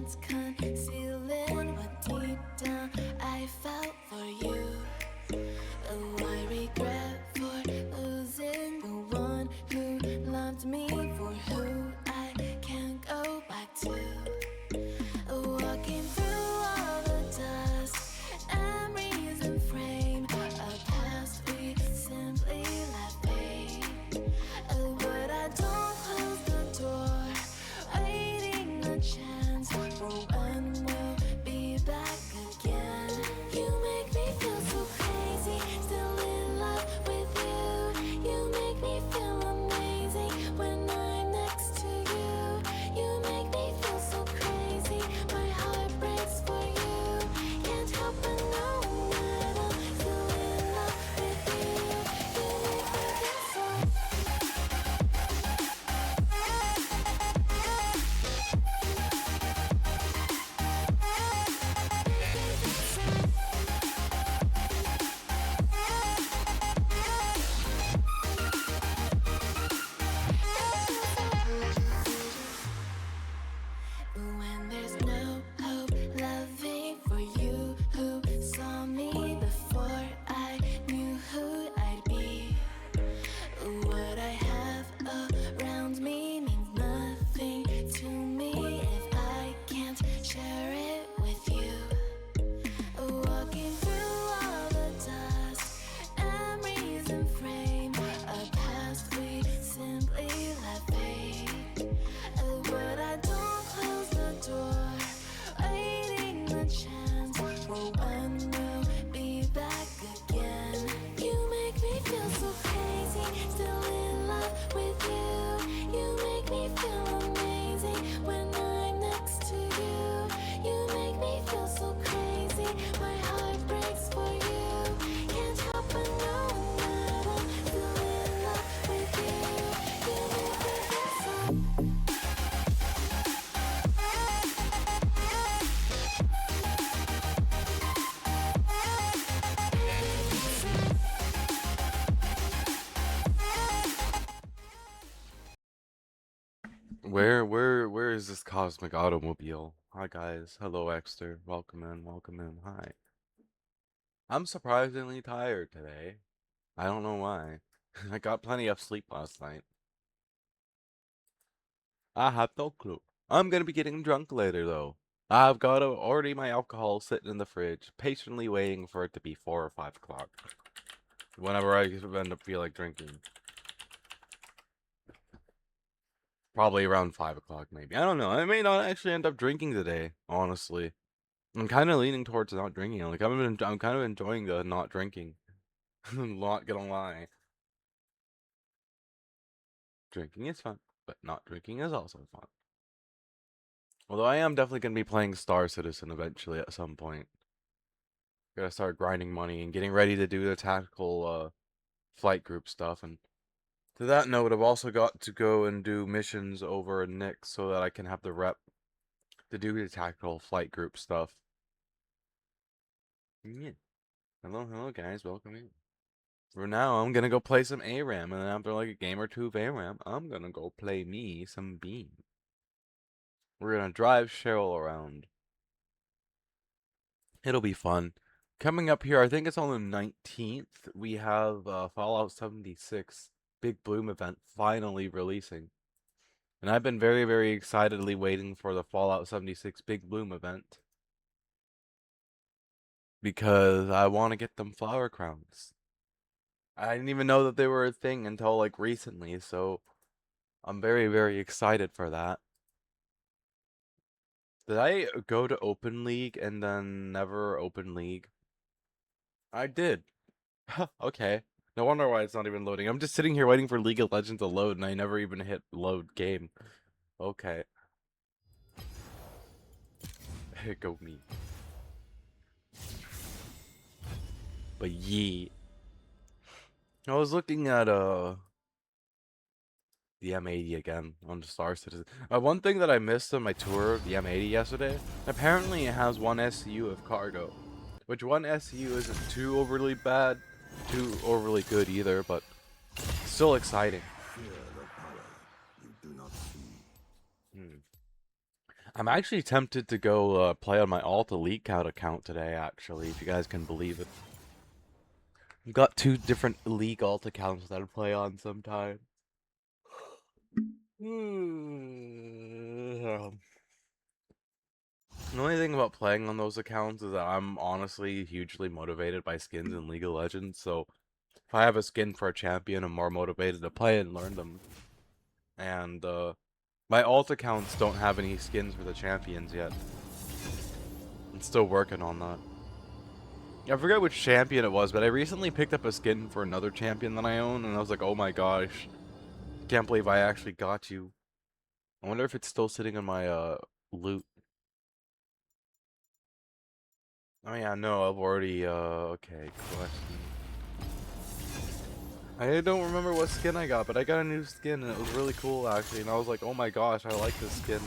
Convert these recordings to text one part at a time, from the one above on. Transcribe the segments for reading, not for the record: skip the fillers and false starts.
words concealing what deep down I felt for you. Oh, I regret for losing the one who loved me, for who I can't go back to. Walking through all the dust, memories and frame, a past we simply let fade. Oh, but I don't close the door, waiting a chance for when we'll be back again. You make me feel so crazy, still in love with you. You make me feel amazing when I'm next to you. You make me feel so crazy, my heart breaks for you. Can't help but know that I'm still in love with you. You make me feel so. When there's no hope, loving for you who saw me before I knew who I'd be. What I have around me means nothing to me if I can't share it with you. Walking through all the dust, memories and frame, a past we simply let fade. But I don't close the door, waiting the chance for when we'll be back again. You make me feel so crazy, still in love with you. You make me feel amazing when I'm next to you. You make me feel so crazy, my heart breaks for you. Can't help but know that I'm still in love with you. You make me feel so. Where is this cosmic automobile? Hi guys, hello Exter, welcome in, hi. I'm surprisingly tired today. I don't know why. I got plenty of sleep last night. I have no clue. I'm gonna be getting drunk later though. I've got already my alcohol sitting in the fridge, patiently waiting for it to be 4 or 5 o'clock. Whenever I end up feel like drinking. Probably around 5 o'clock maybe. I don't know. I may not actually end up drinking today, honestly. I'm kind of leaning towards not drinking. Like I'm kind of enjoying the not drinking. I'm not gonna lie. Drinking is fun, but not drinking is also fun. Although I am definitely gonna be playing Star Citizen eventually at some point. Gotta start grinding money and getting ready to do the tactical flight group stuff. And to that note, I've also got to go and do missions over in Nick so that I can have the rep to do the tactical flight group stuff. Yeah. Hello guys, welcome in. For now, I'm gonna go play some ARAM, and then after like a game or two of ARAM, I'm gonna go play me some Beam. We're gonna drive Cheryl around. It'll be fun. Coming up here, I think it's on the 19th, we have Fallout 76 Big Bloom event finally releasing. And I've been very, very excitedly waiting for the Fallout 76 Big Bloom event. Because I want to get them flower crowns. I didn't even know that they were a thing until like recently, so I'm very, very excited for that. Did I go to Open League and then never Open League? I did. Okay. No wonder why it's not even loading. I'm just sitting here waiting for League of Legends to load and I never even hit load game. Okay. Go me. But yee. I was looking at the M80 again on Star Citizen. One thing that I missed on my tour of the M80 yesterday, apparently it has one SU of cargo. Which one SU isn't too overly bad, too overly good either, but still exciting. Fear the power you do not see. I'm actually tempted to go play on my Alt Elite Count account today, actually, if you guys can believe it. I've got 2 different League Alt accounts that I play on sometime. The only thing about playing on those accounts is that I'm honestly hugely motivated by skins in League of Legends, so if I have a skin for a champion, I'm more motivated to play and learn them. And my alt accounts don't have any skins for the champions yet. I'm still working on that. I forget which champion it was, but I recently picked up a skin for another champion that I own, and I was like, oh my gosh, can't believe I actually got you. I wonder if it's still sitting in my loot. Oh yeah, no, I've already okay, question. I don't remember what skin I got, but I got a new skin and it was really cool actually, and I was like, oh my gosh, I like this skin.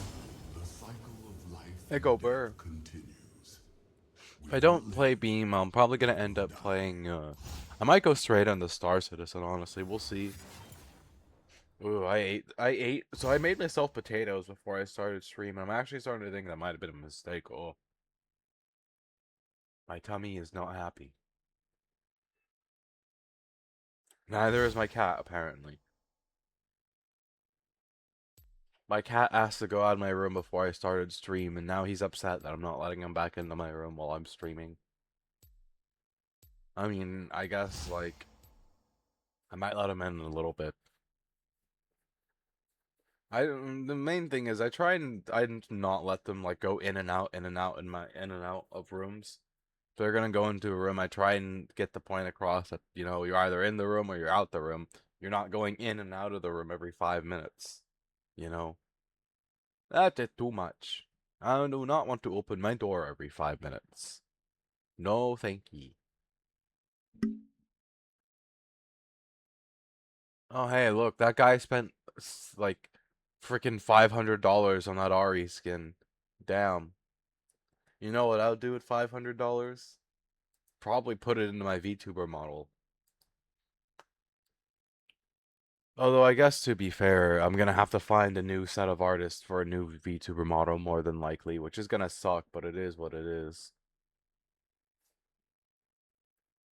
The cycle of life Echo and death Burr. continues. If I don't play Beam, I'm probably gonna end up playing I might go straight on the Star Citizen, honestly, we'll see. Ooh, I ate, so I made myself potatoes before I started streaming. I'm actually starting to think that might have been a mistake. Oh, my tummy is not happy. Neither is my cat, apparently. My cat asked to go out of my room before I started stream, and now he's upset that I'm not letting him back into my room while I'm streaming. I mean, I guess, like, I might let him in a little bit. The main thing is I not let them like go in and out in and out of rooms. If they're gonna go into a room, I try and get the point across that, you know, you're either in the room or you're out the room. You're not going in and out of the room every 5 minutes. You know? That is too much. I do not want to open my door every 5 minutes. No, thank ye. Oh, hey, look, that guy spent like freaking $500 on that Ari skin. Damn. You know what I'll do with $500? Probably put it into my VTuber model. Although I guess to be fair, I'm gonna have to find a new set of artists for a new VTuber model more than likely, which is gonna suck, but it is what it is.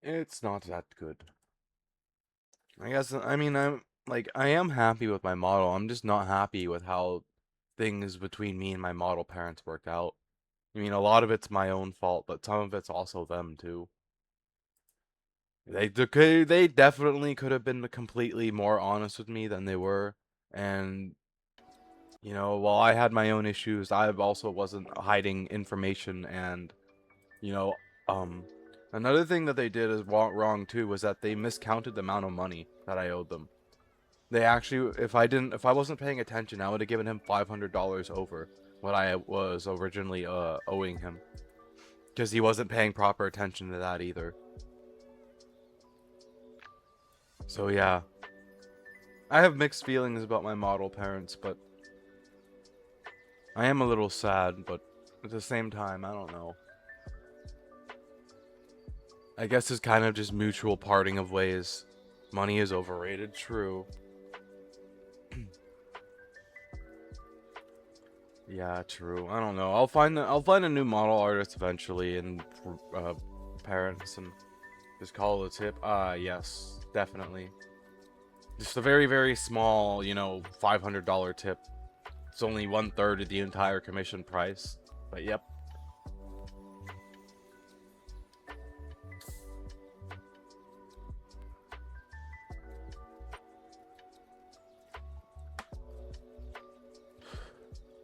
It's not that good. I guess, I mean, I am happy with my model. I'm just not happy with how things between me and my model parents worked out. I mean, a lot of it's my own fault, but some of it's also them too. They definitely could have been completely more honest with me than they were, and you know, while I had my own issues, I also wasn't hiding information. And you know, um, another thing that they did is wrong too was that they miscounted the amount of money that I owed them. They actually, if I wasn't paying attention, I would have given him $500 over what I was originally owing him, because he wasn't paying proper attention to that either. So yeah, I have mixed feelings about my model parents, but I am a little sad, but at the same time, I don't know. I guess it's kind of just mutual parting of ways. Money is overrated, true. Yeah, true. I don't know. I'll find a new model artist eventually, and parents, and just call it a tip. Yes, definitely. Just a very, very small, you know, $500 tip. It's only 1/3 of the entire commission price. But yep.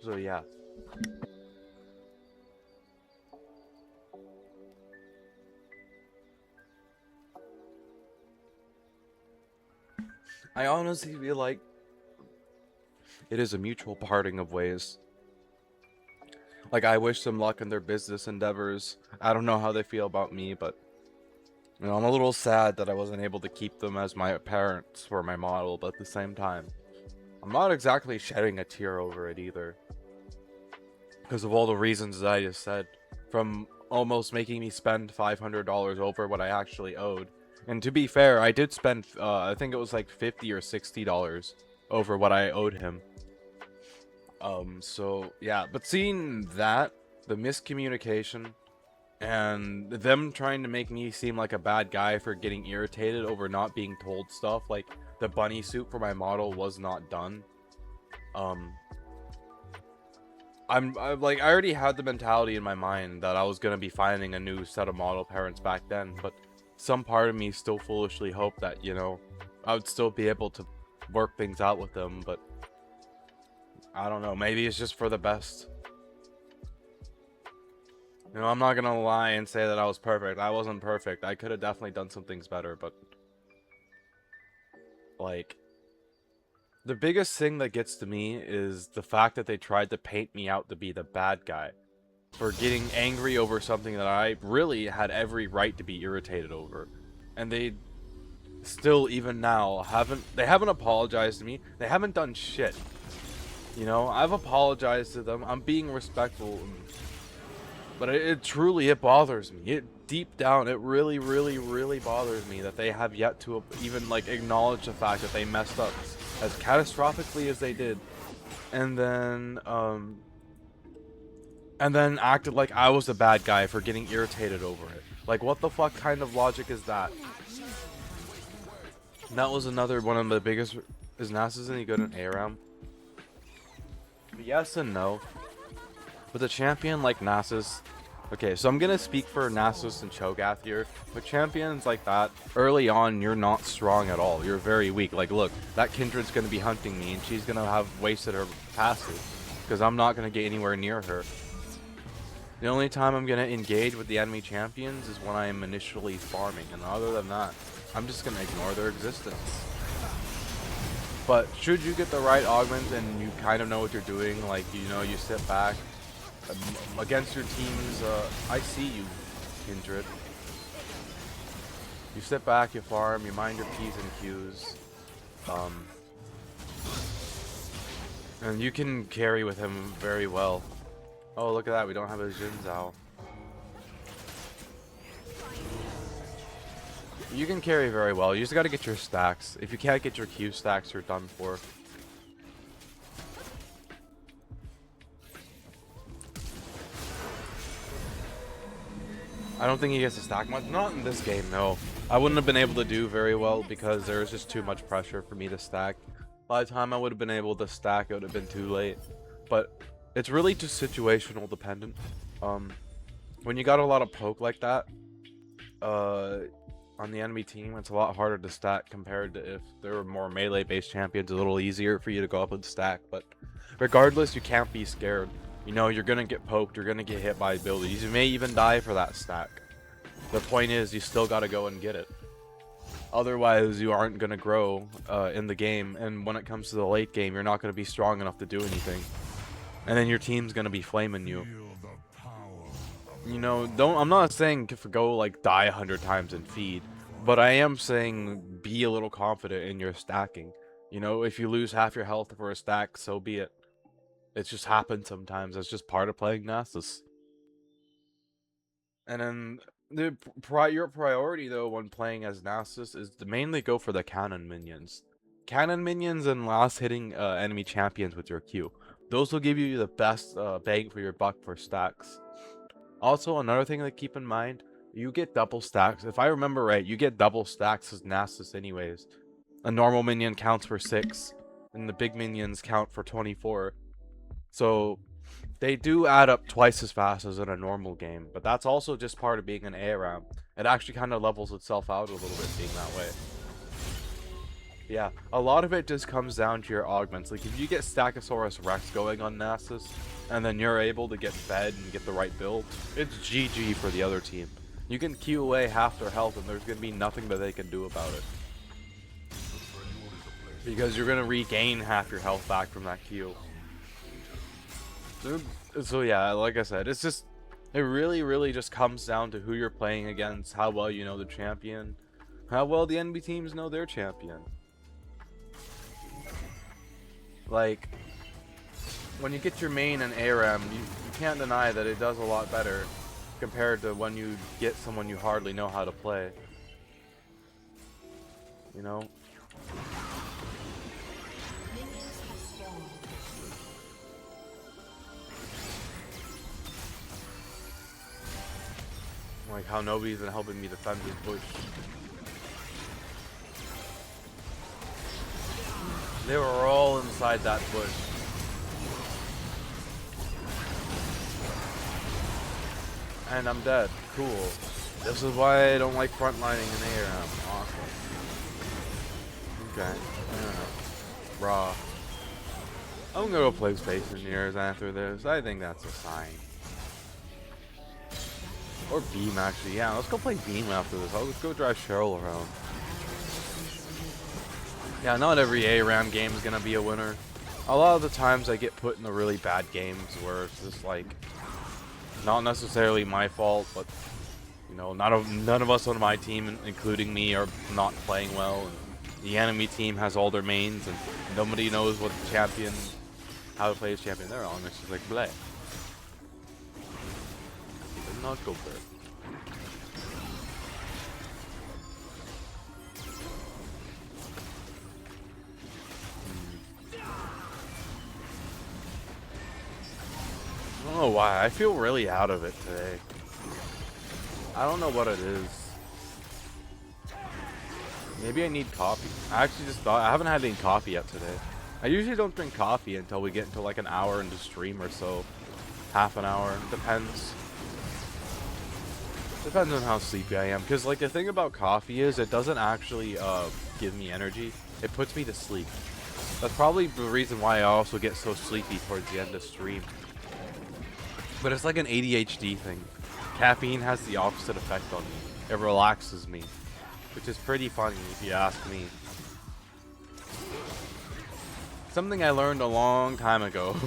So yeah. I honestly feel like it is a mutual parting of ways. Like, I wish them luck in their business endeavors. I don't know how they feel about me, but you know, I'm a little sad that I wasn't able to keep them as my parents for my model, but at the same time, I'm not exactly shedding a tear over it either. Because of all the reasons that I just said. From almost making me spend $500 over what I actually owed. And to be fair, I did spend, I think it was like $50 or $60 over what I owed him. So yeah, but seeing that, the miscommunication, and them trying to make me seem like a bad guy for getting irritated over not being told stuff, like the bunny suit for my model was not done. I'm like, I already had the mentality in my mind that I was gonna be finding a new set of model parents back then, but some part of me still foolishly hoped that, you know, I would still be able to work things out with them, but I don't know, maybe it's just for the best. You know, I'm not gonna lie and say that I was perfect. I wasn't perfect. I could have definitely done some things better, but like, the biggest thing that gets to me is the fact that they tried to paint me out to be the bad guy for getting angry over something that I really had every right to be irritated over. And they still, even now, haven't apologized to me. They haven't done shit. You know, I've apologized to them. I'm being respectful. But it truly, it bothers me. It deep down, it really, really, really bothers me that they have yet to even like acknowledge the fact that they messed up as catastrophically as they did. And then acted like I was the bad guy for getting irritated over it. Like, what the fuck kind of logic is that? And that was another one of the biggest. Is Nasus any good in ARAM? Yes and no. With a champion like Nasus, okay, so I'm gonna speak for Nasus and Cho'Gath here. With champions like that, early on, you're not strong at all. You're very weak. Like, look, that Kindred's gonna be hunting me, and she's gonna have wasted her passive, because I'm not gonna get anywhere near her. The only time I'm gonna engage with the enemy champions is when I am initially farming, and other than that, I'm just gonna ignore their existence. But should you get the right augment and you kind of know what you're doing, like, you know, you sit back against your teams, I see you, Kindred. You sit back, you farm, you mind your P's and Q's, and you can carry with him very well. Oh, look at that, we don't have a Jin Zhao. You can carry very well, you just gotta get your stacks. If you can't get your Q stacks, you're done for. I don't think he gets to stack much. Not in this game, no. I wouldn't have been able to do very well because there was just too much pressure for me to stack. By the time I would have been able to stack, it would have been too late. But it's really just situational dependent. When you got a lot of poke like that, on the enemy team, it's a lot harder to stack compared to if there were more melee-based champions. A little easier for you to go up and stack. But regardless, you can't be scared. You know, you're gonna get poked, you're gonna get hit by abilities, you may even die for that stack. The point is, you still gotta go and get it. Otherwise, you aren't gonna grow in the game, and when it comes to the late game, you're not gonna be strong enough to do anything. And then your team's gonna be flaming you. You know, I'm not saying go like die 100 times and feed, but I am saying be a little confident in your stacking. You know, if you lose half your health for a stack, so be it. It just happens sometimes. That's just part of playing Nasus. And then your priority though when playing as Nasus is to mainly go for the cannon minions. Cannon minions and last hitting enemy champions with your Q. Those will give you the best bang for your buck for stacks. Also, another thing to keep in mind, you get double stacks. If I remember right, you get double stacks as Nasus anyways. A normal minion counts for 6, and the big minions count for 24. So they do add up twice as fast as in a normal game, but that's also just part of being an ARAM. It actually kind of levels itself out a little bit being that way. Yeah, a lot of it just comes down to your augments. Like, if you get Stackosaurus Rex going on Nasus, and then you're able to get fed and get the right build, it's GG for the other team. You can Q away half their health and there's going to be nothing that they can do about it. Because you're going to regain half your health back from that Q. So yeah, like I said, it's just, it really just comes down to who you're playing against, how well you know the champion, how well the enemy teams know their champion. Like, when you get your main in ARAM, you can't deny that it does a lot better compared to when you get someone you hardly know how to play. You know? Like how nobody's been helping me defend this bush. They were all inside that bush. And I'm dead. Cool. This is why I don't like frontlining in ARAM. Awesome. Okay. I don't know. Raw. I'm gonna go play Space Engineers after this. I think that's a sign. Or Beam, actually. Yeah, let's go play Beam after this. Let's go drive Cheryl around. Yeah, not every ARAM game is gonna be a winner. A lot of the times I get put in the really bad games where it's just like, not necessarily my fault, but you know, none of us on my team, including me, are not playing well. And the enemy team has all their mains, and nobody knows what the champion, how to play his champion they're on. It's just like bleh. Did not go there. I don't know why. I feel really out of it today. I don't know what it is. Maybe I need coffee. I actually just thought I haven't had any coffee yet today. I usually don't drink coffee until we get into like an hour into stream or so. Half an hour. Depends. Depends on how sleepy I am. Because like the thing about coffee is it doesn't actually give me energy. It puts me to sleep. That's probably the reason why I also get so sleepy towards the end of stream. But it's like an ADHD thing. Caffeine has the opposite effect on me. It relaxes me. Which is pretty funny if you ask me. Something I learned a long time ago.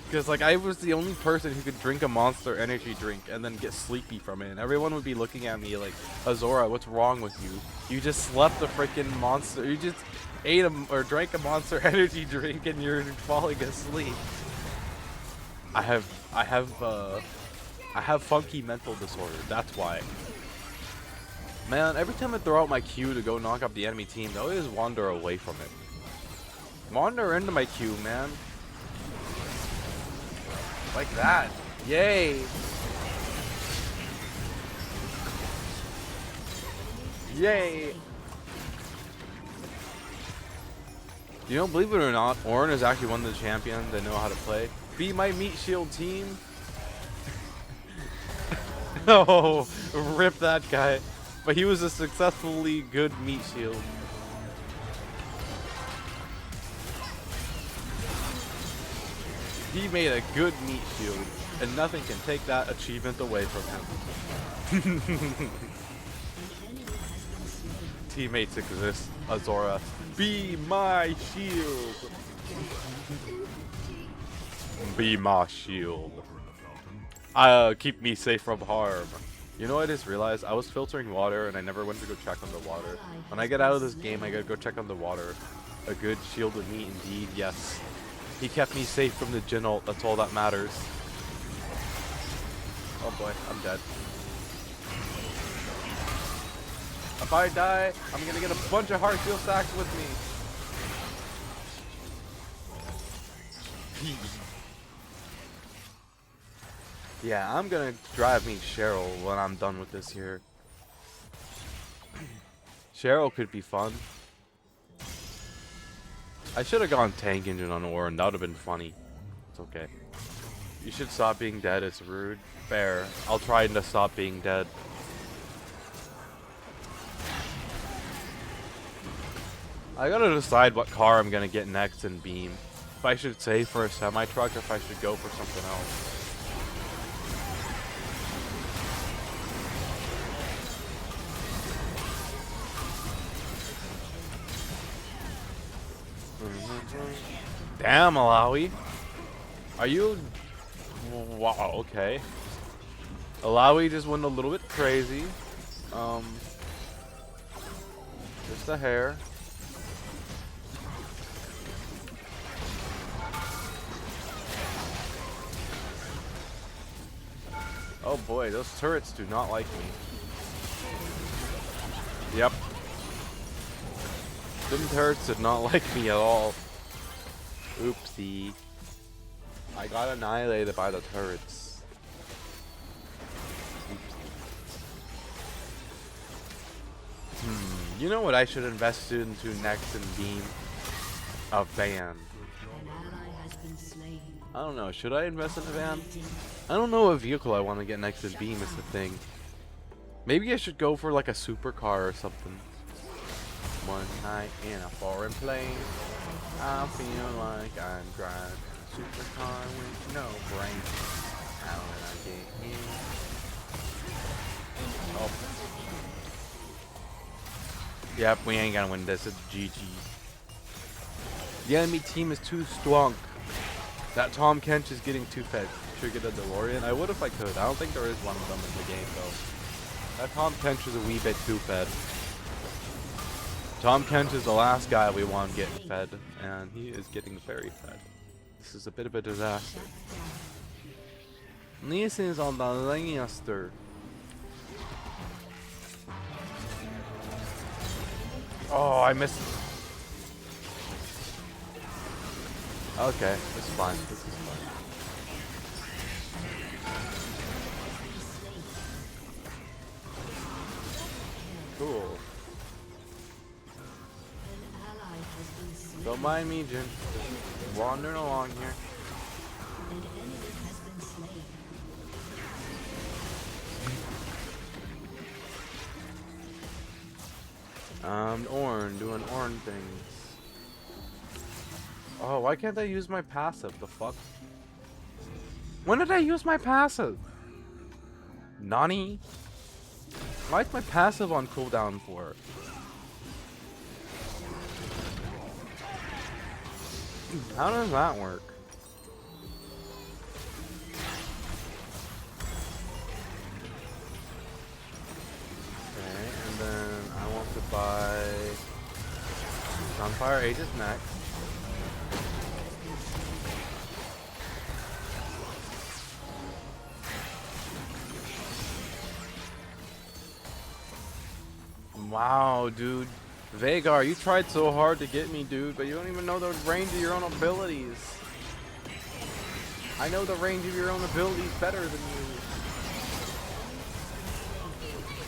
Because like I was the only person who could drink a Monster energy drink and then get sleepy from it. And everyone would be looking at me like, Azora, what's wrong with you? You just slept a freaking Monster. You just ate or drank a Monster energy drink and you're falling asleep. I have funky mental disorder. That's why. Man, every time I throw out my Q to go knock up the enemy team, they always wander away from it. Wander into my Q, man. Like that. Yay. Yay. You know, believe it or not, Ornn is actually one of the champions that know how to play. Be my meat shield team. Oh, rip that guy. But he was a successfully good meat shield. He made a good meat shield, and nothing can take that achievement away from him. Teammates exist, Azora. Be my shield. Be my shield. Keep me safe from harm. You know, I just realized I was filtering water and I never went to go check on the water. When I get out of this game, I gotta go check on the water. A good shield with me, indeed, yes. He kept me safe from the Jin ult, that's all that matters. Oh boy, I'm dead. If I die, I'm gonna get a bunch of heart seal stacks with me. Yeah, I'm gonna drive me Cheryl when I'm done with this here. Cheryl could be fun. I should have gone tank engine on Ornn, that would have been funny. It's okay. You should stop being dead, it's rude. Fair. I'll try to stop being dead. I gotta decide what car I'm gonna get next in Beam. If I should save for a semi-truck or if I should go for something else. Damn, Alawi. Are you... Wow, okay. Alawi just went a little bit crazy. Just a hair. Oh boy, those turrets do not like me. Yep. Them turrets did not like me at all. Oopsie. I got annihilated by the turrets. Oopsie. You know what I should invest into next in Beam? A van. An ally has been slain. I don't know. Should I invest in a van? I don't know what vehicle I want to get next in Beam is the thing. Maybe I should go for like a supercar or something. One night in a foreign plane, I feel like I'm driving a supercar with no brain. How did I get here? Oh. Yep, we ain't gonna win this. It's GG. The enemy team is too strong. That Tom Kench is getting too fed. Should get a DeLorean? I would if I could. I don't think there is one of them in the game though. That Tom Kench is a wee bit too fed. Tom Kench is the last guy we want getting fed, and he is getting very fed. This is a bit of a disaster. This is on the Lannister. Oh, I missed. Okay, this is fine. This is fine. Cool. An ally has been slain. Don't mind me, Jin. Just wandering along here. An enemy has been slain. Doing Orn things. Oh, why can't I use my passive? The fuck? When did I use my passive? Nani? Why is my passive on cooldown for? How does that work? Okay, and then I want to buy Sunfire Aegis next. Wow, dude. Vagar, you tried so hard to get me, dude, but you don't even know the range of your own abilities. I know the range of your own abilities better than you.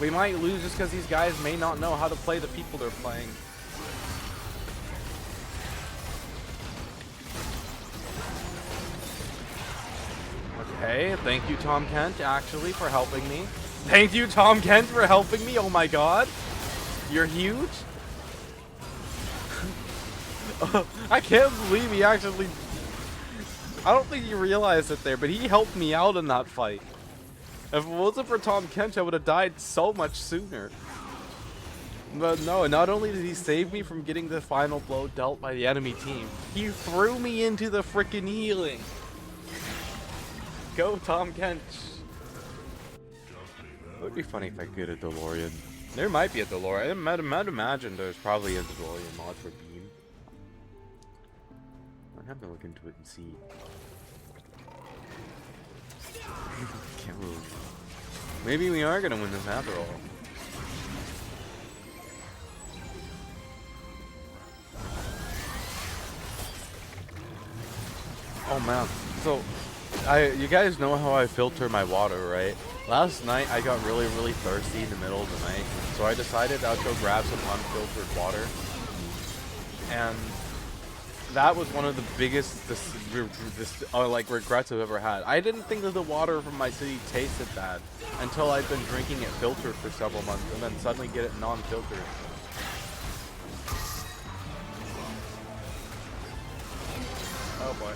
We might lose just because these guys may not know how to play the people they're playing. Okay, thank you, Tom Kent, actually, for helping me. Thank you, Tom Kent, for helping me. Oh my god. You're huge. I can't believe he actually... I don't think you realized it there, but he helped me out in that fight. If it wasn't for Tom Kench, I would have died so much sooner. But no, not only did he save me from getting the final blow dealt by the enemy team, he threw me into the frickin' healing. Go, Tom Kench. It would be funny if I could get a DeLorean. There might be a DeLorean. I might imagine there's probably a DeLorean mod for Beam. I'd have to look into it and see. Can't move. Maybe we are gonna win this after all. Oh man. So, you guys know how I filter my water, right? Last night I got really thirsty in the middle of the night, so I decided I'd go grab some unfiltered water. And that was one of the biggest regrets I've ever had. I didn't think that the water from my city tasted bad until I'd been drinking it filtered for several months, and then suddenly get it non-filtered. Oh boy.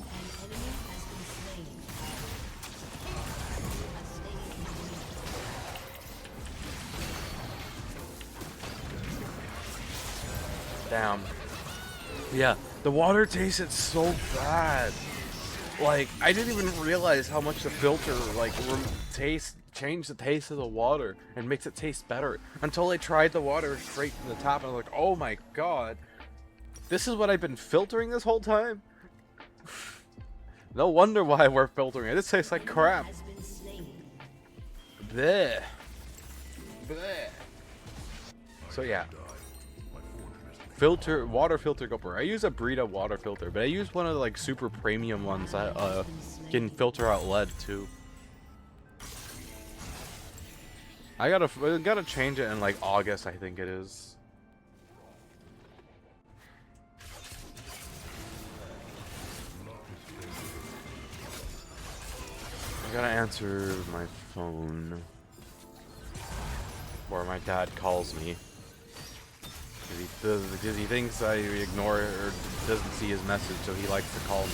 An enemy has been slain. Damn. Yeah, the water tasted so bad. Like, I didn't even realize how much the filter, like, changed the taste of the water and makes it taste better until I tried the water straight from the tap and I was like, oh my god. This is what I've been filtering this whole time? No wonder why we're filtering it. This tastes like crap. Has been slain. Bleh. Bleh. So yeah. Water filter gopher. I use a Brita water filter, but I use one of the like super premium ones that can filter out lead too. I gotta change it in like August, I think it is. I gotta answer my phone. Or my dad calls me. Because he thinks I ignore it or doesn't see his message, so he likes to call me.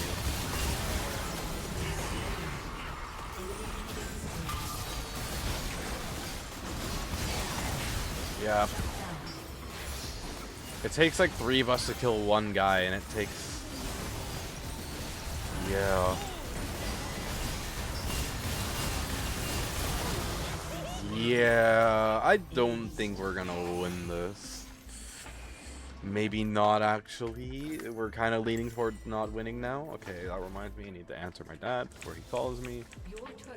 Yeah. It takes like 3 of us to kill one guy, and it takes... Yeah. Yeah, I don't think we're gonna win this. Maybe not, actually. We're kind of leaning toward not winning now. Okay, that reminds me, I need to answer my dad before he calls me.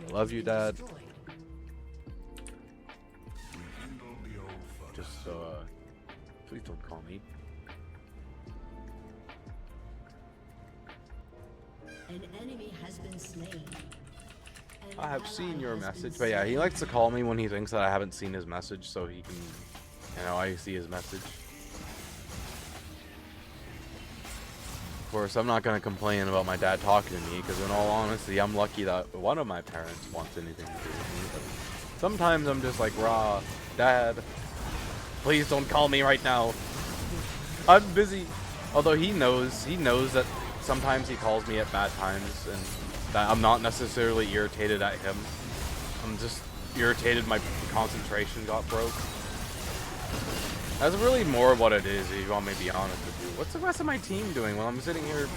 I love you, Dad. Just, please don't call me. An enemy has been slain. An I have ally seen your has been message. But yeah, he slain. likes to call me when he thinks that I haven't seen his message, so he can, you know, I see his message. Of course, I'm not going to complain about my dad talking to me, because in all honesty, I'm lucky that one of my parents wants anything to do with me. But sometimes I'm just like, rah, Dad, please don't call me right now. I'm busy. Although he knows that sometimes he calls me at bad times, and that I'm not necessarily irritated at him. I'm just irritated my concentration got broke. That's really more what it is, if you want me to be honest with you. What's the rest of my team doing while I'm sitting here? An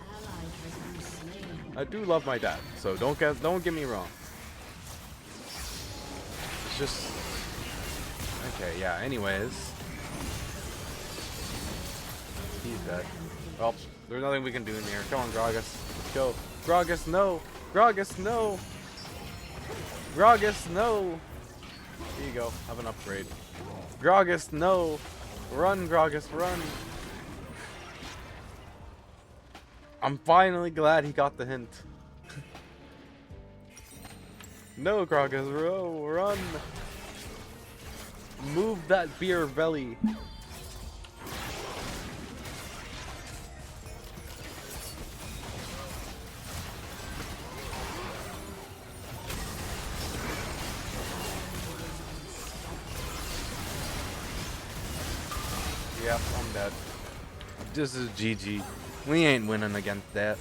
ally has been slain. I do love my dad, so don't get me wrong. It's just... Okay, yeah, anyways. He's dead. Well, there's nothing we can do in here. Come on, Gragas. Let's go. Gragas, no! Gragas, no! Gragas, no! Here you go. Have an upgrade. Gragas, no! Run, Gragas, run! I'm finally glad he got the hint. No, Gragas, run! Move that beer belly. Yep, I'm dead. This is GG. We ain't winning against that.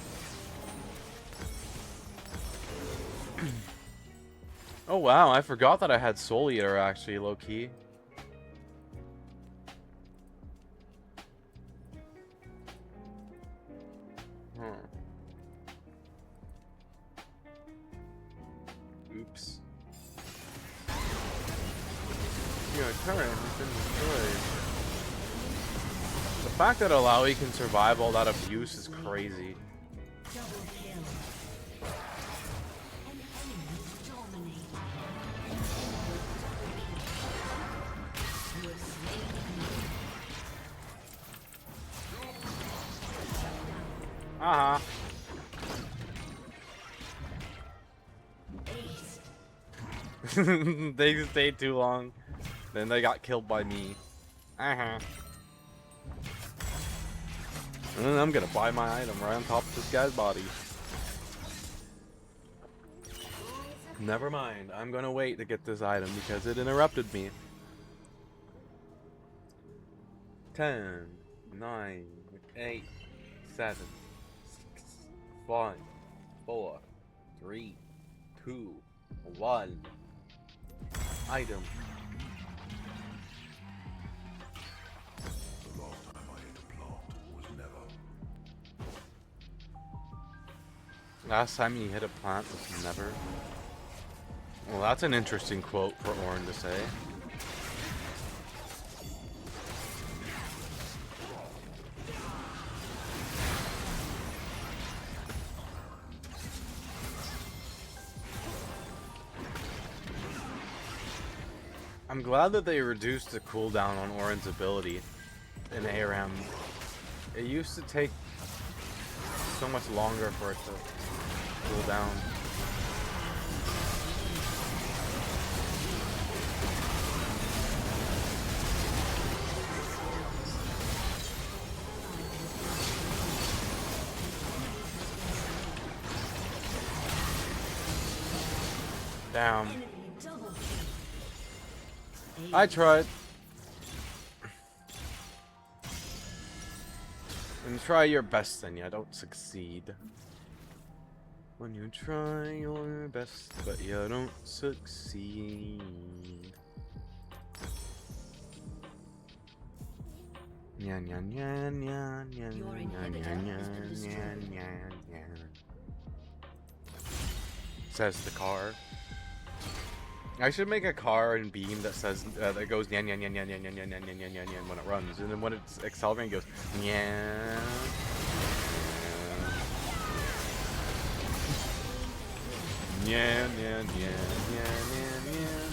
Oh wow, I forgot that I had Soul Eater actually, low key. Oops. Your turret has been destroyed. The fact that Alawi can survive all that abuse is crazy. Double kill. An enemy dominated. You have slain an enemy. Ace. They stayed too long. Then they got killed by me. And then I'm gonna buy my item right on top of this guy's body. Never mind. I'm gonna wait to get this item because it interrupted me. 10, 9, 8, 7, 6, 5, 4, 3, 2, 1. Item. The last time I hit a plant was never. Last time you hit a plant was never. Well, that's an interesting quote for Orin to say. I'm glad that they reduced the cooldown on Orin's ability in ARM. It used to take so much longer for it to cool down. Damn. I tried. And try your best, then you don't succeed. When you try your best, but you don't succeed. Nyan nyan nyan nyan nyan Your nyan inhibitor nyan has been destroyed. nyan nyan nyan. Says the car. I should make a car and beam that says that goes nyan nyan nyan nyan nyan nyan nyan nyan nyan nyan nyan when it runs, and then when it's accelerating, it goes nyan. Nyan nyan nyan nyan nyan nyan.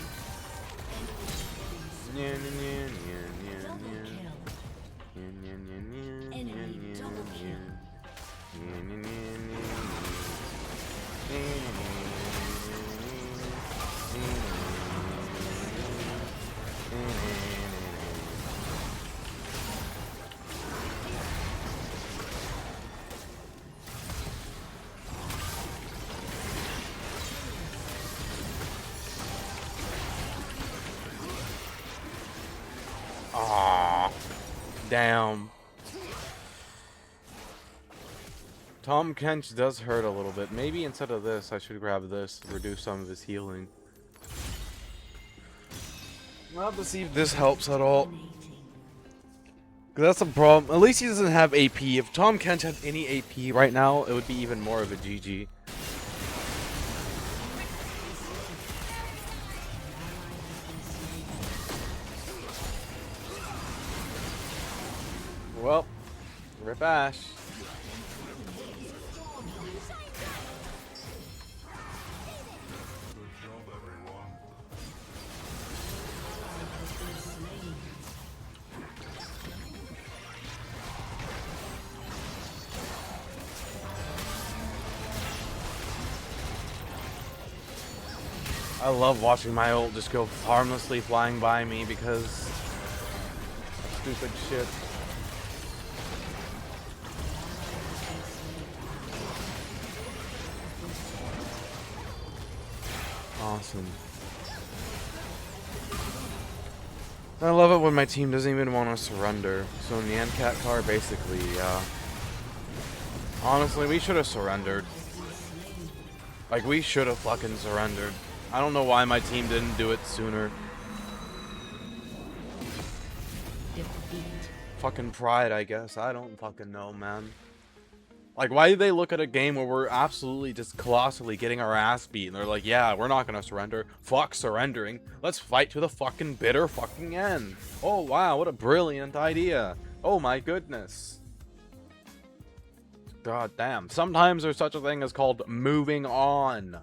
Nyan nyan nyan nyan nyan Double nyan. kill. Nyan nyan nyan nyan nyan Enemy nyan double kill. nyan. Nyan nyan nyan nyan nyan. Aww. Damn. Tom Kench does hurt a little bit. Maybe instead of this, I should grab this, reduce some of his healing. I'll have to see if this helps at all. 'Cause that's the problem. At least he doesn't have AP. If Tom Kench had any AP right now, it would be even more of a GG. Well, rip Ash. Good job, everyone. I love watching my ult just go harmlessly flying by me because of stupid shit. Awesome. I love it when my team doesn't even want to surrender. So Nyan Cat Car basically, honestly, we should have surrendered. Like, we should have fucking surrendered. I don't know why my team didn't do it sooner. Defeat. Fucking pride, I guess. I don't fucking know, man. Like, why do they look at a game where we're absolutely just colossally getting our ass beat, and they're like, yeah, we're not gonna surrender. Fuck surrendering. Let's fight to the fucking bitter fucking end. Oh, wow, what a brilliant idea. Oh my goodness. God damn. Sometimes there's such a thing as called moving on.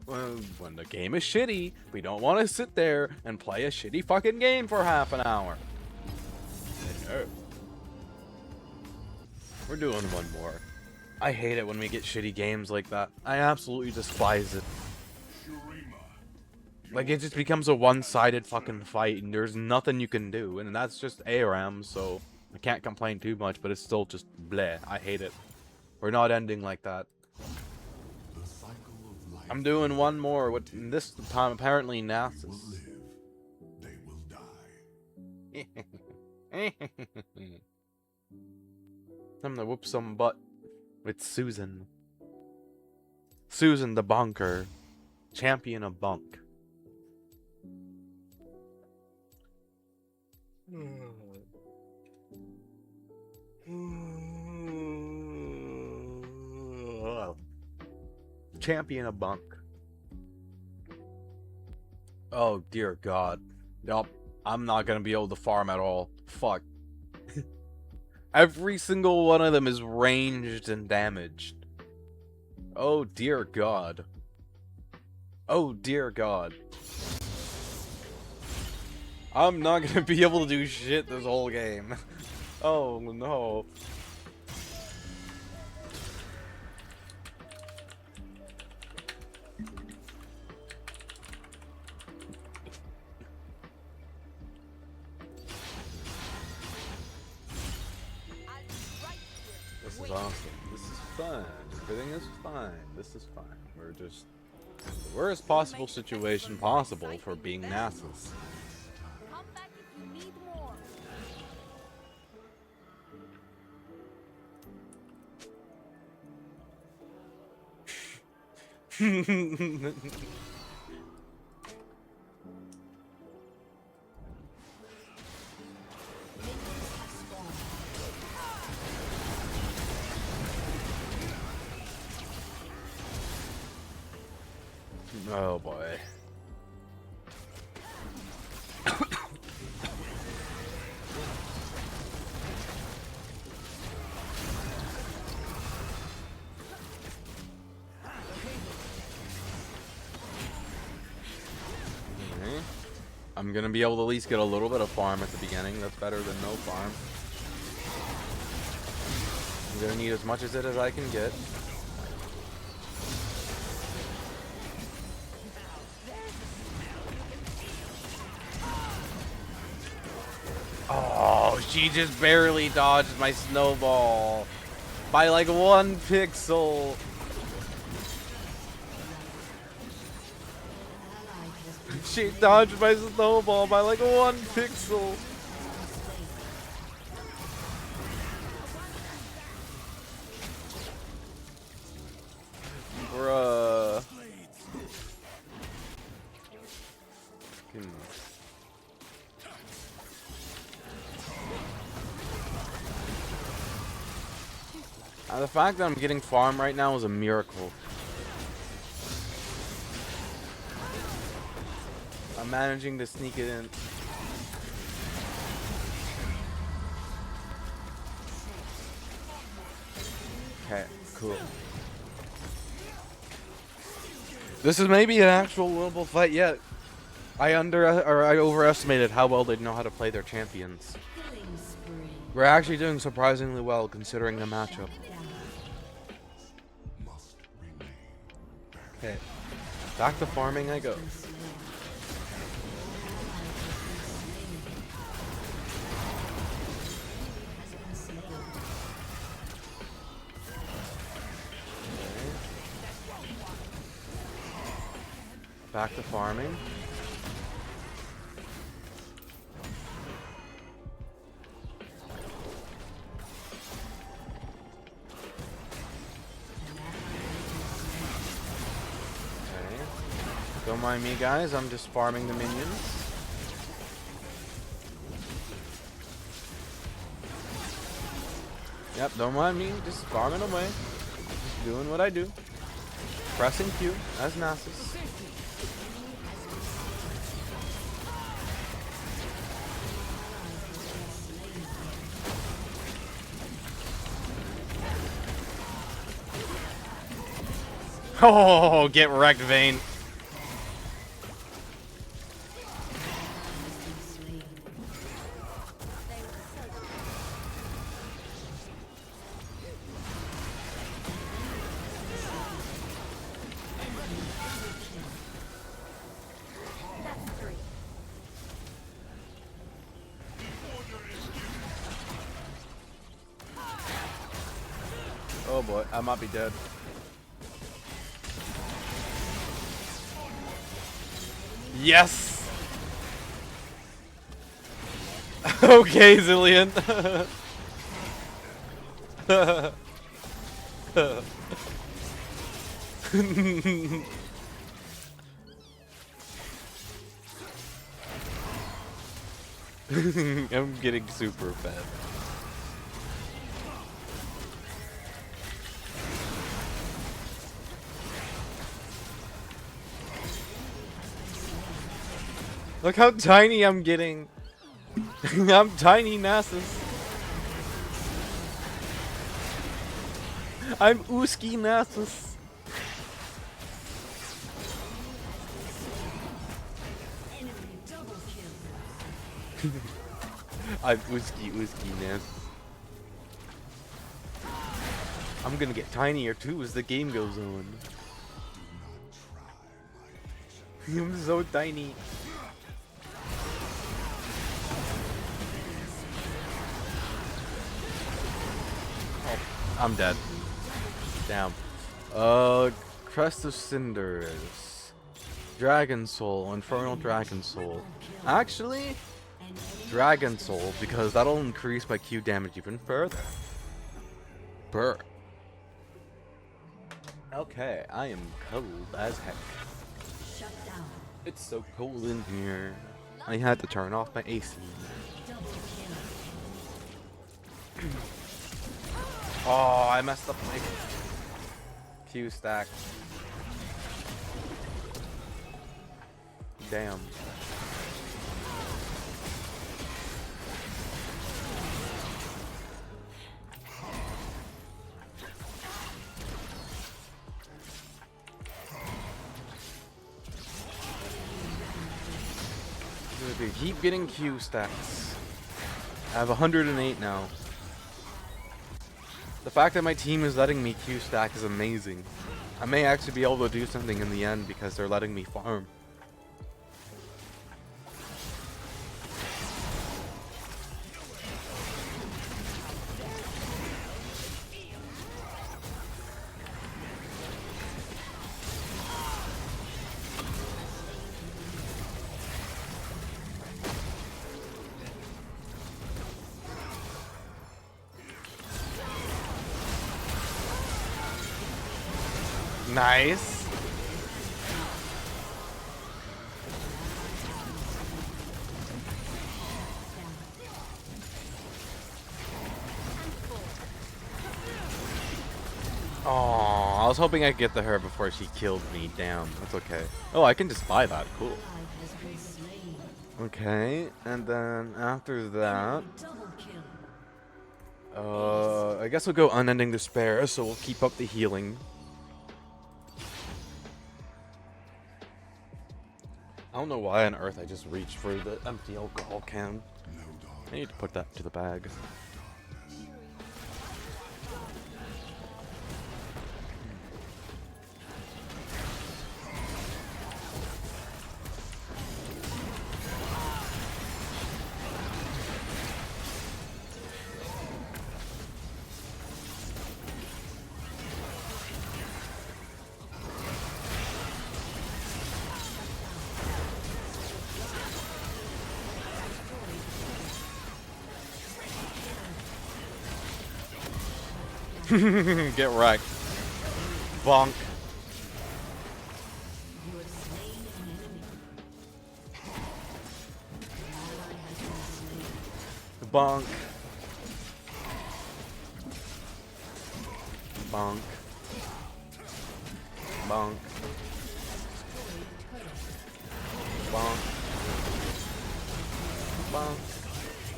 Well, when the game is shitty, we don't want to sit there and play a shitty fucking game for half an hour. No. We're doing one more. I hate it when we get shitty games like that. I absolutely despise it. Like, it just becomes a one-sided fucking fight, and there's nothing you can do, and that's just ARAM, so I can't complain too much, but it's still just bleh. I hate it. We're not ending like that. The cycle of life. I'm doing one more, with this time apparently Will Nasus. live. They will die. I'm gonna whoop some butt with Susan. Susan the Bunker. Champion of Bunk. Champion of Bunk. Oh dear God. Nope. I'm not gonna be able to farm at all. Fuck. Every single one of them is ranged and damaged. Oh dear God. Oh dear God. I'm not gonna be able to do shit this whole game. Oh no. is awesome. This is fun. Everything is fine. This is fine. We're just the worst possible situation possible for being NASA's. Come back if you need more. Oh boy. Okay. I'm gonna be able to at least get a little bit of farm at the beginning. That's better than no farm. I'm gonna need as much as I can get. Oh, she just barely dodged my snowball by like 1 pixel. She dodged my snowball by like 1 pixel. Bruh. The fact that I'm getting farm right now is a miracle. I'm managing to sneak it in. Okay, cool. This is maybe an actual winnable fight yet. I overestimated how well they know how to play their champions. Killing spree. We're actually doing surprisingly well considering the matchup. Must remain. Okay, back to farming I go. Back to farming. Okay. Don't mind me, guys. I'm just farming the minions. Yep, don't mind me. Just farming away. Just doing what I do. Pressing Q as Nasus. Oh, get wrecked, Vayne. Oh boy, I might be dead. Yes! Okay, Zillion. I'm getting super fed. Look how tiny I'm getting. I'm tiny Nasus. I'm Ooski Nasus. Enemy double kill. I'm Ooski Nasus. I'm gonna get tinier too as the game goes on. I'm so tiny. I'm dead. Damn. Crest of Cinders. Dragon Soul. Infernal Dragon Soul. Actually, Dragon Soul, because that'll increase my Q damage even further. Brr. Okay, I am cold as heck. Shut down. It's so cold in here. I had to turn off my AC. Double kill. Oh, I messed up my Q stack. Damn. They keep getting Q stacks. I have 108 now. The fact that my team is letting me Q stack is amazing. I may actually be able to do something in the end because they're letting me farm. Nice. Oh, I was hoping I could get to her before she killed me. Damn, that's okay. Oh, I can just buy that. Cool. Ally has been slain. Okay, and then after that, Double kill. I guess we'll go Unending Despair, so we'll keep up the healing. I don't know why on earth I just reached for the empty alcohol can. No dark. I need to put that to the bag. Get wrecked. Bonk. You have slain an enemy. Ally has been slain. Bonk. Bonk. Bonk. Bonk. Bonk.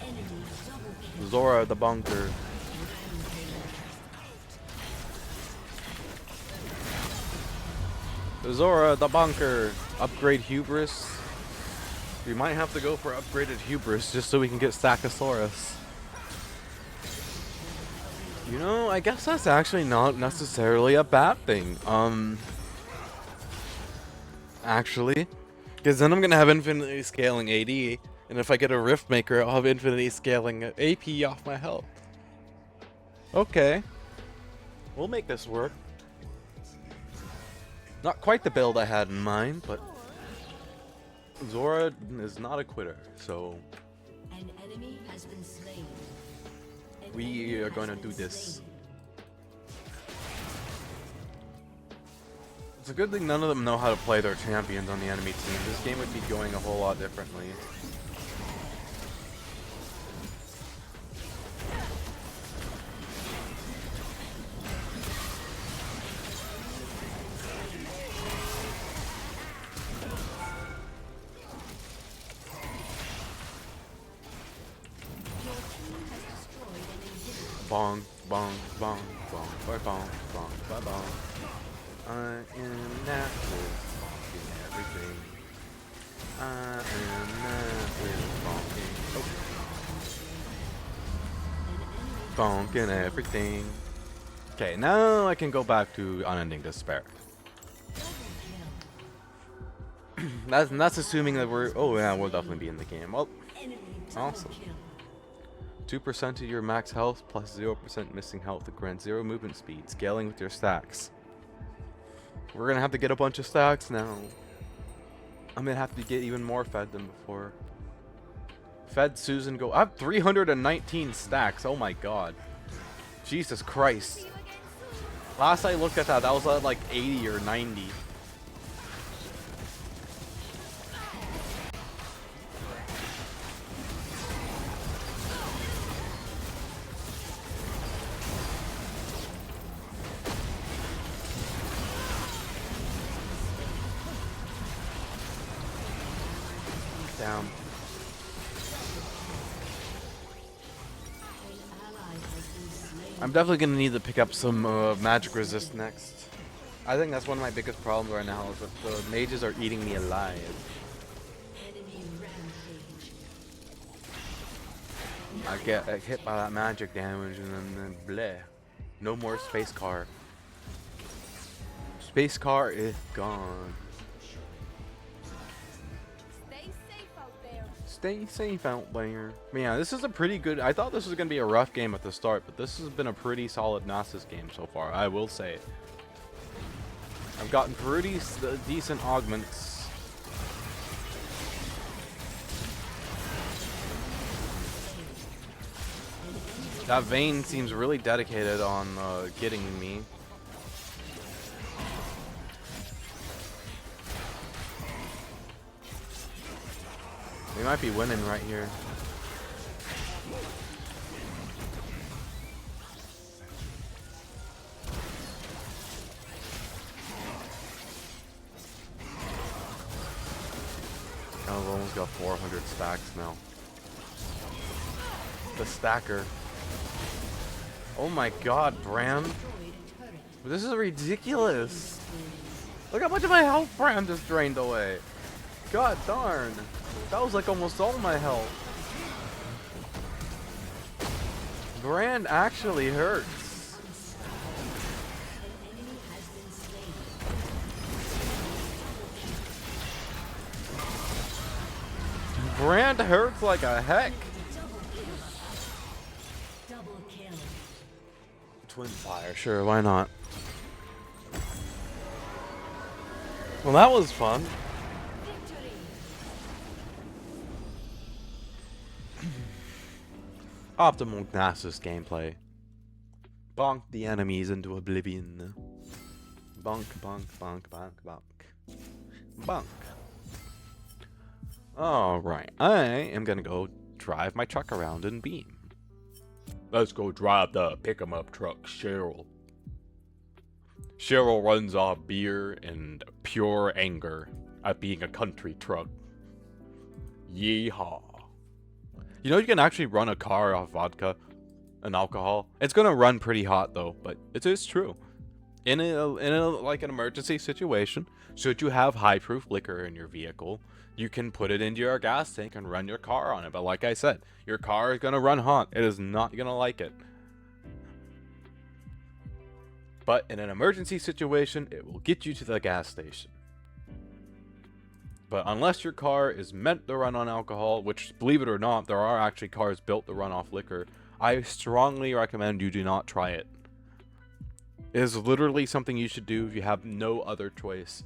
Enemy double kill. Zora the bunker. Zora the bunker. Upgrade Hubris. We might have to go for upgraded Hubris just so we can get Stackosaurus. You know, I guess that's actually not necessarily a bad thing. Actually, because then I'm gonna have infinitely scaling AD, and if I get a Rift Maker, I'll have infinitely scaling AP off my health. Okay, we'll make this work. Not quite the build I had in mind, but Zora is not a quitter, so An enemy has been slain. An we enemy are has going to been do this. slain. It's a good thing none of them know how to play their champions on the enemy team. This game would be going a whole lot differently. Your team has destroyed an inhibitor. Bong, bong, bong, bong, bong, bong, bong, bong, bong. I am not with bonking everything. I am not with bonking. Oh. Bonking everything. Okay, now I can go back to Unending Despair. That's assuming that we're. Oh yeah, we'll definitely be in the game. Well, Enemy double awesome. kill. 2% of your max health plus 0% missing health that grants 0 movement speed, scaling with your stacks. We're gonna have to get a bunch of stacks now. I'm gonna have to get even more fed than before. Fed Susan go. I have 319 stacks. Oh my god. Jesus Christ. Last I looked at that was at like 80 or 90. Down. I'm definitely gonna need to pick up some magic resist next. I think that's one of my biggest problems right now is that the mages are eating me alive. Enemy rampage. I get hit by that magic damage and then bleh. No more space car. Space car is gone. Stay safe out there. Man, this is a pretty good. I thought this was gonna be a rough game at the start, but this has been a pretty solid Nasus game so far. I will say. I've gotten pretty decent augments. That Vayne seems really dedicated on getting me. We might be winning right here. Oh, we've almost got 400 stacks now. The stacker. Oh my god, Bram. This is ridiculous. Look how much of my health Bram just drained away. God darn. That was like almost all my health. Brand actually hurts. Brand hurts like a heck. Double kill. Twin fire, sure, why not? Well, that was fun. Optimal Nasus gameplay. Bonk the enemies into oblivion. Bonk, bonk, bonk, bonk, bonk. Bonk. Alright, I am gonna go drive my truck around in Beam. Let's go drive the pick-em-up truck, Cheryl. Cheryl runs off beer and pure anger at being a country truck. Yeehaw. You know you can actually run a car off vodka and alcohol. It's gonna run pretty hot though, but it is true. In a like an emergency situation, should you have high proof liquor in your vehicle, you can put it into your gas tank and run your car on it. But like I said, your car is gonna run hot. It is not gonna like it. But in an emergency situation, it will get you to the gas station. But unless your car is meant to run on alcohol, which, believe it or not, there are actually cars built to run off liquor, I strongly recommend you do not try it. It is literally something you should do if you have no other choice.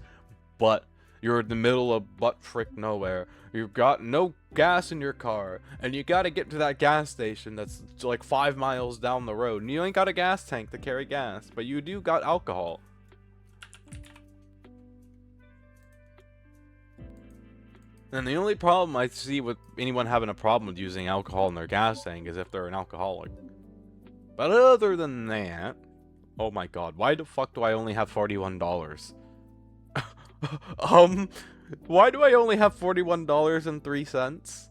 But you're in the middle of butt frick nowhere. You've got no gas in your car, and you gotta get to that gas station that's like 5 miles down the road, and you ain't got a gas tank to carry gas, but you do got alcohol. And the only problem I see with anyone having a problem with using alcohol in their gas tank is if they're an alcoholic. But other than that, oh my god, why the fuck do I only have $41? Why do I only have $41.03?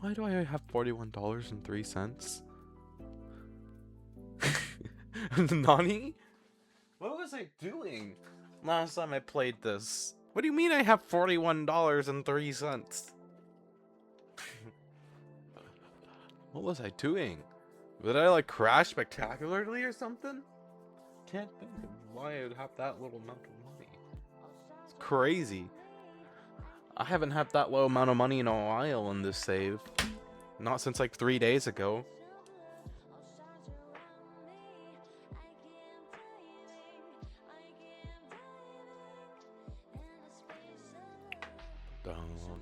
Why do I have $41.03? Nani? What was I doing last time I played this? What do you mean I have $41.03? What was I doing? Did I like crash spectacularly or something? Can't think of why I would have that little amount of money. Let's crazy. I haven't had that low amount of money in a while in this save. Not since like 3 days ago. Dun,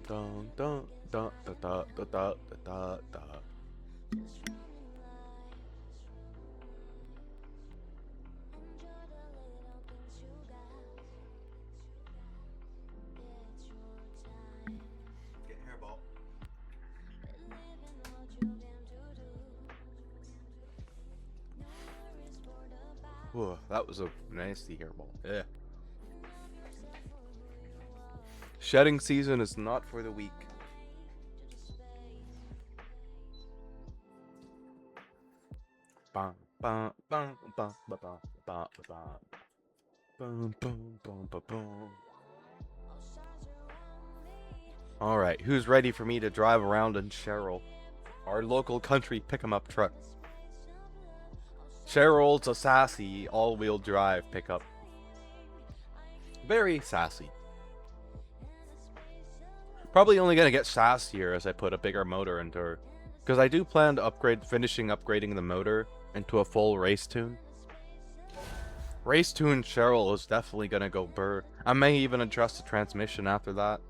dun, dun, dun, da, da, da, da, da, da. Get hairball. Whoa, that was a nasty hairball. Yeah. Shedding season is not for the weak. Bum, bum, bum, bum, bum, bum, bum, bum. Boom, boom, boom, boom, boom. Alright, who's ready for me to drive around in Cheryl? Our local country pick-em-up truck. Cheryl's a sassy all-wheel drive pickup. Very sassy. Probably only gonna get sassier as I put a bigger motor into her. Because I do plan to finishing upgrading the motor into a full race tune. Race tune Cheryl is definitely gonna go burr. I may even adjust the transmission after that.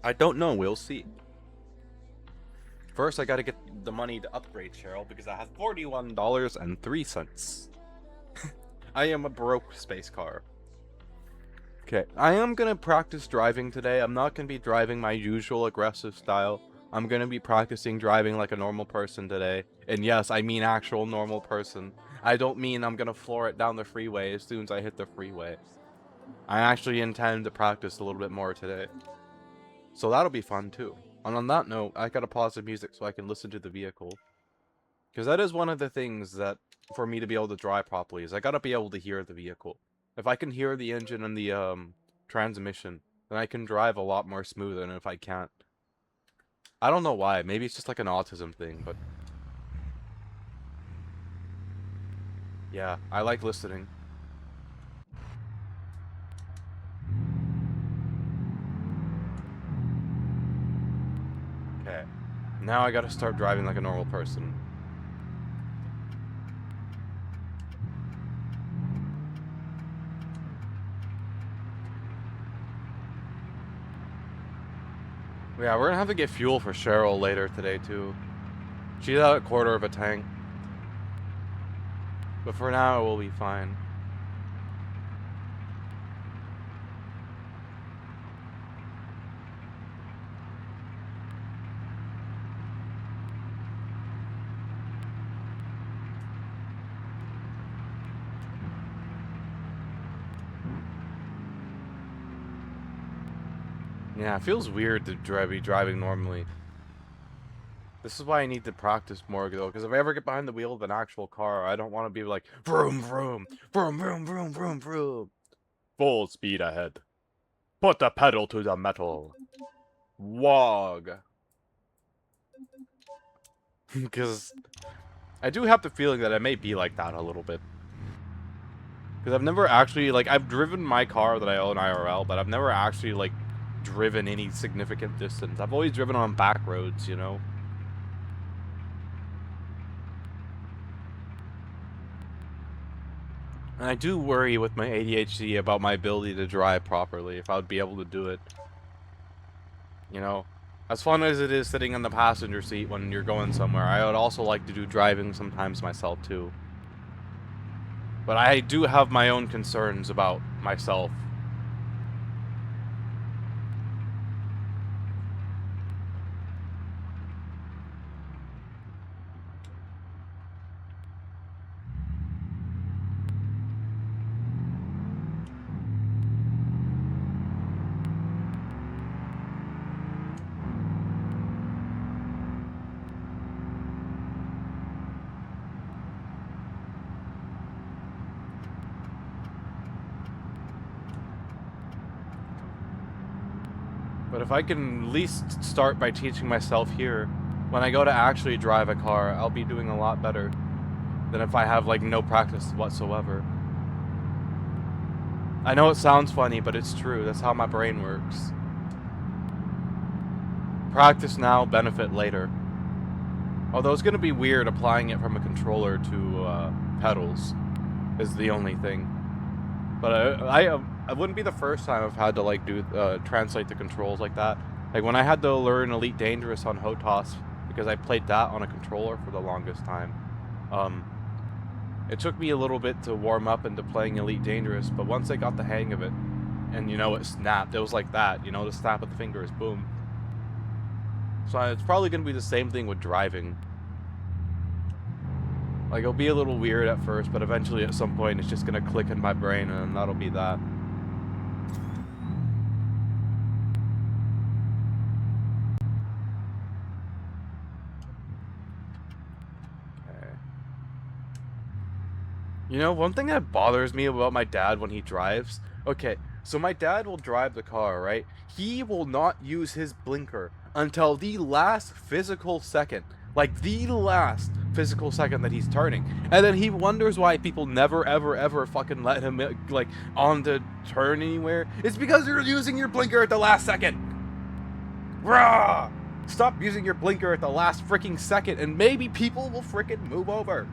I don't know, we'll see. First, I gotta get the money to upgrade Cheryl because I have $41.03. I am a broke space car. Okay, I am gonna practice driving today. I'm not gonna be driving my usual aggressive style. I'm gonna be practicing driving like a normal person today. And yes, I mean actual normal person. I don't mean I'm gonna floor it down the freeway as soon as I hit the freeway. I actually intend to practice a little bit more today. So that'll be fun too. And on that note, I gotta pause the music so I can listen to the vehicle. Because that is one of the things that, for me to be able to drive properly, is I gotta be able to hear the vehicle. If I can hear the engine and the transmission, then I can drive a lot more smooth than if I can't. I don't know why. Maybe it's just like an autism thing, but... yeah, I like listening. Okay. Now I gotta start driving like a normal person. Yeah, we're gonna have to get fuel for Cheryl later today, too. She's at a quarter of a tank. But for now, we'll be fine. Yeah, it feels weird to be driving normally. This is why I need to practice more, though, because if I ever get behind the wheel of an actual car, I don't want to be like, vroom, vroom, vroom, vroom, vroom, vroom, vroom. Full speed ahead. Put the pedal to the metal. Wog. Because I do have the feeling that I may be like that a little bit. Because I've never actually, like, I've driven my car that I own IRL, but I've never actually, like, driven any significant distance. I've always driven on back roads, you know? And I do worry with my ADHD about my ability to drive properly, if I would be able to do it. You know? As fun as it is sitting in the passenger seat when you're going somewhere, I would also like to do driving sometimes myself, too. But I do have my own concerns about myself. But if I can at least start by teaching myself here, when I go to actually drive a car, I'll be doing a lot better. than if I have like no practice whatsoever. I know it sounds funny, but it's true. That's how my brain works. Practice now, benefit later. Although it's gonna be weird applying it from a controller to pedals, is the only thing. But I wouldn't be the first time I've had to like do translate the controls like that. Like when I had to learn Elite Dangerous on HOTAS because I played that on a controller for the longest time. It took me a little bit to warm up into playing Elite Dangerous, but once I got the hang of it, and you know it snapped, it was like that. You know, the snap of the fingers, boom. So it's probably gonna be the same thing with driving. Like, it'll be a little weird at first, but eventually at some point it's just gonna click in my brain and that'll be that. Okay. You know, one thing that bothers me about my dad when he drives... Okay, so my dad will drive the car, right? He will not use his blinker until the last physical second. Like, the last physical second that he's turning. And then he wonders why people never, ever, ever fucking let him, like, on to turn anywhere. It's because you're using your blinker at the last second. Rah! Stop using your blinker at the last freaking second, and maybe people will freaking move over.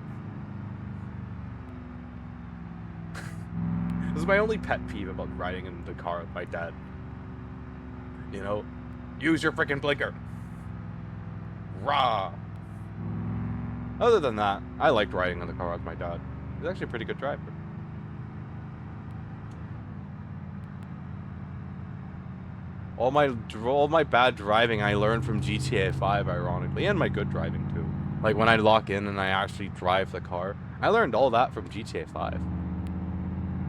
This is my only pet peeve about riding in the car with my dad. You know, use your freaking blinker. Rah! Other than that, I liked riding in the car with my dad. He's actually a pretty good driver. All my bad driving I learned from GTA 5, ironically, and my good driving too. Like when I lock in and I actually drive the car, I learned all that from GTA 5.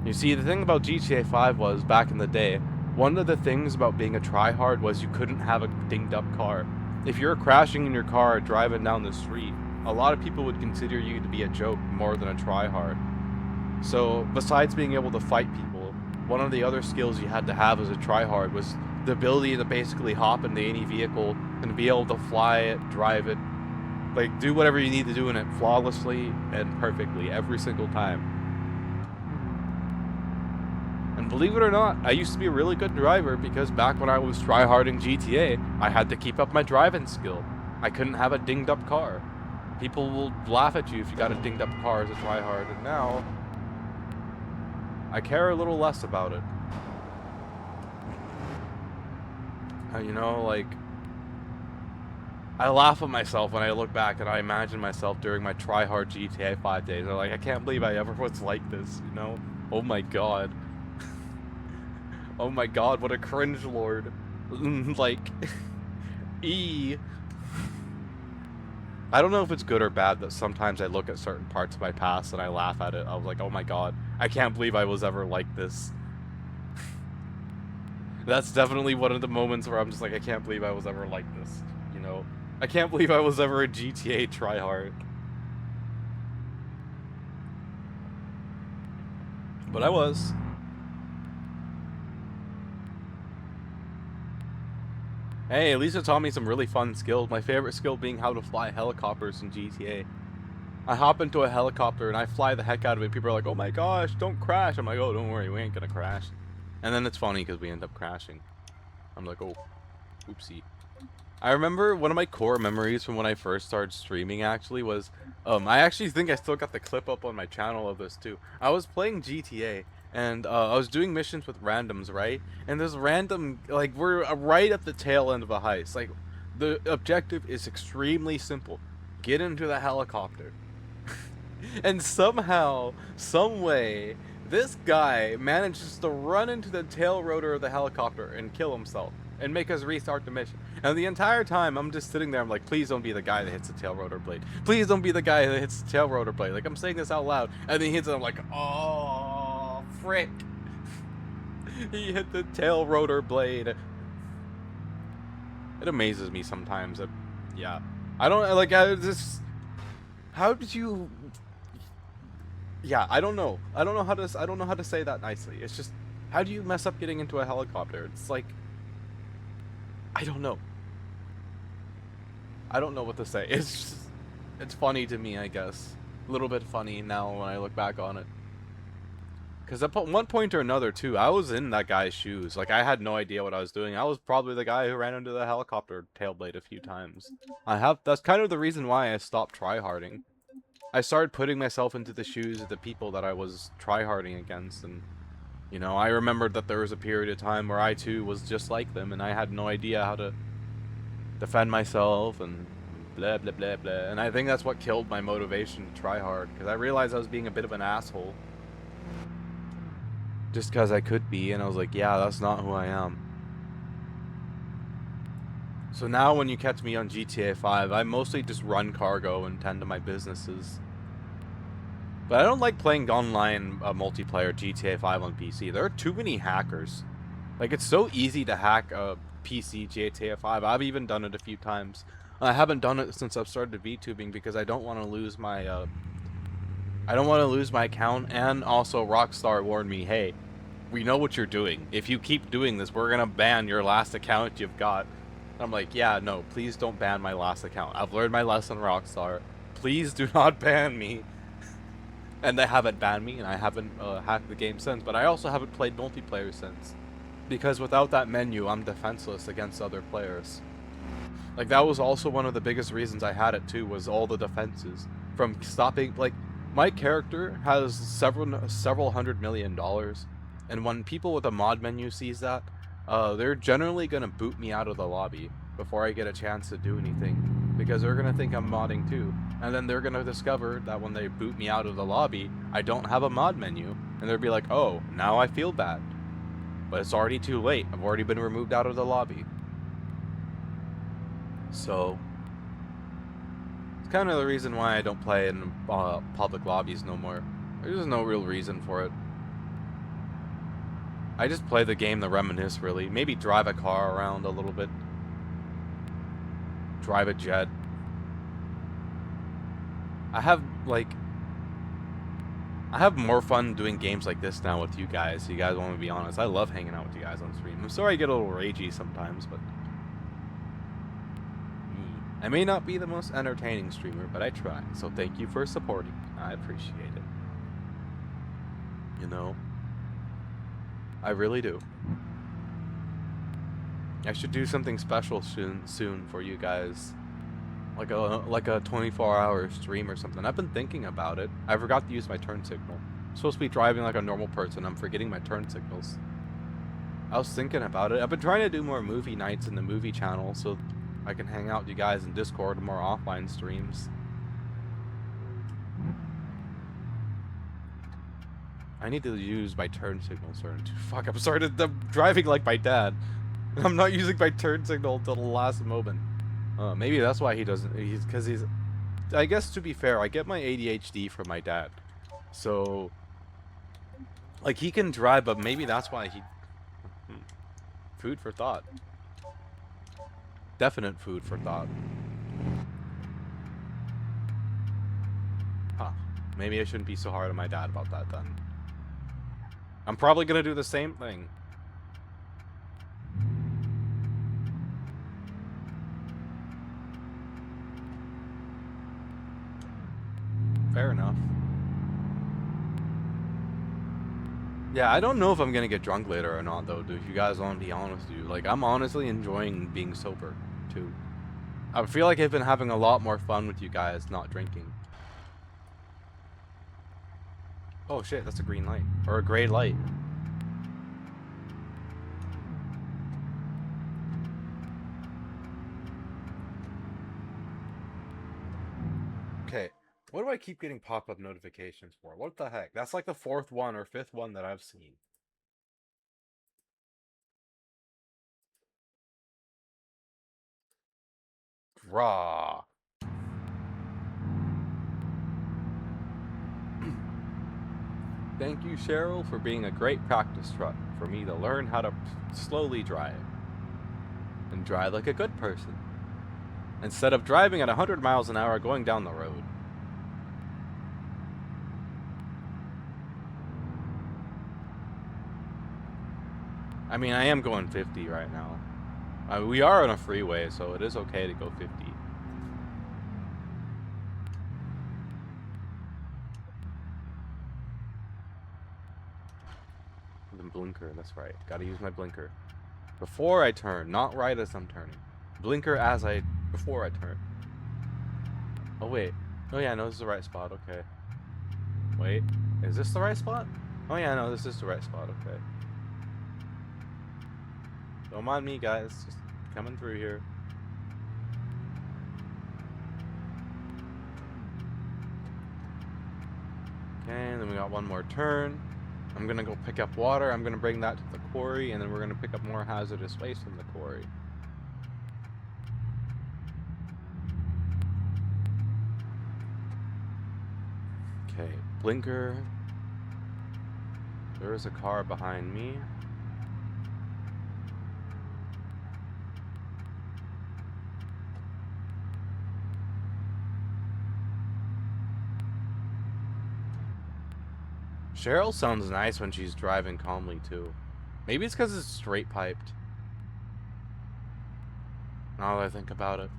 You see, the thing about GTA 5 was, back in the day, one of the things about being a tryhard was you couldn't have a dinged up car. If you're crashing in your car driving down the street, a lot of people would consider you to be a joke more than a tryhard. So, besides being able to fight people, one of the other skills you had to have as a tryhard was the ability to basically hop into any vehicle and be able to fly it, drive it, like do whatever you need to do in it flawlessly and perfectly every single time. And believe it or not, I used to be a really good driver because back when I was tryharding GTA, I had to keep up my driving skill. I couldn't have a dinged up car. People will laugh at you if you got a dinged up car as a tryhard, and now I care a little less about it. You know, like, I laugh at myself when I look back and I imagine myself during my tryhard GTA 5 days. I'm like, I can't believe I ever was like this, you know? Oh my god. Oh my god, what a cringe lord. Like, I don't know if it's good or bad that sometimes I look at certain parts of my past and I laugh at it. I was like, oh my god, I can't believe I was ever like this. That's definitely one of the moments where I'm just like, I can't believe I was ever like this, you know? I can't believe I was ever a GTA tryhard. But I was. Hey, at least it taught me some really fun skills. My favorite skill being how to fly helicopters in GTA. I hop into a helicopter and I fly the heck out of it. People are like, oh my gosh, don't crash. I'm like, oh, don't worry, we ain't gonna crash. And then it's funny because we end up crashing. I'm like, oh, oopsie. I remember one of my core memories from when I first started streaming actually was, I actually think I still got the clip up on my channel of this too. I was playing GTA and I was doing missions with randoms, right? And this random, like, we're right at the tail end of a heist. Like, the objective is extremely simple. Get into the helicopter. And somehow, some way, this guy manages to run into the tail rotor of the helicopter and kill himself and make us restart the mission. And the entire time, I'm just sitting there, I'm like, please don't be the guy that hits the tail rotor blade. Please don't be the guy that hits the tail rotor blade. Like, I'm saying this out loud, and then he hits it, I'm like, oh, frick. He hit the tail rotor blade. It amazes me sometimes that, yeah. I don't, like, how did you... Yeah, I don't know. I don't know how to say that nicely. It's just, how do you mess up getting into a helicopter? It's like, I don't know. I don't know what to say. It's just, it's funny to me, I guess. a little bit funny now when I look back on it. Because at one point or another, too, I was in that guy's shoes. Like, I had no idea what I was doing. I was probably the guy who ran into the helicopter tailblade a few times. That's kind of the reason why I stopped tryharding. I started putting myself into the shoes of the people that I was tryharding against, and, you know, I remembered that there was a period of time where I, too, was just like them, and I had no idea how to defend myself, and blah, blah, blah, blah. And I think that's what killed my motivation to try hard, because I realized I was being a bit of an asshole. Just because I could be, and I was like, yeah, that's not who I am. So now when you catch me on GTA 5, I mostly just run cargo and tend to my businesses. But I don't like playing online multiplayer GTA 5 on PC. There are too many hackers. Like, it's so easy to hack a PC GTA 5. I've even done it a few times. I haven't done it since I've started VTubing because I don't want to lose my account, and also Rockstar warned me, hey, we know what you're doing. If you keep doing this, we're gonna ban your last account you've got. I'm like, yeah, no, please don't ban my last account. I've learned my lesson, Rockstar. Please do not ban me. And they haven't banned me, and I haven't hacked the game since, but I also haven't played multiplayer since. Because without that menu, I'm defenseless against other players. Like, that was also one of the biggest reasons I had it too, was all the defenses. From stopping, like, my character has several $100 million, and when people with a mod menu sees that, they're generally gonna boot me out of the lobby before I get a chance to do anything, because they're gonna think I'm modding too, and then they're gonna discover that when they boot me out of the lobby, I don't have a mod menu, and they'll be like, oh, now I feel bad. But it's already too late. I've already been removed out of the lobby. So, it's kind of the reason why I don't play in public lobbies no more. There's no real reason for it. I just play the game to reminisce, really. Maybe drive a car around a little bit. Drive a jet. I have more fun doing games like this now with you guys, so you guys want me to be honest. I love hanging out with you guys on stream. I'm sorry I get a little ragey sometimes, but I may not be the most entertaining streamer, but I try. So thank you for supporting. I appreciate it. You know? I really do. I should do something special soon for you guys. Like a 24-hour stream or something. I've been thinking about it. I forgot to use my turn signal. I'm supposed to be driving like a normal person. I'm forgetting my turn signals. I was thinking about it. I've been trying to do more movie nights in the movie channel so I can hang out with you guys in Discord and more offline streams. I need to use my turn signal, sir. Fuck, I'm driving like my dad. I'm not using my turn signal until the last moment. Maybe that's why he doesn't. Because he's. I guess to be fair, I get my ADHD from my dad. So, like, he can drive, but maybe that's why he. Food for thought. Definite food for thought. Huh. Maybe I shouldn't be so hard on my dad about that then. I'm probably gonna do the same thing. Fair enough. Yeah, I don't know if I'm gonna get drunk later or not, though, if you guys want to be honest with you. Like, I'm honestly enjoying being sober, too. I feel like I've been having a lot more fun with you guys not drinking. Oh shit, that's a green light. Or a gray light. Okay. What do I keep getting pop-up notifications for? What the heck? That's like the 4th one or 5th one that I've seen. Raw. Thank you, Cheryl, for being a great practice truck for me to learn how to slowly drive. And drive like a good person. Instead of driving at 100 miles an hour going down the road. I mean, I am going 50 right now. We are on a freeway, so it is okay to go 50. blinker. That's right. Gotta use my blinker. Before I turn, not right as I'm turning. Blinker before I turn. Oh, wait. Oh, yeah, no, this is the right spot. Okay. Wait. Is this the right spot? Oh, yeah, no, this is the right spot. Okay. Don't mind me, guys. Just coming through here. Okay, and then we got one more turn. I'm gonna go pick up water. I'm gonna bring that to the quarry, and then we're gonna pick up more hazardous waste from the quarry. Okay, blinker. There is a car behind me. Cheryl sounds nice when she's driving calmly, too. Maybe it's because it's straight piped. Now that I think about it.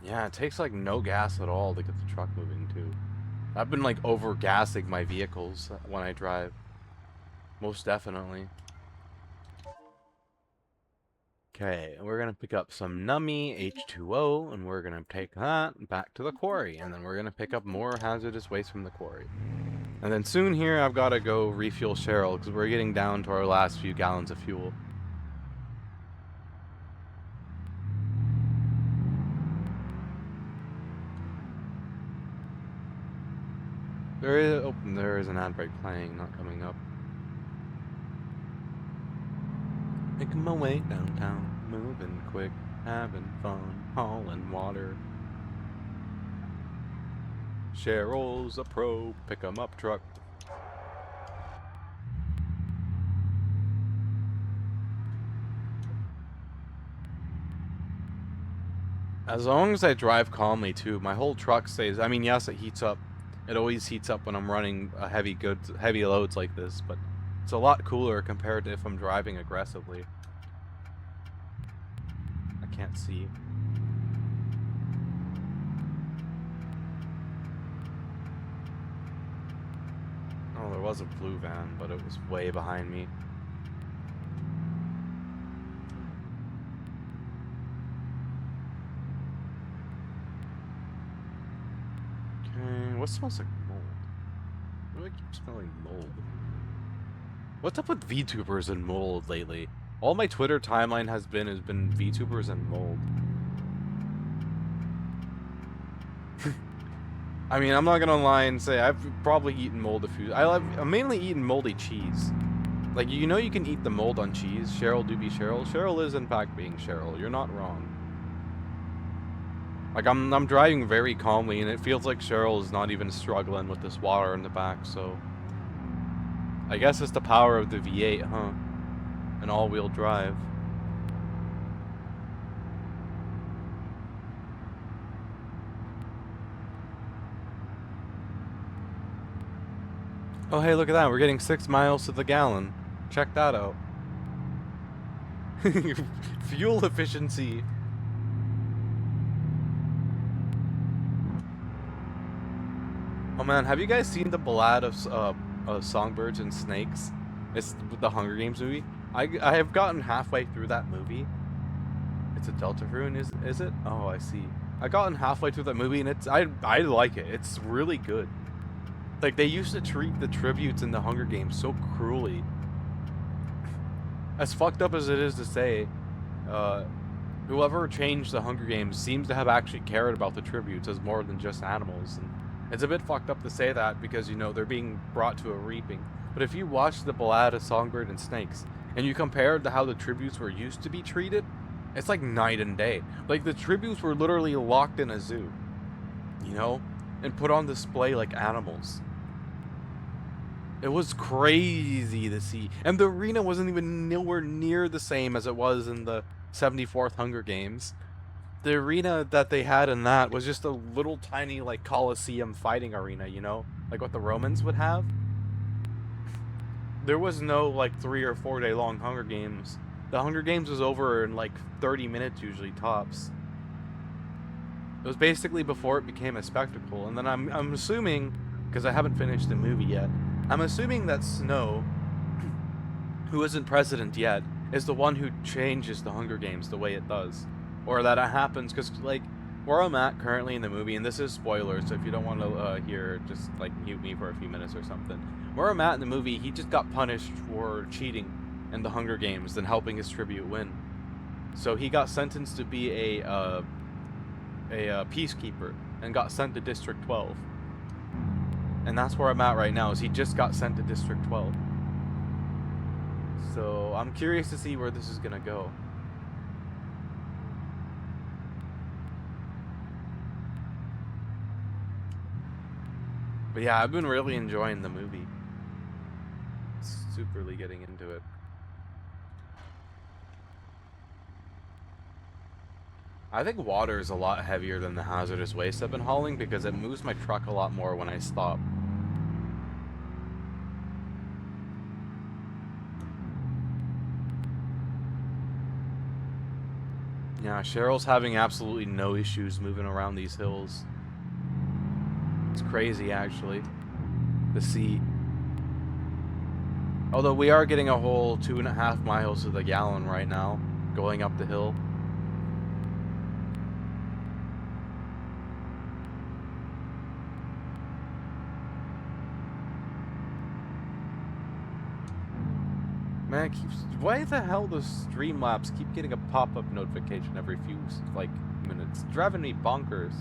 Yeah, it takes like no gas at all to get the truck moving, too. I've been like over-gassing my vehicles when I drive. Most definitely. Okay, we're gonna pick up some nummy H2O, and we're gonna take that back to the quarry, and then we're gonna pick up more hazardous waste from the quarry. And then soon here, I've gotta go refuel Cheryl, because we're getting down to our last few gallons of fuel. There is an ad break playing, not coming up. Making my way downtown, moving quick, having fun, hauling water. Cheryl's a pro, pick 'em up truck. As long as I drive calmly too, my whole truck stays. I mean, yes, it heats up. It always heats up when I'm running heavy loads like this, but it's a lot cooler compared to if I'm driving aggressively. I can't see. Oh, there was a blue van, but it was way behind me. Okay, what smells like mold? Why do I keep smelling mold? What's up with VTubers and mold lately? All my Twitter timeline has been VTubers and mold. I mean, I'm not gonna lie and say I've probably eaten mold a few. I'm mainly eating moldy cheese. Like, you know, you can eat the mold on cheese. Cheryl do be Cheryl. Cheryl is in fact being Cheryl. You're not wrong. Like, I'm driving very calmly, and it feels like Cheryl is not even struggling with this water in the back. So I guess it's the power of the V8, huh? An all-wheel drive. Oh, hey, look at that. We're getting 6 miles to the gallon. Check that out. Fuel efficiency. Oh, man, have you guys seen the ballad of Songbirds and Snakes? It's the Hunger Games movie. I have gotten halfway through that movie. It's a Deltarune, is it? Oh, I see. I gotten halfway through that movie, and I like it. It's really good. Like, they used to treat the tributes in the Hunger Games so cruelly. As fucked up as it is to say, whoever changed the Hunger Games seems to have actually cared about the tributes as more than just animals. And it's a bit fucked up to say that because, you know, they're being brought to a reaping. But if you watch the Ballad of Songbird and Snakes, and you compare it to how the tributes were used to be treated, it's like night and day. Like, the tributes were literally locked in a zoo, you know, and put on display like animals. It was crazy to see. And the arena wasn't even nowhere near the same as it was in the 74th Hunger Games. The arena that they had in that was just a little tiny, like, Colosseum fighting arena, you know? Like what the Romans would have. There was no, like, 3 or 4 day long Hunger Games The Hunger Games was over in like 30 minutes usually tops. It was basically before it became a spectacle, and then I'm assuming, because I haven't finished the movie yet, I'm assuming that Snow, who isn't president yet, is the one who changes the Hunger Games the way it does, or that it happens. Because like where I'm at currently in the movie, and this is spoilers, so if you don't want to hear, just like mute me for a few minutes or something. Where I'm at in the movie, he just got punished for cheating in the Hunger Games and helping his tribute win. So he got sentenced to be a peacekeeper and got sent to District 12. And that's where I'm at right now, is he just got sent to District 12. So I'm curious to see where this is gonna go. But yeah, I've been really enjoying the movie. Superly getting into it. I think water is a lot heavier than the hazardous waste I've been hauling because it moves my truck a lot more when I stop. Yeah, Cheryl's having absolutely no issues moving around these hills. It's crazy, actually, to see. Although we are getting a whole 2.5 miles to the gallon right now, going up the hill. Man, why the hell does Streamlabs keep getting a pop-up notification every few, like, minutes? It's driving me bonkers.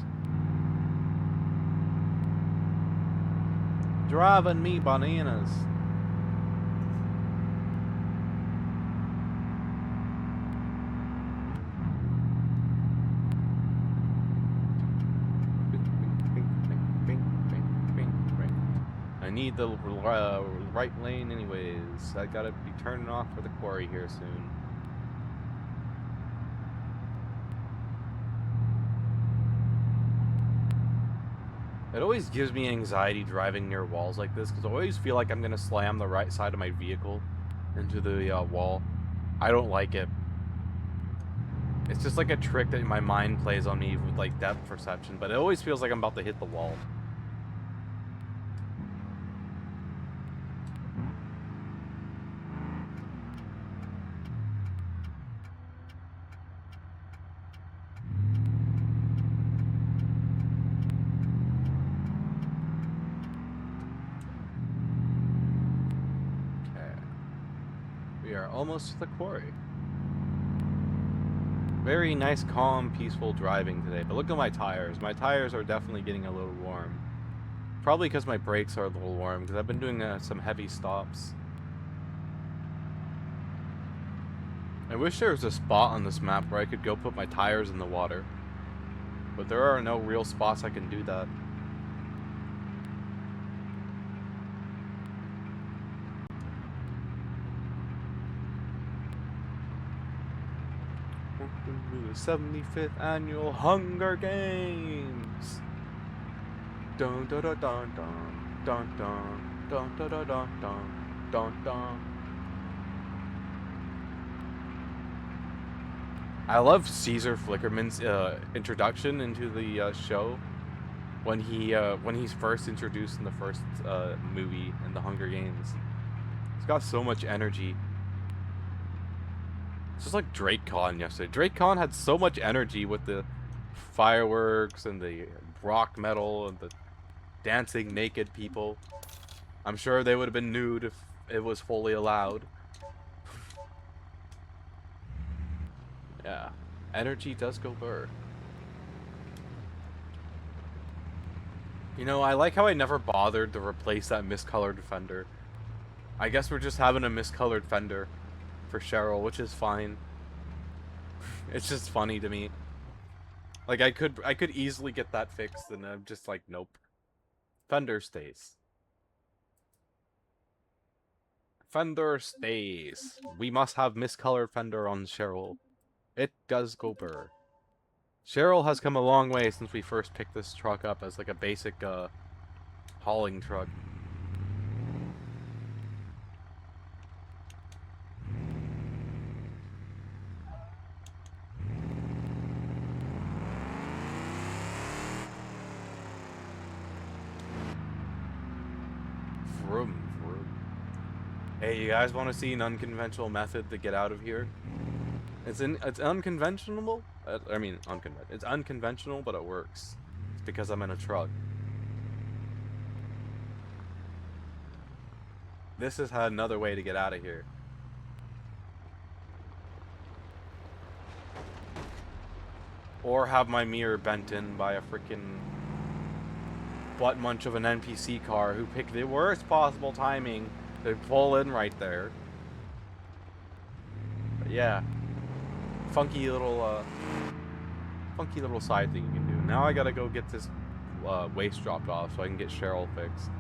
Driving me bananas. I need the right lane anyways. I gotta be turning off for the quarry here soon. It always gives me anxiety driving near walls like this, because I always feel like I'm gonna slam the right side of my vehicle into the wall. I don't like it. It's just like a trick that my mind plays on me with like depth perception, but it always feels like I'm about to hit the wall. We are almost to the quarry. Very nice, calm, peaceful driving today. But look at my tires. My tires are definitely getting a little warm. Probably because my brakes are a little warm, because I've been doing some heavy stops. I wish there was a spot on this map where I could go put my tires in the water. But there are no real spots I can do that. Welcome to the 75th annual Hunger Games. Dun dun dun dun dun dun dun dun dun dun dun dun dun. I love Caesar Flickerman's introduction into the show when he's first introduced in the first movie in the Hunger Games. He's got so much energy. It's just like DrakeCon yesterday. DrakeCon had so much energy with the fireworks and the rock metal and the dancing naked people. I'm sure they would have been nude if it was fully allowed. Yeah, energy does go burr. You know, I like how I never bothered to replace that miscolored fender. I guess we're just having a miscolored fender for Cheryl, which is fine. It's just funny to me. Like I could easily get that fixed, and I'm just like, nope. Fender stays. Fender stays. We must have miscolored fender on Cheryl. It does go burr. Cheryl has come a long way since we first picked this truck up as like a basic hauling truck. Vroom, vroom. Hey, you guys want to see an unconventional method to get out of here? It's unconventional. It's unconventional, but it works. It's because I'm in a truck. This is another way to get out of here. Or have my mirror bent in by a freaking butt munch of an NPC car who picked the worst possible timing to pull in right there. But yeah. Funky little side thing you can do. Now I gotta go get this waste dropped off so I can get Cheryl fixed.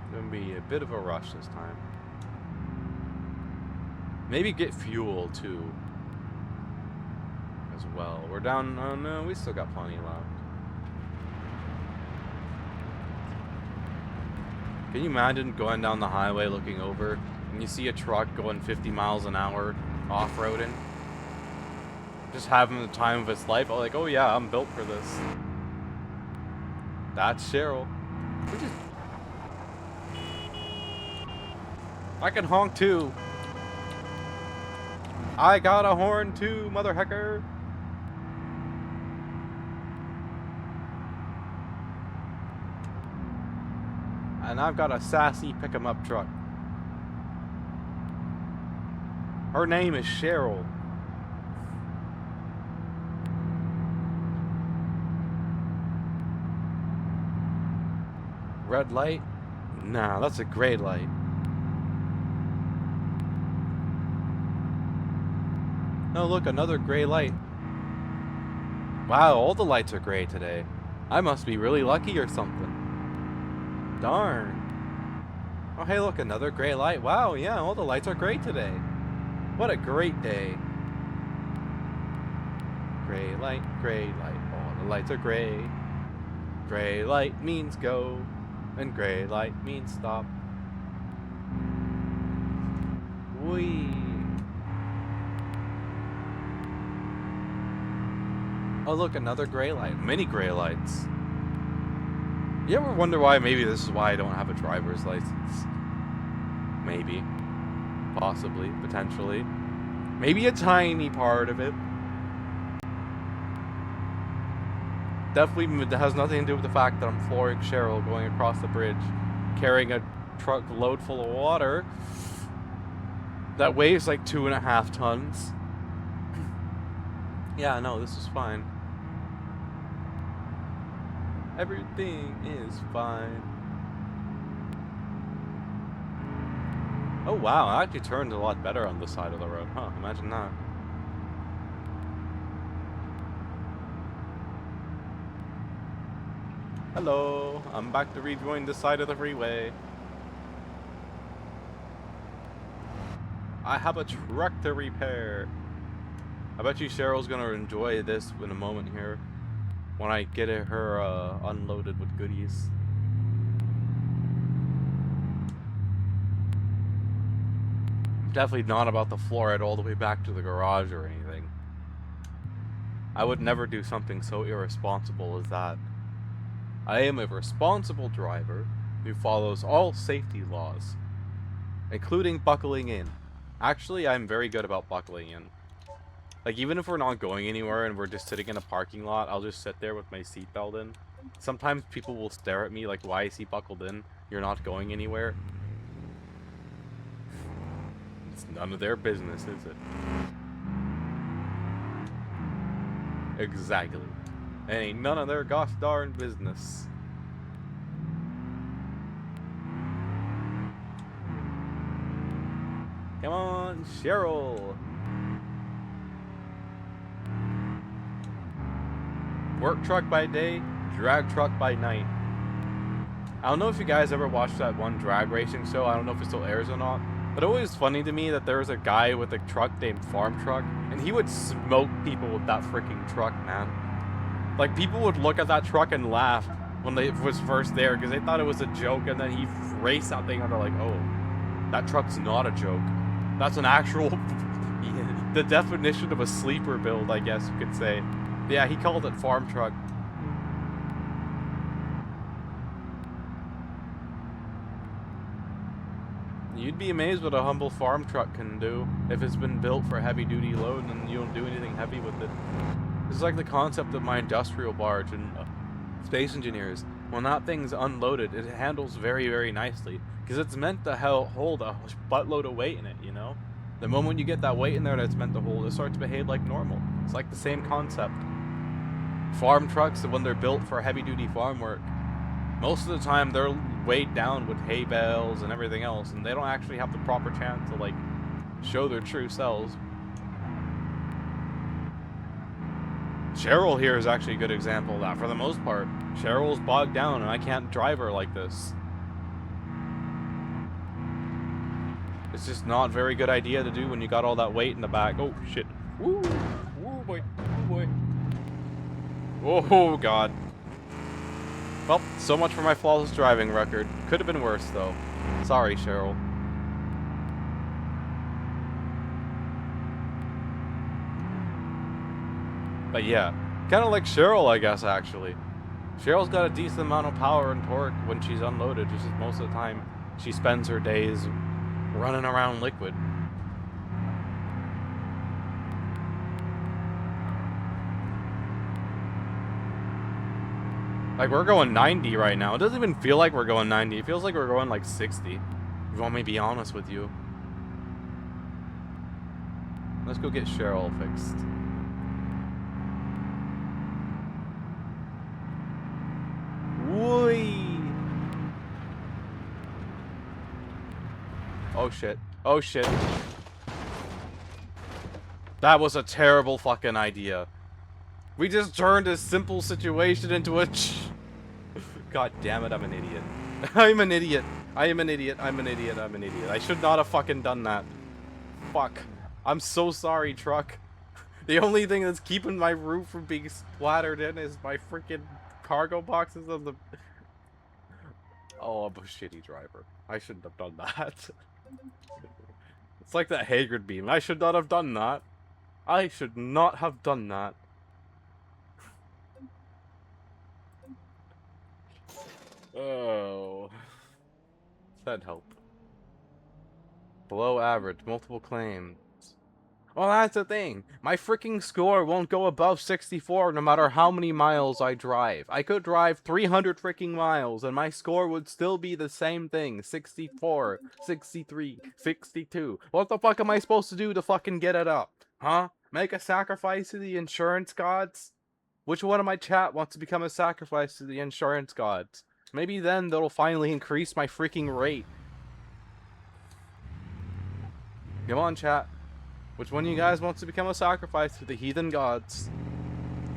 It's gonna be a bit of a rush this time. Maybe get fuel too. As well. We're down. Oh no, we still got plenty left. Can you imagine going down the highway looking over and you see a truck going 50 miles an hour off-roading? Just having the time of its life. I'm like, oh yeah, I'm built for this. That's Cheryl. I can honk too. I got a horn too, mother hecker. And I've got a sassy pick-em-up truck. Her name is Cheryl. Red light? Nah, that's a gray light. Oh, look, another gray light. Wow, all the lights are gray today. I must be really lucky or something. Darn. Oh, hey, look, another gray light. Wow, yeah, all the lights are gray today. What a great day. Gray light, all the lights are gray. Gray light means go, and gray light means stop. Whee. Oh, look, another gray light. Many gray lights. You ever wonder why maybe this is why I don't have a driver's license? Maybe. Possibly. Potentially. Maybe a tiny part of it. Definitely has nothing to do with the fact that I'm flooring Cheryl going across the bridge, carrying a truck load full of water that weighs like 2.5 tons. Yeah, no, this is fine. Everything is fine. Oh wow, I actually turned a lot better on this side of the road. Huh, imagine that. Hello, I'm back to rejoin this side of the freeway. I have a truck to repair. I bet you Cheryl's gonna enjoy this in a moment here. When I get her unloaded with goodies. Definitely not about to floor it all the way back to the garage or anything. I would never do something so irresponsible as that. I am a responsible driver who follows all safety laws, including buckling in. Actually, I'm very good about buckling in. Like, even if we're not going anywhere and we're just sitting in a parking lot, I'll just sit there with my seatbelt in. Sometimes people will stare at me like, why is he buckled in? You're not going anywhere. It's none of their business, is it? Exactly. It ain't none of their gosh darn business. Come on, Cheryl. Work truck by day, drag truck by night. I don't know if you guys ever watched that one drag racing show. I don't know if it still airs or not. But it was funny to me that there was a guy with a truck named Farm Truck, and he would smoke people with that freaking truck, man. Like, people would look at that truck and laugh when it was first there because they thought it was a joke, and then he raced that thing and they're like, oh, that truck's not a joke. That's an actual, the definition of a sleeper build, I guess you could say. Yeah, he called it Farm Truck. You'd be amazed what a humble farm truck can do if it's been built for heavy duty load and you don't do anything heavy with it. It's like the concept of my industrial barge in Space Engineers. When that thing's unloaded, it handles very, very nicely because it's meant to hold a buttload of weight in it, you know? The moment you get that weight in there that it's meant to hold, it starts to behave like normal. It's like the same concept. Farm trucks, when they're built for heavy duty farm work, most of the time they're weighed down with hay bales and everything else, and they don't actually have the proper chance to like show their true selves. Cheryl here is actually a good example of that. For the most part, Cheryl's bogged down and I can't drive her like this. It's just not a very good idea to do when you got all that weight in the back. Oh shit. Woo! Woo boy. Woo boy. Oh god. Well, so much for my flawless driving record. Could have been worse though. Sorry, Cheryl. But yeah, kind of like Cheryl, I guess, actually. Cheryl's got a decent amount of power and torque when she's unloaded, just as most of the time she spends her days running around liquid. Like, we're going 90 right now. It doesn't even feel like we're going 90. It feels like we're going like 60. If you want me to be honest with you. Let's go get Cheryl fixed. Whee! Oh shit. Oh shit. That was a terrible fucking idea. We just turned a simple situation into a God damn it, I'm an idiot. I'm an idiot. I am an idiot. I'm an idiot. I'm an idiot. I should not have fucking done that. Fuck. I'm so sorry, truck. The only thing that's keeping my roof from being splattered in is my freaking cargo boxes on the... Oh, I'm a shitty driver. I shouldn't have done that. It's like that Haggard beam. I should not have done that. I should not have done that. Oh. That'd help. Below average. Multiple claims. Well, that's the thing. My freaking score won't go above 64 no matter how many miles I drive. I could drive 300 freaking miles and my score would still be the same thing. 64, 63, 62. What the fuck am I supposed to do to fucking get it up? Huh? Make a sacrifice to the insurance gods? Which one of my chat wants to become a sacrifice to the insurance gods? Maybe then they'll finally increase my freaking rate. Come on, chat. Which one of you guys wants to become a sacrifice to the heathen gods?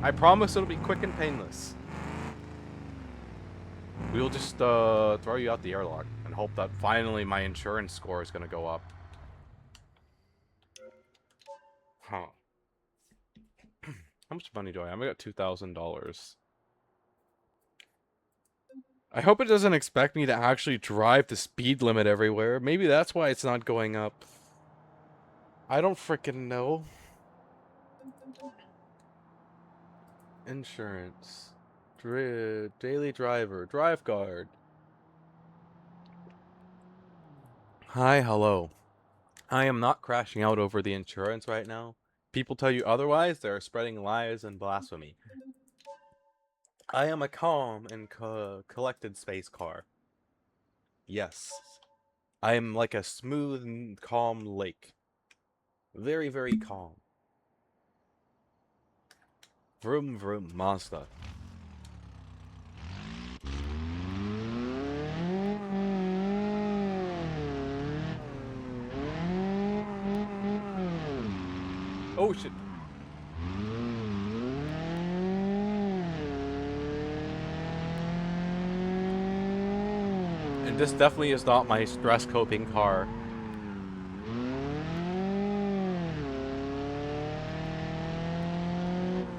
I promise it'll be quick and painless. We'll just throw you out the airlock and hope that finally my insurance score is going to go up. Huh. How much money do I have? I got $2,000. I hope it doesn't expect me to actually drive the speed limit everywhere. Maybe that's why it's not going up. I don't frickin' know. Insurance. Daily driver. Drive guard. Hi, hello. I am not crashing out over the insurance right now. People tell you otherwise, they're spreading lies and blasphemy. I am a calm and collected space car. Yes. I am like a smooth and calm lake. Very, very calm. Vroom, vroom, Mazda. Oh, shit. And this definitely is not my stress coping car.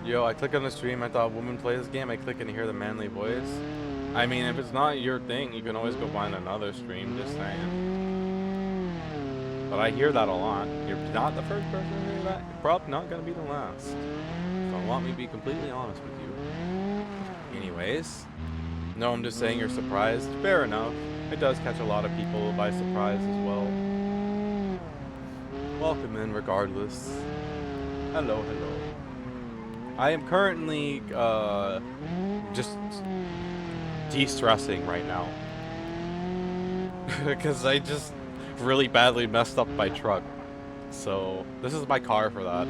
Yo, I click on the stream, I thought women play this game, I click and hear the manly voice. I mean, if it's not your thing, you can always go find another stream, just saying. But I hear that a lot. You're not the first person to hear that. You're probably not going to be the last. So I want me to be completely honest with you. Anyways. No, I'm just saying you're surprised. Fair enough. It does catch a lot of people by surprise as well. Welcome in regardless. Hello, hello. I am currently, just de-stressing right now. Because I just really badly messed up my truck. So, this is my car for that.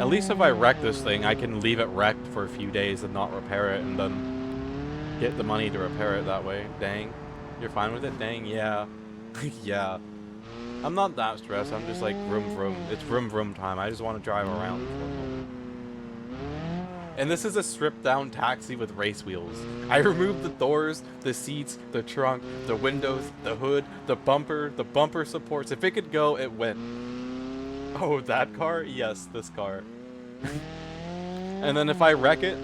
At least if I wreck this thing, I can leave it wrecked for a few days and not repair it, and then get the money to repair it that way. Dang. You're fine with it? Dang, yeah. Yeah. I'm not that stressed, I'm just like, vroom vroom. It's vroom vroom time. I just want to drive around for a moment. And this is a stripped down taxi with race wheels. I removed the doors, the seats, the trunk, the windows, the hood, the bumper supports. If it could go, it went. Oh, that car? Yes, this car. And then if I wreck it,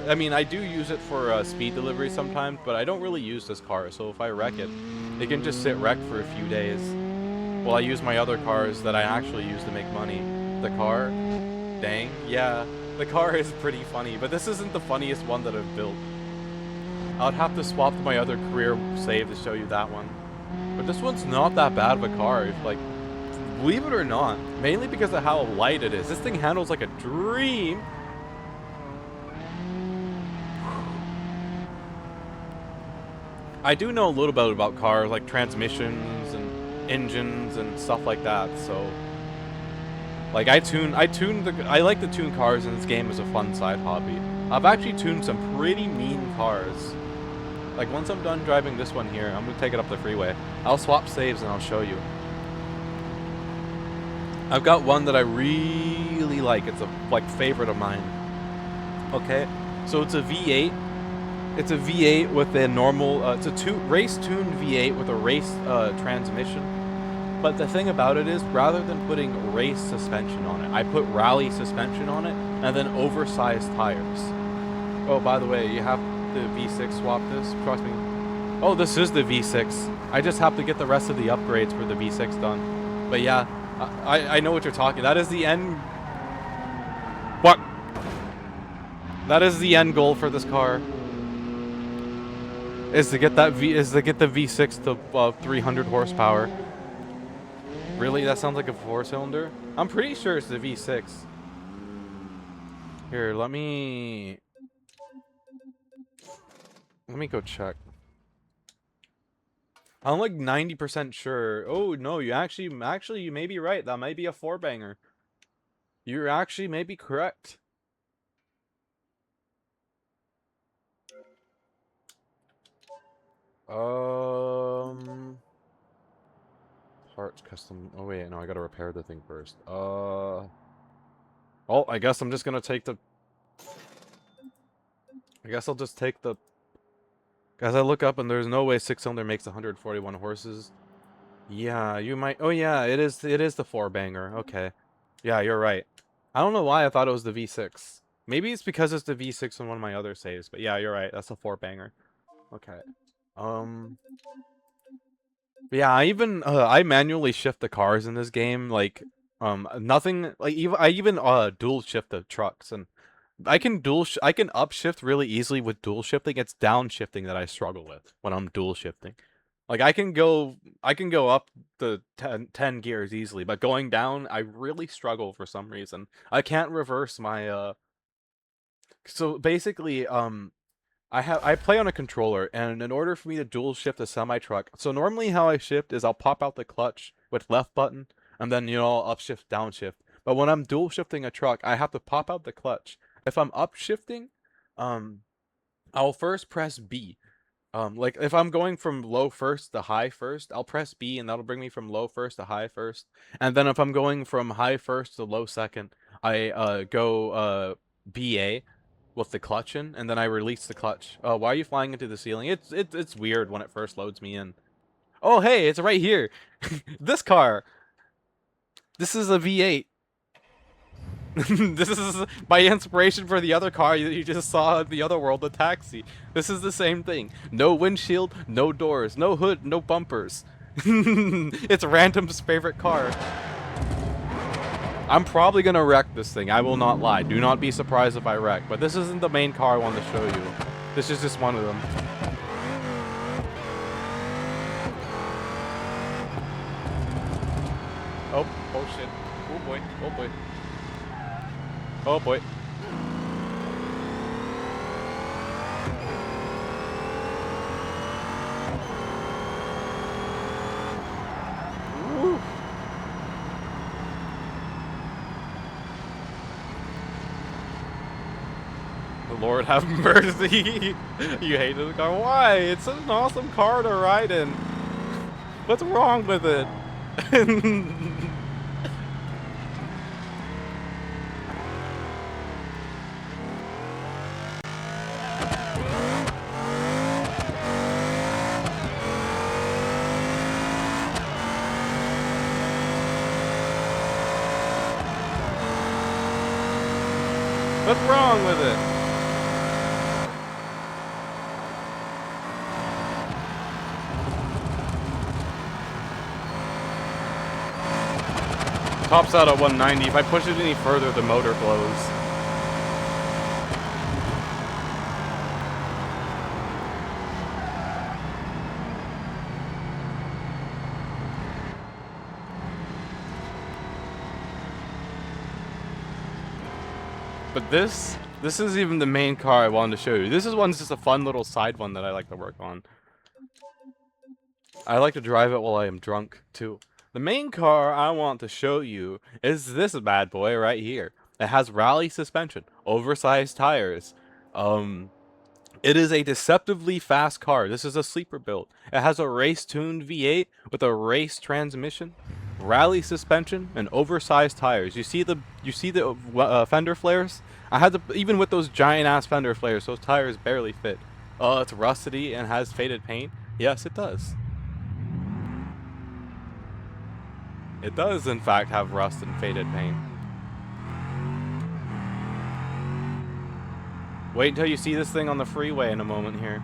I mean, I do use it for speed delivery sometimes, but I don't really use this car, so if I wreck it, it can just sit wrecked for a few days. While I use my other cars that I actually use to make money. The car? Dang, yeah. The car is pretty funny, but this isn't the funniest one that I've built. I would have to swap to my other career save to show you that one. But this one's not that bad of a car, like, believe it or not. Mainly because of how light it is. This thing handles like a dream. I do know a little bit about cars, like transmissions and engines and stuff like that, so like I like to tune cars in this game as a fun side hobby. I've actually tuned some pretty mean cars. Like once I'm done driving this one here, I'm gonna take it up the freeway. I'll swap saves and I'll show you. I've got one that I really like. It's a favorite of mine. Okay, so it's a V8. It's a V8 with a normal, it's a race-tuned V8 with a race transmission. But the thing about it is, rather than putting race suspension on it, I put rally suspension on it, and then oversized tires. Oh, by the way, you have the V6 swap this, trust me. Oh, this is the V6. I just have to get the rest of the upgrades for the V6 done. But yeah, I know what you're talking. That is the end... What? That is the end goal for this car. Is to get that the V6 to 300 horsepower. Really? That sounds like a 4-cylinder? I'm pretty sure it's the V6. Here, let me go check. I'm like 90% sure. Oh no, you you may be right. That might be a 4-banger. You're actually maybe correct. Parts custom. Oh wait, no, I gotta repair the thing first. Oh, I guess I'm just gonna take the. I guess I'll just take the. Guys, I look up and there's no way 6-cylinder makes 141 horses. Yeah, you might. Oh yeah, it is the 4-banger. Okay. Yeah, you're right. I don't know why I thought it was the V6. Maybe it's because it's the V6 on one of my other saves, but yeah, you're right. That's a 4-banger. Okay. Yeah, I manually shift the cars in this game, like, nothing, like, I even dual shift the trucks, and I can upshift really easily with dual shifting. It's downshifting that I struggle with when I'm dual shifting. Like, I can go up the 10 gears easily, but going down, I really struggle for some reason. I can't reverse my, so basically, I play on a controller, and in order for me to dual shift a semi-truck, so normally how I shift is I'll pop out the clutch with left button, and then, you know, I'll upshift, downshift. But when I'm dual shifting a truck, I have to pop out the clutch. If I'm upshifting, I'll first press B. Like if I'm going from low first to high first, I'll press B, and that'll bring me from low first to high first. And then if I'm going from high first to low second, I go BA with the clutch in, and then I release the clutch. Why are you flying into the ceiling? It's weird when it first loads me in. Oh hey, it's right here. This car. This is a V8. This is my inspiration for the other car that you just saw in the other world, the taxi. This is the same thing. No windshield, no doors, no hood, no bumpers. It's Random's favorite car. I'm probably gonna wreck this thing, I will not lie. Do not be surprised if I wreck. But this isn't the main car I want to show you. This is just one of them. Oh boy. Oh boy. Woo. The Lord have mercy. You hate this car. Why? It's an awesome car to ride in. What's wrong with it? What's wrong with it? Tops out at 190. If I push it any further, the motor blows. But this is even the main car I wanted to show you. This is one's just a fun little side one that I like to work on. I like to drive it while I am drunk, too. The main car I want to show you is this bad boy right here. It has rally suspension, oversized tires. It is a deceptively fast car. This is a sleeper build. It has a race-tuned V8 with a race transmission, rally suspension, and oversized tires. You see the fender flares? I had to, even with those giant ass fender flares, those tires barely fit. It's rusty and has faded paint. Yes, it does. It does, in fact, have rust and faded paint. Wait until you see this thing on the freeway in a moment here.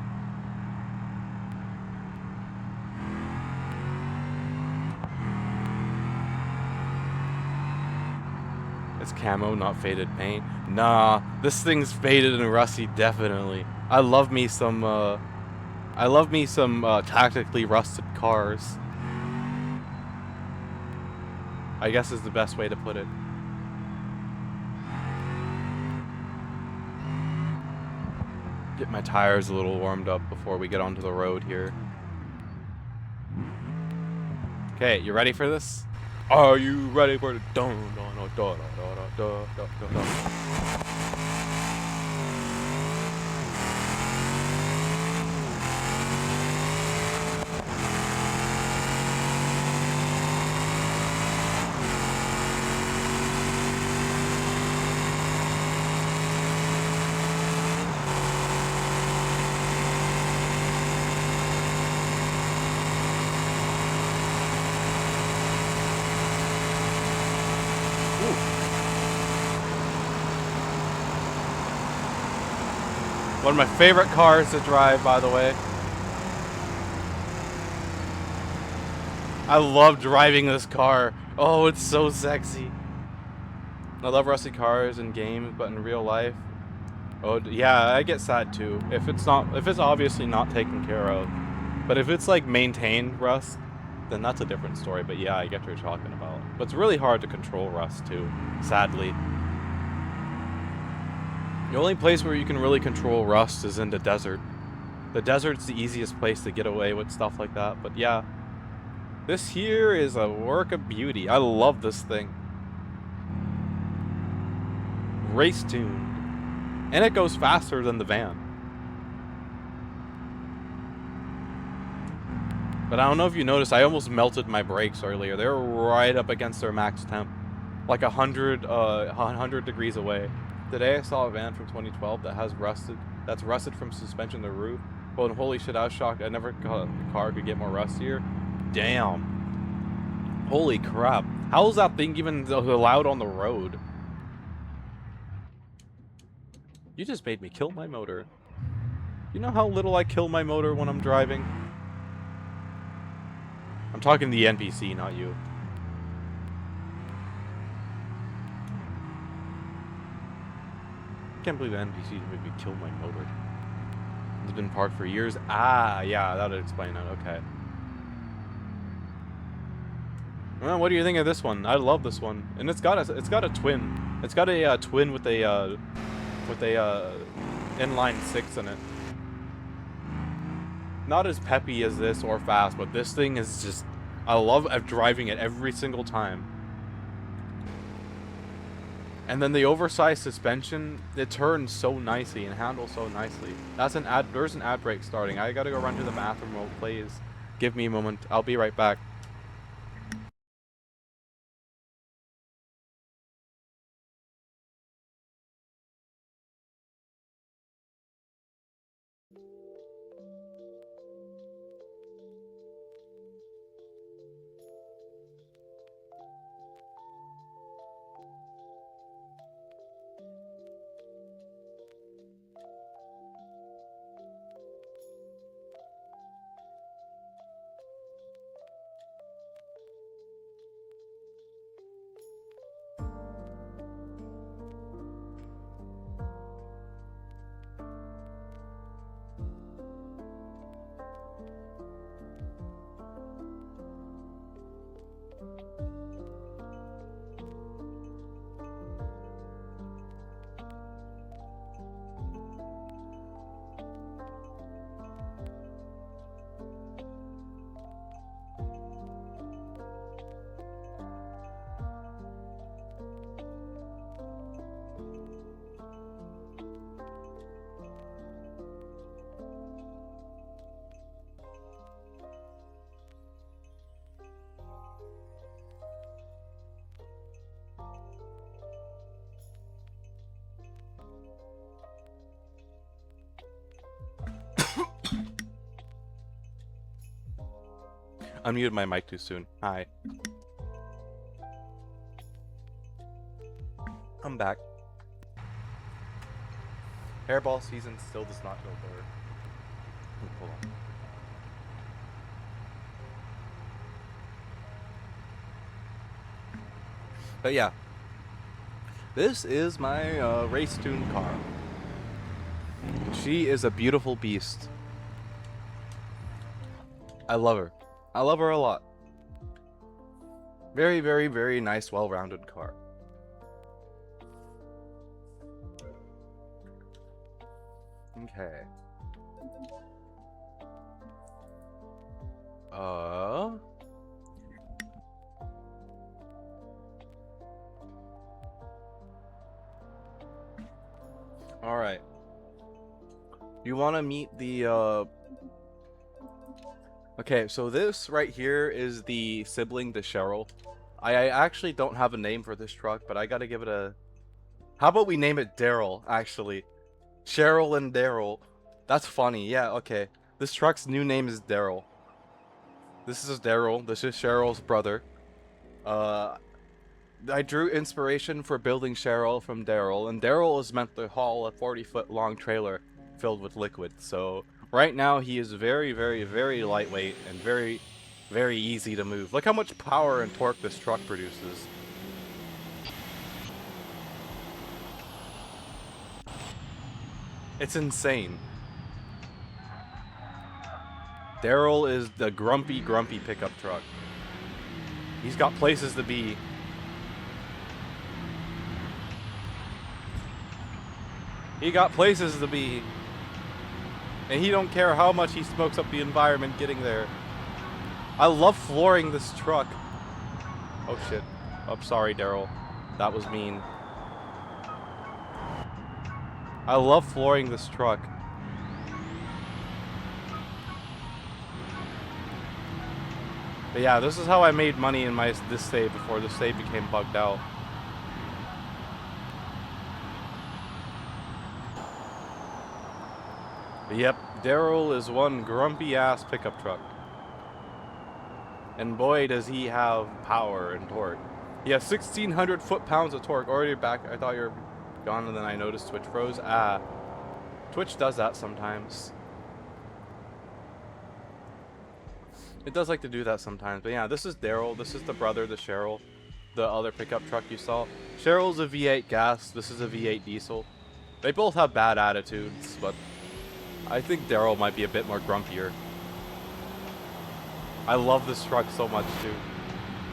It's camo, not faded paint. Nah, this thing's faded and rusty, definitely. I love me some tactically rusted cars. I guess is the best way to put it. Get my tires a little warmed up before we get onto the road here. Okay, you ready for this? Are you ready for the dun dun dun dun dun dun dun dun dun? One of my favorite cars to drive, by the way. I love driving this car. Oh, it's so sexy. I love rusty cars in games, but in real life, oh yeah, I get sad too. If it's obviously not taken care of. But if it's like maintained rust, then that's a different story. But yeah, I get what you're talking about. But it's really hard to control rust too, sadly. The only place where you can really control rust is in the desert. The desert's the easiest place to get away with stuff like that. But yeah, this here is a work of beauty. I love this thing. Race tuned. And it goes faster than the van. But I don't know if you noticed, I almost melted my brakes earlier. They were right up against their max temp. Like 100 degrees away. Today I saw a van from 2012 that's rusted from suspension to roof. Well, and holy shit, I was shocked. I never thought the car could get more rustier. Damn. Holy crap. How is that thing even allowed on the road? You just made me kill my motor. You know how little I kill my motor when I'm driving? I'm talking to the NPC, not you. I can't believe the NPCs made me kill my motor. It's been parked for years. Ah, yeah, that would explain it. Okay. Well, what do you think of this one? I love this one, and it's got a twin. It's got a twin with a inline six in it. Not as peppy as this or fast, but this thing is just, I love driving it every single time. And then the oversized suspension, it turns so nicely and handles so nicely. There's an ad break starting. I gotta go run to the bathroom while it plays. Give me a moment. I'll be right back. I muted my mic too soon. Hi. I'm back. Hairball season still does not go there. Hold on. But yeah, this is my race tuned car. She is a beautiful beast. I love her. I love her a lot. Very, very, very nice, well-rounded car. Okay. Alright. You want to meet the, Okay, so this right here is the sibling to Cheryl. I actually don't have a name for this truck, but I gotta give it a... How about we name it Daryl, actually? Cheryl and Daryl. That's funny, yeah, okay. This truck's new name is Daryl. This is Daryl. This is Cheryl's brother. I drew inspiration for building Cheryl from Daryl, and Daryl is meant to haul a 40-foot long trailer filled with liquid, so... Right now, he is very, very, very lightweight and very, very easy to move. Look how much power and torque this truck produces. It's insane. Daryl is the grumpy, grumpy pickup truck. He's got places to be. He got places to be. And he don't care how much he smokes up the environment getting there. I love flooring this truck. Oh shit. I'm sorry, Daryl. That was mean. I love flooring this truck. But yeah, this is how I made money in this save before the save became bugged out. Yep, Daryl is one grumpy ass pickup truck. And boy does he have power and torque. He has 1,600 foot-pounds of torque. Already back. I thought you were gone and then I noticed Twitch froze. Twitch does that sometimes. It does like to do that sometimes. But yeah, this is Daryl. This is the brother to Cheryl. The other pickup truck you saw. Cheryl's a V8 gas. This is a V8 diesel. They both have bad attitudes, but... I think Daryl might be a bit more grumpier. I love this truck so much too.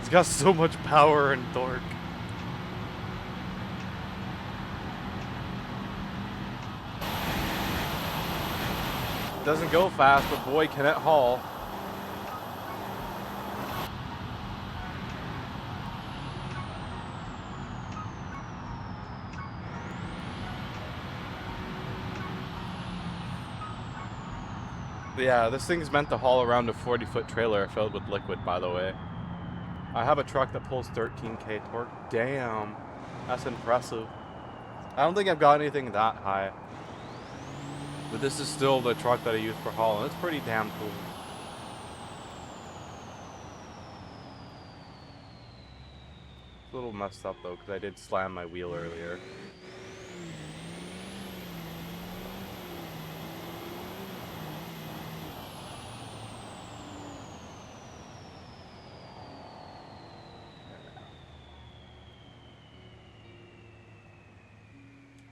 It's got so much power and torque. Doesn't go fast, but boy, can it haul. Yeah, this thing's meant to haul around a 40-foot trailer filled with liquid, by the way. I have a truck that pulls 13k torque. Damn, that's impressive. I don't think I've got anything that high. But this is still the truck that I use for hauling. It's pretty damn cool. It's a little messed up though, because I did slam my wheel earlier.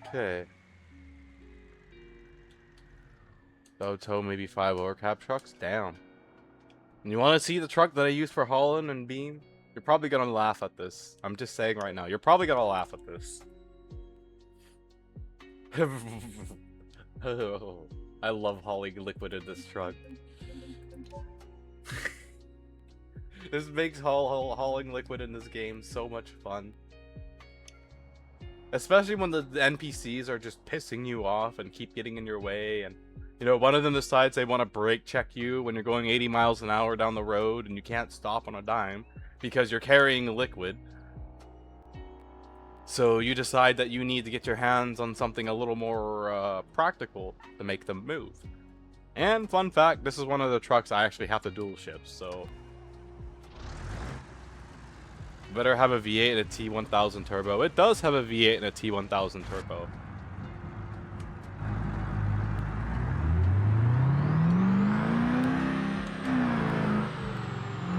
Okay. So tow maybe 5 overcap trucks? Damn. And you want to see the truck that I use for hauling and beam? You're probably gonna laugh at this. I'm just saying right now. You're probably gonna laugh at this. I love hauling liquid in this truck. This makes hauling liquid in this game so much fun. Especially when the NPCs are just pissing you off and keep getting in your way, and you know, one of them decides they want to brake check you when you're going 80 miles an hour down the road and you can't stop on a dime because you're carrying liquid. So you decide that you need to get your hands on something a little more practical to make them move. And fun fact, this is one of the trucks I actually have to dual shift, so better have a V8 and a T1000 turbo. It does have a V8 and a T1000 turbo.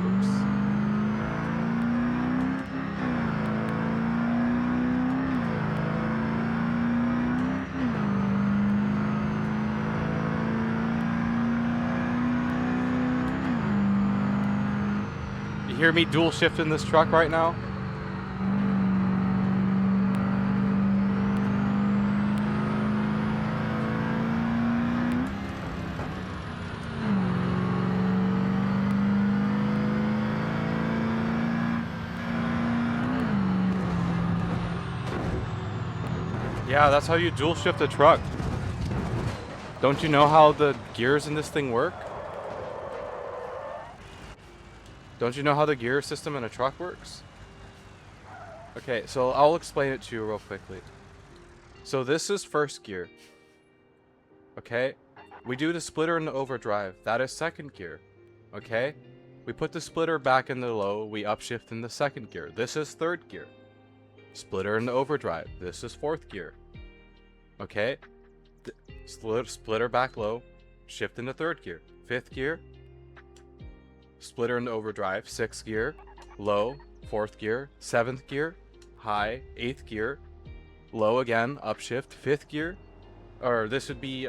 Oops. You hear me dual shifting this truck right now? Yeah, that's how you dual shift a truck. Don't you know how the gears in this thing work? Don't you know how the gear system in a truck works? Okay, so I'll explain it to you real quickly. So this is first gear. Okay? We do the splitter in the overdrive. That is second gear. Okay? We put the splitter back in the low. We upshift in the second gear. This is third gear. Splitter in the overdrive. This is fourth gear. Okay? Splitter back low. Shift into third gear. Fifth gear. Splitter into overdrive. Sixth gear. Low. Fourth gear. Seventh gear. High. Eighth gear. Low again. Upshift. Fifth gear. Or this would be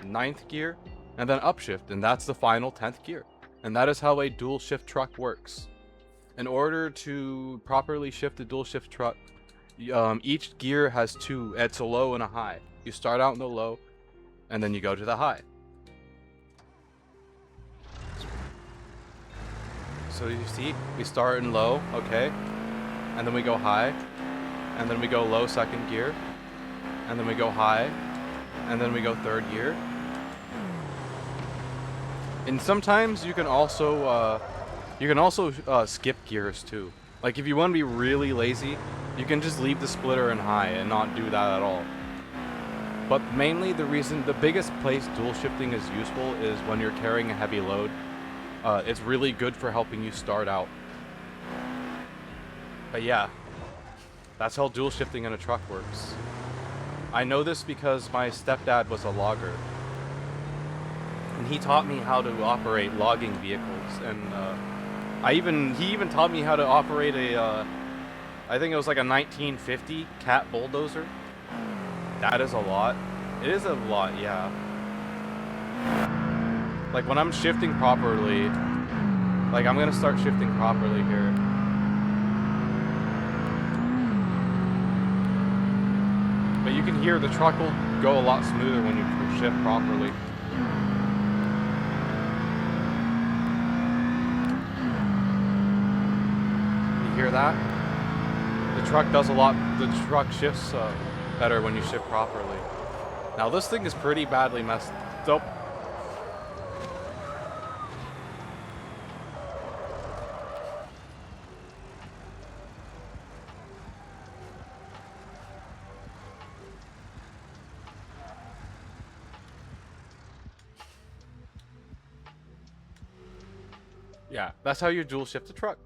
ninth gear. And then upshift. And that's the final 10th gear. And that is how a dual shift truck works. In order to properly shift a dual shift truck, each gear has two. It's a low and a high. You start out in the low, and then you go to the high. So you see, we start in low, okay, and then we go high, and then we go low second gear, and then we go high, and then we go third gear. And sometimes you can also skip gears too. Like if you want to be really lazy, you can just leave the splitter in high and not do that at all. But mainly the biggest place dual shifting is useful is when you're carrying a heavy load. It's really good for helping you start out. But yeah, that's how dual shifting in a truck works. I know this because my stepdad was a logger. And he taught me how to operate logging vehicles, and he even taught me how to operate a I think it was like a 1950 Cat bulldozer. That is a lot. It is a lot, yeah. Like when I'm shifting properly, like I'm gonna start shifting properly here. can hear, the truck will go a lot smoother when you shift properly. You hear that? The truck does a lot, the truck shifts better when you shift properly. Now this thing is pretty badly messed up. Yeah, that's how you dual shift the truck.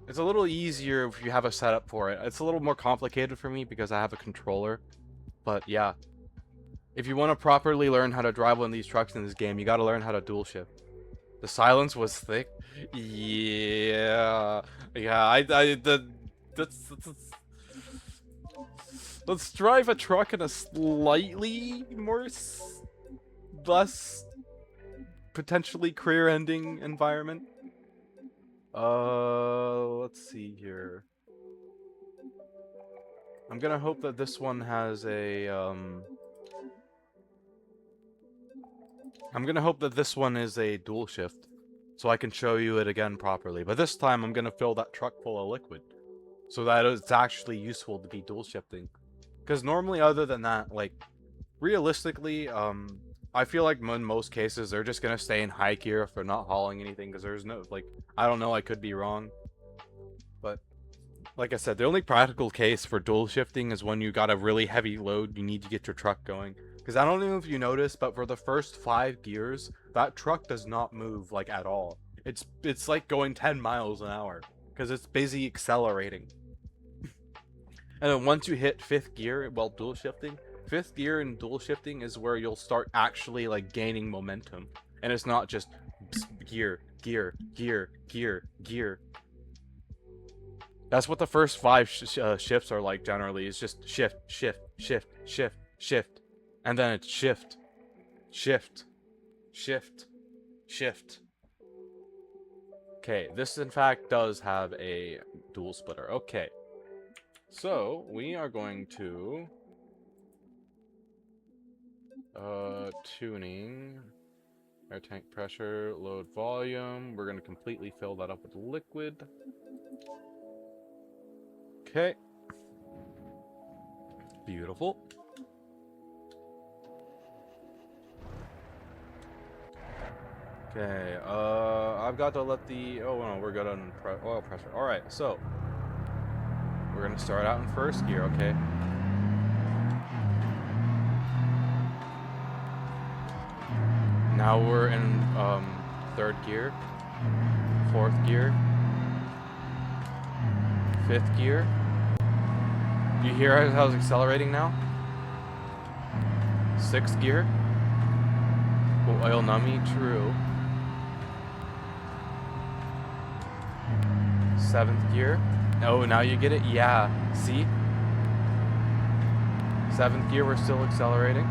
It's a little easier if you have a setup for it. It's a little more complicated for me because I have a controller. But yeah, if you want to properly learn how to drive one of these trucks in this game, you got to learn how to dual shift. The silence was thick. Yeah, let's drive a truck in a slightly more less potentially career-ending environment. Let's see here. I'm gonna hope that this one has a, I'm gonna hope that this one is a dual shift, so I can show you it again properly. But this time, I'm gonna fill that truck full of liquid, so that it's actually useful to be dual shifting. Because normally, other than that, like, realistically, I feel like in most cases, they're just gonna stay in high gear if they're not hauling anything, because there's no, like, I don't know, I could be wrong. But, like I said, the only practical case for dual shifting is when you got a really heavy load, you need to get your truck going. Because I don't know if you noticed, but for the first 5 gears, that truck does not move, like, at all. It's like going 10 miles an hour, because it's busy accelerating. And then once you hit 5th gear while dual shifting, 5th gear and dual shifting is where you'll start actually, like, gaining momentum. And it's not just gear, gear, gear, gear, gear. That's what the first 5 shifts are like generally. It's just shift, shift, shift, shift, shift. And then it's shift, shift, shift, shift. Okay, this in fact does have a dual splitter. Okay. So, we are going to... tuning, air tank pressure, load volume. We're going to completely fill that up with liquid. Okay. Beautiful. Okay, I've got to let the, oh no, we're good on oil pressure. Alright, so, we're going to start out in 1st gear, okay? Now we're in 3rd gear, 4th gear, 5th gear. You hear how it's accelerating now? 6th gear. Will oil nummy? True. 7th gear. Oh, now you get it? Yeah. See? 7th gear, we're still accelerating.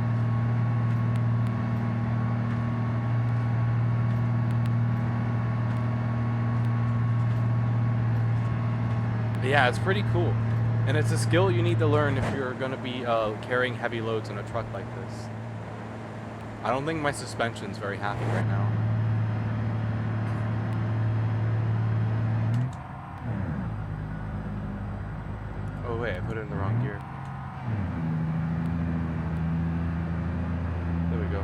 Yeah, it's pretty cool. And it's a skill you need to learn if you're going to be carrying heavy loads in a truck like this. I don't think my suspension's very happy right now. Oh wait, I put it in the wrong gear. There we go.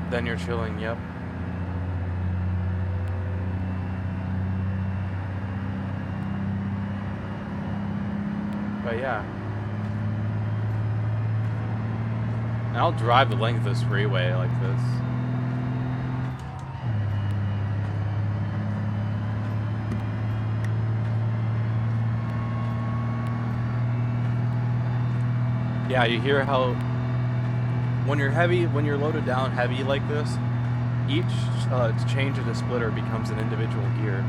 Then you're chilling, yep. But yeah. And I'll drive the length of this freeway like this. Yeah, you hear how when you're loaded down heavy like this, each change of the splitter becomes an individual gear.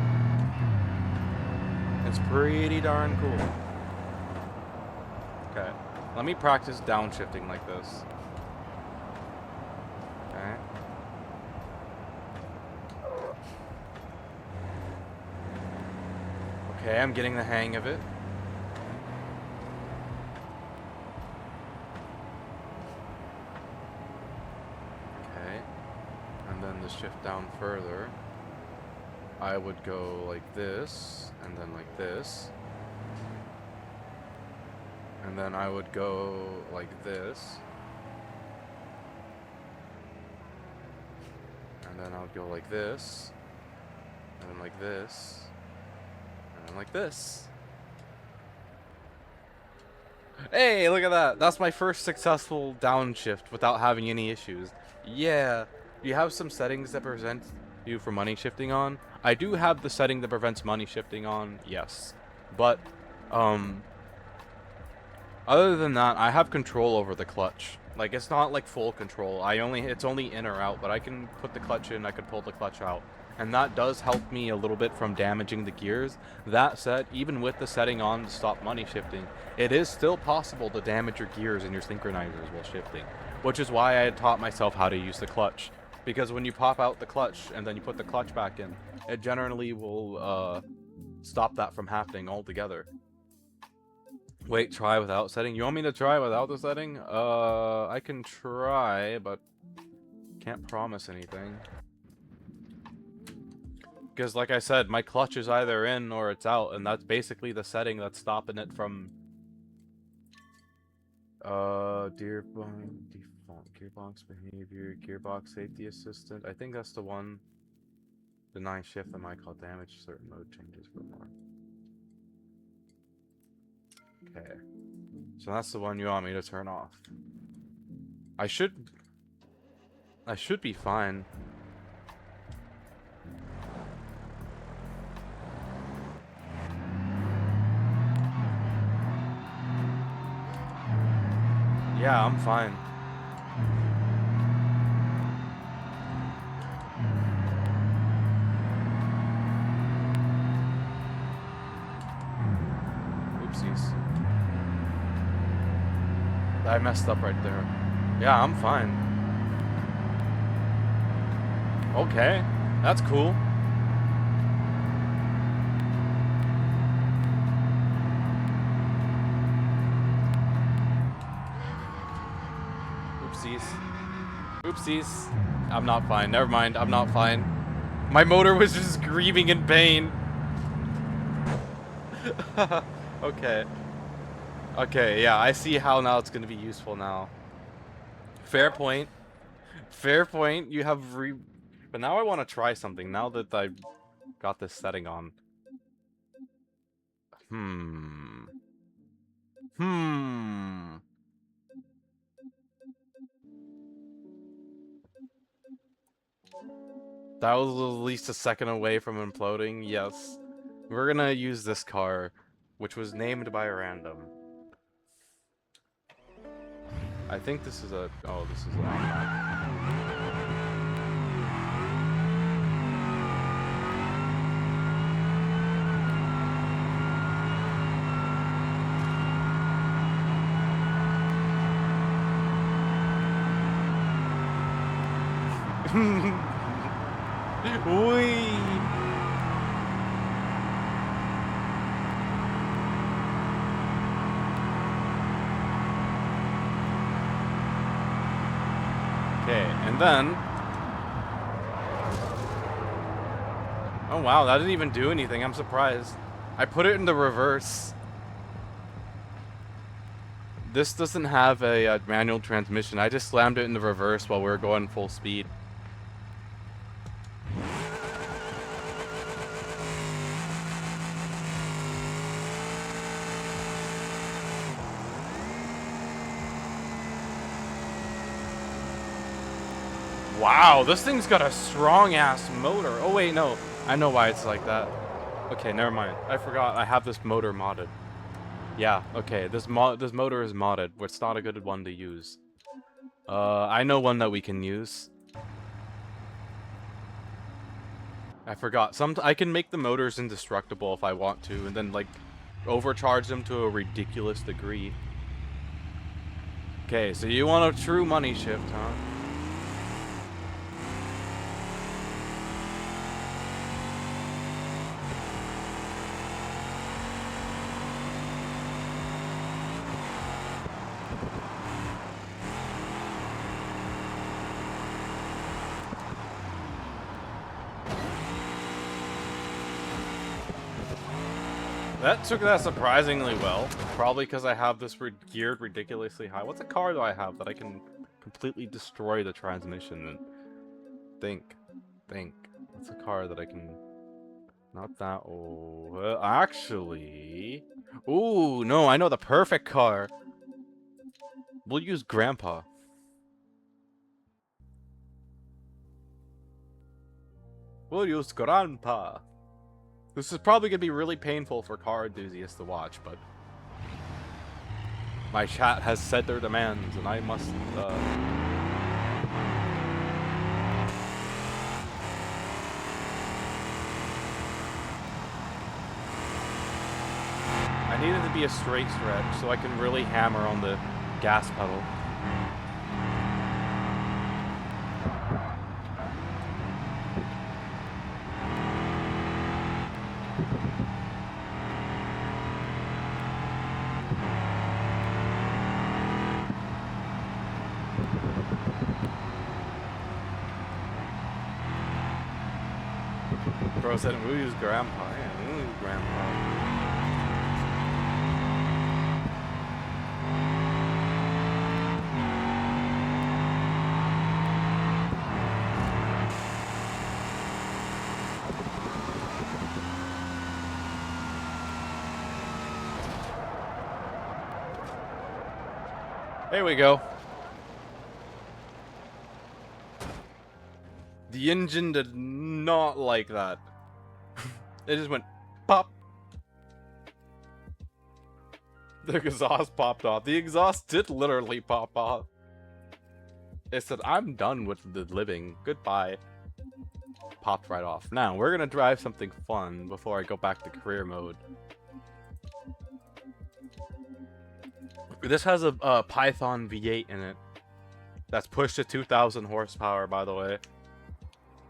It's pretty darn cool. Okay, let me practice downshifting like this. Okay. Okay, I'm getting the hang of it. turn the shift down further, I would go like this, and then like this. And then I would go like this. And then I would go like this. And then like this. And then like this. Hey, look at that. That's my first successful downshift without having any issues. Yeah. Do you have some settings that prevent you from money shifting on? I do have the setting that prevents money shifting on, yes. But, other than that, I have control over the clutch. Like, it's not like full control. It's only in or out, but I can put the clutch in, I can pull the clutch out. And that does help me a little bit from damaging the gears. That said, even with the setting on to stop money shifting, it is still possible to damage your gears and your synchronizers while shifting. Which is why I had taught myself how to use the clutch. Because when you pop out the clutch and then you put the clutch back in, it generally will stop that from happening altogether. Wait, try without setting? You want me to try without the setting? I can try, but can't promise anything. Because like I said, my clutch is either in or it's out, and that's basically the setting that's stopping it from... default gearbox behavior, gearbox safety assistant. I think that's the one. Deny shift that might cause damage. Certain mode changes for more. Okay. So that's the one you want me to turn off. I should be fine. Yeah, I'm fine. Oopsies. I messed up right there. Yeah, I'm fine. Okay, that's cool. Oopsies. Oopsies. I'm not fine. Never mind. I'm not fine. My motor was just grieving in pain. Okay. Okay, yeah, I see how now it's gonna be useful now. Fair point. Fair point. You have But now I want to try something now that I've got this setting on. That was at least a second away from imploding. Yes. We're gonna use this car, which was named by random. I think this is a... Oh, this is a... Whee! Okay, and then... Oh wow, that didn't even do anything, I'm surprised. I put it in the reverse. This doesn't have a manual transmission, I just slammed it in the reverse while we were going full speed. Wow, this thing's got a strong-ass motor. Oh, wait, no. I know why it's like that. Okay, never mind. I forgot I have this motor modded. Yeah, okay. This motor is modded. It's not a good one to use. I know one that we can use. I forgot. I can make the motors indestructible if I want to, and then, like, overcharge them to a ridiculous degree. Okay, so you want a true money shift, huh? That took that surprisingly well. Probably because I have this geared ridiculously high. What's a car do I have that I can completely destroy the transmission and think? What's a car that I can... Not that old. Actually... Ooh, no, I know the perfect car. We'll use Grandpa. We'll use Grandpa. This is probably going to be really painful for car enthusiasts to watch, but... My chat has said their demands, and I must, I need it to be a straight stretch, so I can really hammer on the gas pedal. Bro said we'll use Grandpa. Yeah, we'll use Grandpa. There we go. The engine did not like that. It just went pop. The exhaust popped off. The exhaust did literally pop off. It said, I'm done with the living. Goodbye. Popped right off. Now, we're gonna drive something fun before I go back to career mode. This has a Python V8 in it. That's pushed to 2,000 horsepower, by the way.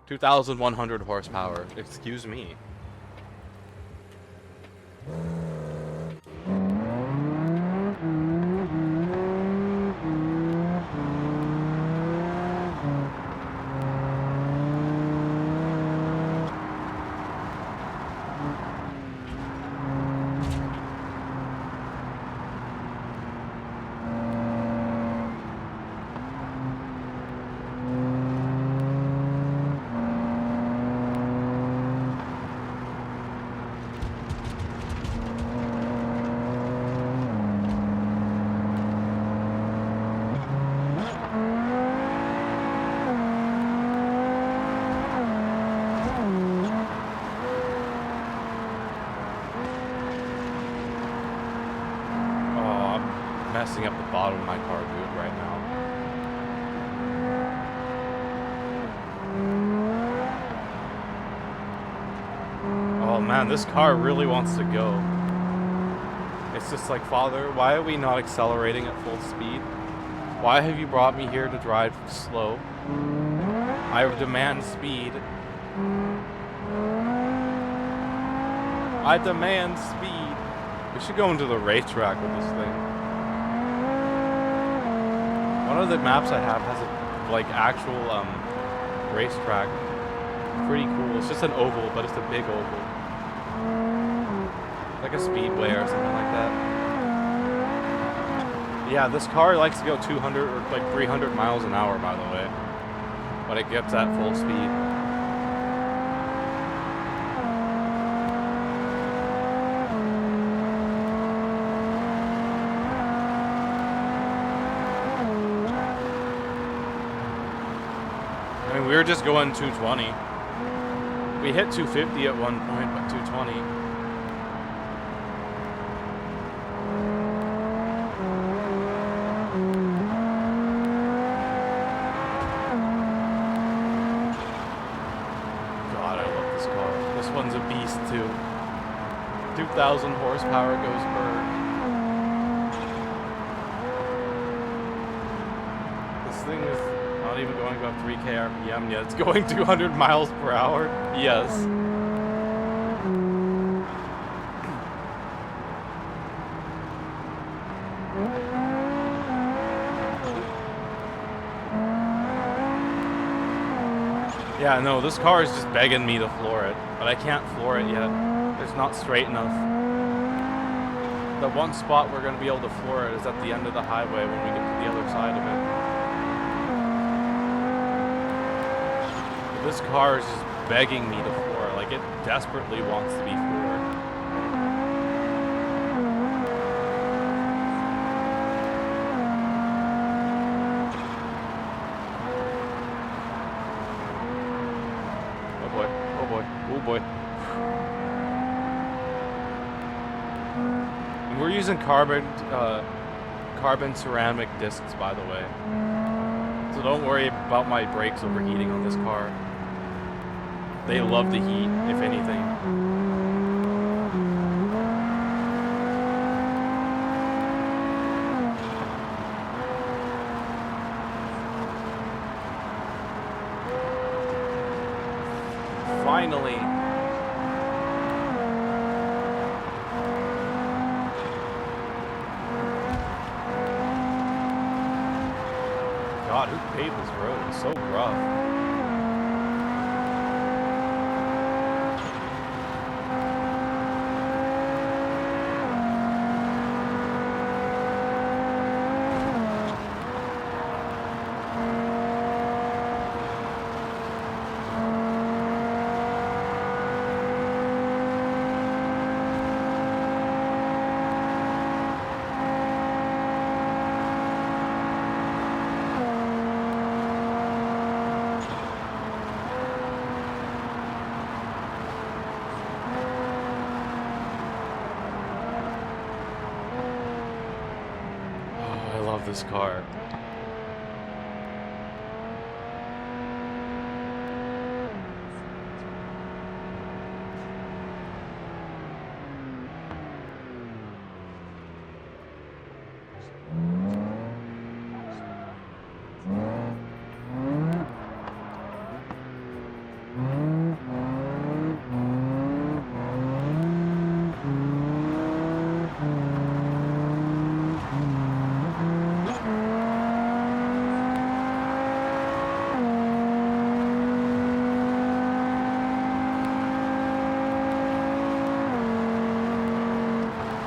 2,100 horsepower. Excuse me. Messing up the bottom of my car good right now. Oh man, this car really wants to go. It's just like, Father, why are we not accelerating at full speed? Why have you brought me here to drive slow? I demand speed. I demand speed. We should go into the racetrack with this thing. One of the maps I have has a, like, actual, racetrack. Pretty cool. It's just an oval, but it's a big oval. Like a speedway or something like that. Yeah, this car likes to go 200 or, like, 300 miles an hour, by the way. When it gets at full speed. We were just going 220. We hit 250 at one point, but 220. God, I love this car. This one's a beast too. 2,000 horsepower goes per. This thing is not even going about 3k RPM yet. It's going 200 miles per hour. Yes. Yeah, no, this car is just begging me to floor it, but I can't floor it yet. It's not straight enough. the one spot we're gonna be able to floor it is at the end of the highway when we get to the other side of it. This car is just begging me to floor. Like, it desperately wants to be floored. Oh boy, oh boy, oh boy. And we're using carbon ceramic discs, by the way. So don't worry about my brakes overheating on this car. They love the heat, if anything. Finally. God, who paved this road? It's so rough. Oh, I love this car.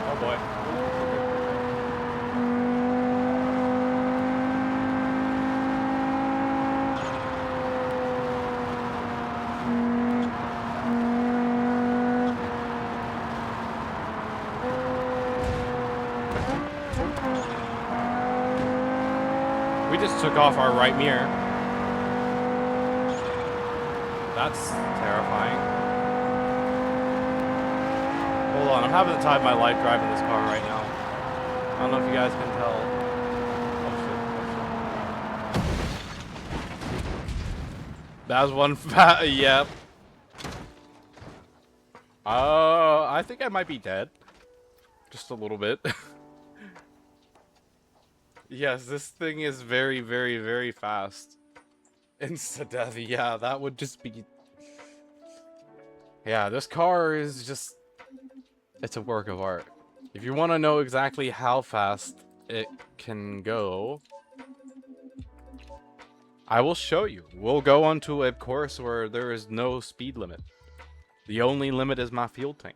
Oh boy. We just took off our right mirror. That's terrifying. Hold on, I'm having the time of my life driving this car right now. I don't know if you guys can tell. Oh shit, oh shit. That was one fat, yep. I think I might be dead. Just a little bit. Yes, this thing is very, very, very fast. Insta-death, yeah, that would just be... Yeah, this car is just... It's a work of art. If you want to know exactly how fast it can go, I will show you. We'll go onto a course where there is no speed limit. The only limit is my fuel tank.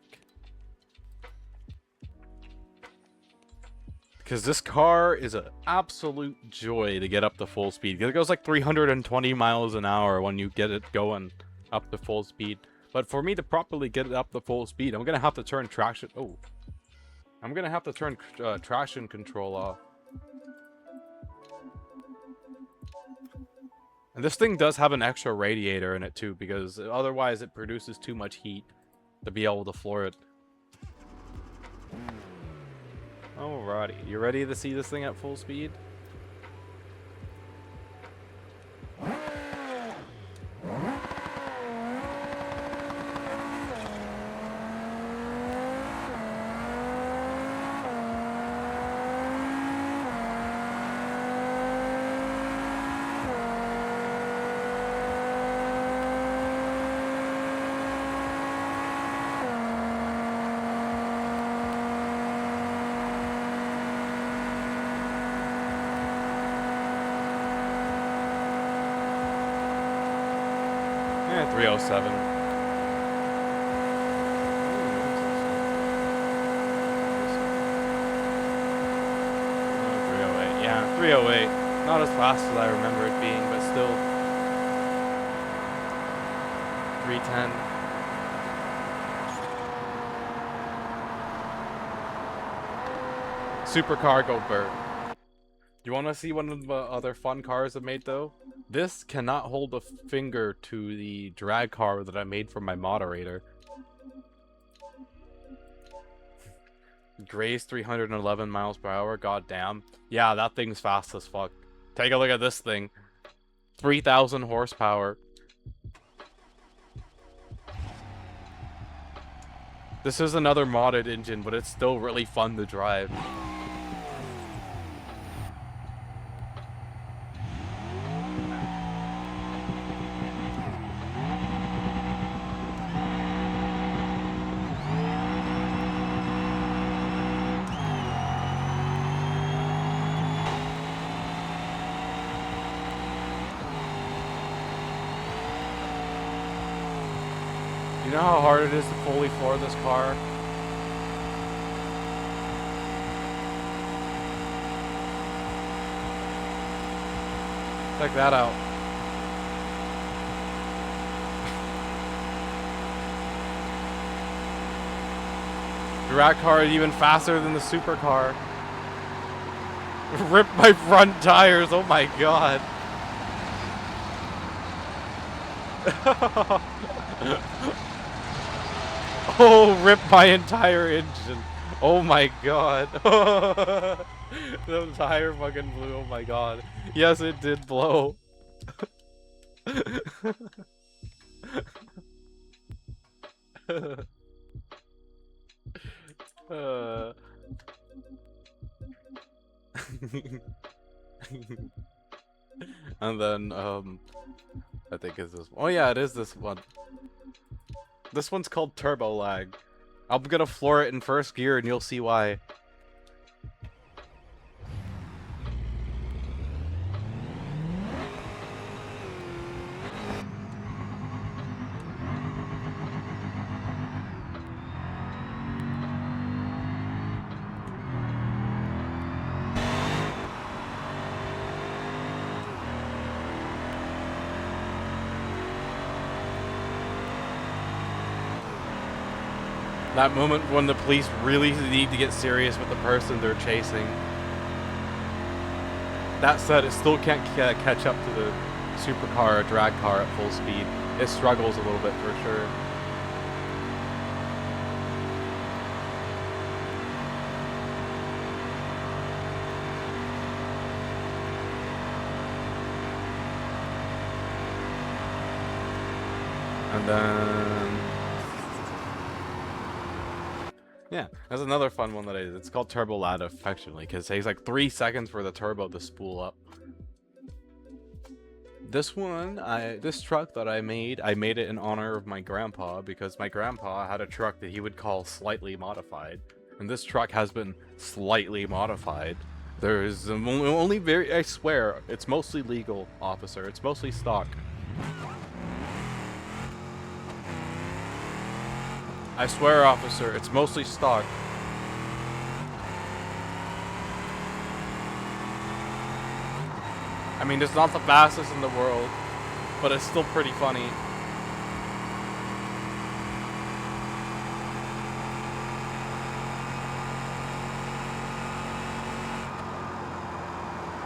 Because this car is an absolute joy to get up to full speed. It goes like 320 miles an hour when you get it going up to full speed. But for me to properly get it up to full speed, I'm going to have to turn traction... Oh. I'm going to have to turn traction control off. And this thing does have an extra radiator in it too, because otherwise it produces too much heat to be able to floor it. Alrighty, you ready to see this thing at full speed? Yeah, 307. 308. Not as fast as I remember it being, but still. 310. Super Cargo Bird. You want to see one of the other fun cars I made though? This cannot hold a finger to the drag car that I made for my moderator. Gray's 311 miles per hour, goddamn. Yeah, that thing's fast as fuck. Take a look at this thing. 3,000 horsepower. This is another modded engine, but it's still really fun to drive. You know how hard it is to fully floor this car? Check that out. The rat car is even faster than the supercar. Rip my front tires, oh my god. Oh, rip my entire engine. Oh my god. The tire fucking blew, oh my god. Yes, it did blow. And then, I think it's this one. Oh yeah, it is this one. This one's called Turbo Lag. I'm gonna floor it in first gear and you'll see why. That moment when the police really need to get serious with the person they're chasing. That said, it still can't catch up to the supercar or drag car at full speed. It struggles a little bit for sure. And then... yeah, that's another fun one that I did. It's called Turbo Lag affectionately, because it takes like 3 seconds for the turbo to spool up. This one, this truck that I made it in honor of my grandpa, because my grandpa had a truck that he would call slightly modified. And this truck has been slightly modified. There's only very, I swear, it's mostly legal, officer. It's mostly stock. I swear, officer, it's mostly stock. I mean, it's not the fastest in the world, but it's still pretty funny.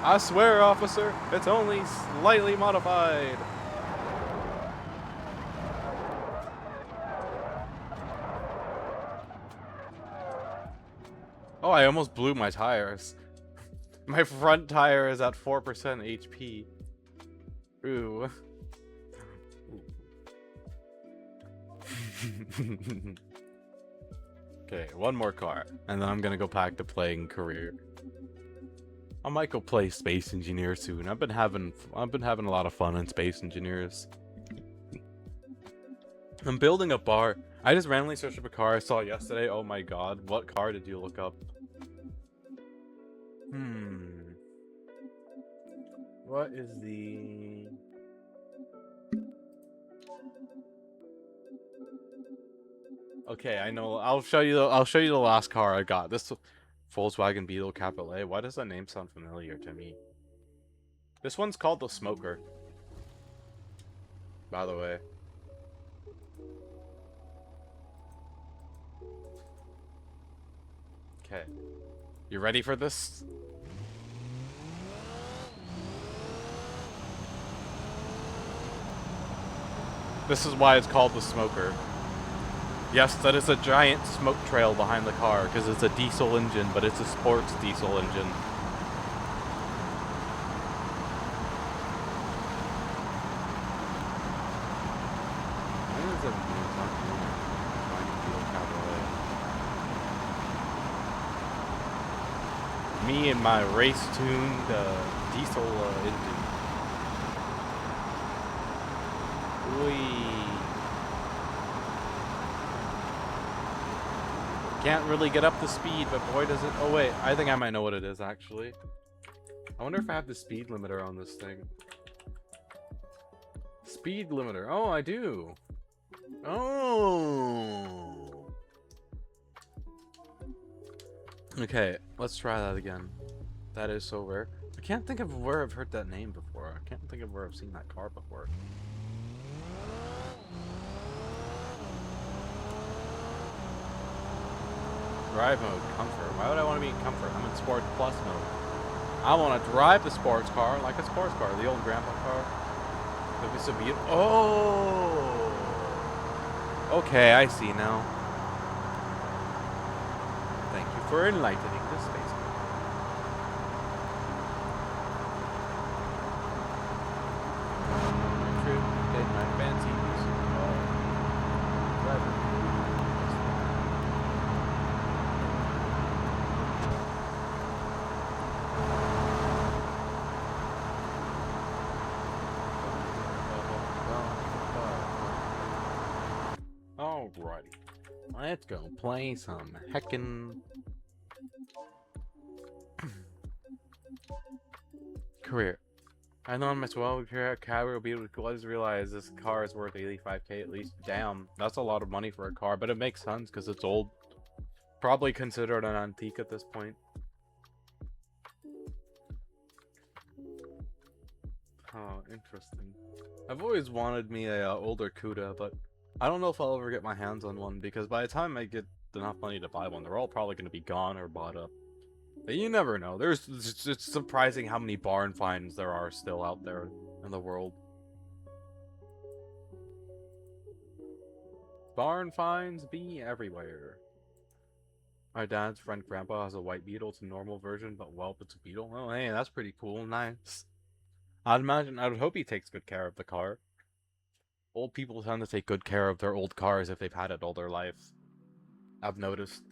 I swear, officer, it's only slightly modified. Oh, I almost blew my tires. My front tire is at 4% HP. Ooh. Okay, one more car, and then I'm gonna go back to playing career. I might go play Space Engineer soon. I've been having a lot of fun in Space Engineers. I'm building a bar. I just randomly searched up a car I saw yesterday. Oh my god, what car did you look up? What is the... Okay, I know. I'll show you the last car I got. This Volkswagen Beetle Capital A. Why does that name sound familiar to me? This one's called the Smoker. By the way. Okay. You ready for this? This is why it's called the Smoker. Yes, that is a giant smoke trail behind the car, because it's a diesel engine, but it's a sports diesel engine. Me and my race-tuned diesel engine. Whee. Can't really get up the speed, but boy does it. Oh wait, I think I might know what it is actually. I wonder if I have the speed limiter on this thing. Speed limiter. Oh, I do. Oh. Okay, let's try that again. That is so rare. I can't think of where I've heard that name before. I can't think of where I've seen that car before. Drive mode, comfort. Why would I want to be in comfort? I'm in Sport Plus mode. I want to drive the sports car like a sports car, the old grandpa car. It'd be so beautiful. Oh! Okay, I see now. Thank you for enlightening this space. True, take my fancy music car. Drive it. Alrighty. Let's go play some heckin' career. I know on my 12 repair car will be able to realize this car is worth 85k at least. Damn, that's a lot of money for a car, but it makes sense because it's old. Probably considered an antique at this point. Oh, interesting. I've always wanted me a older Cuda, but I don't know if I'll ever get my hands on one because by the time I get enough money to buy one, they're all probably going to be gone or bought up. But you never know. It's surprising how many barn finds there are still out there in the world. Barn finds be everywhere. My dad's friend grandpa has a white Beetle. It's a normal version, but well, it's a Beetle. Oh, hey, that's pretty cool. Nice. I would hope he takes good care of the car. Old people tend to take good care of their old cars if they've had it all their lives. I've noticed.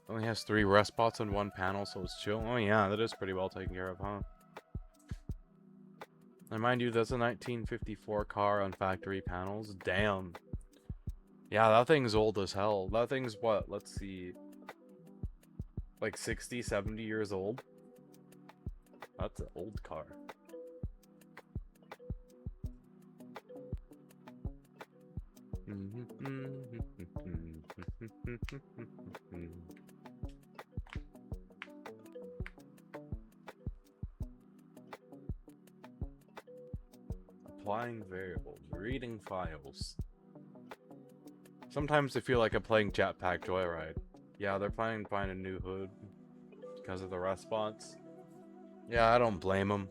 Only has 3 rest spots on 1 panel, so it's chill. Oh yeah, that is pretty well taken care of, huh? And mind you, that's a 1954 car on factory panels. Damn. Yeah, that thing's old as hell. That thing's what? Let's see. Like 60, 70 years old? That's an old car. Applying variables, reading files. Sometimes I feel like I'm playing Jetpack Joyride. Yeah, they're planning to find a new hood because of the rest spots. Yeah, I don't blame them.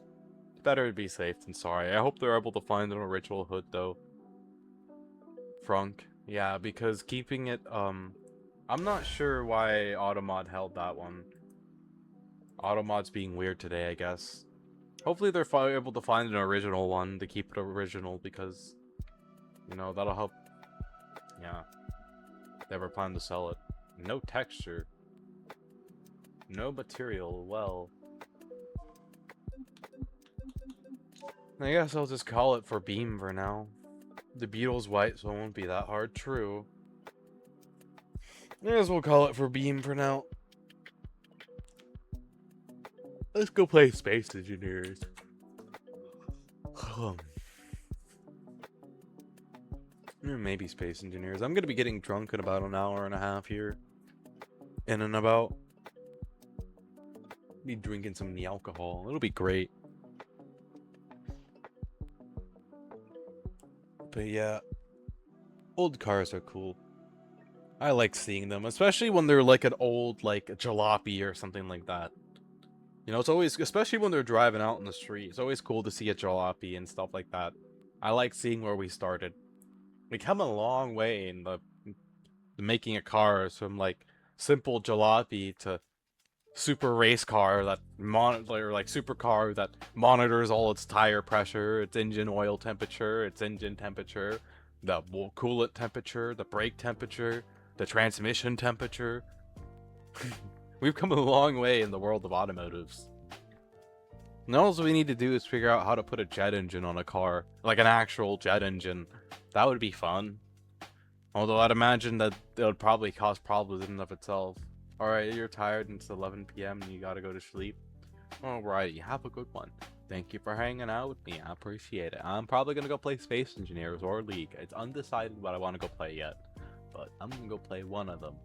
It's better to be safe than sorry. I hope they're able to find an original hood though. Frunk. Yeah, because keeping it, I'm not sure why Automod held that one. Automod's being weird today, I guess. Hopefully they're able to find an original one to keep it original because, you know, that'll help. Yeah. They ever plan to sell it. No texture. No material. Well. I guess I'll just call it for Beam for now. The Beetle's white, so it won't be that hard. True. May as well call it for Beam for now. Let's go play Space Engineers. Maybe Space Engineers. I'm gonna be getting drunk in about an hour and a half here. In and about. Be drinking some alcohol. It'll be great. But yeah, old cars are cool. I like seeing them, especially when they're like an old, like a jalopy or something like that. You know, it's always, especially when they're driving out in the street, it's always cool to see a jalopy and stuff like that. I like seeing where we started. We come a long way in the making a car from like simple jalopy to super race car that like supercar that monitors all its tire pressure, its engine oil temperature, its engine temperature, the coolant temperature, the brake temperature, the transmission temperature. We've come a long way in the world of automotives. Now all we need to do is figure out how to put a jet engine on a car, like an actual jet engine. That would be fun. Although I'd imagine that it would probably cause problems in and of itself. Alright, you're tired and it's 11 p.m. and you gotta go to sleep. Alrighty, have a good one. Thank you for hanging out with me, I appreciate it. I'm probably gonna go play Space Engineers or League. It's undecided what I want to go play yet, but I'm gonna go play one of them.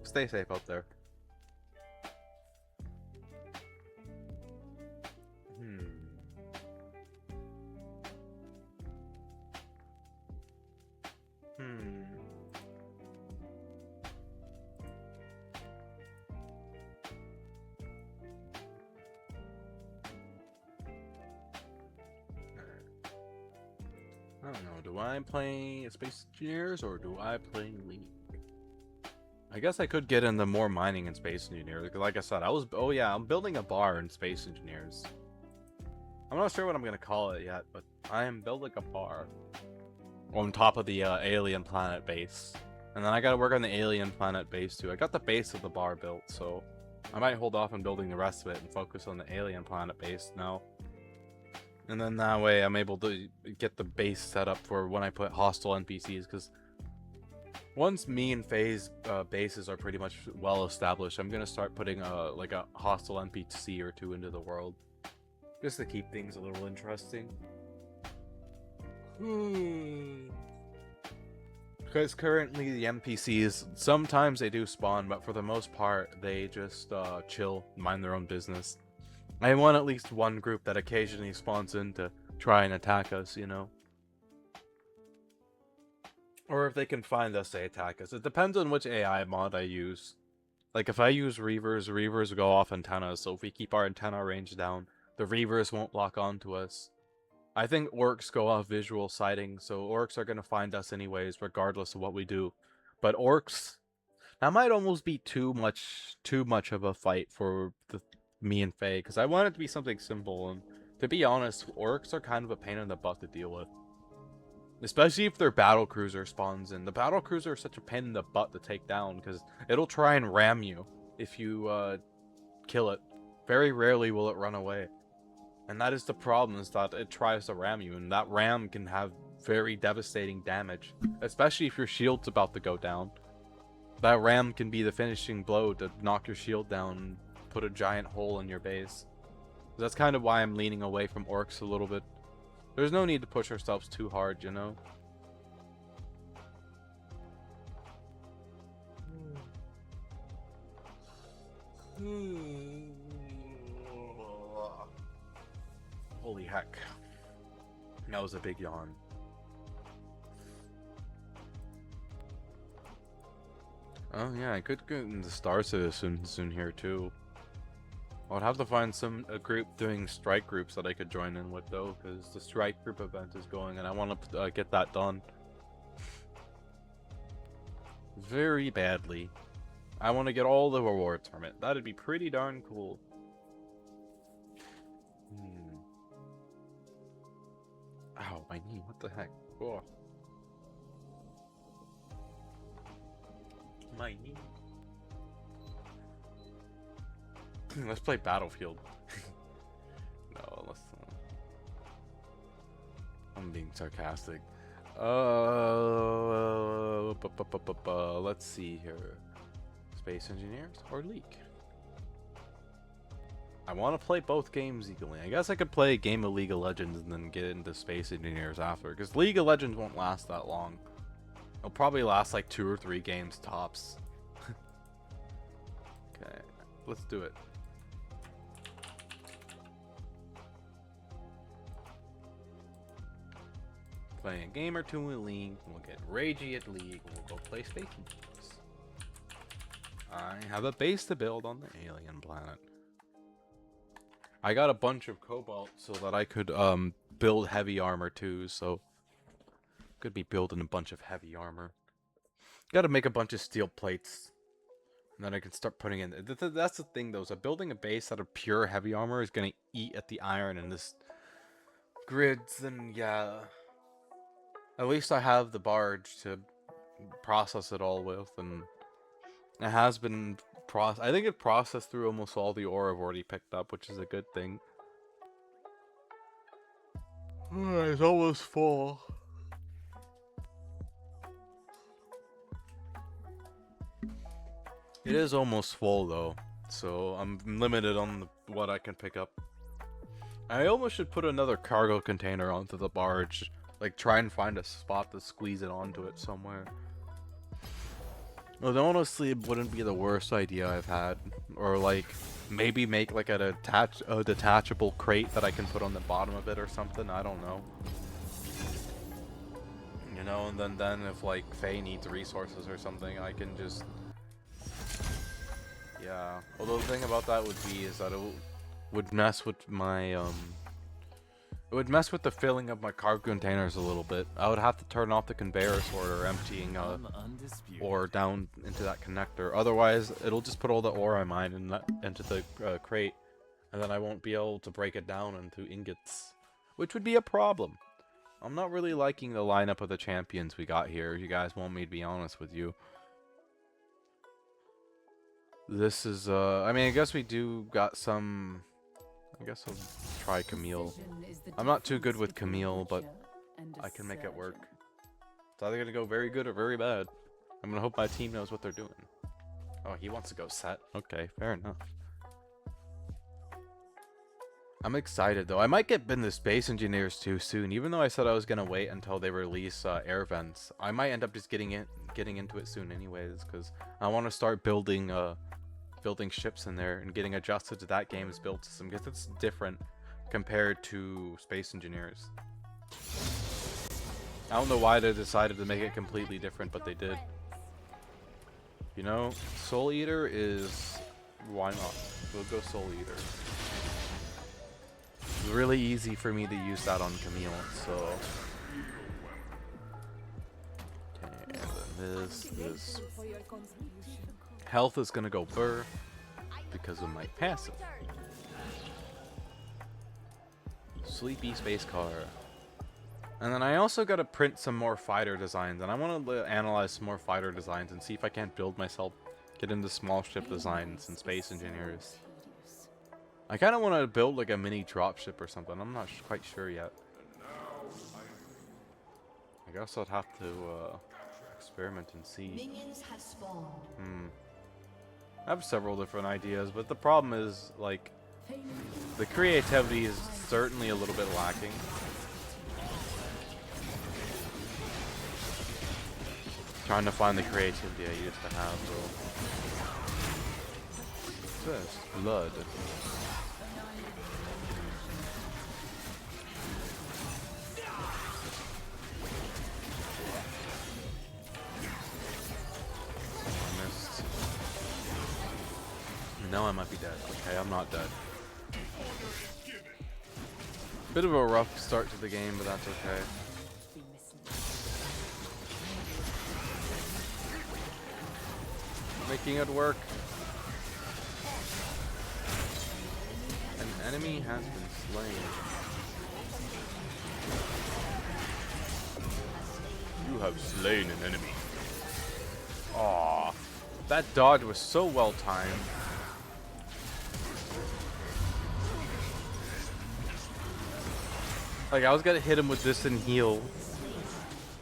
Stay safe out there. I don't know, do I play Space Engineers or do I play League? I guess I could get into more mining in Space Engineers, because like I said, I'm building a bar in Space Engineers. I'm not sure what I'm going to call it yet, but I am building a bar on top of the alien planet base. And then I gotta work on the alien planet base too. I got the base of the bar built, so I might hold off on building the rest of it and focus on the alien planet base now. And then that way I'm able to get the base set up for when I put hostile NPCs, because once me and Faye's bases are pretty much well established, I'm gonna start putting like a hostile NPC or two into the world, just to keep things a little interesting. Because currently the NPCs, sometimes they do spawn, but for the most part, they just chill, mind their own business. I want at least one group that occasionally spawns in to try and attack us, you know? Or if they can find us, they attack us. It depends on which AI mod I use. Like, if I use Reavers go off antennas, so if we keep our antenna range down, the Reavers won't lock onto us. I think orcs go off visual sighting, so orcs are gonna find us anyways, regardless of what we do. But orcs, that might almost be too much of a fight for me and Faye, because I want it to be something simple, and to be honest, orcs are kind of a pain in the butt to deal with. Especially if their battle cruiser spawns in. The battle cruiser is such a pain in the butt to take down, because it'll try and ram you if you kill it. Very rarely will it run away. And that is the problem, is that it tries to ram you, and that ram can have very devastating damage. Especially if your shield's about to go down. That ram can be the finishing blow to knock your shield down and put a giant hole in your base. That's kind of why I'm leaning away from orcs a little bit. There's no need to push ourselves too hard, you know? Holy heck. That was a big yawn. Oh yeah, I could get into Star Citizen soon here too. I would have to find a group doing strike groups that I could join in with though, because the strike group event is going and I want to get that done. Very badly. I want to get all the rewards from it. That'd be pretty darn cool. Ow, my knee, what the heck? Oh. My knee. Let's play Battlefield. sarcastic. Let's see here. Space Engineers or League? I want to play both games equally. I guess I could play a game of League of Legends and then get into Space Engineers after, because League of Legends won't last that long. It'll probably last like 2 or 3 games tops. Okay, let's do it. Playing a game or two in League, we'll get ragey at League, we'll go play Space Engineers. I have a base to build on the alien planet. I got a bunch of cobalt so that I could build heavy armor too, so could be building a bunch of heavy armor. Got to make a bunch of steel plates, and then I can start putting in. That's the thing though, so building a base out of pure heavy armor is gonna eat at the iron in this grids, and yeah. At least I have the barge to process it all with, and it has been I think it processed through almost all the ore I've already picked up, which is a good thing. It's almost full. It is almost full though, so I'm limited on what I can pick up. I almost should put another cargo container onto the barge, like try and find a spot to squeeze it onto it somewhere. Well, honestly, it wouldn't be the worst idea I've had. Or like, maybe make like a detachable crate that I can put on the bottom of it or something. I don't know. You know, and then if like Faye needs resources or something, I can just... Yeah. Although the thing about that would be is that it would mess with my it would mess with the filling of my cargo containers a little bit. I would have to turn off the conveyor sorter, emptying ore down into that connector. Otherwise, it'll just put all the ore I mine into the crate, and then I won't be able to break it down into ingots, which would be a problem. I'm not really liking the lineup of the champions we got here. You guys want me to be honest with you. This is, I mean, I guess we do got some... I guess I'll try Camille. I'm not too good with Camille, but I can make it work. It's either gonna go very good or very bad. I'm gonna hope my team knows what they're doing. Oh, he wants to go set. Okay, fair enough. I'm excited though. I might get into Space Engineers too soon. Even though I said I was gonna wait until they release air vents, I might end up just getting into it soon anyways, because I want to start building ships in there and getting adjusted to that game's build system, because it's different compared to Space Engineers. I don't know why they decided to make it completely different, but they did. You know, Soul Eater is... why not? We'll go Soul Eater. It's really easy for me to use that on Camille, so... Okay, and then this... Health is gonna go burr because of my passive. Sleepy space car. And then I also gotta print some more fighter designs, and I want to analyze some more fighter designs and see if I can't build myself, get into small ship designs and Space Engineers. I kind of want to build like a mini dropship or something. I'm not quite sure yet. I guess I'd have to experiment and see. Minions have spawned. I have several different ideas, but the problem is, like, the creativity is certainly a little bit lacking. Trying to find the creativity I used to have, though. What's this? Blood. Now I might be dead. Okay, I'm not dead. Bit of a rough start to the game, but that's okay. Making it work. An enemy has been slain. You have slain an enemy. Aww. That dodge was so well timed. Like, I was gonna hit him with this and heal,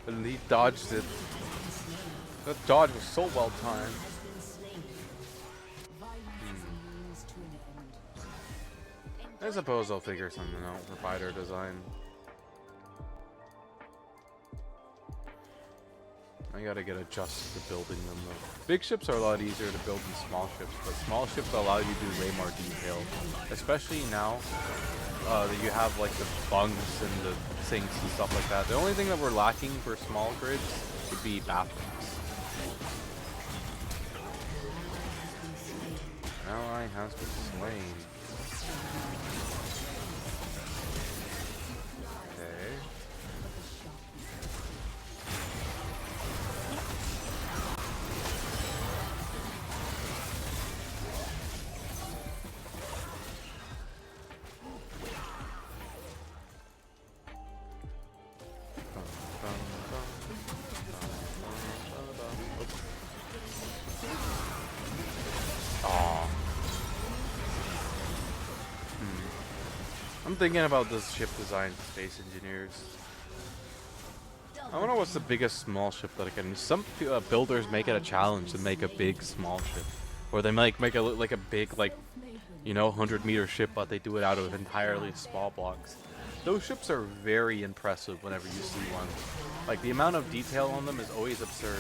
and he dodged it. That dodge was so well timed. I suppose I'll figure something out for fighter design. I gotta get adjusted to building them though. Big ships are a lot easier to build than small ships, but small ships allow you to do way more detail. Especially now that you have like the bunks and the sinks and stuff like that. The only thing that we're lacking for small grids would be bathrooms. Ally has been slain. Okay. I'm thinking about this ship design for Space Engineers. I wonder what's the biggest small ship that I can. Some builders make it a challenge to make a big small ship, or they make it look like a big, like, you know, 100-meter ship, but they do it out of entirely small blocks. Those ships are very impressive whenever you see one. Like, the amount of detail on them is always absurd.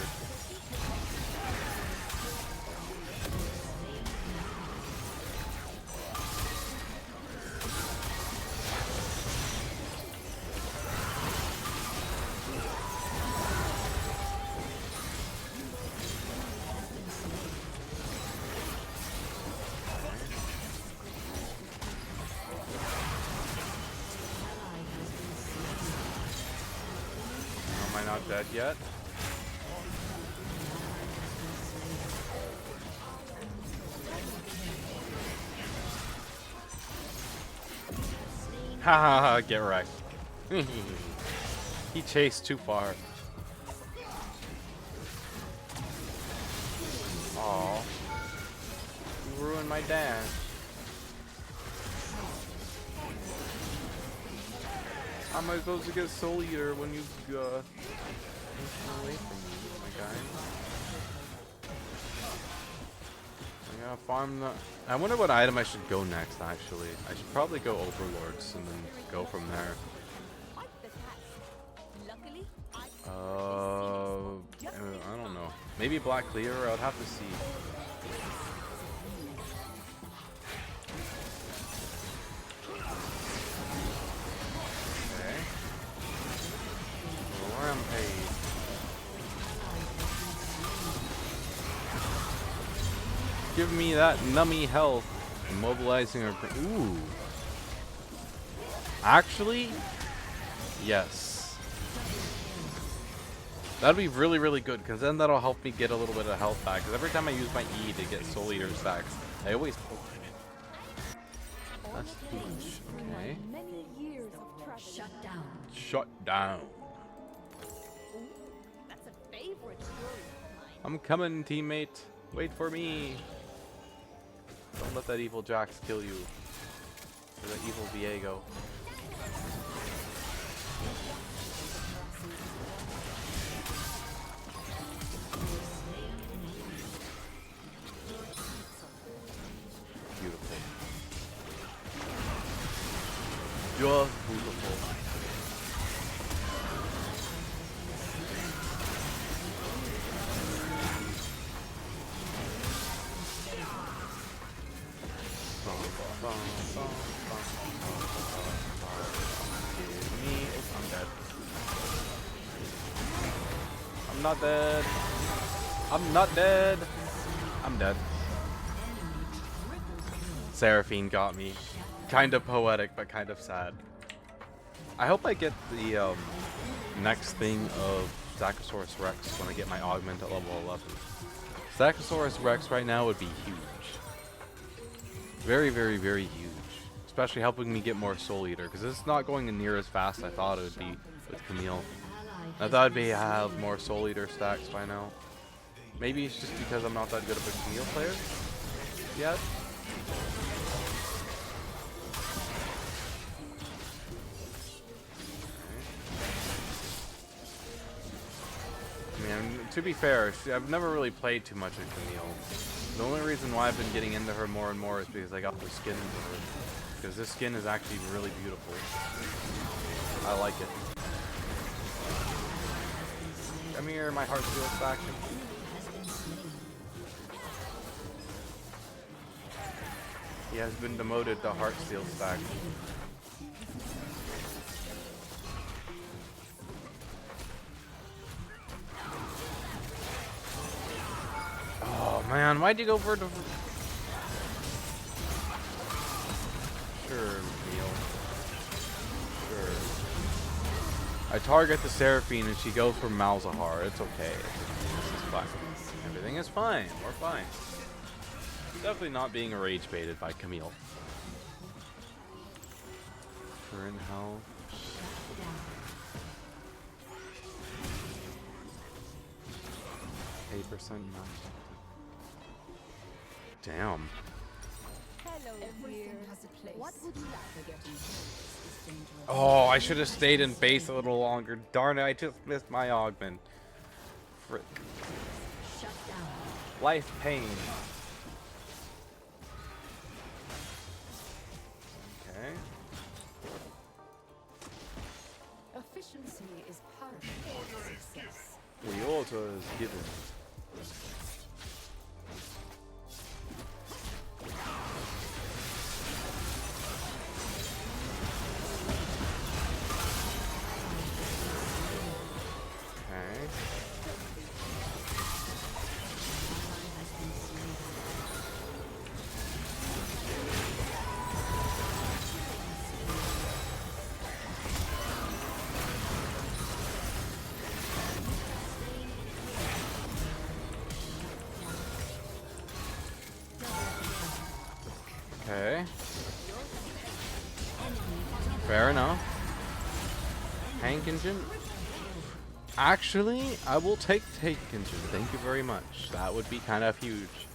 Am I not dead yet? Haha, get wrecked. He chased too far. Aw. You ruined my dash. How am I supposed to get Soul Eater when you away from me, my guy? I gotta farm the. I wonder what item I should go next. Actually, I should probably go Overlords and then go from there. I don't know. Maybe Black Cleaver. I'd have to see. Rampage. Give me that nummy health. Immobilizing our. Ooh. Actually, yes. That'd be really, really good, because then that'll help me get a little bit of health back. Because every time I use my E to get Soul Eater stacks, I always poke it. That's huge. Okay. Shut down. Shut down. That's a favorite story of mine. I'm coming, teammate. Wait for me. Don't let that evil Jax kill you. Or that evil Viego. Beautiful. Just beautiful. I'm dead. I'm not dead. I'm not dead. I'm dead. Seraphine got me. Kind of poetic, but kind of sad. I hope I get the next thing of Stachosaurus Rex when I get my augment at level 11. Stachosaurus Rex right now would be huge. Very, very, very huge. Especially helping me get more Soul Eater, because it's not going near as fast as I thought it would be with Camille. I thought I'd have more Soul Eater stacks by now. Maybe it's just because I'm not that good of a Camille player yet. to be fair, I've never really played too much with Camille. The only reason why I've been getting into her more and more is because I got the skin into her. Because this skin is actually really beautiful. I like it. Come here, my Heartsteel faction. He has been demoted to Heartsteel faction. Oh man, why'd you go for the... Sure, Neil. Sure. I target the Seraphine and she goes for Malzahar. It's okay. This is fine. Everything is fine. We're fine. Definitely not being rage baited by Camille. We're in hell. 8% not. Damn. Hello, Everything dear. has a place. What would you like? Forgetting is dangerous. Oh, I should have stayed in base a little longer. Darn it, I just missed my augment. Frick. Shut down. Life pain. Okay. Efficiency is paramount to success. The order is given. Okay. Fair enough. Tank engine? Actually, I will take tank engine. Thank you very much. That would be kind of huge.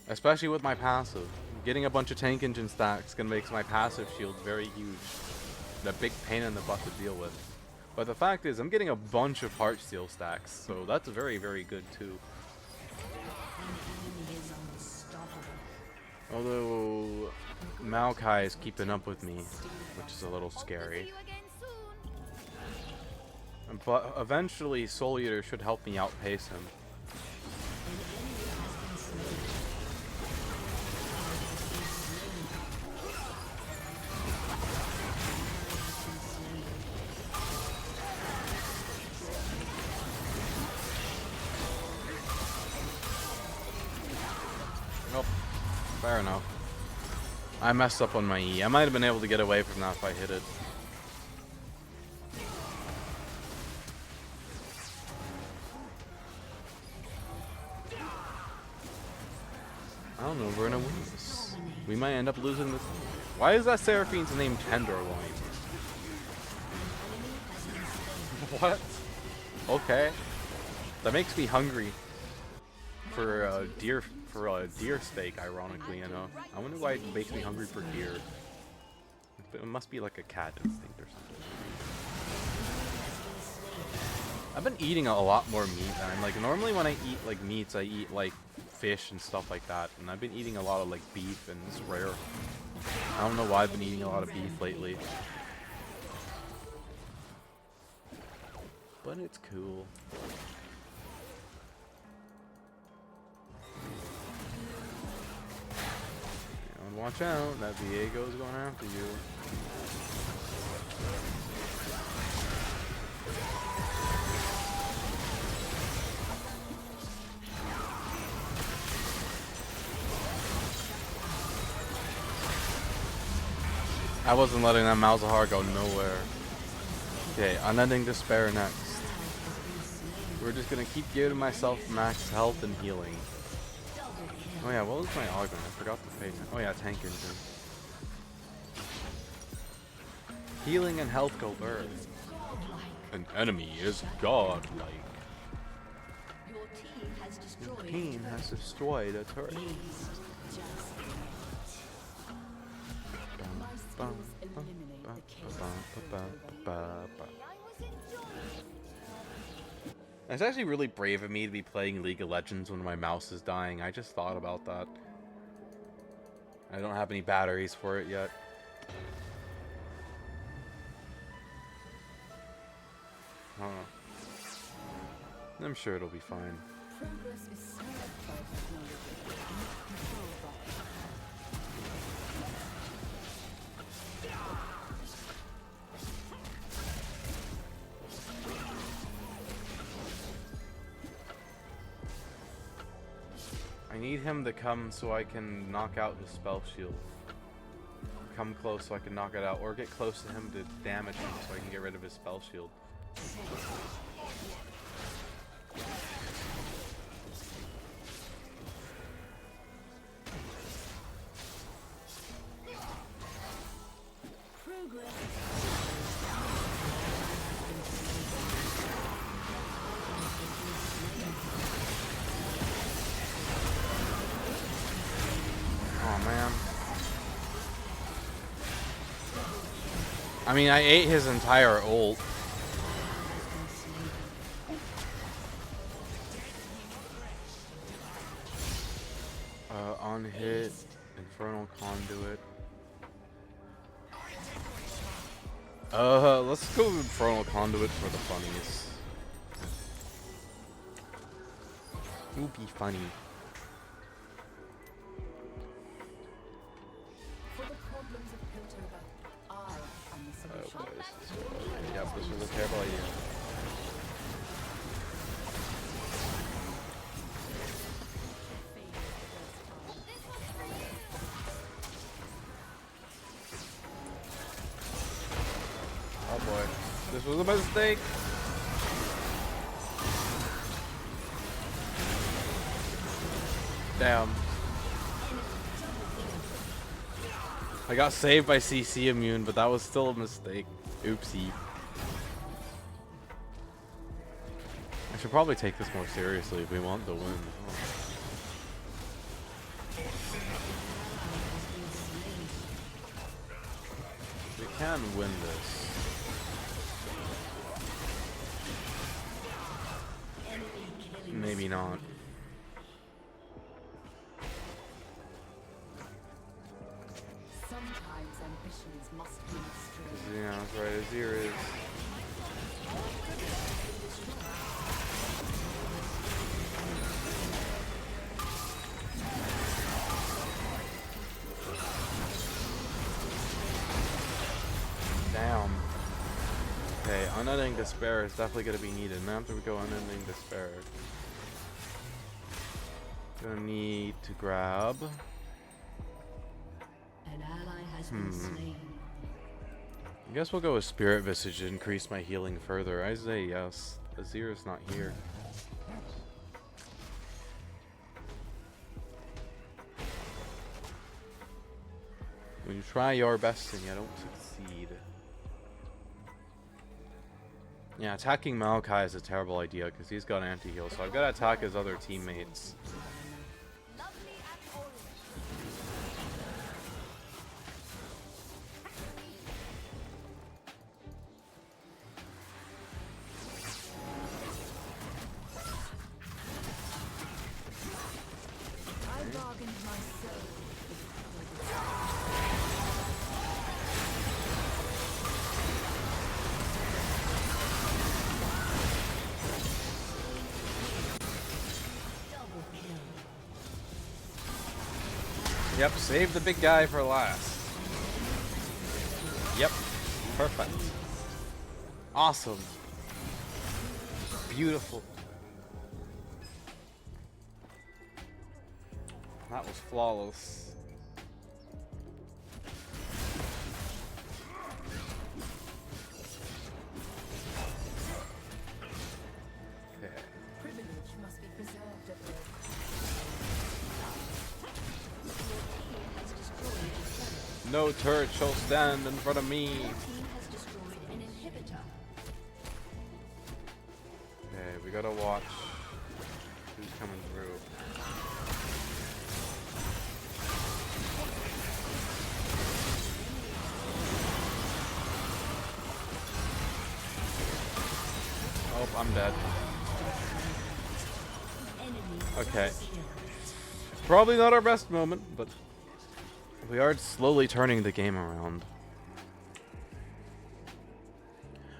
Especially with my passive. Getting a bunch of tank engine stacks gonna make my passive shield very huge. A big pain in the butt to deal with. But the fact is, I'm getting a bunch of Heartsteel stacks, so that's very, very good too. Although Maokai is keeping up with me, which is a little scary. See you again soon. But eventually Soul Eater should help me outpace him. Nope. Fair enough. I messed up on my E. I might have been able to get away from that if I hit it. I don't know if we're gonna win this. We might end up losing this. Why is that Seraphine's name Tenderloin? What? Okay. That makes me hungry for deer steak, ironically enough. I wonder why it makes me hungry for deer. It must be like a cat instinct or something. I've been eating a lot more meat, and like normally when I eat like meats, I eat like fish and stuff like that, and I've been eating a lot of like beef, and it's rare. I don't know why I've been eating a lot of beef lately, but it's cool. And watch out, that Viego's going after you. I wasn't letting that Malzahar go nowhere. Okay, Unending Despair next. We're just gonna keep giving myself max health and healing. Oh yeah, what was my augment? I forgot to pay. Oh yeah, tank engine. Healing and health go first. An enemy is godlike. Your team has destroyed. Team has destroyed a turret. Eliminate the chaos. I was enjoying. It's actually really brave of me to be playing League of Legends when my mouse is dying. I just thought about that. I don't have any batteries for it yet. Huh. I'm sure it'll be fine. Progress is served by technology, not controlled by it. I need him to come so I can knock out his spell shield. Come close so I can knock it out, or get close to him to damage him so I can get rid of his spell shield. Oh man. I mean, I ate his entire ult. On hit, Infernal Conduit. Let's go with Infernal Conduit for the funnies. Would be funny. For the problems of Piltover, I am the solution. Boy, yep, this was a terrible idea. Oh boy, this was a mistake. Damn. I got saved by CC immune, but that was still a mistake. Oopsie. I should probably take this more seriously if we want the win. Oh. We can win this. Maybe not. Sometimes ambitions must be restrained. Yeah, that's right. Azir is. Damn. Okay, Unending Despair is definitely going to be needed. Now after we go Unending Despair, gonna need to grab. An ally has been slain. I guess we'll go with Spirit Visage to increase my healing further. I say yes. Azir is not here. When you try your best and you don't succeed. Yeah, attacking Maokai is a terrible idea because he's got anti-heal, so I've got to attack his other teammates. I bargained myself. Yep, save the big guy for last. Yep, perfect. Awesome. Beautiful. That was flawless. Okay. Privilege must be preserved at all. No turret shall stand in front of me. Your team has destroyed an inhibitor. Okay, we gotta watch who's coming through. Oh, I'm dead. Okay. Probably not our best moment, but we are slowly turning the game around.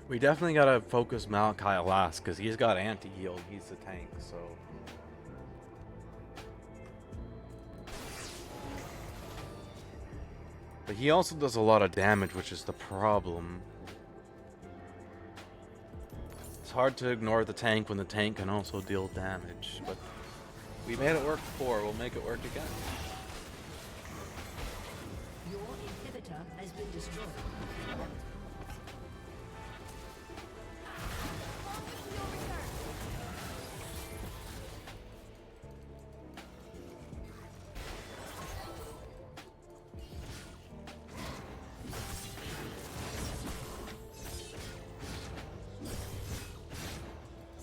We definitely gotta focus Malachi last, because he's got anti-heal. He's the tank, so... But he also does a lot of damage, which is the problem. It's hard to ignore the tank when the tank can also deal damage, but we made it work before, we'll make it work again. Your inhibitor has been destroyed.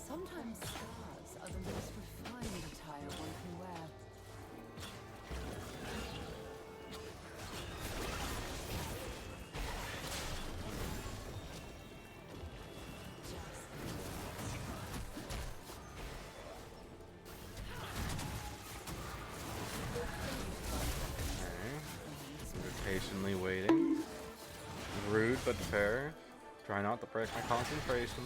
Sometimes scars are the most refined attire one can wear. We're patiently waiting. Rude but fair. Try not to break my concentration.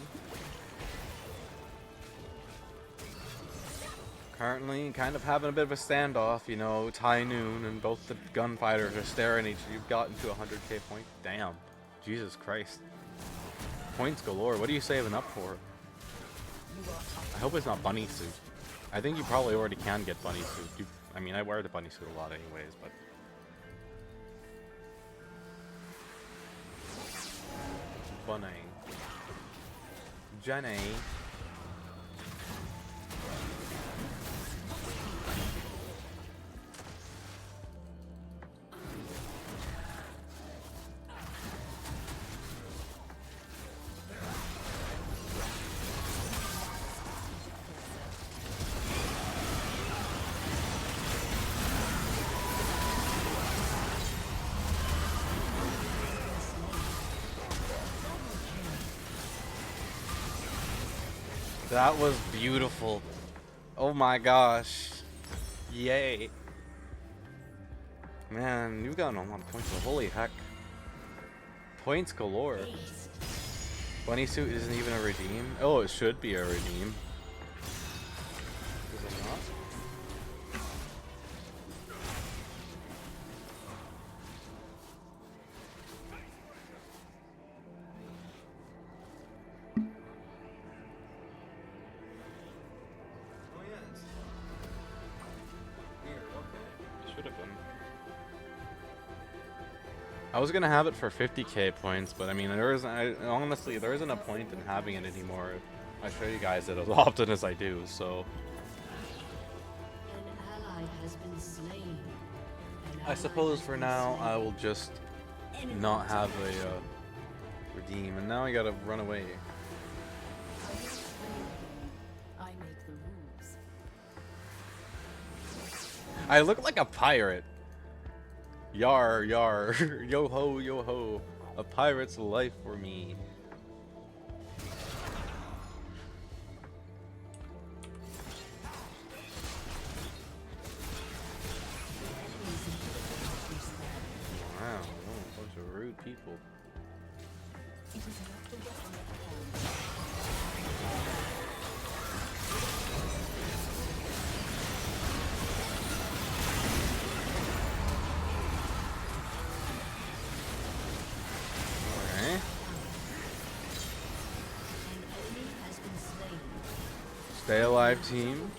Currently, kind of having a bit of a standoff, you know, it's high noon and both the gunfighters are staring at each other. You've gotten to 100k point. Damn. Jesus Christ. Points galore. What are you saving up for? I hope it's not bunny suit. I think you probably already can get bunny suit. I mean, I wear the bunny suit a lot anyways, but... Bunny. Jenny. That was beautiful. Oh my gosh. Yay. Man, you've gotten a lot of points. Holy heck. Points galore. Bunny suit isn't even a redeem. Oh, it should be a redeem. Is it not? I was gonna have it for 50k points, but I mean, honestly, there isn't a point in having it anymore. I show you guys it as often as I do, so. An ally has been slain. I suppose for now, I will just not have a redeem, and now I gotta run away. I make the rules. I look like a pirate. Yar, yar, yo ho, yo ho. A pirate's life for me. Wow, a bunch of rude people. It is not the weapon at hand. Okay. An enemy has been slain. Stay alive, team.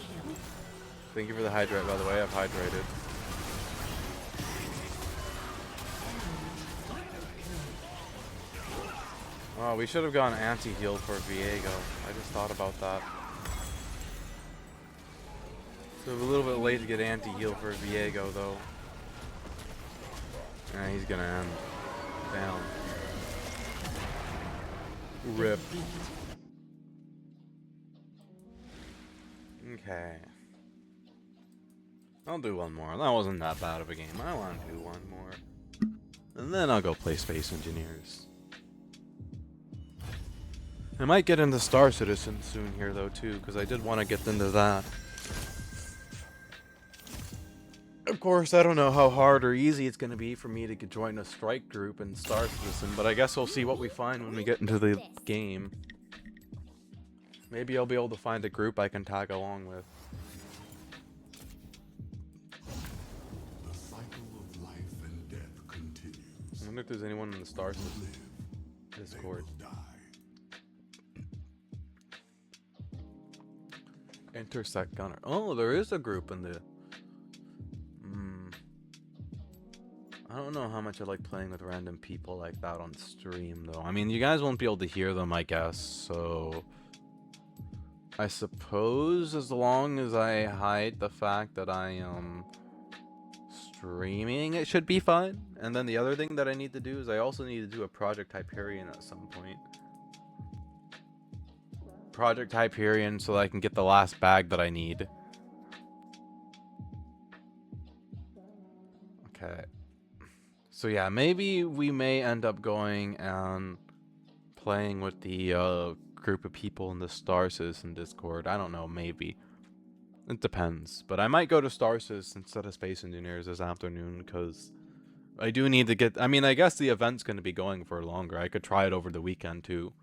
Thank you for the hydrate, by the way. I've hydrated. Oh, we should have gone anti-heal for Viego. I just thought about that. So a little bit late to get anti-heal for Viego, though. Yeah, he's gonna end. Down. Rip. Okay. I'll do one more. That wasn't that bad of a game. I want to do one more. And then I'll go play Space Engineers. I might get into Star Citizen soon here, though, too, because I did want to get into that. course, I don't know how hard or easy it's gonna be for me to join a strike group in Star Citizen, but I guess we'll see what we find when we get into the game. Maybe I'll be able to find a group I can tag along with. The cycle of life and death continues. I wonder if there's anyone in the Star Citizen Live, they Discord. will die. Intersect Gunner. Oh, there is a group in the... I don't know how much I like playing with random people like that on stream, though. I mean, you guys won't be able to hear them, I guess, so... I suppose as long as I hide the fact that I am streaming, it should be fine. And then the other thing that I need to do is I also need to do a Project Hyperion at some point. Project Hyperion so that I can get the last bag that I need. Okay. So yeah, maybe we may end up going and playing with the group of people in the Star Citizen Discord. I don't know, maybe. It depends. But I might go to Star Citizen instead of Space Engineers this afternoon because I do need to get... I mean, I guess the event's going to be going for longer. I could try it over the weekend too.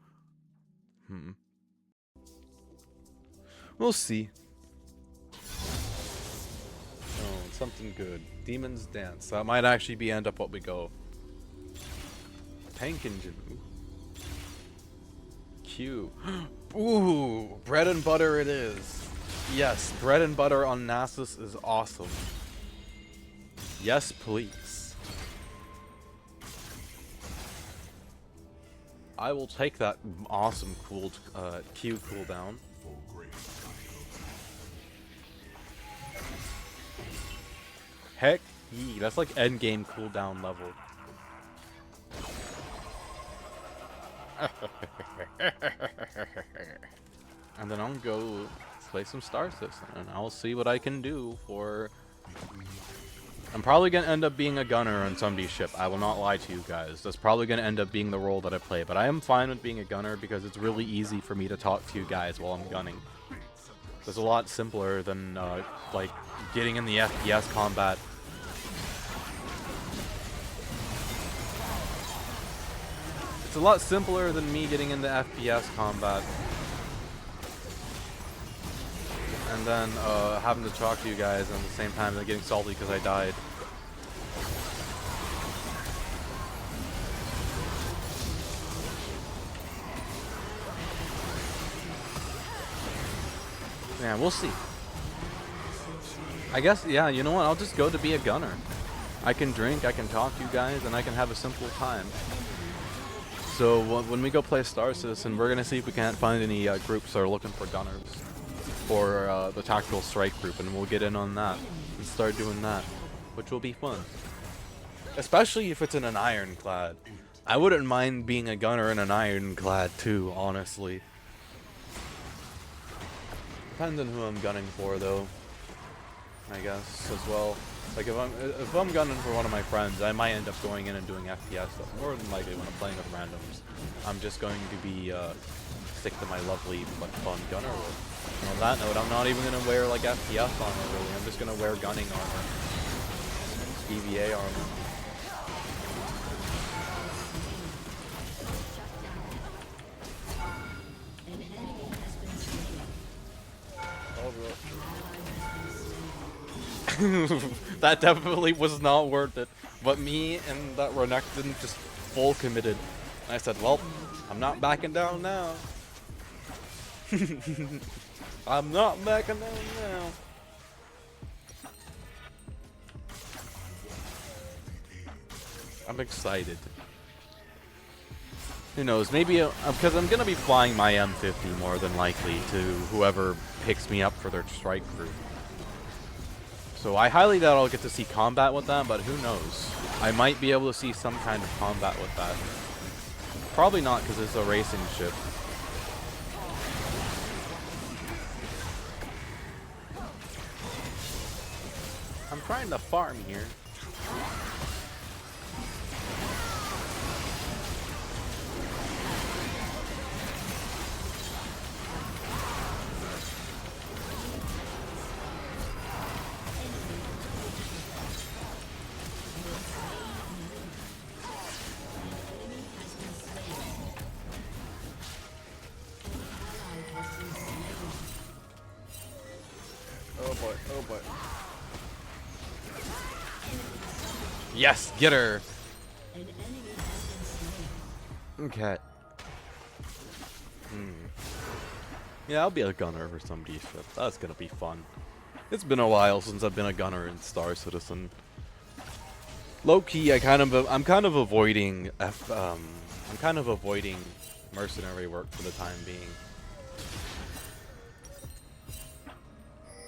We'll see. Oh, something good. Demon's Dance. That might actually be end up what we go. Tank engine. Ooh. Q. Ooh, bread and butter it is. Yes, bread and butter on Nasus is awesome. Yes, please. I will take that awesome cooled Q cooldown. For great Heck, yee, that's like endgame cooldown level. And then I'll go play some Star Citizen, and I'll see what I can do for... I'm probably going to end up being a gunner on somebody's ship. I will not lie to you guys. That's probably going to end up being the role that I play, but I am fine with being a gunner because it's really easy for me to talk to you guys while I'm gunning. It's a lot simpler than, like, getting in the FPS combat. It's a lot simpler than me getting into FPS combat. And then having to talk to you guys and at the same time getting salty because I died. Yeah, we'll see. I guess, yeah, you know what? I'll just go to be a gunner. I can drink, I can talk to you guys, and I can have a simple time. So when we go play Star Citizen, we're going to see if we can't find any groups that are looking for gunners. For the Tactical Strike group, and we'll get in on that and start doing that, which will be fun. Especially if it's in an ironclad. I wouldn't mind being a gunner in an ironclad too, honestly. Depends on who I'm gunning for, though. I guess as well. Like if I'm gunning for one of my friends, I might end up going in and doing FPS stuff. More than likely when I'm playing with randoms, I'm just going to be stick to my lovely but fun gunner role. And on that note, I'm not even gonna wear like FPS armor really. I'm just gonna wear gunning armor, EVA armor. That definitely was not worth it. But me and that Renekton just full committed. And I said, well, I'm not backing down now. I'm not backing down now. I'm excited. Who knows, maybe, because I'm going to be flying my M50 more than likely to whoever picks me up for their strike group. So I highly doubt I'll get to see combat with that, but who knows. I might be able to see some kind of combat with that. Probably not because it's a racing ship. I'm trying to farm here. boy, oh boy. Yes, get her. An enemy has been slain. Okay. Yeah, I'll be a gunner for somebody's ship. That's gonna be fun. It's been a while since I've been a gunner in Star Citizen. Low key, I'm kind of avoiding mercenary work for the time being.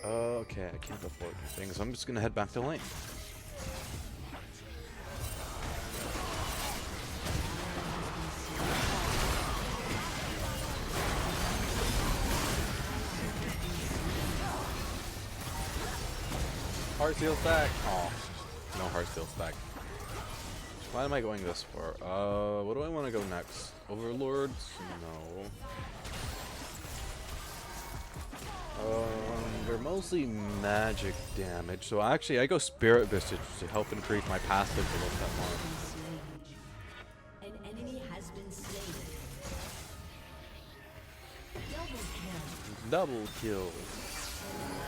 Okay, I can't afford things. I'm just gonna head back to lane. Heart seal stack. Oh, no heart seal stack. Why am I going this for? What do I want to go next? Overlords? No. They're mostly magic damage, so actually I go Spirit Visage to help increase my passive a little bit more. An enemy has been slain. Double Double kill. An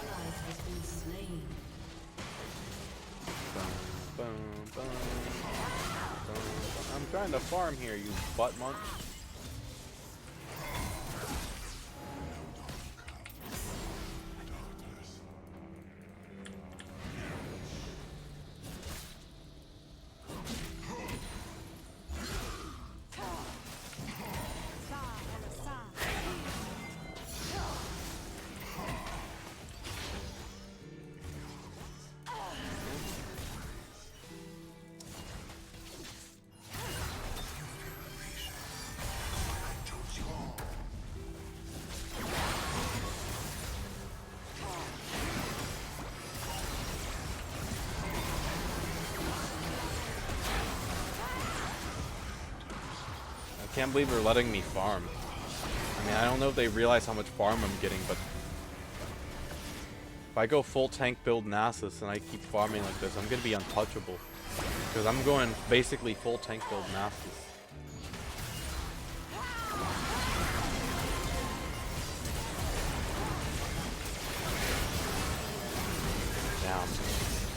ally has been slain. Boom, boom, boom. I'm trying to farm here, you butt munch. I can't believe they're letting me farm. I mean, I don't know if they realize how much farm I'm getting, but if I go full tank build Nasus and I keep farming like this, I'm gonna be untouchable. Because I'm going basically full tank build Nasus. Damn.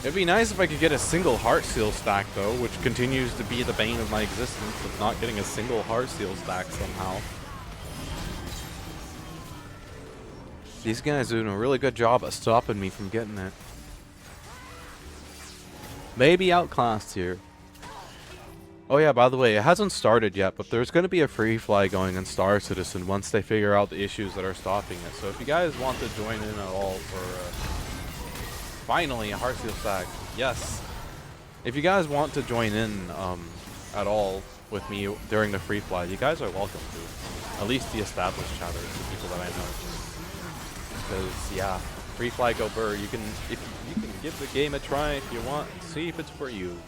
It'd be nice if I could get a single heart seal stack though, which continues to be the bane of my existence of not getting a single heart seal stack somehow. These guys are doing a really good job at stopping me from getting it. Maybe outclassed here. Oh yeah, by the way, it hasn't started yet, but there's going to be a free fly going in Star Citizen once they figure out the issues that are stopping it. So if you guys want to join in at all for finally a heart seal stack, yes. If you guys want to join in at all with me during the free fly, you guys are welcome to. At least the established chatters, the people that I know. Because yeah, free fly go burr. You can give the game a try if you want. See if it's for you.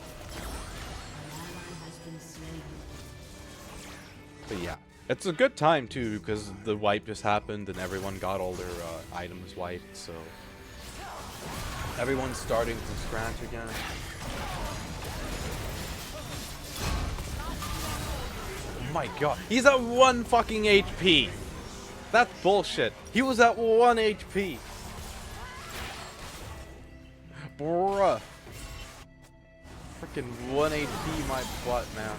But yeah, it's a good time too because the wipe just happened and everyone got all their items wiped. So everyone's starting from scratch again. Oh my god, he's at 1 fucking HP. That's bullshit. He was at 1 HP. Bruh. Freaking 1 HP my butt, man.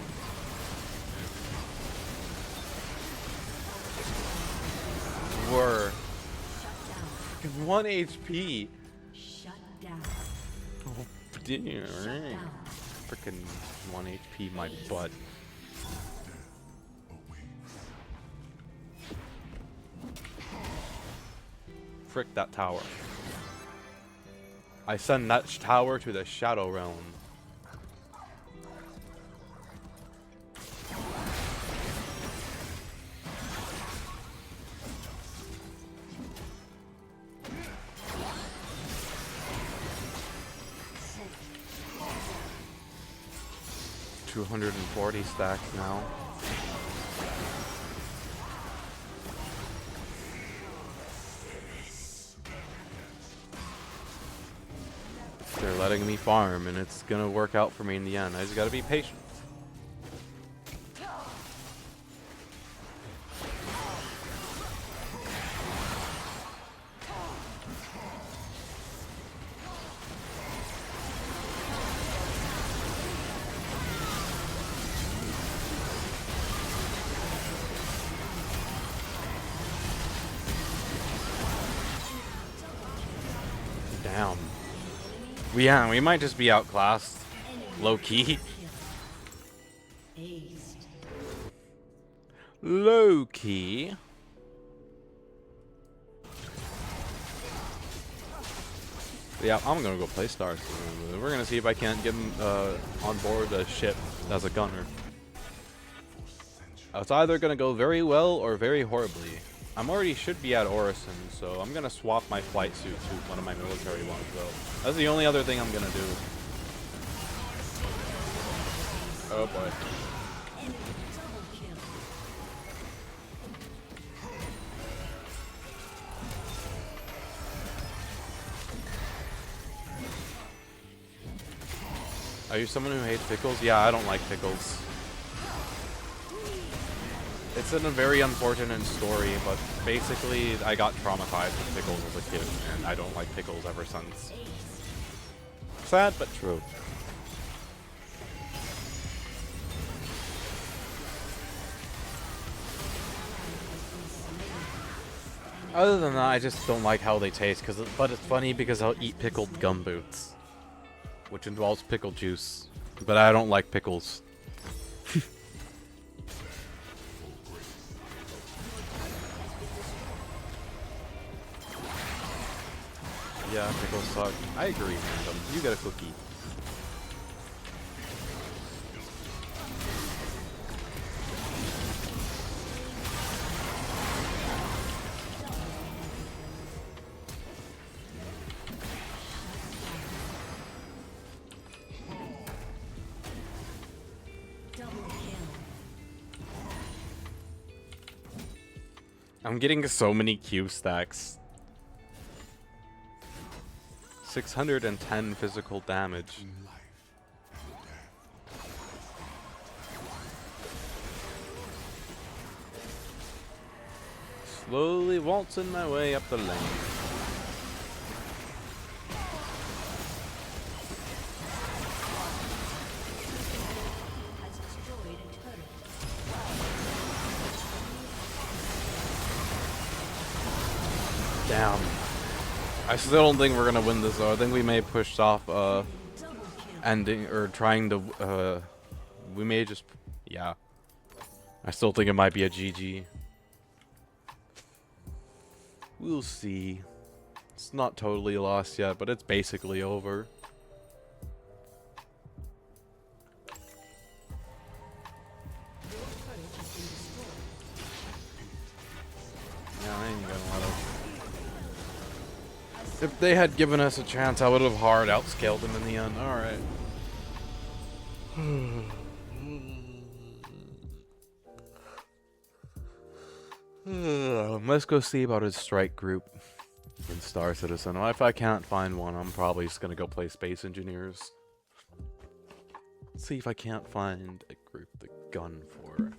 Were. Freaking 1 HP. Shut down. Oh, damn. Freaking 1 HP my butt. Frick that tower. I send that tower to the Shadow Realm. $240 stacks now. They're letting me farm, and it's gonna work out for me in the end. I just gotta be patient. Damn. Yeah, we might just be outclassed. Low key. Aced. Low key. Yeah, I'm gonna go play Stars. We're gonna see if I can't get him on board a ship as a gunner. It's either gonna go very well or very horribly. I'm already should be at Orison, so I'm gonna swap my flight suit to one of my military ones though. That's the only other thing I'm gonna do. Oh boy. Are you someone who hates pickles? Yeah, I don't like pickles. It's in a very unfortunate story, but basically I got traumatized with pickles as a kid, and I don't like pickles ever since. Sad, but true. Other than that, I just don't like how they taste, but it's funny because I'll eat pickled gumboots, which involves pickle juice, but I don't like pickles. Yeah, pickles suck. I agree, Random. You get a cookie. I'm getting so many Q stacks. 610 physical damage. Slowly waltzing my way up the lane. Has destroyed a turret. Damn. I still don't think we're gonna win this though. I think we may push off Double kill. ending or trying to we may just yeah. I still think it might be a GG. We'll see. It's not totally lost yet, but it's basically over. Yeah, I ain't gonna let us. If they had given us a chance, I would have hard outscaled them in the end. Alright. Let's go see about his strike group in Star Citizen. Well, if I can't find one, I'm probably just gonna go play Space Engineers. See if I can't find a group to gun for.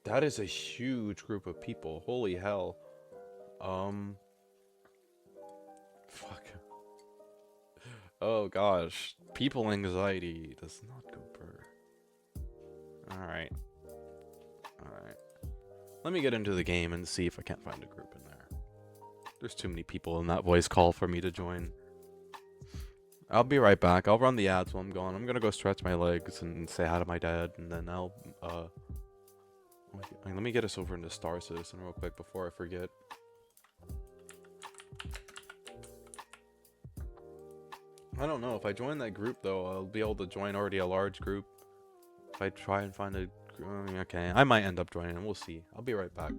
That is a huge group of people. Holy hell. Fuck. Oh gosh. People anxiety does not go per. Alright. Alright. Let me get into the game and see if I can't find a group in there. There's too many people in that voice call for me to join. I'll be right back. I'll run the ads while I'm gone. I'm gonna go stretch my legs and say hi to my dad, and then I'll, let me get us over into Star Citizen real quick before I forget. I don't know. If I join that group, though, I'll be able to join already a large group. If I try and find a... Okay, I might end up joining. We'll see. I'll be right back.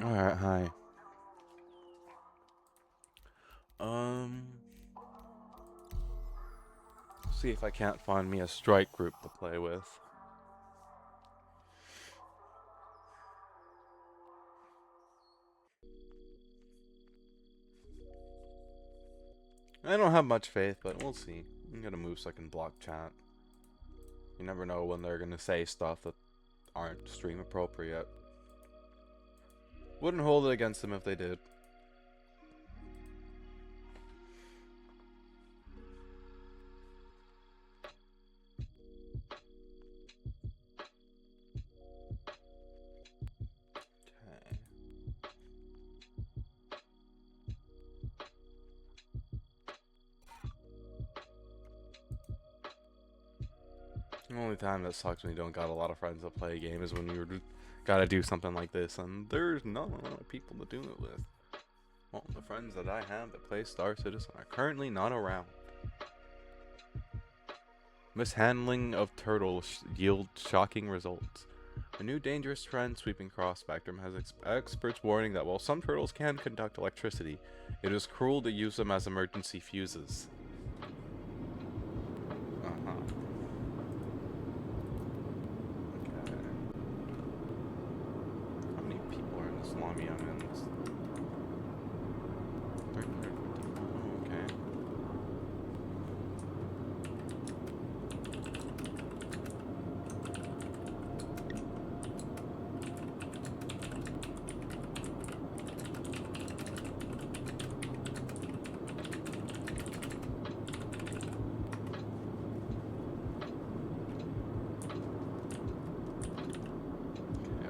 Alright, hi. See if I can't find me a strike group to play with. I don't have much faith, but we'll see. I'm gonna move so I can block chat. You never know when they're gonna say stuff that aren't stream appropriate. Wouldn't hold it against them if they did. Okay. The only time that sucks when you don't got a lot of friends that play a game is when you gotta do something like this, and there's not a lot of people to do it with. All the friends that I have that play Star Citizen are currently not around. Mishandling of turtles yield shocking results. A new dangerous trend sweeping cross spectrum has experts warning that while some turtles can conduct electricity, it is cruel to use them as emergency fuses. Uh-huh. Okay. How many people are in this lobby I'm in? Okay.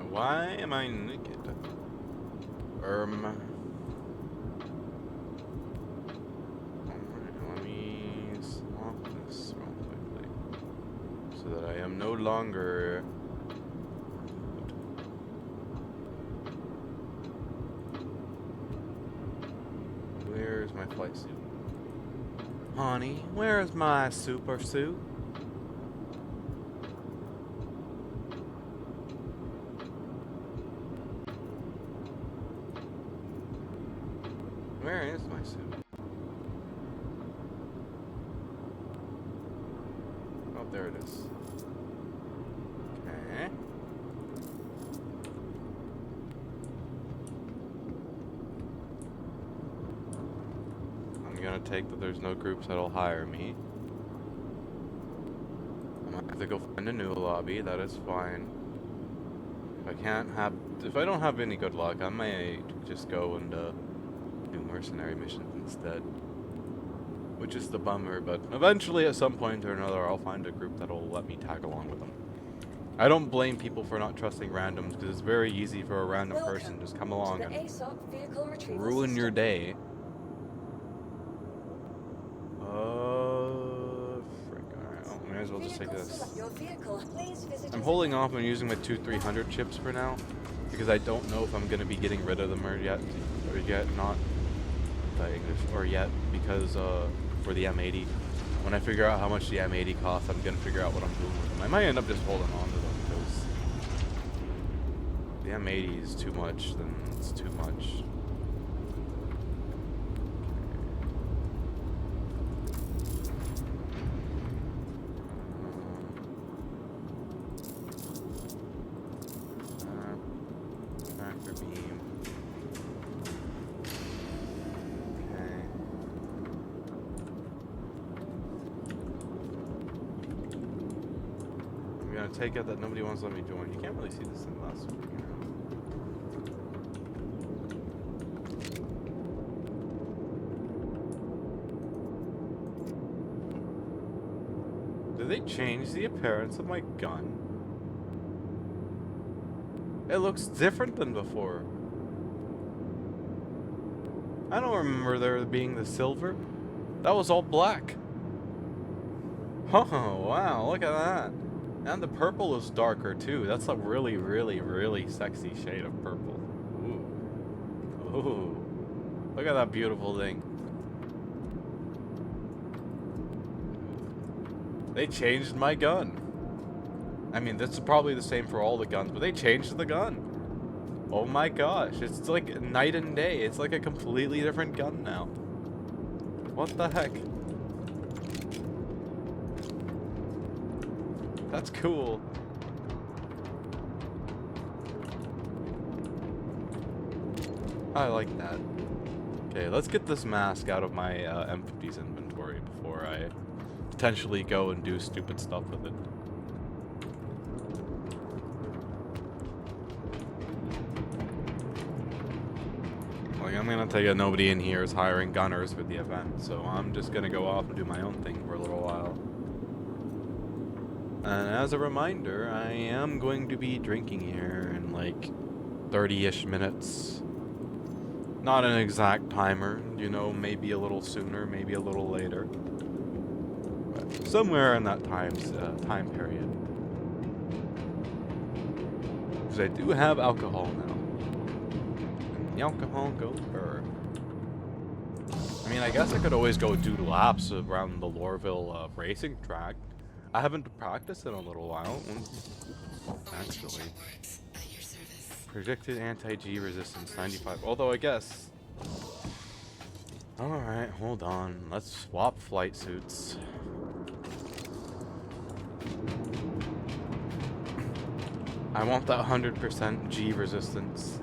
Why am I naked? Alright, let me swap this real quickly. So that I am no longer... Where's my flight suit? Honey, where's my super suit? Where is my suit? Oh, there it is. Okay. I'm gonna take that there's no groups that'll hire me. I might have to go find a new lobby, that is fine. If I don't have any good luck, I may just go and do mercenary missions instead. Which is the bummer, but eventually at some point or another I'll find a group that'll let me tag along with them. I don't blame people for not trusting randoms, because it's very easy for a random person to just come along and ruin your day. Frick, alright, I may as well just take this. I'm holding off on using my 2-300 chips for now, because I don't know if I'm going to be getting rid of them or yet not. English, or yet, because for the M80, when I figure out how much the M80 costs, I'm gonna figure out what I'm doing with them. I might end up just holding on to them, because the M80 is too much, then it's too much. Factor beam. Take it that nobody wants to let me join. You can't really see this in the last one. Did they change the appearance of my gun? It looks different than before. I don't remember there being the silver. That was all black. Oh, wow, look at that. And the purple is darker too. That's a really, really, really sexy shade of purple. Ooh. Ooh. Look at that beautiful thing. They changed my gun. I mean, this is probably the same for all the guns, but they changed the gun. Oh my gosh, it's like night and day. It's like a completely different gun now. What the heck? That's cool. I like that. Okay, let's get this mask out of my M50's inventory before I potentially go and do stupid stuff with it. Like, I'm gonna take it nobody in here is hiring gunners for the event, so I'm just gonna go off and do my own thing for a little while. And as a reminder, I am going to be drinking here in like 30-ish minutes. Not an exact timer, you know, maybe a little sooner, maybe a little later. But somewhere in that time period. Because I do have alcohol now. And the alcohol goes burr. I mean, I guess I could always go do laps around the Lorville racing track. I haven't practiced in a little while, actually. Predicted anti-G resistance 95. Although I guess. Alright, hold on. Let's swap flight suits. I want that 100% G resistance.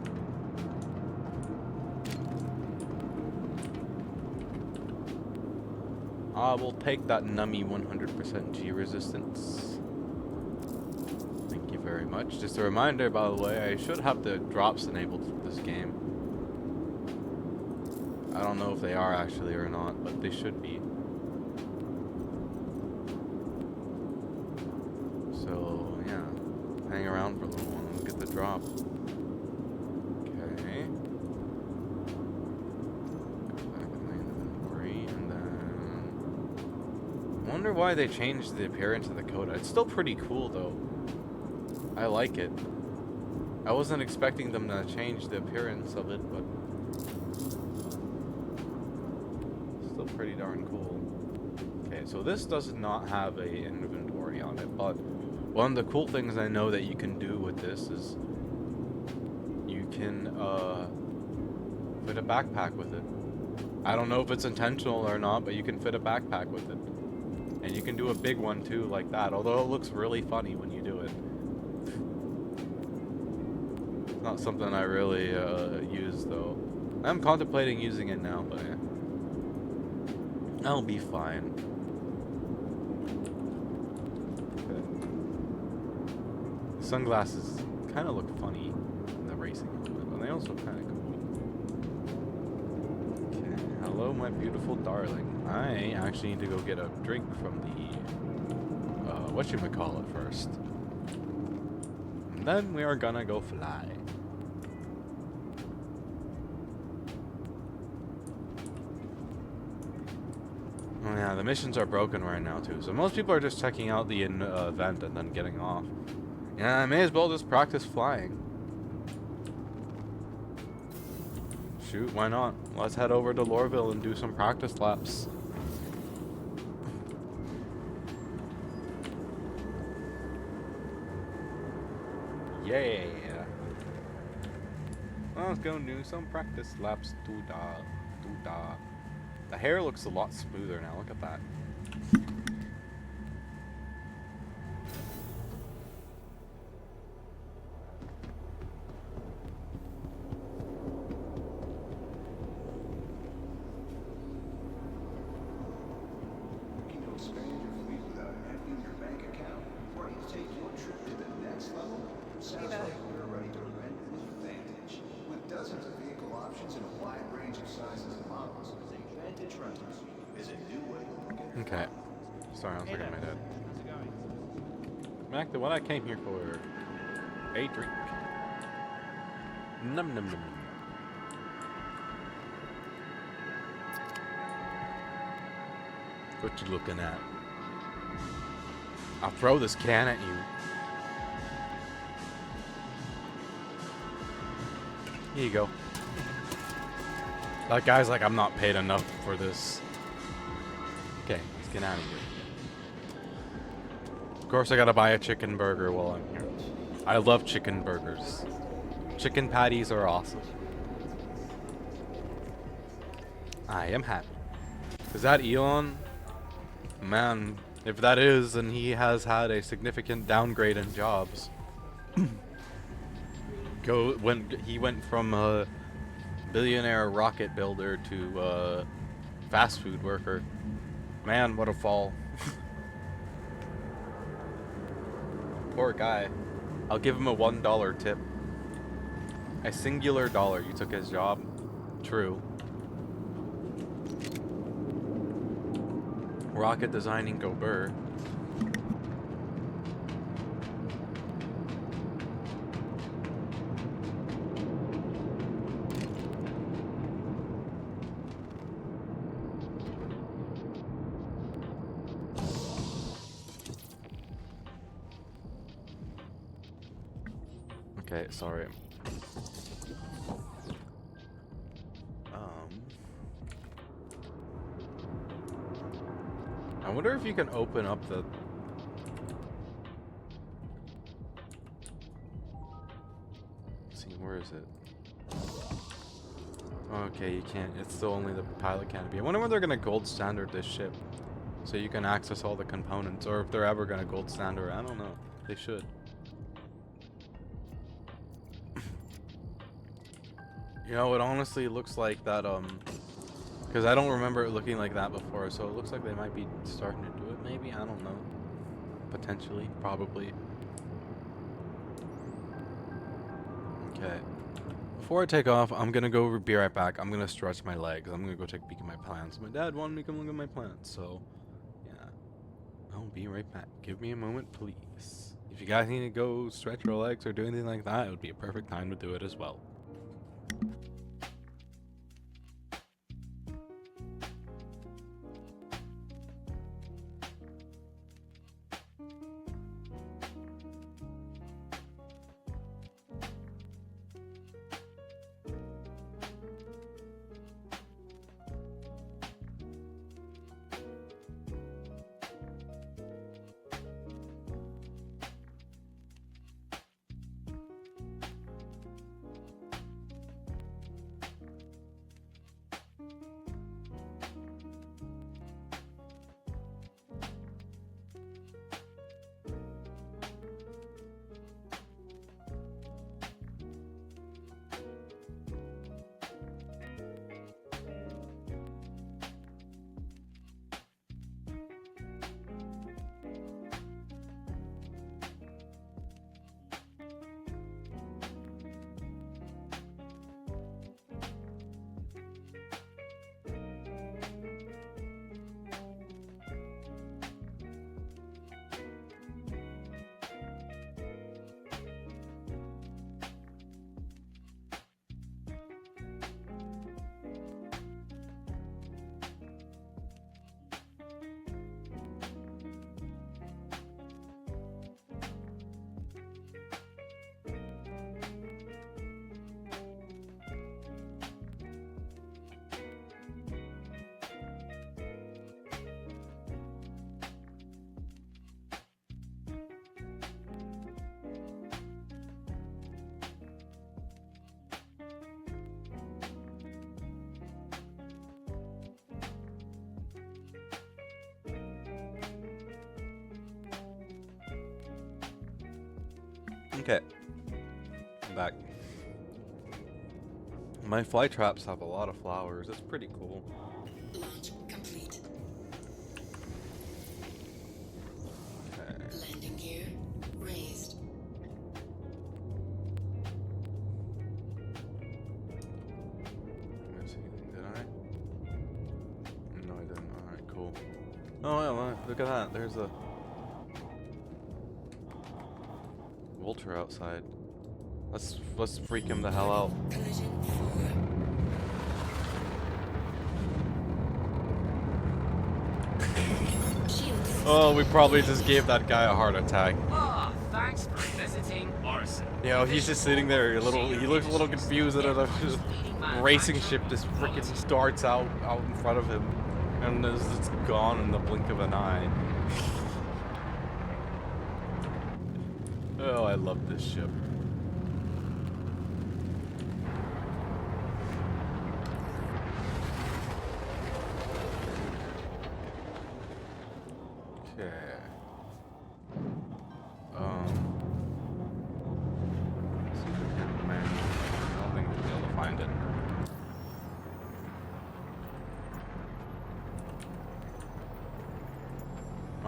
I will take that nummy 100% G resistance. Thank you very much. Just a reminder, by the way, I should have the drops enabled for this game. I don't know if they are actually or not, but they should be. So, yeah. Hang around for a little while and get the drop. Okay. Go back in my inventory, and then... I wonder why they changed the appearance of the coda. It's still pretty cool, though. I like it. I wasn't expecting them to change the appearance of it, but still pretty darn cool. Okay, so this does not have a inventory on it, but one of the cool things I know that you can do with this is you can fit a backpack with it. I don't know if it's intentional or not, but you can fit a backpack with it. And you can do a big one too, like that, although it looks really funny when you do it. Not something I really use though. I'm contemplating using it now, but yeah. I'll be fine. Okay. Sunglasses kind of look funny in the racing element, but they also kind of cool. Okay, hello my beautiful darling. I actually need to go get a drink from the whatchamacallit first. And then we are gonna go fly. Oh yeah, the missions are broken right now too, so most people are just checking out the event and then getting off. Yeah, I may as well just practice flying. Shoot, why not? Let's head over to Lorville and do some practice laps. Yeah. Let's go do some practice laps. Doo-da, doo-da. The hair looks a lot smoother now. Look at that. You can expand your fleet without emptying your bank account, or you take your trip to the next level. Sounds like we're ready to rent with Vantage. With dozens of vehicle options and a wide range of sizes and models, Vantage Rentals is a new way to look at it. Okay. Sorry, I was looking at my dad. Back to what I came here for. A drink. Num num num. What you looking at? I'll throw this can at you. Here you go. That guy's like, I'm not paid enough for this. Okay, let's get out of here. Of course, I gotta buy a chicken burger while I'm here. I love chicken burgers. Chicken patties are awesome. I am happy. Is that Elon? Man, if that is, then he has had a significant downgrade in jobs. He went from a billionaire rocket builder to fast food worker. Man, what a fall. Poor guy. I'll give him a $1 tip. A singular dollar. You took his job. True. Rocket designing go burr. Okay, sorry. I wonder if you can open up the... Let's see, where is it? Okay, you can't. It's still only the pilot canopy. I wonder when they're gonna gold standard this ship, so you can access all the components, or if they're ever gonna gold standard. I don't know. They should. You know, it honestly looks like that, because I don't remember it looking like that before, so it looks like they might be starting to do it, maybe? I don't know. Potentially. Probably. Okay. Before I take off, I'm gonna go be right back. I'm gonna stretch my legs. I'm gonna go take a peek at my plants. My dad wanted me to come look at my plants, so... yeah. I'll be right back. Give me a moment, please. If you guys need to go stretch your legs or do anything like that, it would be a perfect time to do it as well. Okay, I'm back. My fly traps have a lot of flowers. It's pretty cool. Launch complete. Okay. Landing gear raised. Did I miss anything? Did I? No, I didn't. Alright, cool. Oh, yeah, look at that. There's a vulture outside. Let's freak him the hell out. Collision 4. Shields. Oh, we probably just gave that guy a heart attack. Ah, thanks for visiting Orson. You know, he's just sitting there, he looks a little confused, and a racing ship just freaking starts out in front of him, and it's gone in the blink of an eye. Oh, I love this ship.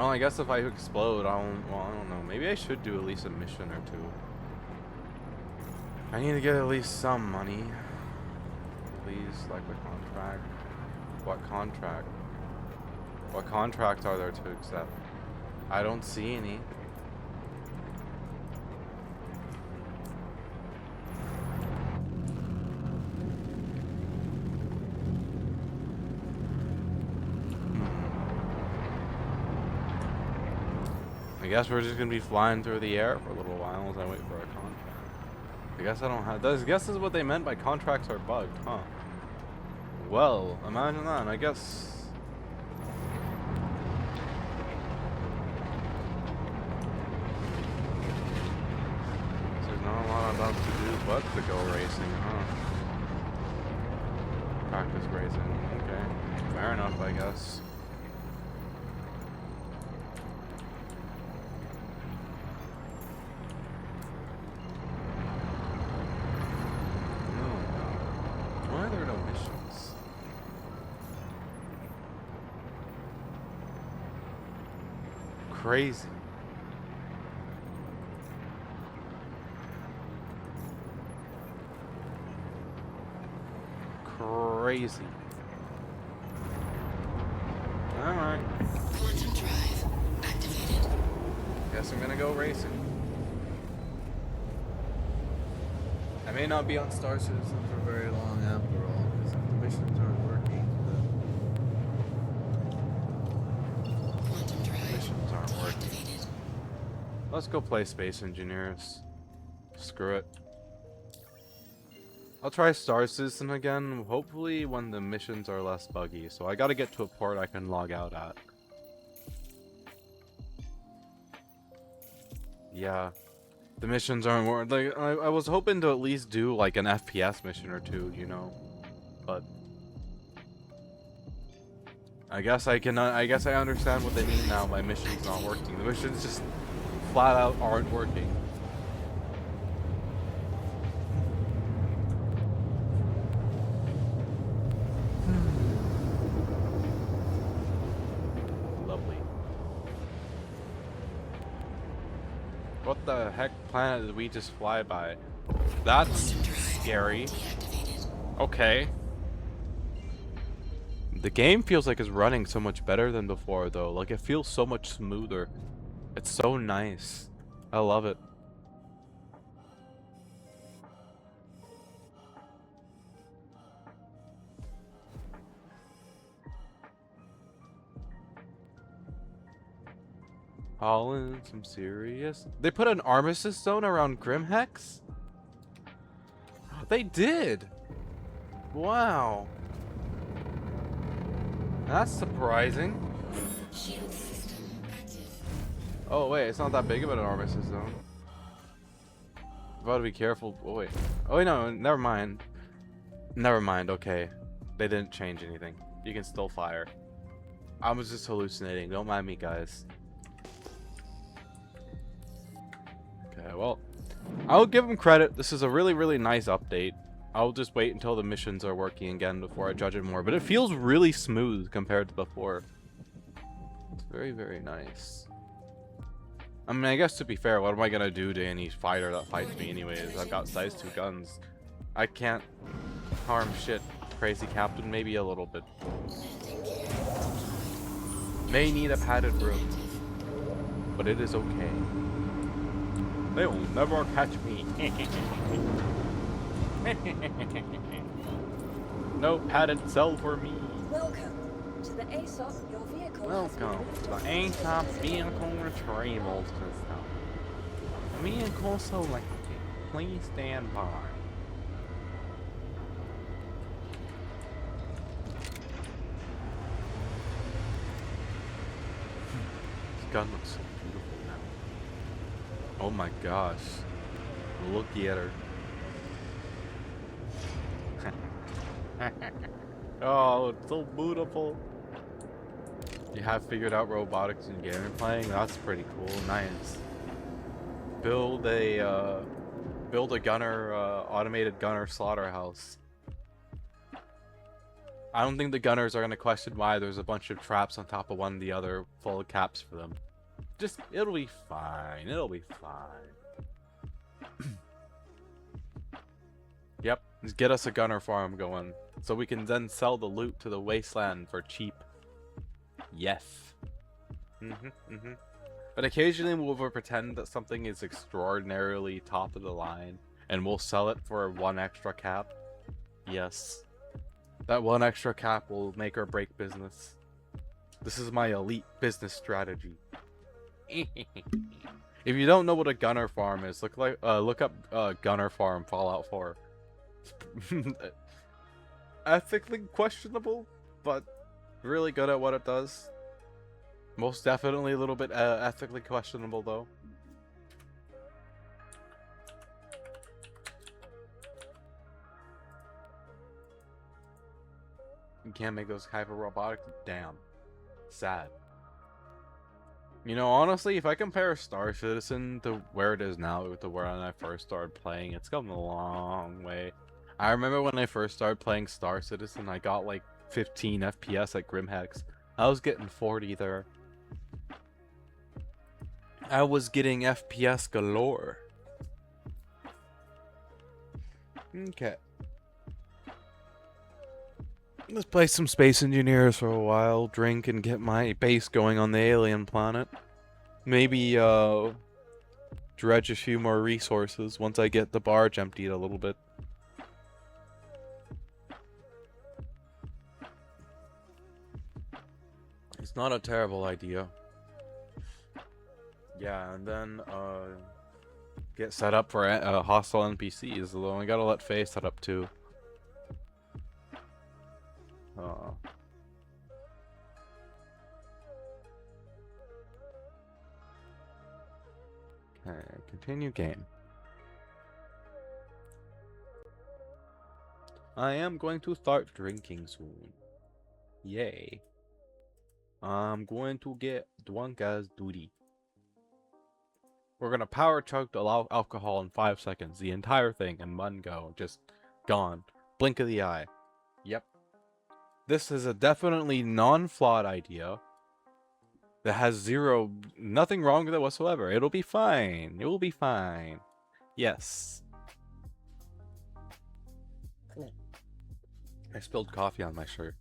Well, I guess if I explode, I don't know. Maybe I should do at least a mission or two. I need to get at least some money. Please, like a contract. What contract? What contracts are there to accept? I don't see any. I guess we're just gonna be flying through the air for a little while as I wait for a contract. I guess I don't have. I guess this is what they meant by contracts are bugged, huh? Well, imagine that. I guess. There's not a lot about to do but to go racing, huh? Practice racing. Okay, fair enough, I guess. Why are there no missions? Crazy. Crazy. Alright. Quantum drive activated. Guess I'm gonna go racing. I may not be on Star Citizen for very long after all, because the missions aren't working. Quantum The drive missions aren't working. deactivated. Let's go play Space Engineers. Screw it. I'll try Star Citizen again, hopefully when the missions are less buggy. So I gotta get to a port I can log out at. Yeah. The missions aren't working. Like, I was hoping to at least do like an FPS mission or two, you know? But I guess I understand what they mean now by missions not working. The missions just flat out aren't working. Lovely. What the heck planet did we just fly by? That's scary. Deactivated. Okay. The game feels like it's running so much better than before, though. Like, it feels so much smoother. It's so nice. I love it. All in some serious. They put an armistice zone around Grimhex? They did. Wow. That's surprising. Shield system active. Oh wait, it's not that big of an armistice zone. I've got to be careful. Oh wait. Oh wait, no, never mind. Never mind. Okay, they didn't change anything. You can still fire. I was just hallucinating. Don't mind me, guys. Okay, well, I'll give them credit. This is a really, really nice update. I'll just wait until the missions are working again before I judge it more. But it feels really smooth compared to before. It's very, very nice. I mean, I guess to be fair, what am I gonna do to any fighter that fights me anyways? I've got size 2 guns. I can't harm shit. Crazy Captain, maybe a little bit. May need a padded room. But it is okay. They will never catch me. No padded cell for me. Welcome to the ASOP. Your vehicle has been Welcome moved to the to ASOP vehicle retrieval system. Vehicle selected. Please stand by. This gun looks so beautiful now. Oh my gosh. Looky at her. Oh, it's so beautiful. You have figured out robotics and gameplay? That's pretty cool. Nice. Build a gunner, automated gunner slaughterhouse. I don't think the gunners are gonna question why there's a bunch of traps on top of one of the other full of caps for them. Just, it'll be fine. It'll be fine. Yep, just get us a gunner farm going, so we can then sell the loot to the wasteland for cheap. Yes. But occasionally we'll pretend that something is extraordinarily top of the line, and we'll sell it for 1 extra cap. Yes. That 1 extra cap will make or break business. This is my elite business strategy. If you don't know what a gunner farm is, look up gunner farm Fallout 4. Ethically questionable, but really good at what it does. Most definitely a little bit ethically questionable though. You can't make those hyper robotic. Damn. Sad. You know, honestly, if I compare Star Citizen to where it is now to where I first started playing, it's come a long way. I remember when I first started playing Star Citizen, I got like 15 FPS at Grimhex. I was getting 40 there. I was getting FPS galore. Okay. Let's play some Space Engineers for a while, drink, and get my base going on the alien planet. Maybe, dredge a few more resources once I get the barge emptied a little bit. It's not a terrible idea. Yeah, and then, get set up for hostile NPCs, although I gotta let Faye set up too. Okay, continue game. I am going to start drinking soon. Yay. I'm going to get drunk as duty. We're gonna power chug the alcohol in 5 seconds. The entire thing in one go. Just gone. Blink of the eye. Yep. This is a definitely non-flawed idea. That has nothing wrong with it whatsoever. It'll be fine. It will be fine. Yes. I spilled coffee on my shirt.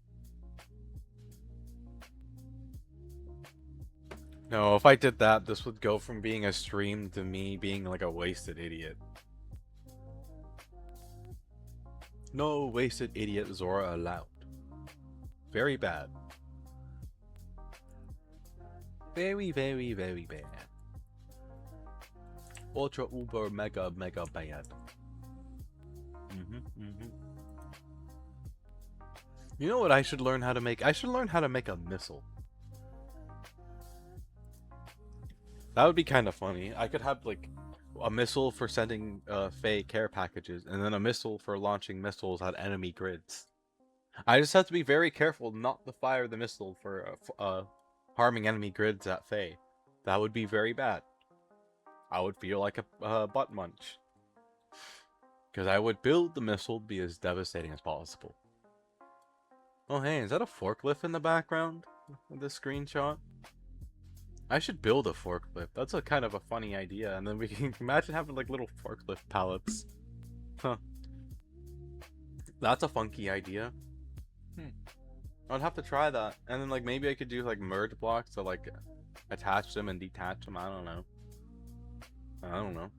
No, if I did that, this would go from being a stream to me being like a wasted idiot. No wasted idiot Zora allowed. Very bad. Very, very, very bad. Ultra, uber, mega bad. You know what I should learn how to make? I should learn how to make a missile. That would be kind of funny. I could have like a missile for sending Faye care packages, and then a missile for launching missiles at enemy grids. I just have to be very careful not to fire the missile for harming enemy grids at Faye. That would be very bad. I would feel like a butt munch. Because I would build the missile to be as devastating as possible. Oh hey, is that a forklift in the background of this screenshot? I should build a forklift. That's a kind of a funny idea, and then we can imagine having like little forklift pallets. Huh. That's a funky idea. I'd have to try that, and then like maybe I could do like merge blocks to like attach them and detach them. I don't know.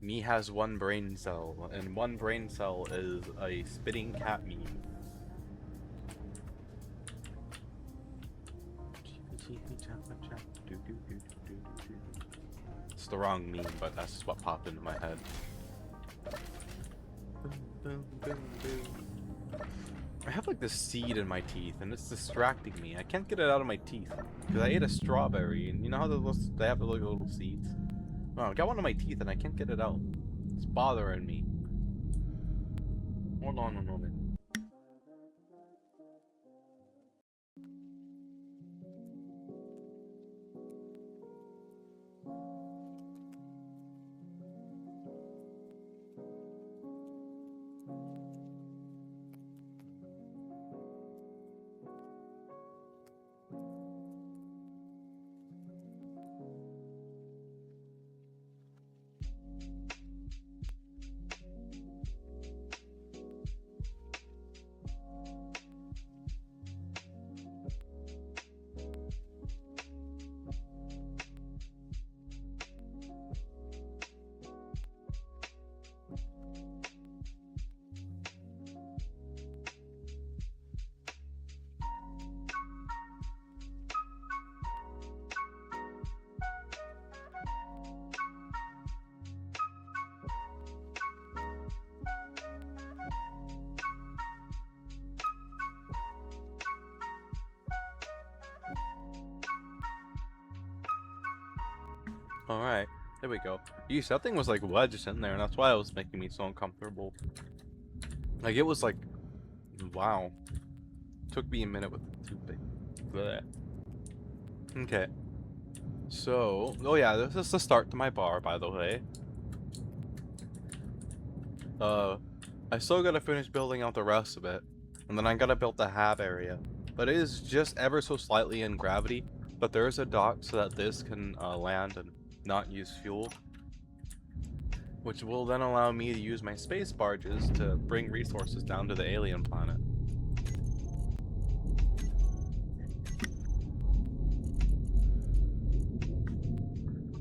Me has 1 brain cell, and 1 brain cell is a spitting cat meme. It's the wrong meme, but that's just what popped into my head. I have like this seed in my teeth, and it's distracting me. I can't get it out of my teeth because I ate a strawberry, and you know how they have the little seeds. Oh, I got one in my teeth, and I can't get it out. It's bothering me. Hold on a moment. Alright, there we go. Yeesh, that thing was like wedged in there, and that's why it was making me so uncomfortable. Like, it was like, wow. Took me a minute with the toothpick. Blech. Okay. So, oh yeah, this is the start to my bar, by the way. I still gotta finish building out the rest of it, and then I gotta build the hab area. But it is just ever so slightly in gravity, but there is a dock so that this can land and not use fuel, which will then allow me to use my space barges to bring resources down to the alien planet.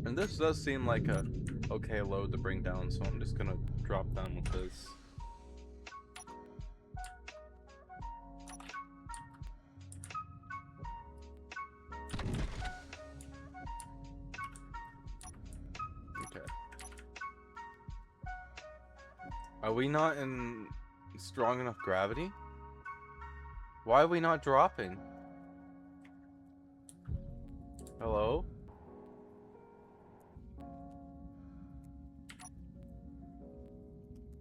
And this does seem like a okay load to bring down, so I'm just gonna drop down with this. Okay. Are we not in strong enough gravity? Why are we not dropping? Hello?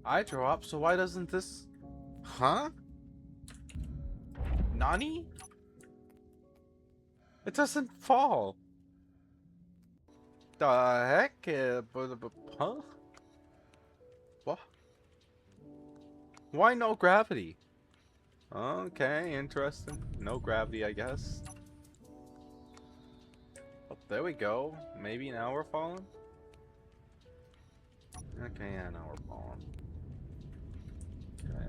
I drop, so why doesn't this... Huh? Nani? It doesn't fall. The heck? Huh? What? Why no gravity? Okay, interesting. No gravity, I guess. Oh, there we go. Maybe now we're falling? Okay, yeah, now we're falling. Okay.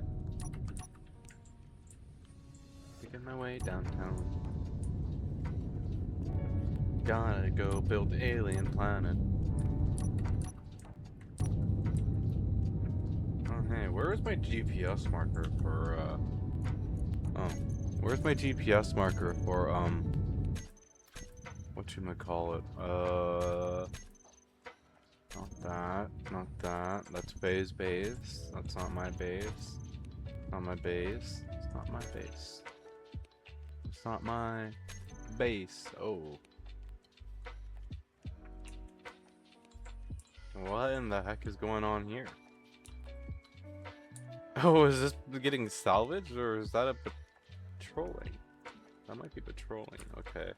Making my way downtown. Gotta go build the alien planet. Oh, hey, where's my GPS marker for, oh, where's my GPS marker for, whatchamacallit? Not that, not that. That's Bay's base. That's not my base. Not my base. It's not my base. It's not my base. Oh. What in the heck is going on here? Oh, is this getting salvaged, or is that a patrolling? That might be patrolling. Okay.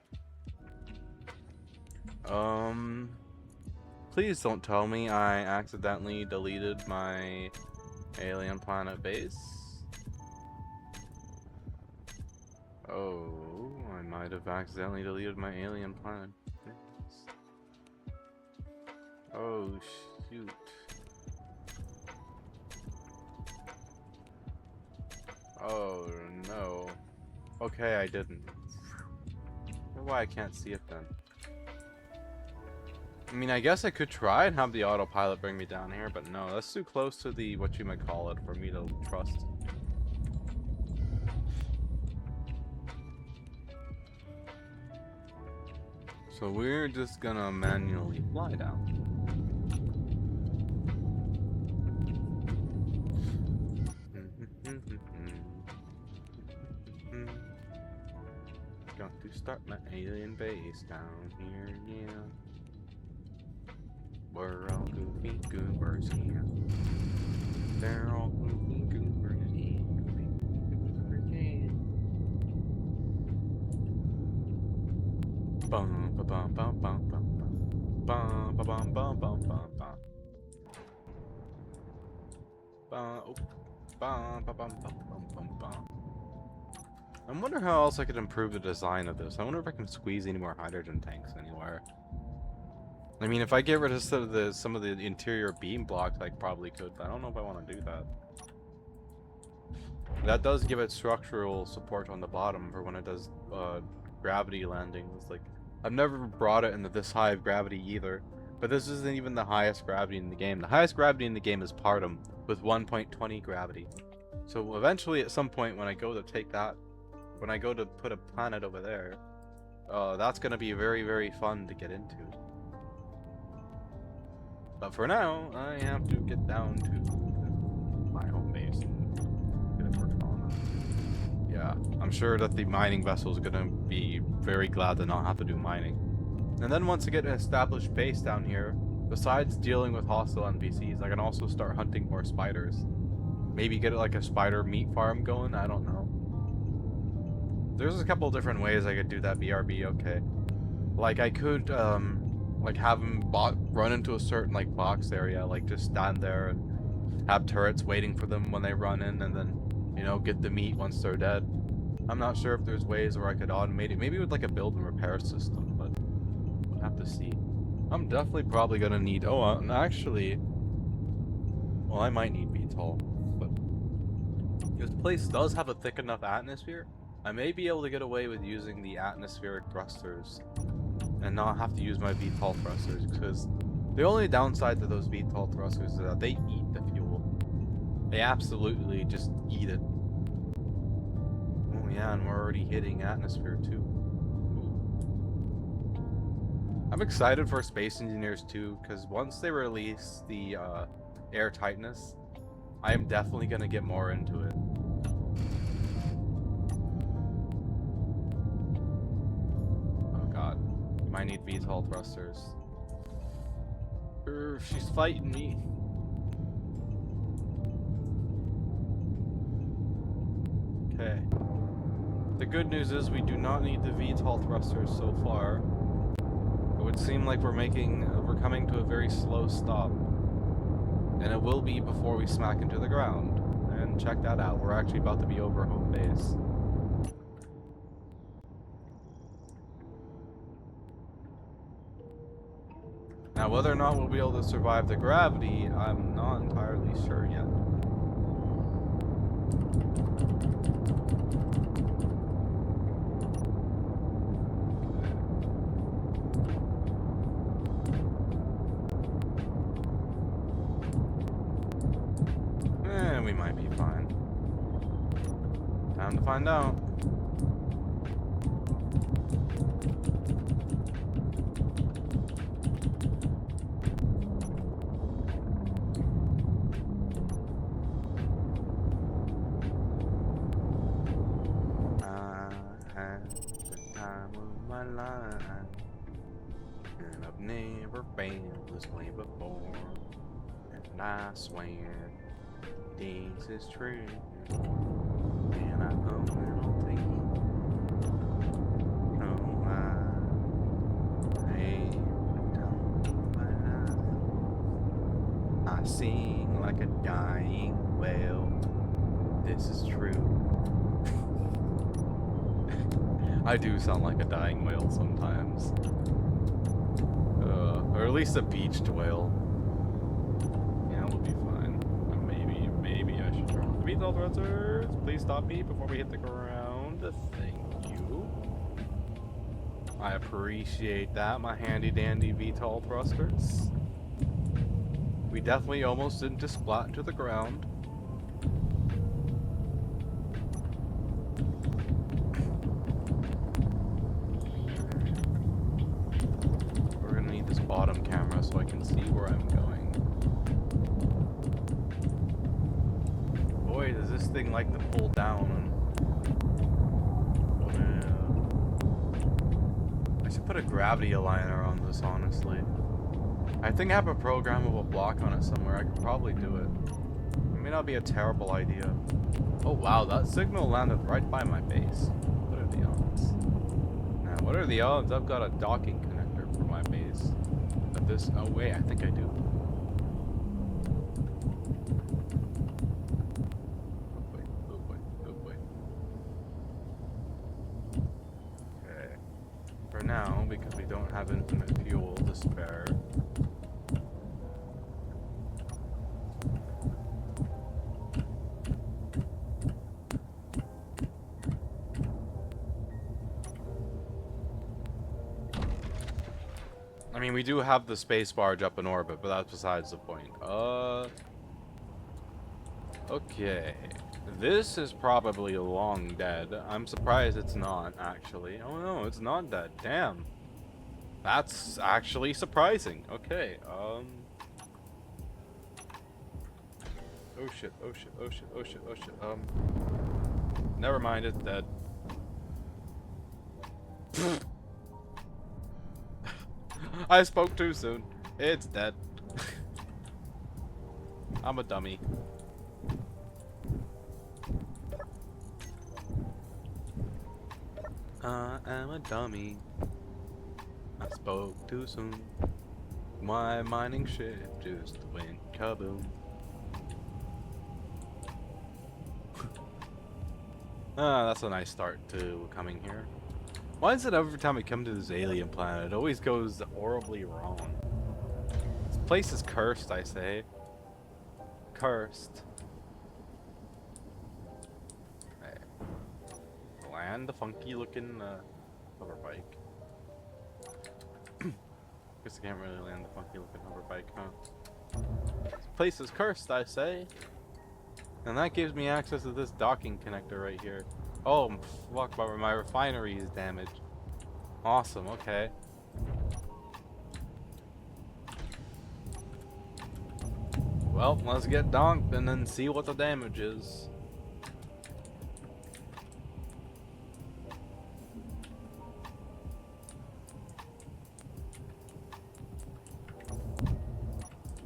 Please don't tell me I accidentally deleted my alien planet base. Oh, I might have accidentally deleted my alien planet base. Oh, shoot. Oh, no. Okay, I didn't. Why I can't see it then? I mean, I guess I could try and have the autopilot bring me down here, but no, that's too close to the whatchamacallit for me to trust. So we're just gonna manually fly down. Got to start my alien base down here, yeah. We're all goofy goobers here. They're all goofy goobers here. Bum ba bum bum bum bum bum ba bum bum bum bum bum. Bum ba bum bum bum bum bum. I wonder how else I could improve the design of this. I wonder if I can squeeze any more hydrogen tanks anywhere. I mean, if I get rid of some of the interior beam blocks, I probably could, but I don't know if I want to do that. That does give it structural support on the bottom for when it does gravity landings. Like, I've never brought it into this high of gravity either, but this isn't even the highest gravity in the game. The highest gravity in the game is Partum with 1.20 gravity. So eventually, at some point, when I go to take that, when I go to put a planet over there, that's going to be very, very fun to get into. But for now, I have to get down to my home base and get it working on that. Yeah, I'm sure that the mining vessel is gonna be very glad to not have to do mining. And then once I get an established base down here, besides dealing with hostile NPCs, I can also start hunting more spiders. Maybe get like a spider meat farm going, I don't know. There's a couple different ways I could do that BRB, okay. Like I could like have them run into a certain like box area, like just stand there and have turrets waiting for them when they run in, and then, you know, get the meat once they're dead. I'm not sure if there's ways where I could automate it, maybe with like a build and repair system, but we'll have to see. I'm definitely probably gonna need, actually, well, I might need VTOL, but this place does have a thick enough atmosphere, I may be able to get away with using the atmospheric thrusters and not have to use my VTOL thrusters, because the only downside to those VTOL thrusters is that they eat the fuel. They absolutely just eat it. Oh yeah, and we're already hitting atmosphere too. I'm excited for Space Engineers 2, because once they release the air tightness, I am definitely going to get more into it. Oh god, you might need VTOL thrusters. She's fighting me. Okay. The good news is we do not need the VTOL thrusters so far. It would seem like we're coming to a very slow stop. And it will be before we smack into the ground. And check that out, we're actually about to be over home base. Now, whether or not we'll be able to survive the gravity, I'm not entirely sure yet. We might be fine. Time to find out. My life, and I've never felt this way before, and I swear this is true, and I know it'll take I sing like a dying whale. This is true. I do sound like a dying whale sometimes. Or at least a beached whale. Yeah, we'll be fine. Maybe I should turn on the VTOL thrusters. Please stop me before we hit the ground. Thank you. I appreciate that, my handy dandy VTOL thrusters. We definitely almost didn't just splat into the ground. This bottom camera so I can see where I'm going. Boy, does this thing like to pull down. I should put a gravity aligner on this, honestly. I think I have a programmable block on it somewhere. I could probably do it. It may not be a terrible idea. Oh wow, that signal landed right by my base. What are the odds? Now, what are the odds I've got a docking connector for my base? But this, oh wait, I think I do. Oh boy. Okay. For now, because we don't have infinite fuel to spare. I mean, we do have the space barge up in orbit, but that's besides the point. Okay. This is probably long dead. I'm surprised it's not, actually. Oh no, it's not dead. Damn. That's actually surprising. Okay, Oh shit. Never mind, it's dead. I spoke too soon. It's dead. I'm a dummy. I am a dummy. I spoke too soon. My mining ship just went kaboom. Ah, that's a nice start to coming here. Why is it every time I come to this alien planet, it always goes horribly wrong? This place is cursed, I say. Cursed. Hey. Land the funky looking hover bike. Guess I can't really land the funky looking hover bike, huh? This place is cursed, I say. And that gives me access to this docking connector right here. Oh, fuck, but my refinery is damaged. Awesome, okay. Well, let's get donked and then see what the damage is.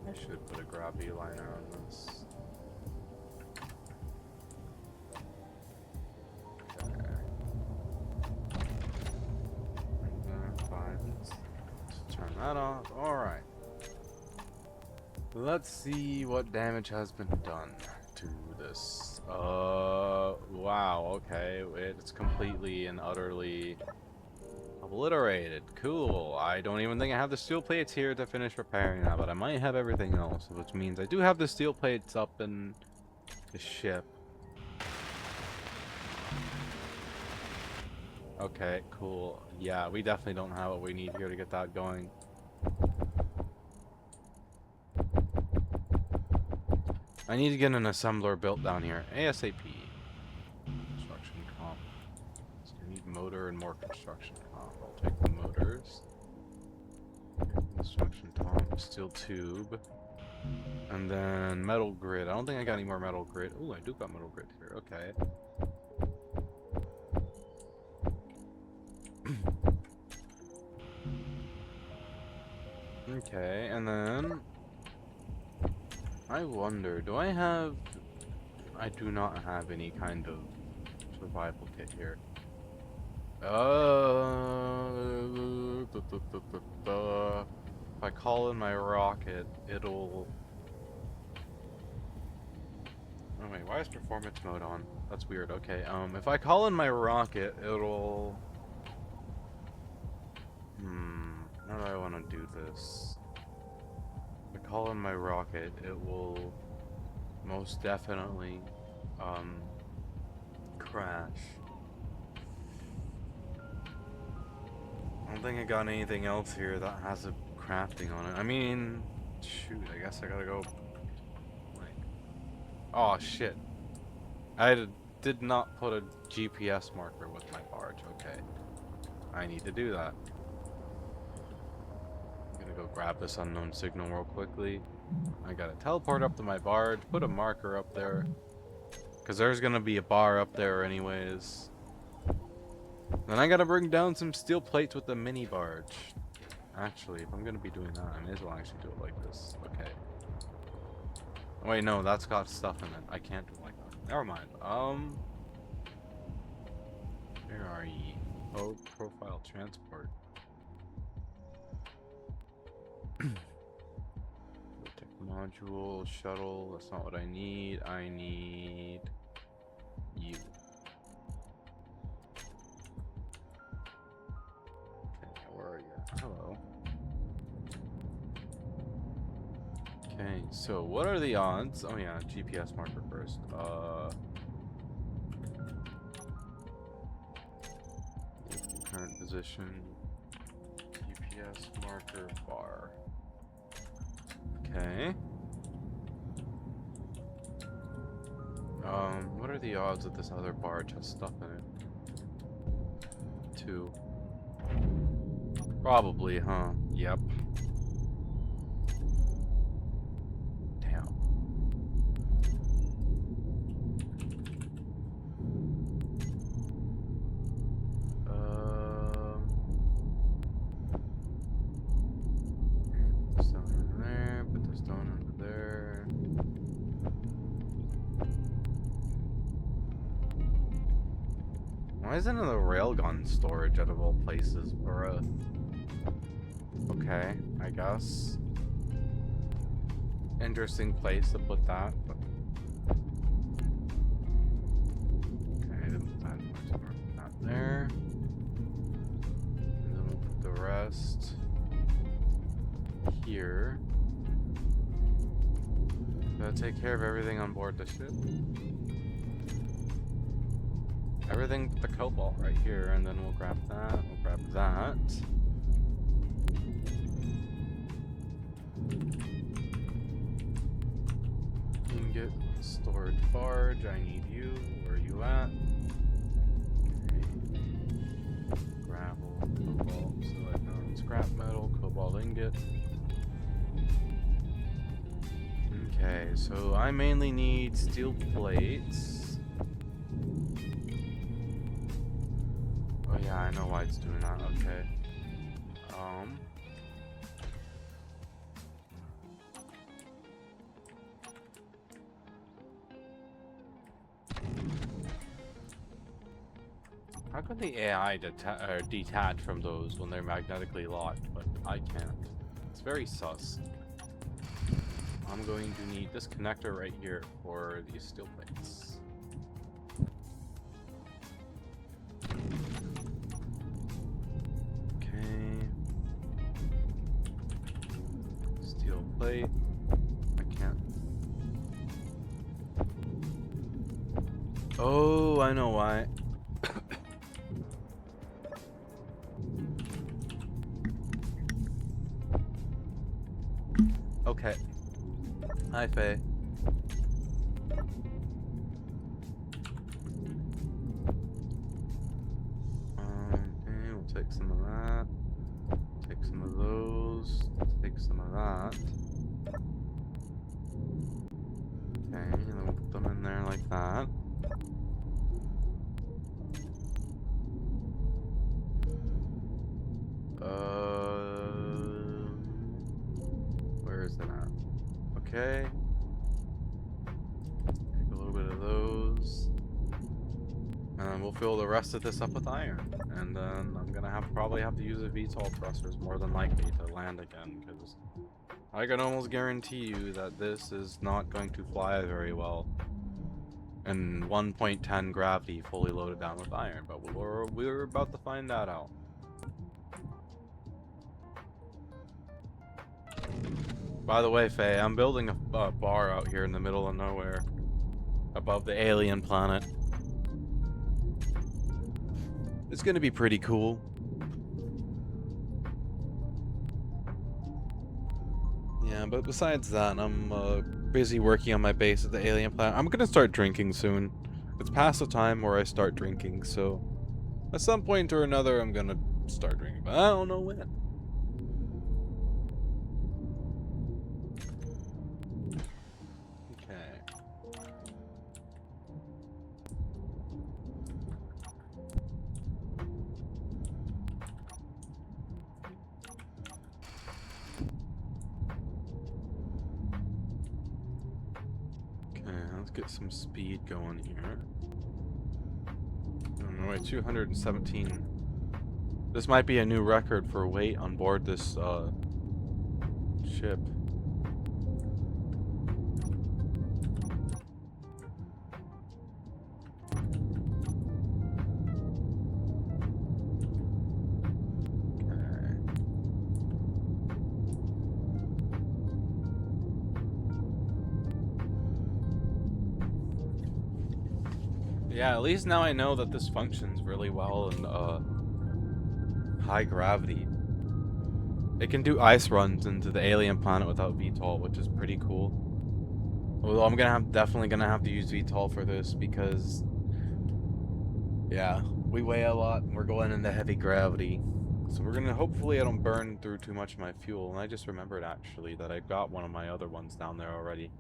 I should put a gravity liner on this. Fine. Let's turn that off. Alright. Let's see what damage has been done to this. Wow, okay. It's completely and utterly obliterated. Cool. I don't even think I have the steel plates here to finish repairing that, but I might have everything else, which means I do have the steel plates up in the ship. Okay, cool. Yeah, we definitely don't have what we need here to get that going. I need to get an assembler built down here. ASAP. Construction comp. So I need motor and more construction comp. I'll take the motors. Construction comp, steel tube. And then metal grid. I don't think I got any more metal grid. Oh, I do got metal grid here. Okay. Okay, and then I wonder, do I have... I do not have any kind of survival kit here. If I call in my rocket, it'll... Oh wait, why is performance mode on? That's weird. Okay, if I call in my rocket, it'll... How do I want to do this? If I call in my rocket, it will most definitely, crash. I don't think I got anything else here that has a crafting on it. I mean, shoot, I guess I gotta go, like... Oh, shit. I did not put a GPS marker with my barge. Okay. I need to do that. I'm gonna go grab this unknown signal real quickly. I gotta teleport up to my barge, put a marker up there. Because there's gonna be a bar up there anyways. Then I gotta bring down some steel plates with the mini barge. Actually, if I'm gonna be doing that, I may as well actually do it like this. Okay. Wait, no, that's got stuff in it. I can't do it like that. Never mind. Where are ye? Oh, profile transport. Tech module, shuttle, that's not what I need. I need you. Okay, where are you? Hello. Okay, so what are the odds? Oh yeah, GPS marker first. Current position. GPS marker bar. Okay. What are the odds that this other barge has stuff in it? 2. Probably, huh? Yep. Damn. Why isn't it a railgun storage out of all places? Or okay, I guess. Interesting place to put that, but okay, then put that there. And then we'll put the rest here. Gotta take care of everything on board the ship. Everything but the cobalt right here, and then we'll grab that, we'll grab that. Ingot, storage barge, I need you. Where are you at? Okay. Gravel, cobalt, silicon, scrap metal, cobalt ingot. Okay, so I mainly need steel plates. Oh yeah, I know why it's doing that, okay. How can the AI detach from those when they're magnetically locked, but I can't? It's very sus. I'm going to need this connector right here for these steel plates. Okay. Steel plate. I can't. Oh, I know why. Okay. Hi, Faye. Okay, we'll take some of that. Take some of those. Take some of that. Okay, and then we'll put them in there like that. Where is it at? Okay. Take a little bit of those. And we'll fill the rest of this up with iron. And then I'm gonna probably have to use a VTOL thrusters more than likely to land again, because I can almost guarantee you that this is not going to fly very well in 1.10 gravity fully loaded down with iron, but we're about to find that out. By the way, Faye, I'm building a bar out here in the middle of nowhere, above the alien planet. It's gonna be pretty cool. Yeah, but besides that, I'm busy working on my base at the alien planet. I'm gonna start drinking soon. It's past the time where I start drinking, so at some point or another, I'm gonna start drinking, but I don't know when. Let's get some speed going here. We're at 217. This might be a new record for weight on board this ship. Yeah, at least now I know that this functions really well in high gravity. It can do ice runs into the alien planet without VTOL, which is pretty cool. Although I'm definitely gonna have to use VTOL for this because, yeah, we weigh a lot and we're going into heavy gravity. So we're gonna, hopefully I don't burn through too much of my fuel. And I just remembered actually that I got one of my other ones down there already.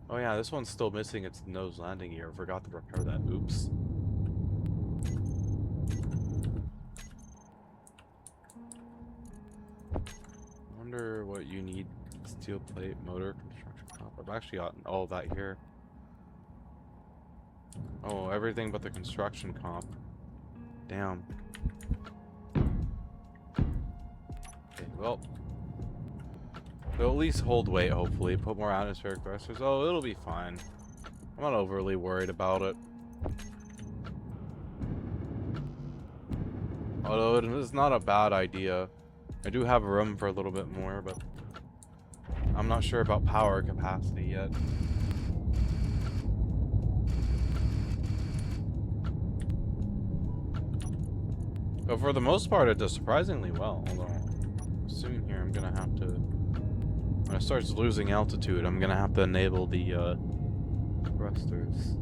Oh yeah, this one's still missing its nose landing gear. I forgot to repair that. Oops. I wonder what you need. Steel plate, motor, construction comp. I've actually got all that here. Oh, everything but the construction comp. Damn. Okay, well. They'll at least hold weight, hopefully. Put more atmospheric thrusters. Oh, it'll be fine. I'm not overly worried about it. Although it is not a bad idea. I do have room for a little bit more, but I'm not sure about power capacity yet. But for the most part, it does surprisingly well. Although soon here, I'm gonna have to. When it starts losing altitude, I'm gonna have to enable the thrusters.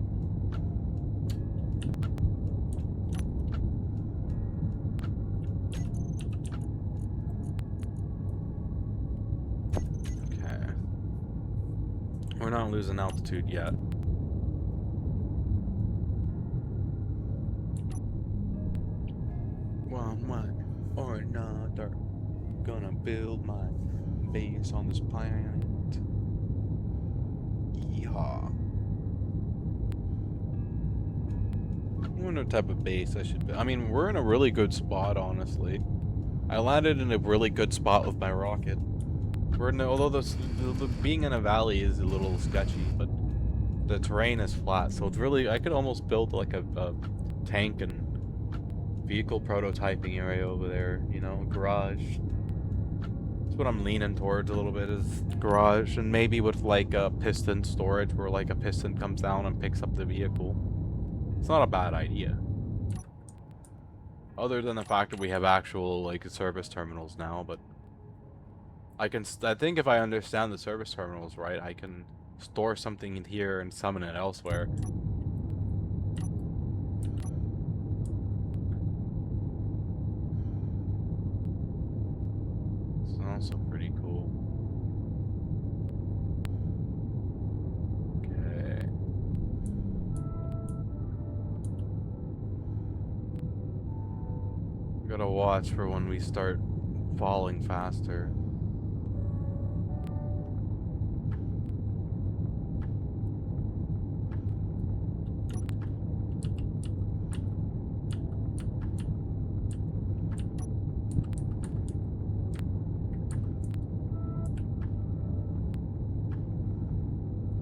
Okay. We're not losing altitude yet. One way or another, gonna build my base on this planet. Yeehaw. I wonder what type of base I should build. I mean, we're in a really good spot, honestly. I landed in a really good spot with my rocket. We're in, although the being in a valley is a little sketchy, but the terrain is flat, so it's really, I could almost build like a tank and vehicle prototyping area over there, you know, garage. That's what I'm leaning towards a little bit, is garage, and maybe with like a piston storage where like a piston comes down and picks up the vehicle. It's not a bad idea. Other than the fact that we have actual like service terminals now, but I think if I understand the service terminals right, I can store something in here and summon it elsewhere. It's also pretty cool. Okay. Gotta watch for when we start falling faster.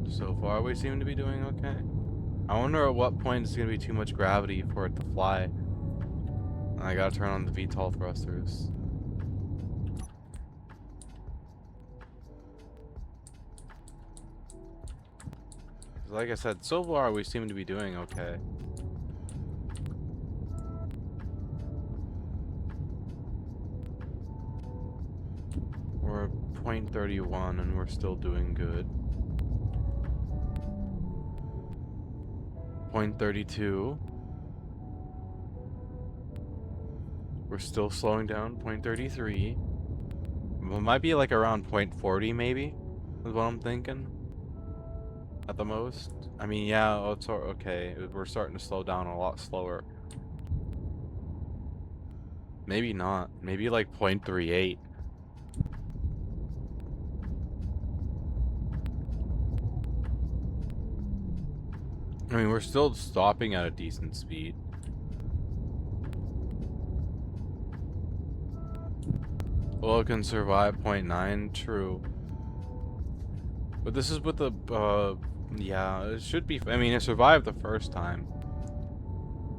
So far, we seem to be doing okay. I wonder at what point it's gonna be too much gravity for it to fly. I gotta turn on the VTOL thrusters. Like I said, so far we seem to be doing okay. We're at 0.31 and we're still doing good. 0.32. We're still slowing down. 0.33. It might be like around 0.40 maybe, is what I'm thinking. At the most. I mean, yeah, oh, it's okay. We're starting to slow down a lot slower. Maybe not. Maybe like 0.38. I mean, we're still stopping at a decent speed. Well, it can survive 0.9, true. But this is with the, yeah, it should be, I mean, it survived the first time.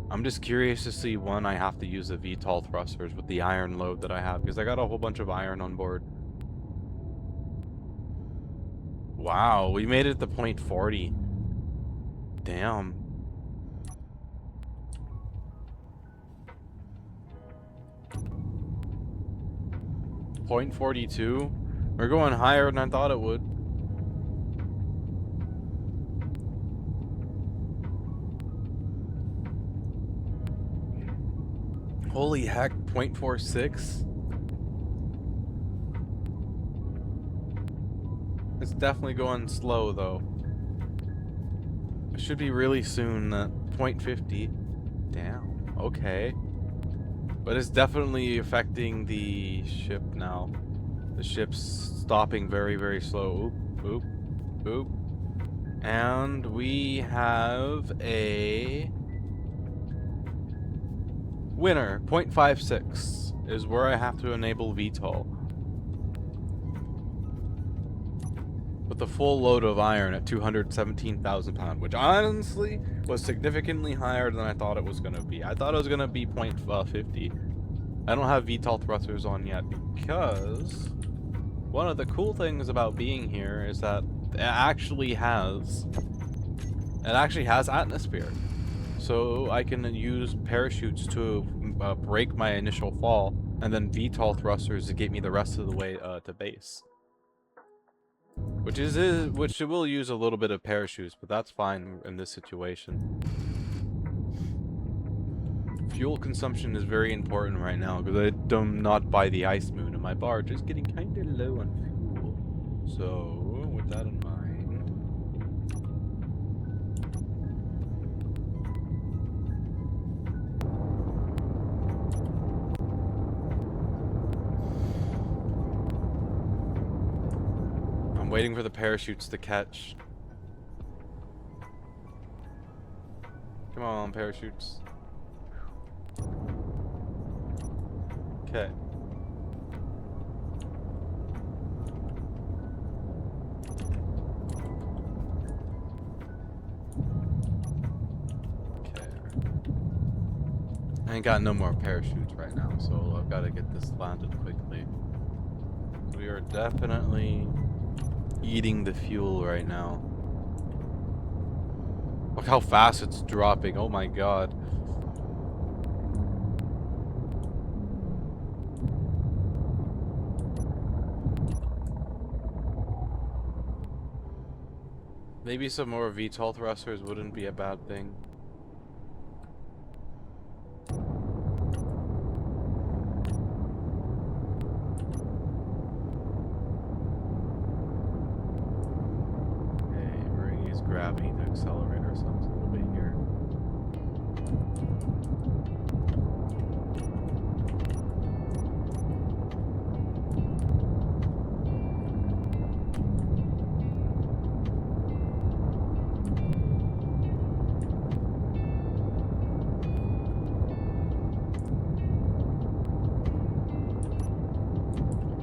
I'm just curious to see when I have to use the VTOL thrusters with the iron load that I have, because I got a whole bunch of iron on board. Wow, we made it to 0.40. Damn. .42. We're going higher than I thought it would. Holy heck, 0.46. It's definitely going slow though. It should be really soon at 0.50. Damn, okay. But it's definitely affecting the ship now. The ship's stopping very, very slow. Oop, oop, oop. And we have a Winner, 0.56 is where I have to enable VTOL. With a full load of iron at 217,000 pounds, which honestly was significantly higher than I thought it was going to be. I thought it was going to be 0.50. I don't have VTOL thrusters on yet because one of the cool things about being here is that it actually has atmosphere. So I can use parachutes to break my initial fall, and then VTOL thrusters to get me the rest of the way to base. Which it will use a little bit of parachutes, but that's fine in this situation. Fuel consumption is very important right now because I do not buy the ice moon, and my barge is getting kind of low on fuel. So with that in mind. Waiting for the parachutes to catch. Come on, parachutes. Okay. Okay. I ain't got no more parachutes right now, so I've got to get this landed quickly. We are definitely eating the fuel right now. Look how fast it's dropping. Oh my god. Maybe some more VTOL thrusters wouldn't be a bad thing. Gravity to accelerate ourselves a little bit here.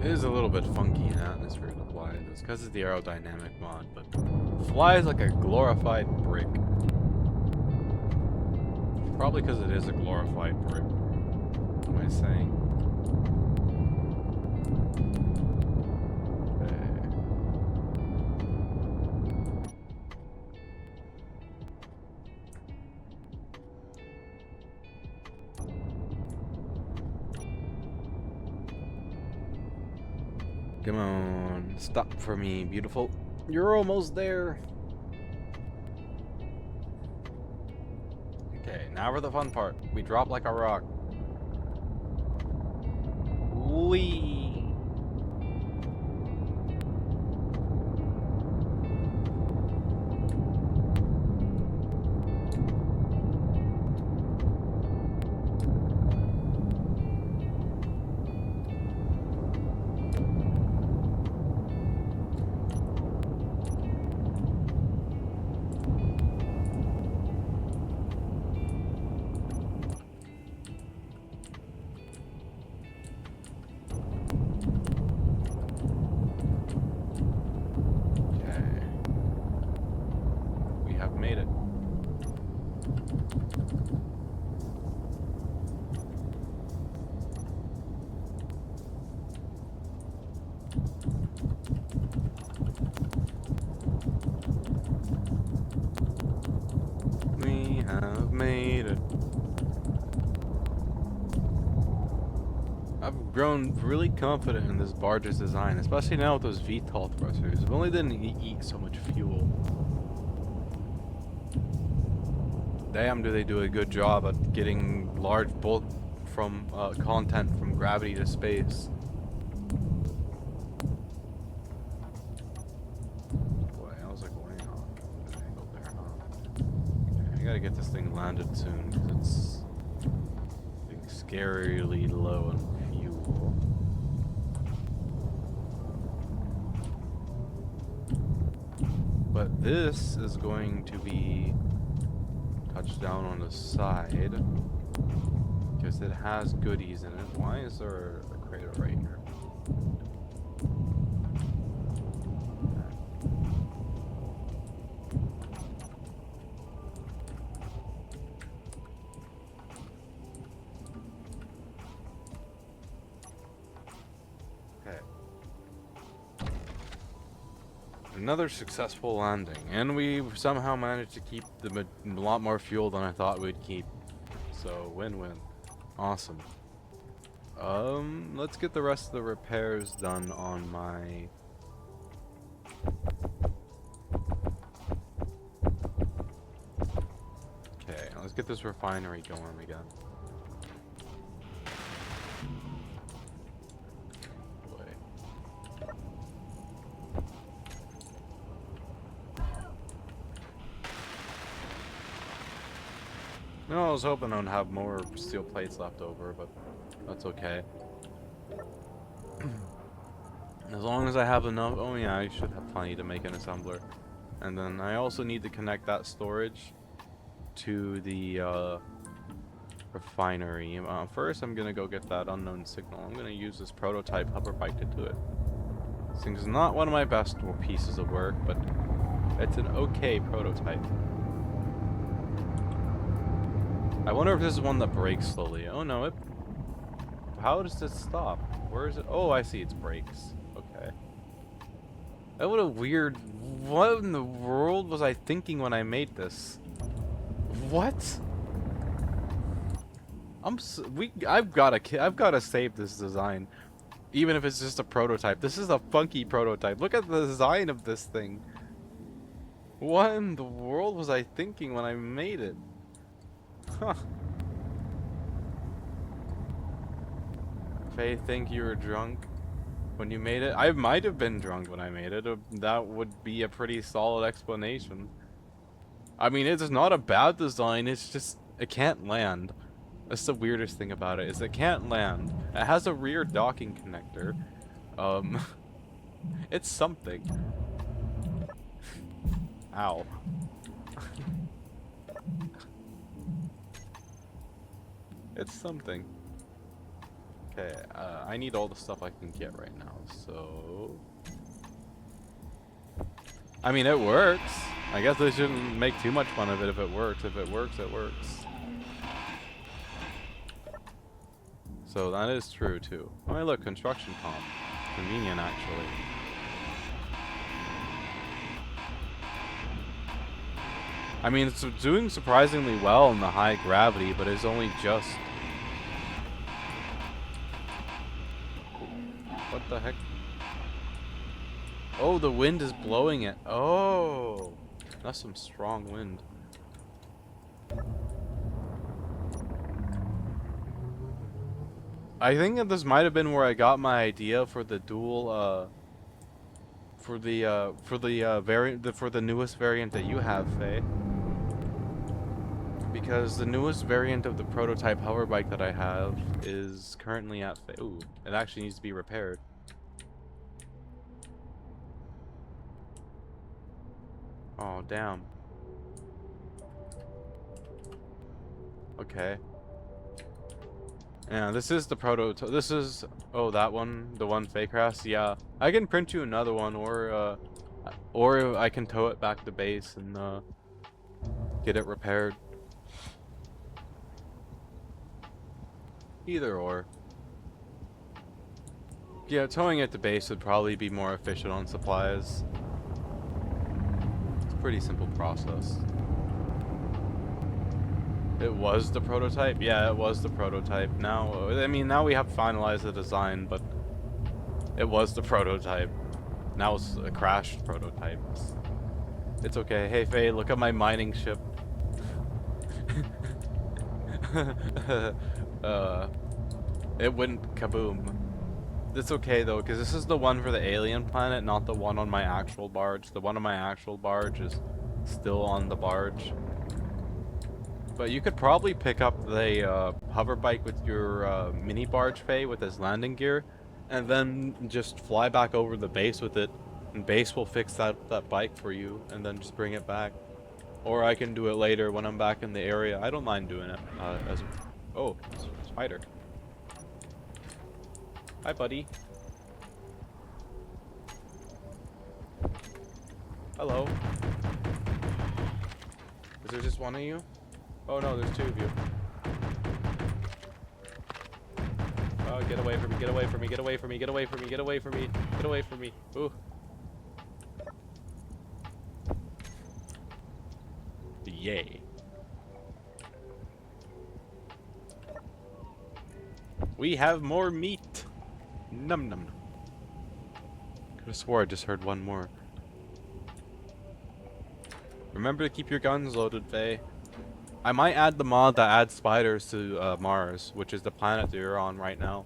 It is a little bit funky in atmosphere to fly. It's because of the aerodynamic mod, but flies like a glorified brick. Probably because it is a glorified brick. What am I saying? Come on, stop for me, beautiful. You're almost there. Okay, now for the fun part. We drop like a rock. Whee! Made it. We have made it. I've grown really confident in this barge's design, especially now with those VTOL thrusters. If only didn't eat so much fuel. Damn, do they do a good job at getting large bulk from content from gravity to space. Boy, how's it going on? Angle there, huh? Okay, I gotta get this thing landed soon because it's getting scarily low on fuel. But this is going to be touchdown on the side. Because it has goodies in it. Why is there a crater right here? Okay. Another successful landing, and we somehow managed to keep a lot more fuel than I thought we'd keep. So win-win. Awesome. Let's get the rest of the repairs done on my... Okay, let's get this refinery going again. No, I was hoping I'd have more steel plates left over, but that's okay. As long as I have enough. Oh yeah, I should have plenty to make an assembler. And then I also need to connect that storage to the refinery. First, I'm gonna go get that unknown signal. I'm gonna use this prototype hover bike to do it. This thing's not one of my best pieces of work, but it's an okay prototype. I wonder if this is one that breaks slowly. Oh no, it... How does this stop? Where is it? Oh, I see, it's brakes. Okay. What a weird... What in the world was I thinking when I made this? What? I've gotta save this design. Even if it's just a prototype. This is a funky prototype. Look at the design of this thing. What in the world was I thinking when I made it? Huh. Faye, think you were drunk when you made it? I might have been drunk when I made it. That would be a pretty solid explanation. I mean, it's not a bad design, it's just, it can't land. That's the weirdest thing about it, is it can't land. It has a rear docking connector. It's something. Ow. It's something. Okay, I need all the stuff I can get right now, so... I mean, it works. I guess I shouldn't make too much fun of it if it works. If it works, it works. So that is true, too. Oh, hey, look, construction pump. Convenient, actually. I mean, it's doing surprisingly well in the high gravity, but it's only just... What the heck? Oh, the wind is blowing it. Oh, that's some strong wind. I think that this might have been where I got my idea for the dual, for the newest variant that you have, Faye. Because the newest variant of the prototype hover bike that I have is currently at ooh, it actually needs to be repaired. Oh, damn. Okay. Yeah, this is the prototype. This is, oh, that one, the one fake crash. Yeah, I can print you another one, or I can tow it back to base and get it repaired. Either or. Yeah, towing it to base would probably be more efficient on supplies. It's a pretty simple process. It was the prototype? Yeah, it was the prototype. Now, I mean, now we have finalized the design, but it was the prototype. Now it's a crashed prototype. It's okay. Hey, Faye, look at my mining ship. It went kaboom. It's okay though, because this is the one for the alien planet, not the one on my actual barge. The one on my actual barge is still on the barge. But you could probably pick up the hover bike with your mini barge, Faye, with this landing gear, and then just fly back over the base with it, and base will fix that bike for you, and then just bring it back. Or I can do it later when I'm back in the area. I don't mind doing it. Oh, Spider. Hi, buddy. Hello. Is there just one of you? Oh no, there's two of you. Oh, get away from me, get away from me, get away from me, get away from me, get away from me, get away from me. Ooh. Yay. We have more meat. Num num num. Could have swore I just heard one more. Remember to keep your guns loaded, Faye. I might add the mod that adds spiders to Mars, which is the planet that you're on right now.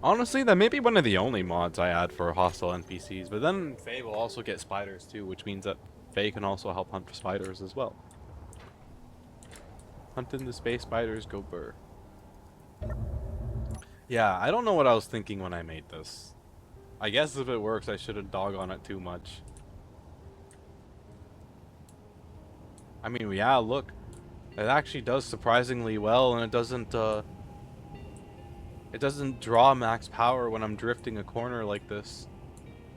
Honestly, that may be one of the only mods I add for hostile NPCs, but then Faye will also get spiders too, which means that Faye can also help hunt for spiders as well. Hunting the space spiders, go burr. Yeah, I don't know what I was thinking when I made this. I guess if it works, I shouldn't dog on it too much. I mean, yeah, look. It actually does surprisingly well, and it doesn't draw max power when I'm drifting a corner like this.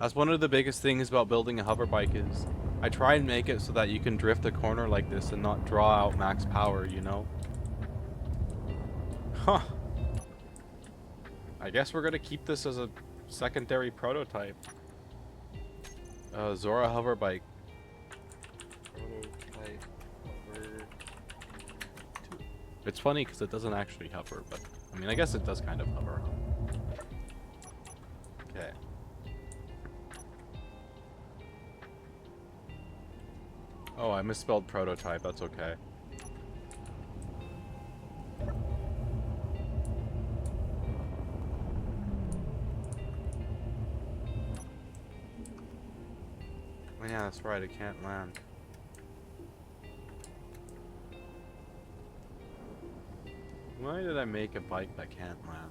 That's one of the biggest things about building a hover bike is I try and make it so that you can drift a corner like this and not draw out max power, you know? Huh. I guess we're gonna keep this as a secondary prototype. Zora hover bike. Prototype hover 2. It's funny because it doesn't actually hover, but I mean, I guess it does kind of hover. Okay. Oh, I misspelled prototype. That's okay. Oh, yeah, that's right. It can't land. Why did I make a bike that can't land?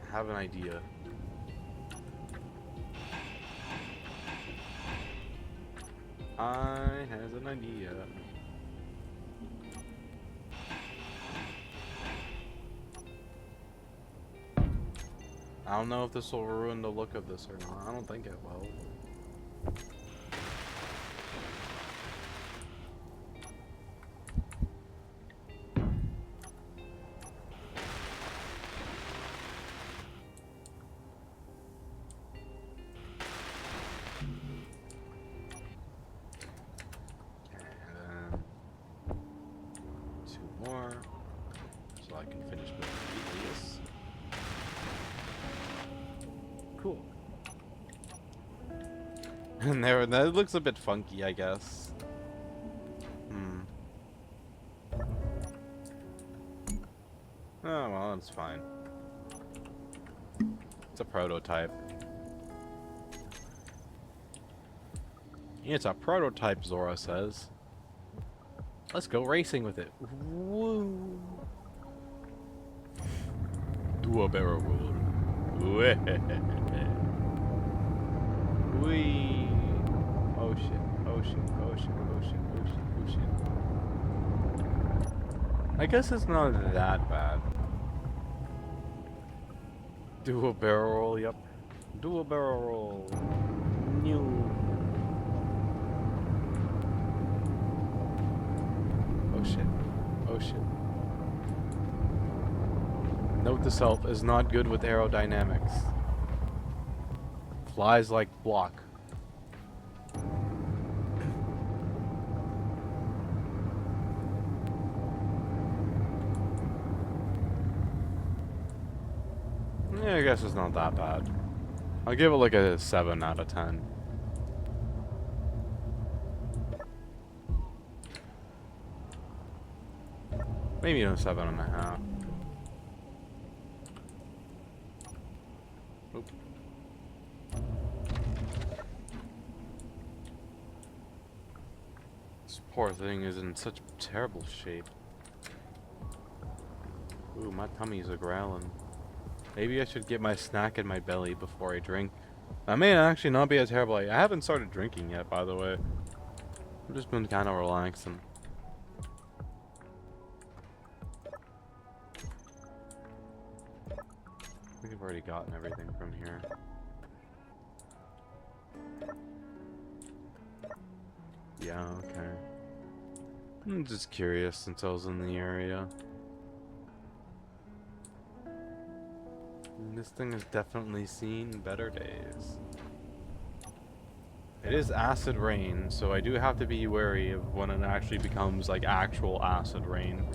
I have an idea. I has an idea. I don't know if this will ruin the look of this or not. I don't think it will. So I can finish building these. Cool. And there, that looks a bit funky, I guess. Oh, well, that's fine. It's a prototype. It's a prototype, Zora says. Let's go racing with it. Woo. Do a barrel roll. Wee. Oh shit. Oh shit. Oh shit. Oh shit. Oh shit. Oh shit. I guess it's not that bad. Do a barrel roll, yep. Do a barrel roll. New. Oh shit. Oh shit. Note to self is not good with aerodynamics. Flies like block. Yeah, I guess it's not that bad. I'll give it like a 7 out of 10. Maybe a 7.5. Oop. Poor thing is in such terrible shape. Ooh, my tummy's a growling. Maybe I should get my snack in my belly before I drink. That may actually not be a terrible idea. I haven't started drinking yet, by the way. I've just been kind of relaxing. I think I've already gotten everything from here. Yeah, okay. I'm just curious since I was in the area. And this thing has definitely seen better days. It is acid rain, so I do have to be wary of when it actually becomes like actual acid rain.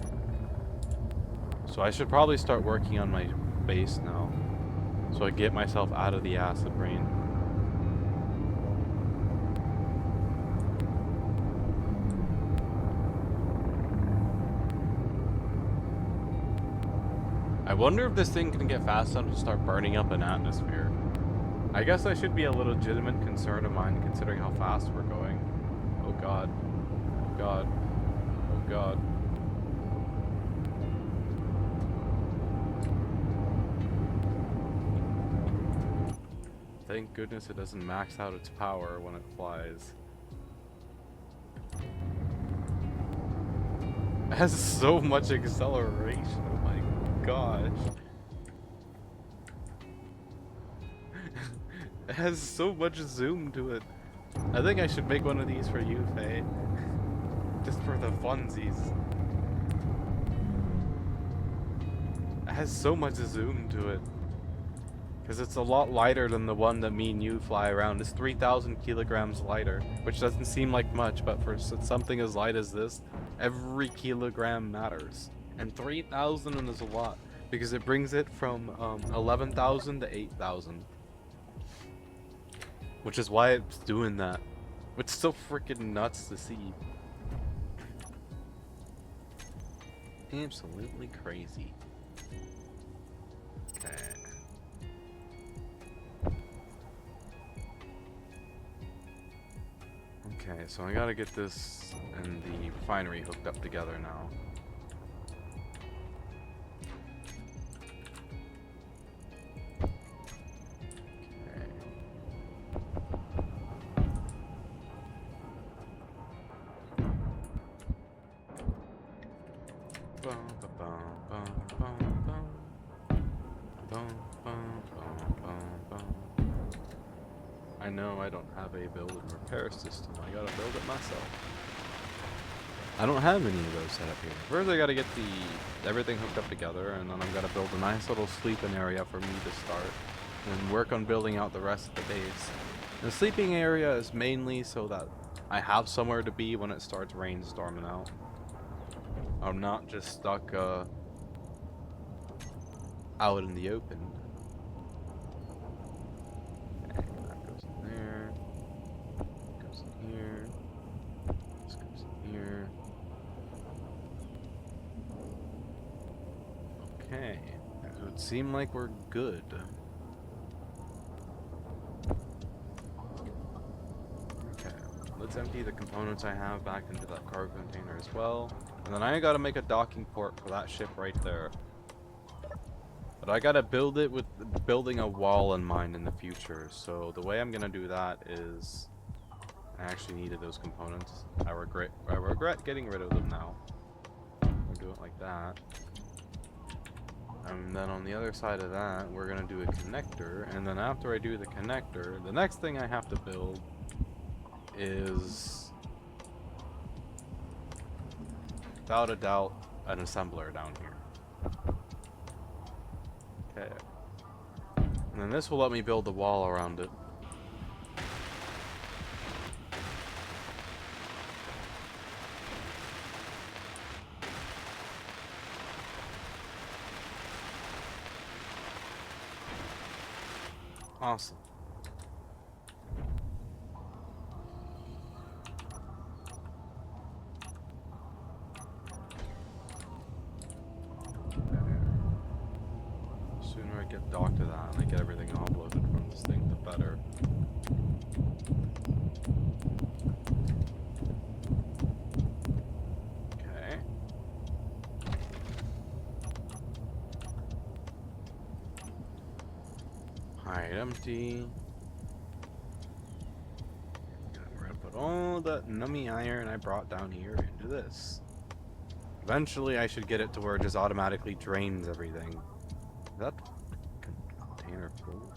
So I should probably start working on my base now, so I get myself out of the acid rain. I wonder if this thing can get fast enough to start burning up an atmosphere. I guess that should be a legitimate concern of mine, considering how fast we're going. Oh god. Oh god. Oh god. Thank goodness it doesn't max out its power when it flies. It has so much acceleration, oh my gosh. It has so much zoom to it. I think I should make one of these for you, Faye. Just for the funsies. It has so much zoom to it. Because it's a lot lighter than the one that me and you fly around. It's 3,000 kilograms lighter, which doesn't seem like much, but for something as light as this, every kilogram matters. And 3,000 is a lot, because it brings it from 11,000 to 8,000. Which is why it's doing that. It's so freaking nuts to see. Absolutely crazy. Okay. Okay, so I gotta get this and the refinery hooked up together now. I know I don't have a build and repair system. I gotta build it myself. I don't have any of those set up here. First I gotta get everything hooked up together, and then I'm gonna build a nice little sleeping area for me to start, and work on building out the rest of the base. The sleeping area is mainly so that I have somewhere to be when it starts rainstorming out. I'm not just stuck out in the open. Okay, that goes in there. Goes in here. This goes in here. Okay, so it seemed like we're good. Okay, let's empty the components I have back into that cargo container as well. And then I gotta make a docking port for that ship right there. But I gotta build it with building a wall in mind in the future. So the way I'm gonna do that is, I actually needed those components. I regret getting rid of them now. We'll do it like that. And then on the other side of that, we're gonna do a connector. And then after I do the connector, the next thing I have to build is, without a doubt, an assembler down here. Okay. And then this will let me build the wall around it. Awesome. The sooner I get docked to that and I get everything offloaded from this thing, the better. Alright, empty. And we're gonna put all the nummy iron I brought down here into this. Eventually, I should get it to where it just automatically drains everything. Is that container full?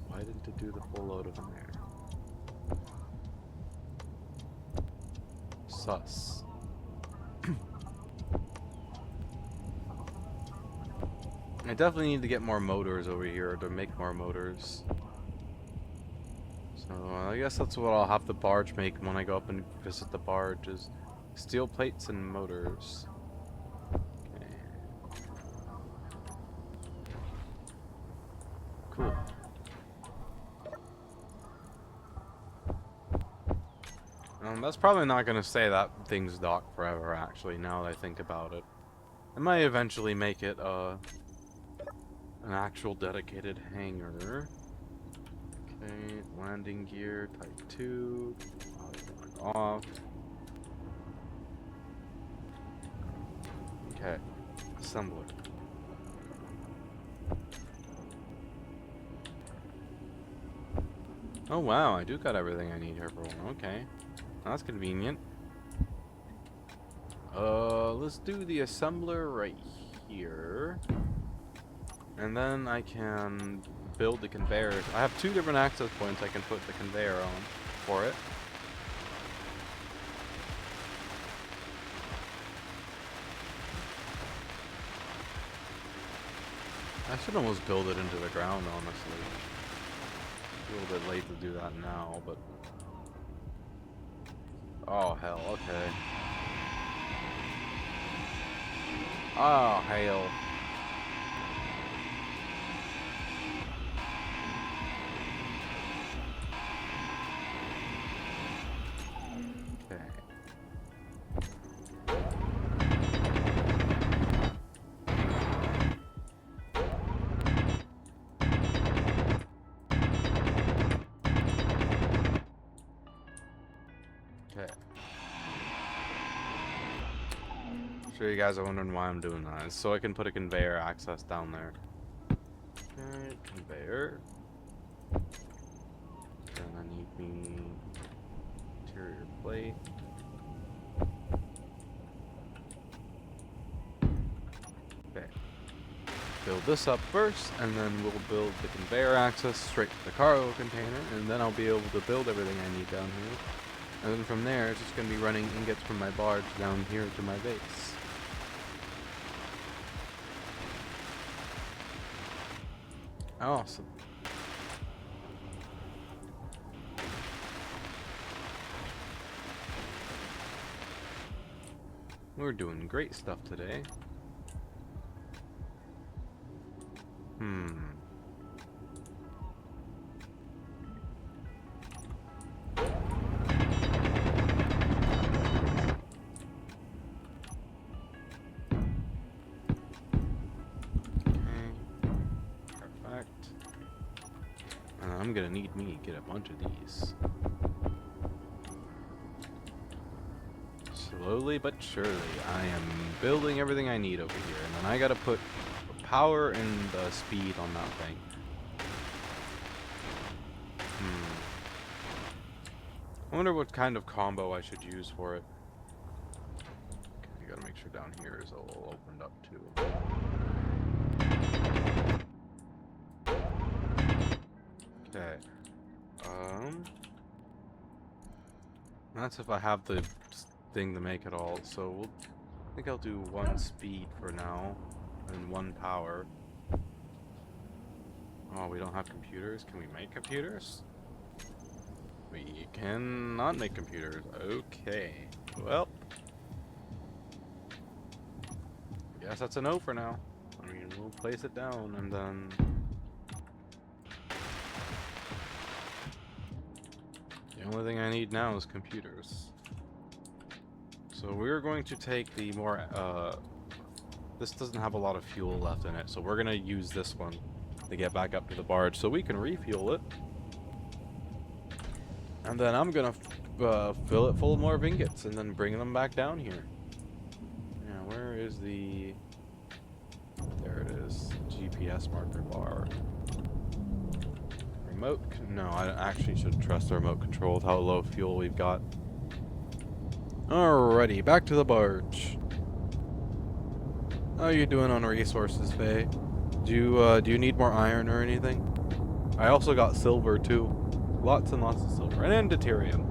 Why didn't it do the full load of in there? Sus. I definitely need to get more motors over here to make more motors. So I guess that's what I'll have the barge make when I go up and visit the barge, is steel plates and motors. Okay. Cool. That's probably not going to say that thing's docked forever, actually, now that I think about it. I might eventually make it an actual dedicated hangar. Okay, landing gear, type 2. Off. Okay, assembler. Oh wow, I do got everything I need here for one. Okay, that's convenient. Let's do the assembler right here. And then I can build the conveyor. I have 2 different access points I can put the conveyor on for it. I should almost build it into the ground, honestly. A little bit late to do that now, but... Oh, hell, okay. Oh, hell. Okay. Okay. I'm sure you guys are wondering why I'm doing that. It's so I can put a conveyor access down there. Okay, conveyor. Then I need me interior plate. Okay. Build this up first, and then we'll build the conveyor access straight to the cargo container, and then I'll be able to build everything I need down here. And then from there, it's just going to be running ingots from my barge down here to my base. Awesome. We're doing great stuff today. I'm gonna need me to get a bunch of these. Slowly but surely, I am building everything I need over here, and then I gotta put the power and the speed on that thing. I wonder what kind of combo I should use for it. Okay, I gotta make sure down here is all opened up too. Okay. That's if I have the thing to make it all. So I think I'll do 1 speed for now and 1 power. Oh, we don't have computers. Can we make computers? We cannot make computers. Okay. Well, I guess that's a no for now. I mean, we'll place it down and then... The only thing I need now is computers. So we're going to take the more, this doesn't have a lot of fuel left in it, so we're going to use this one to get back up to the barge so we can refuel it. And then I'm going to fill it full of more ingots and then bring them back down here. Yeah, where is the... There it is. GPS marker bar. No, I actually should trust the remote control with how low fuel we've got. Alrighty, back to the barge. How are you doing on resources, Faye? Do you need more iron or anything? I also got silver too. Lots and lots of silver. And deuterium.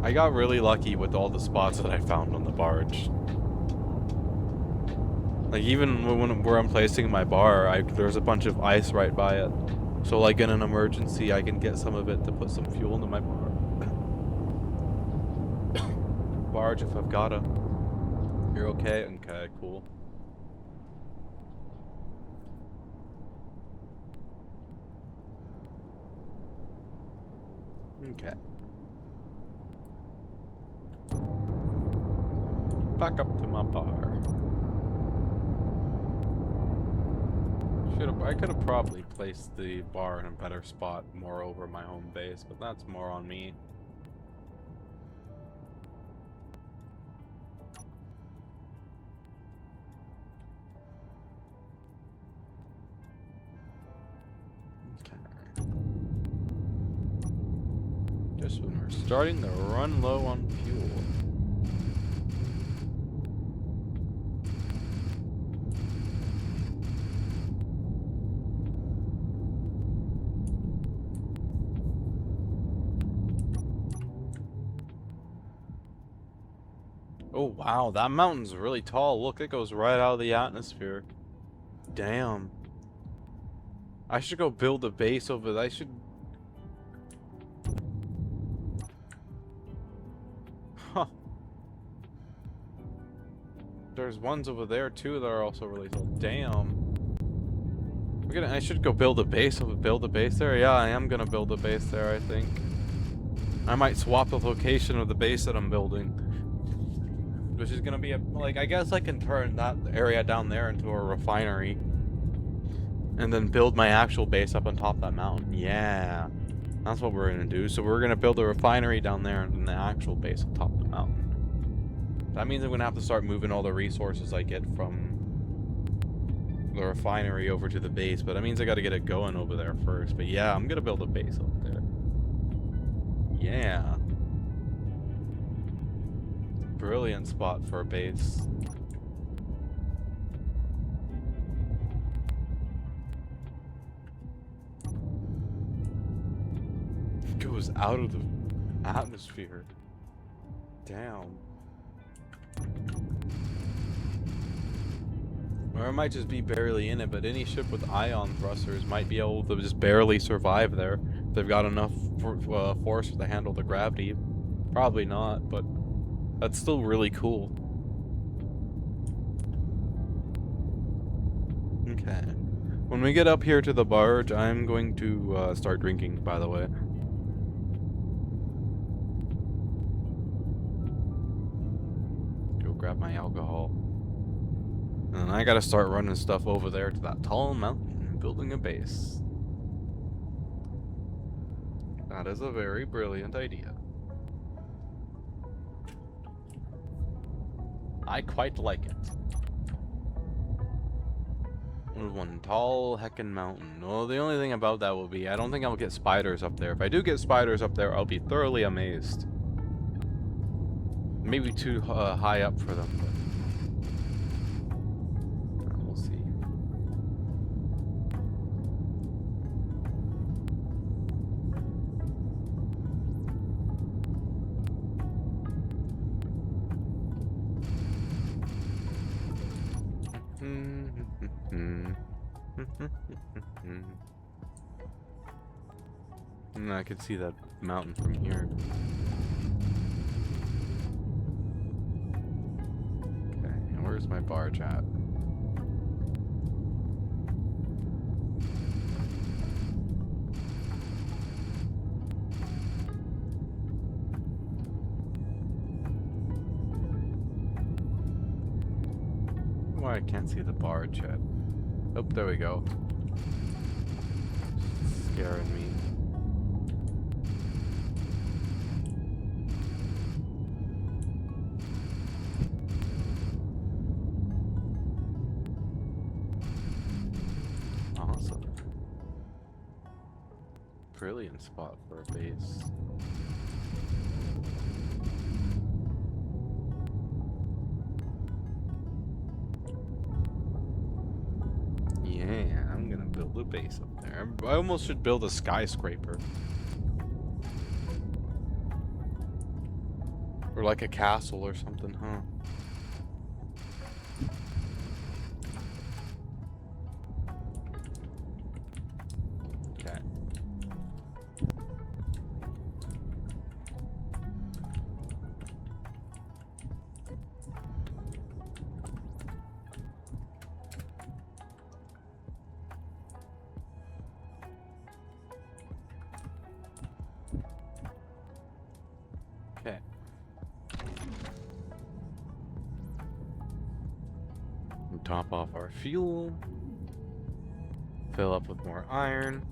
I got really lucky with all the spots that I found on the barge. Like even where I'm placing my bar, there's a bunch of ice right by it. So like in an emergency, I can get some of it to put some fuel into my bar. Barge if I've gotta. You're okay? Okay, cool. Okay. Back up to my bar. I could have probably placed the bar in a better spot, more over my home base, but that's more on me. Okay. Just when we're starting to run low on fuel. Oh wow, that mountain's really tall. Look, it goes right out of the atmosphere. Damn. I should go build a base over there. I should... Huh. There's ones over there too that are also really tall. Damn. I should go build a base there. Yeah, I am gonna build a base there, I think. I might swap the location of the base that I'm building. Which is gonna be like, I guess I can turn that area down there into a refinery. And then build my actual base up on top of that mountain. Yeah. That's what we're gonna do. So we're gonna build a refinery down there and then the actual base on top of the mountain. That means I'm gonna have to start moving all the resources I get from the refinery over to the base. But that means I gotta get it going over there first. But yeah, I'm gonna build a base up there. Yeah. Brilliant spot for a base. It goes out of the atmosphere. Damn. Or it might just be barely in it, but any ship with ion thrusters might be able to just barely survive there. If they've got enough force to handle the gravity. Probably not, but that's still really cool. Okay. When we get up here to the barge, I'm going to start drinking, by the way. Go grab my alcohol. And I gotta start running stuff over there to that tall mountain and building a base. That is a very brilliant idea. I quite like it. One tall heckin' mountain. Well, the only thing about that will be, I don't think I'll get spiders up there. If I do get spiders up there, I'll be thoroughly amazed. Maybe too high up for them, but we'll see. I can see that mountain from here. Okay, and where's my barge at? Oh, I can't see the barge yet. Oh, there we go. Scaring me. Awesome. brilliant spot for a base. Yeah, I'm gonna build a base up there. I almost should build a skyscraper. Or like a castle or something, huh? Okay. Okay. And top off our fuel. Fill up with more iron.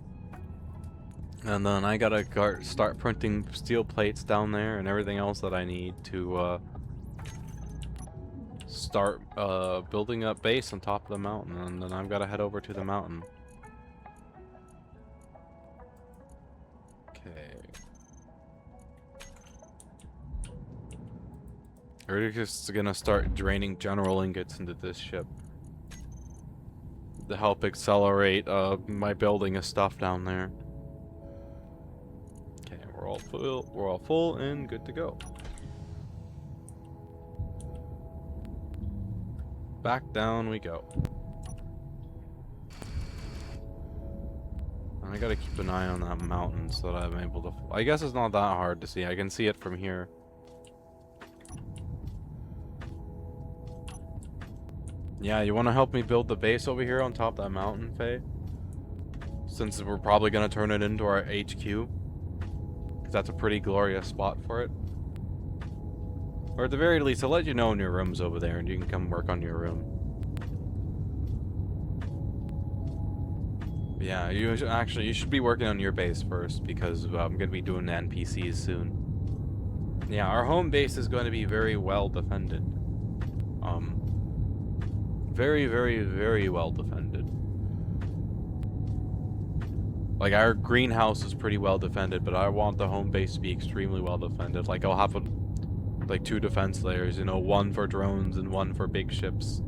And then I gotta start printing steel plates down there and everything else that I need to start building up base on top of the mountain. And then I've gotta head over to the mountain. Okay. We're just gonna start draining general ingots into this ship to help accelerate my building of stuff down there. Okay, we're all full and good to go. Back down we go. And I gotta keep an eye on that mountain so that I'm able to. I guess it's not that hard to see. I can see it from here. Yeah, you want to help me build the base over here on top of that mountain, Faye? Since we're probably going to turn it into our HQ. Because that's a pretty glorious spot for it. Or at the very least, I'll let you know when your room's over there and you can come work on your room. Yeah, you should be working on your base first because I'm going to be doing the NPCs soon. Yeah, our home base is going to be very well defended. Very, very, very well defended. Like, our greenhouse is pretty well defended, but I want the home base to be extremely well defended. Like, I'll have like 2 defense layers, you know, 1 for drones and 1 for big ships.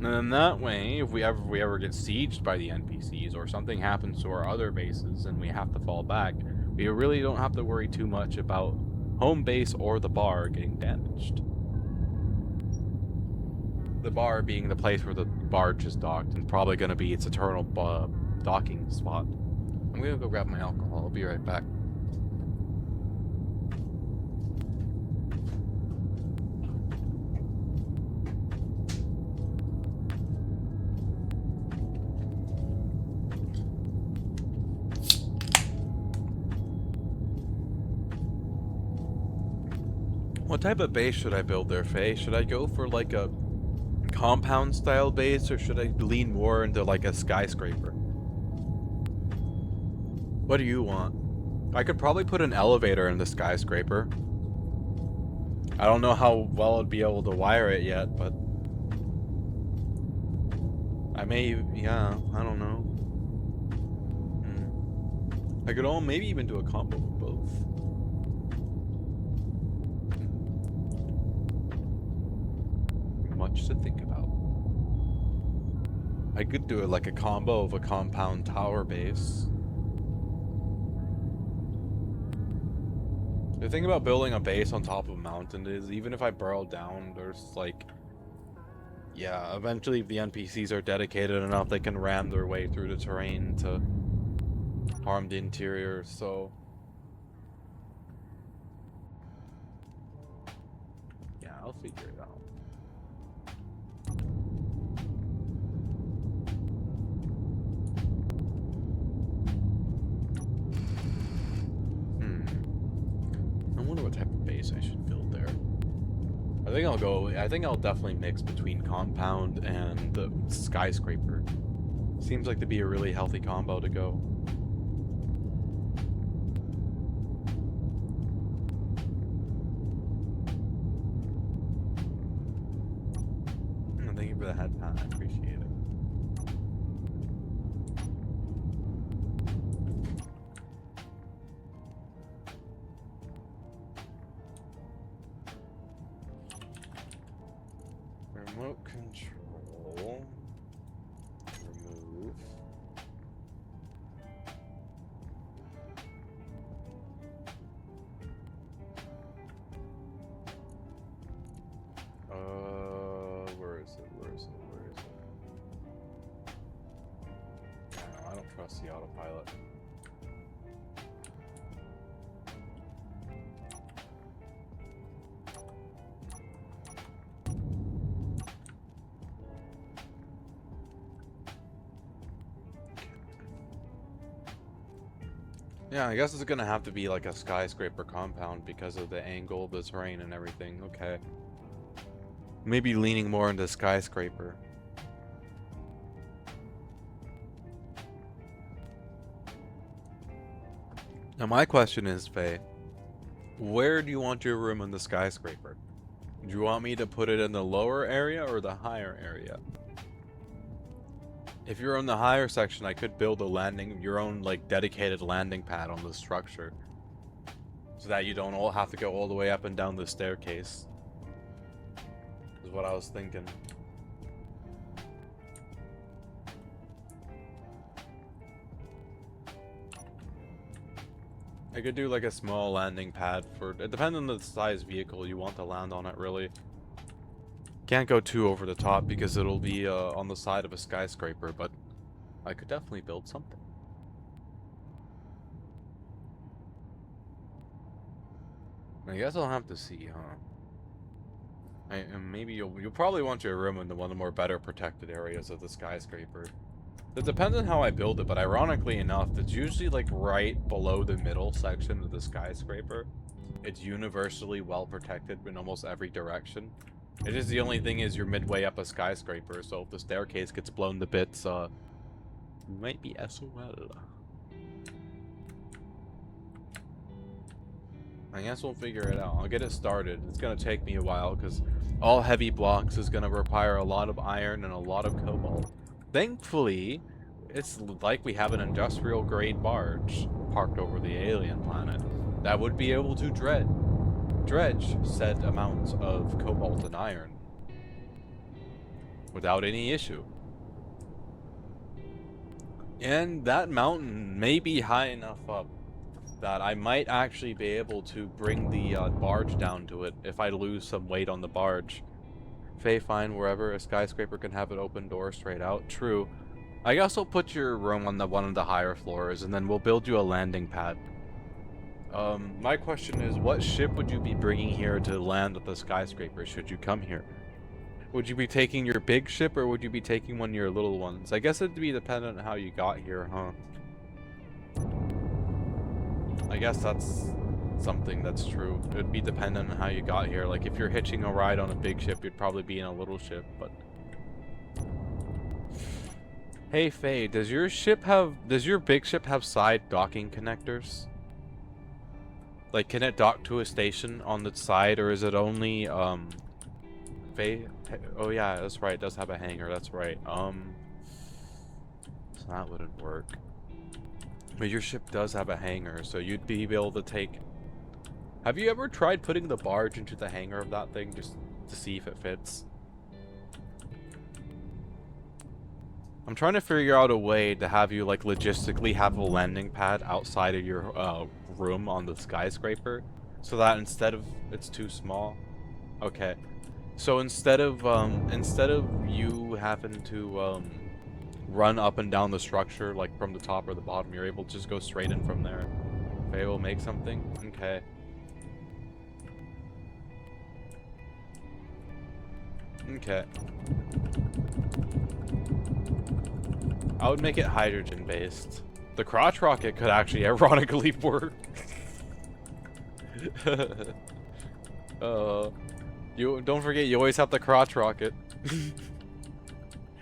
And then that way, if we ever get sieged by the NPCs or something happens to our other bases and we have to fall back, we really don't have to worry too much about home base or the bar getting damaged. The bar being the place where the barge is docked and probably going to be its eternal docking spot. I'm going to go grab my alcohol. I'll be right back. What type of base should I build there, Faye? Should I go for like a compound style base or should I lean more into like a skyscraper? What do you want? I could probably put an elevator in the skyscraper. I don't know how well I'd be able to wire it yet, but I may, yeah, I don't know. I could maybe even do a combo of both. Much to think about. I could do it like a combo of a compound tower base. The thing about building a base on top of a mountain is even if I burrow down, there's like, yeah, eventually if the NPCs are dedicated enough, they can ram their way through the terrain to harm the interior, so yeah, I'll figure it out. I wonder what type of base I should build there. I think I'll definitely mix between compound and the skyscraper. Seems like to be a really healthy combo to go. Thank you for the head pat, I appreciate it. Remote control. Remove. Where is it? Where is it? Where is it? No, I don't trust the autopilot. Yeah, I guess it's gonna have to be like a skyscraper compound because of the angle, the terrain, and everything. Okay. Maybe leaning more into skyscraper. Now my question is, Faye, where do you want your room in the skyscraper? Do you want me to put it in the lower area or the higher area? If you're in the higher section, I could build a landing, your own like dedicated landing pad on the structure, so that you don't all have to go all the way up and down the staircase. Is what I was thinking. I could do like a small landing pad for, it depends on the size vehicle you want to land on it, really. Can't go too over the top because it'll be on the side of a skyscraper, but I could definitely build something. I guess I'll have to see, huh? And maybe you'll probably want your room in one of the more better protected areas of the skyscraper. It depends on how I build it, but ironically enough, it's usually like right below the middle section of the skyscraper. It's universally well protected in almost every direction. It is the only thing is you're midway up a skyscraper, so if the staircase gets blown to bits, you might be SOL. I guess we'll figure it out. I'll get it started. It's gonna take me a while because all heavy blocks is gonna require a lot of iron and a lot of cobalt. Thankfully, it's like we have an industrial grade barge parked over the alien planet that would be able to dredge said amounts of cobalt and iron without any issue. And that mountain may be high enough up that I might actually be able to bring the barge down to it if I lose some weight on the barge. Faye, fine, wherever a skyscraper can have an open door straight out. True. I guess I'll put your room on one of the higher floors, and then we'll build you a landing pad. My question is, what ship would you be bringing here to land at the skyscraper should you come here? Would you be taking your big ship, or would you be taking one of your little ones? I guess it'd be dependent on how you got here, huh? I guess that's something that's true. It'd be dependent on how you got here. Like, if you're hitching a ride on a big ship, you'd probably be in a little ship, but... Hey, Faye, does your big ship have side docking connectors? Like, can it dock to a station on the side, or is it only, Faye? Oh yeah, that's right, it does have a hangar, that's right. So that wouldn't work. But your ship does have a hangar, so you'd be able to take... Have you ever tried putting the barge into the hangar of that thing just to see if it fits? I'm trying to figure out a way to have you, like, logistically have a landing pad outside of your room on the skyscraper, so that instead of... It's too small. Okay. So instead of you having to run up and down the structure, like from the top or the bottom, you're able to just go straight in from there. Faye will make something? Okay. Okay. I would make it hydrogen based. The crotch rocket could actually ironically work. You don't forget, you always have the crotch rocket.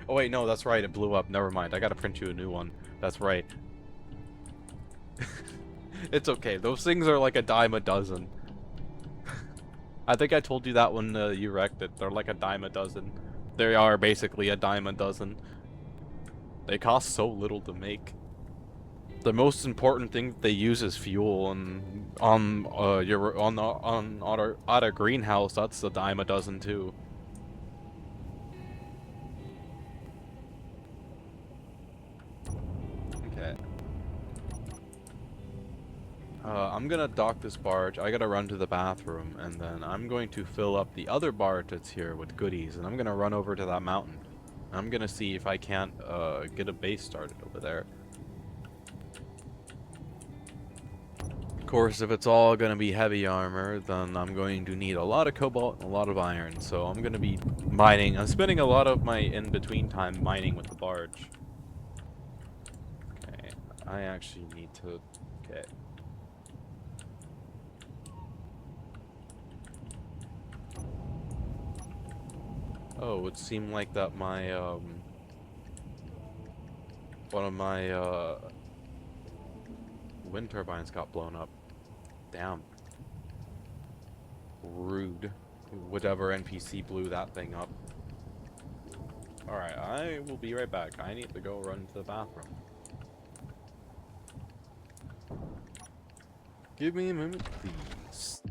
Oh wait, no, that's right, it blew up. Never mind, I gotta print you a new one. That's right. It's okay, those things are like a dime a dozen. I think I told you that when you wrecked it. They're like a dime a dozen. They are basically a dime a dozen. They cost so little to make. The most important thing they use is fuel, and on a greenhouse, that's a dime a dozen too. I'm gonna dock this barge. I gotta run to the bathroom, and then I'm going to fill up the other barge that's here with goodies, and I'm gonna run over to that mountain. I'm gonna see if I can't get a base started over there. Of course, if it's all gonna be heavy armor, then I'm going to need a lot of cobalt and a lot of iron. So I'm gonna be mining. I'm spending a lot of my in-between time mining with the barge. Okay, I actually need to. Okay. Oh, it seemed like that my one of my wind turbines got blown up. Damn. Rude. Whatever NPC blew that thing up. Alright, I will be right back. I need to go run to the bathroom. Give me a minute, please.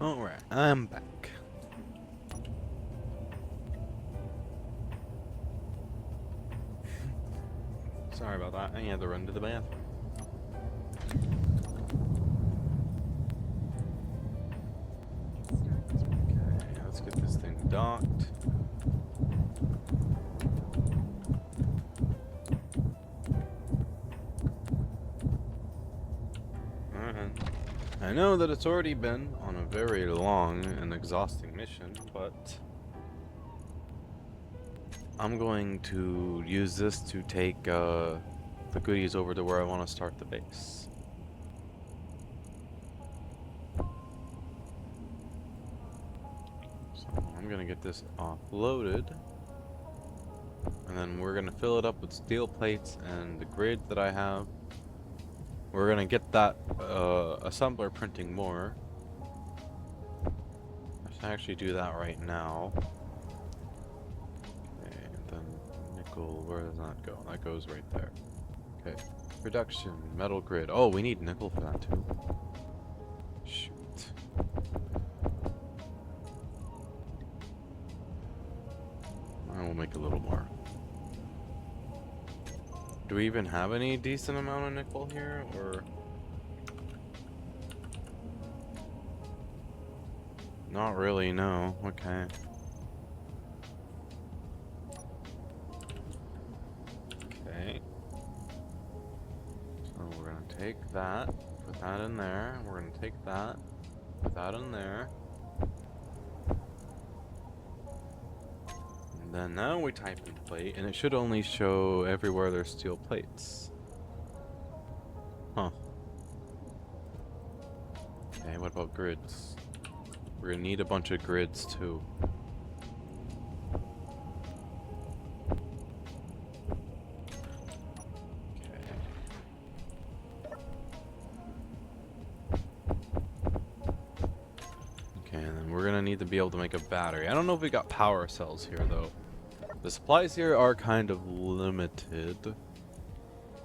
Alright, I'm back. Sorry about that. I had to run to the bathroom. Okay, let's get this thing docked. Alright. I know that it's already been on a very long and exhausting mission, but I'm going to use this to take the goodies over to where I want to start the base. So I'm gonna get this offloaded, and then we're gonna fill it up with steel plates and the grid that I have. We're gonna get that assembler printing more. Let's actually do that right now. Okay, and then nickel, where does that go? That goes right there. Okay, production, metal grid. Oh, we need nickel for that too. Shoot. I will make a little more. Do we even have any decent amount of nickel here, or? Not really, no. Okay. Okay. So we're gonna take that, put that in there. We're gonna take that, put that in there. And then now we type in plate, and it should only show everywhere there's steel plates. Huh. Okay, what about grids? We're gonna need a bunch of grids too. Okay, and then we're gonna need to be able to make a battery. I don't know if we got power cells here though. The supplies here are kind of limited.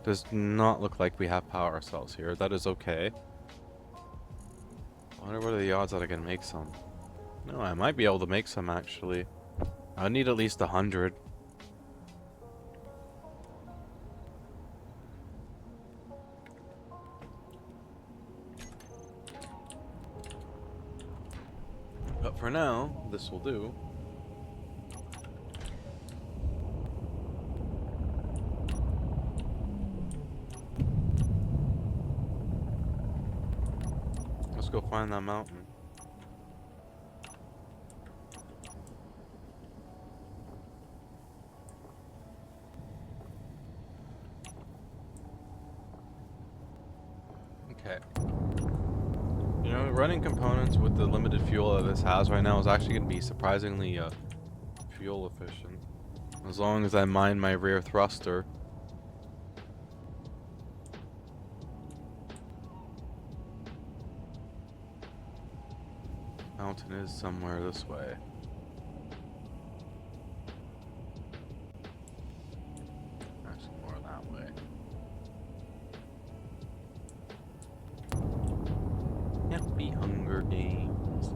Does not look like we have power cells here. That is okay. I wonder what are the odds that I can make some. No, I might be able to make some actually. I need at least 100. But for now, this will do. Let's go find that mountain. Okay. You know, running components with the limited fuel that this has right now is actually going to be surprisingly fuel efficient. As long as I mine my rear thruster. Mountain is somewhere this way. Actually, more that way. Happy Hunger Games,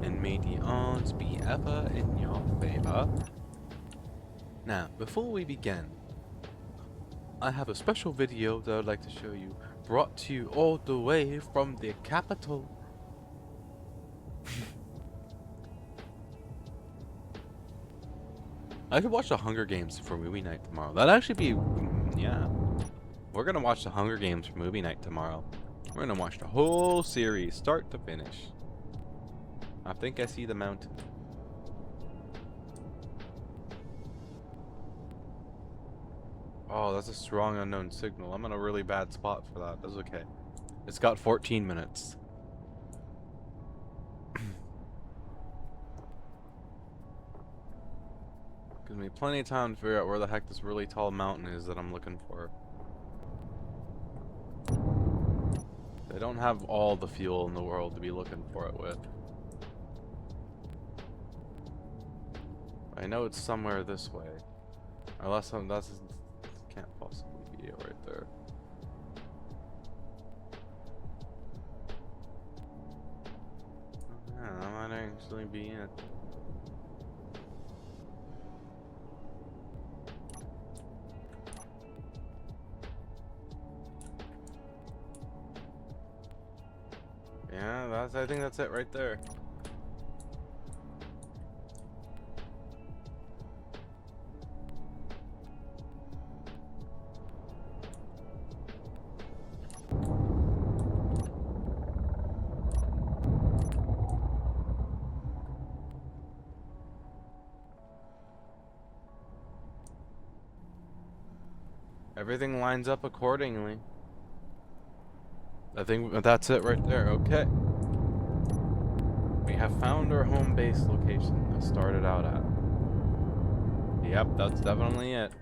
and may the odds be ever in your favor. Now, before we begin, I have a special video that I'd like to show you, brought to you all the way from the capital. I could watch the Hunger Games for movie night tomorrow. That'd actually be, yeah. We're gonna watch the Hunger Games for movie night tomorrow. We're gonna watch the whole series, start to finish. I think I see the mountain. Oh, that's a strong unknown signal. I'm in a really bad spot for that. That's okay. It's got 14 minutes. Gives me plenty of time to figure out where the heck this really tall mountain is that I'm looking for. They don't have all the fuel in the world to be looking for it with. I know it's somewhere this way. Unless that's can't possibly be it right there. Yeah, that might actually be it. Yeah, I think that's it right there. Everything lines up accordingly. I think that's it right there. Okay. We have found our home base location I started out at. Yep, that's definitely it.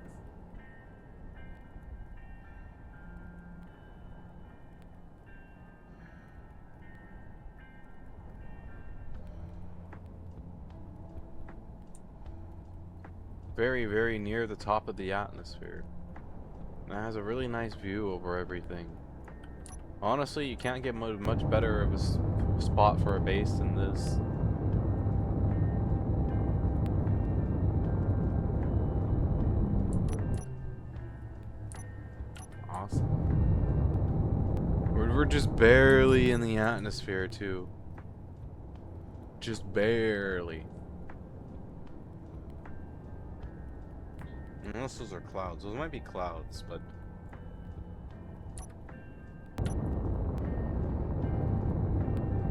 Very, very near the top of the atmosphere. And it has a really nice view over everything. Honestly, you can't get much better of a spot for a base than this. Awesome. We're just barely in the atmosphere too. Just barely. Unless those are clouds. Those might be clouds, but...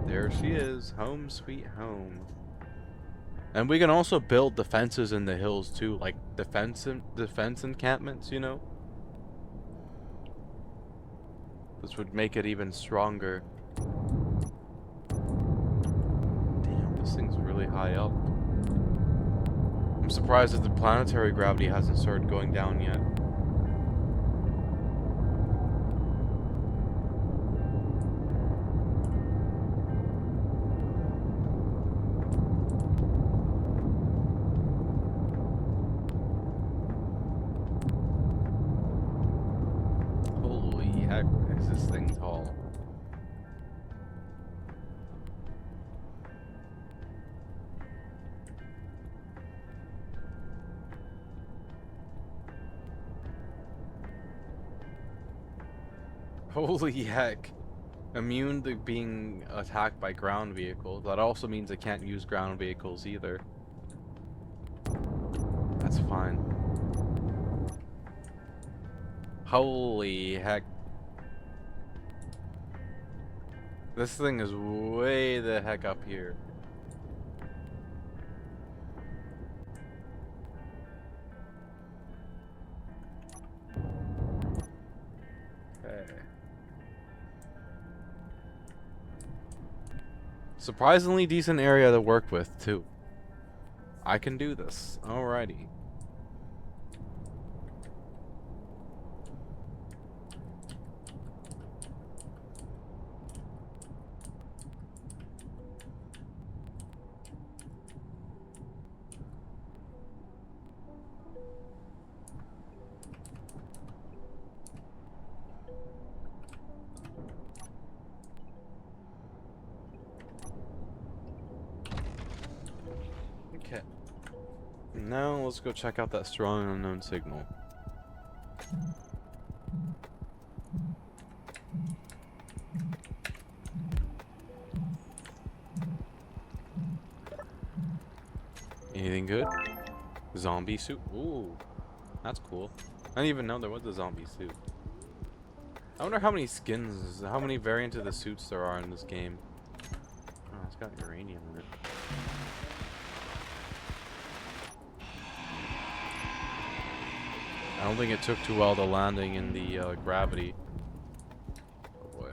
There she is. Home sweet home. And we can also build defenses in the hills too, like defense encampments, you know? This would make it even stronger. Damn, this thing's really high up. I'm surprised that the planetary gravity hasn't started going down yet. Holy heck, is this thing tall? Holy heck. Immune to being attacked by ground vehicles. That also means I can't use ground vehicles either. That's fine. Holy heck. This thing is way the heck up here. Okay. Surprisingly decent area to work with, too. I can do this. Alrighty. Okay. Now let's go check out that strong unknown signal. Anything good? Zombie suit? Ooh, that's cool. I didn't even know there was a zombie suit. I wonder how many skins, how many variants of the suits there are in this game. Oh, it's got uranium in it. I don't think it took too well to landing in the gravity. Oh boy.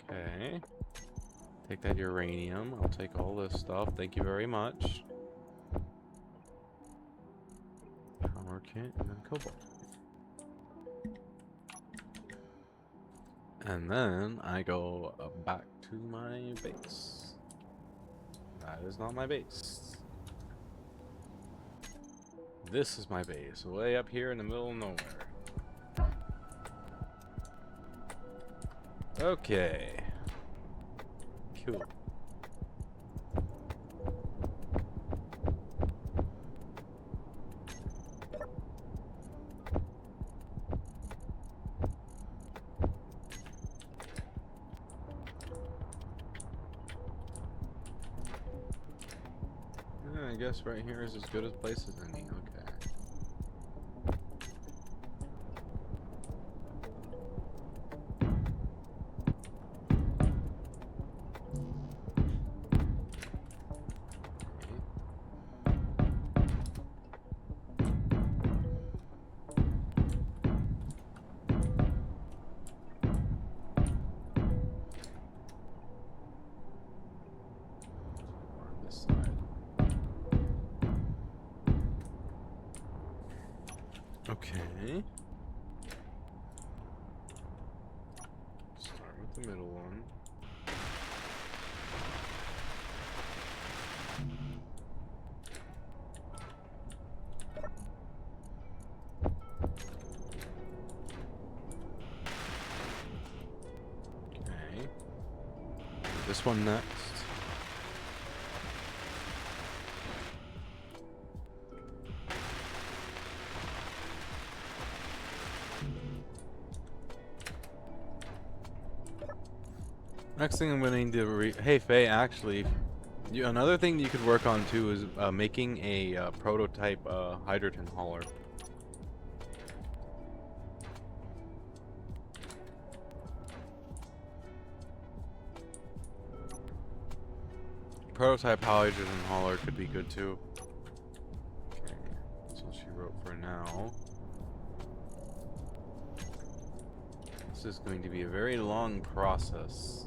Okay. Take that uranium. I'll take all this stuff. Thank you very much. Power kit and then cobalt. And then I go back to my base. That is not my base. This is my base, way up here in the middle of nowhere. Okay. Cool. Yeah, I guess right here is as good a place as any. Okay. This side. Okay. Start with the middle one. Okay. This one next. Next thing I'm gonna need to hey Faye, actually, another thing you could work on too is making a prototype hydrogen hauler. Prototype hydrogen hauler could be good too. Okay, that's what she wrote for now. This is going to be a very long process.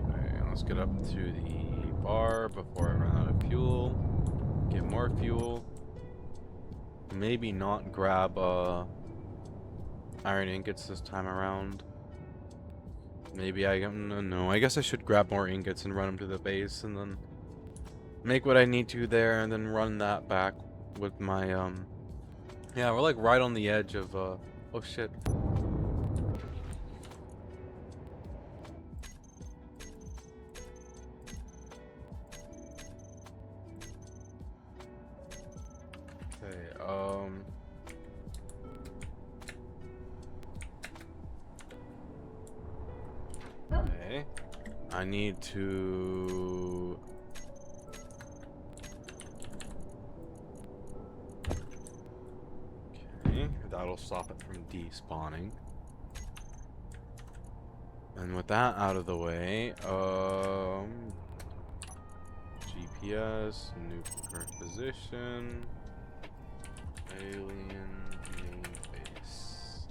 Okay, let's get up to the bar before I run out of fuel. Get more fuel. Maybe not grab iron ingots this time around. Maybe no, I guess I should grab more ingots and run them to the base and then make what I need to there and then run that back with my yeah, we're like right on the edge of oh shit. Okay, okay. I need to okay, that'll stop it from despawning. And with that out of the way, GPS, nuclear position, alien main base.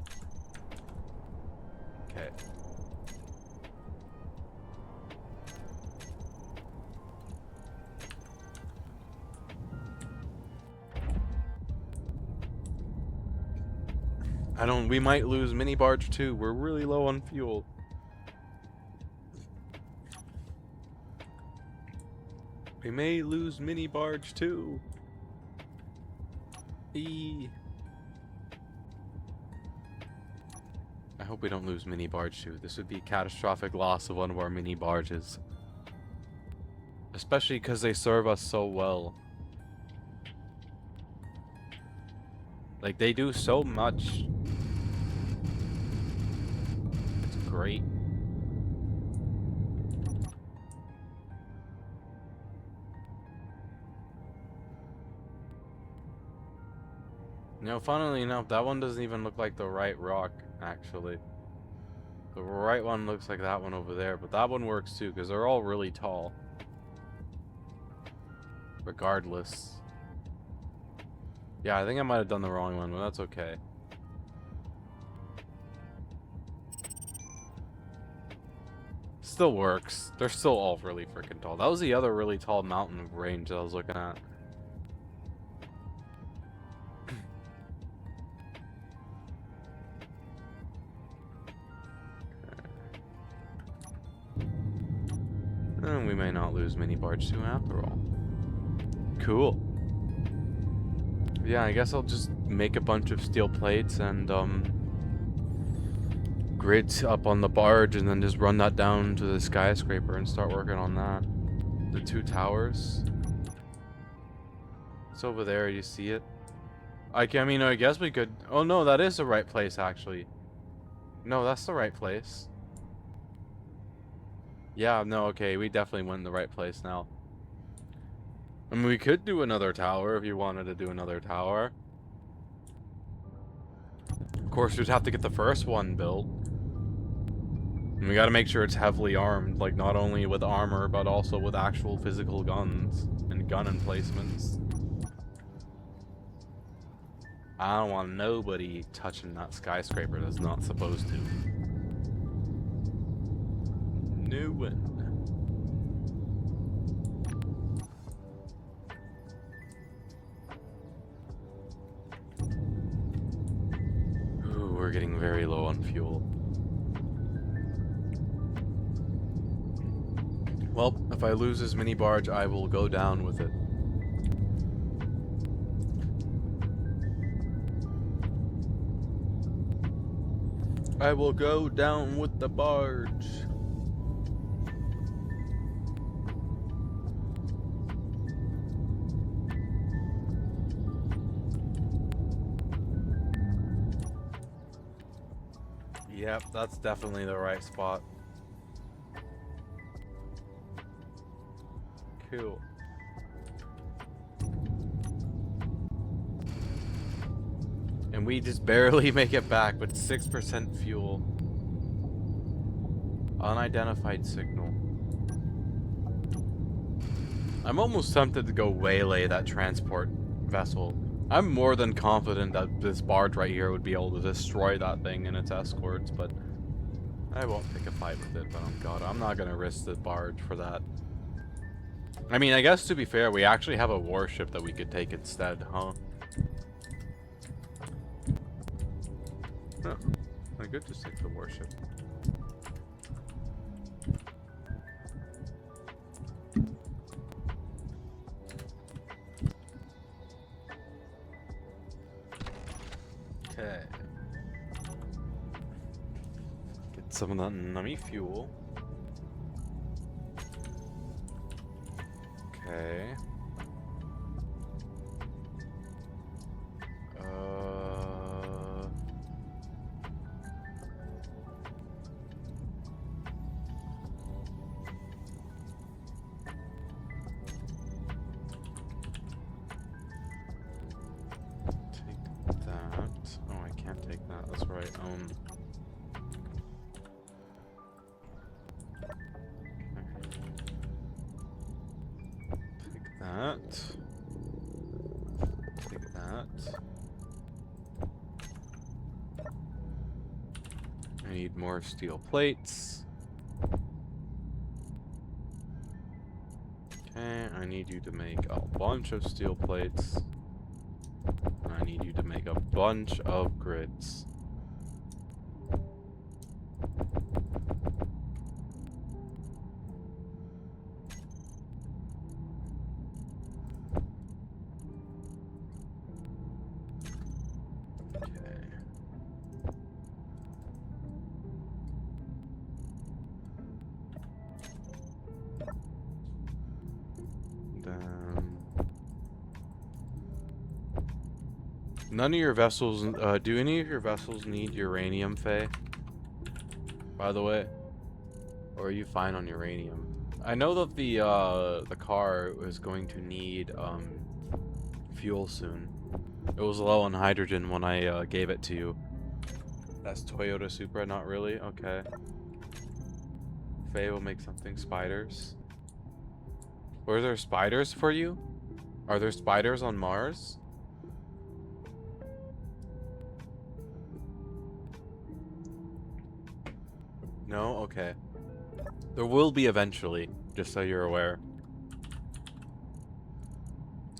Okay. We might lose mini barge too. We're really low on fuel. We may lose mini barge too. I hope we don't lose mini barge too. This would be a catastrophic loss of one of our mini barges. Especially because they serve us so well. Like, they do so much. It's great. You know, funnily enough, that one doesn't even look like the right rock, actually. The right one looks like that one over there, but that one works too, because they're all really tall. Regardless. Yeah, I think I might have done the wrong one, but that's okay. Still works. They're still all really freaking tall. That was the other really tall mountain range that I was looking at. And we may not lose mini barge 2 after all. Cool. Yeah, I guess I'll just make a bunch of steel plates and grids up on the barge and then just run that down to the skyscraper and start working on that. The 2 towers. It's over there, you see it? I mean, I guess we could... Oh no, that is the right place actually. No, that's the right place. Yeah, no, okay, we definitely went in the right place now. I mean, we could do another tower if you wanted to do another tower. Of course, we'd have to get the first one built. And we gotta make sure it's heavily armed, like not only with armor, but also with actual physical guns and gun emplacements. I don't want nobody touching that skyscraper that's not supposed to. No one. Ooh, we're getting very low on fuel. Well, if I lose this mini barge, I will go down with it. I will go down with the barge. Yep, that's definitely the right spot. Cool. And we just barely make it back with 6% fuel. Unidentified signal. I'm almost tempted to go waylay that transport vessel. I'm more than confident that this barge right here would be able to destroy that thing and its escorts, but I won't pick a fight with it, but God, I'm not gonna risk the barge for that. I mean, I guess to be fair, we actually have a warship that we could take instead, huh? Huh. I could just take the warship. Okay. Get some of that nummy fuel. Okay. Take that. Oh, I can't take that. That's right. Take that. Take that. I need more steel plates. Okay, I need you to make a bunch of steel plates. I need you to make a bunch of grids. None of your vessels, do any of your vessels need uranium, Faye? By the way? Or are you fine on uranium? I know that the car is going to need, fuel soon. It was low on hydrogen when I, gave it to you. That's Toyota Supra, not really? Okay. Faye will make something spiders. Were there spiders for you? Are there spiders on Mars? No? Okay. There will be eventually, just so you're aware.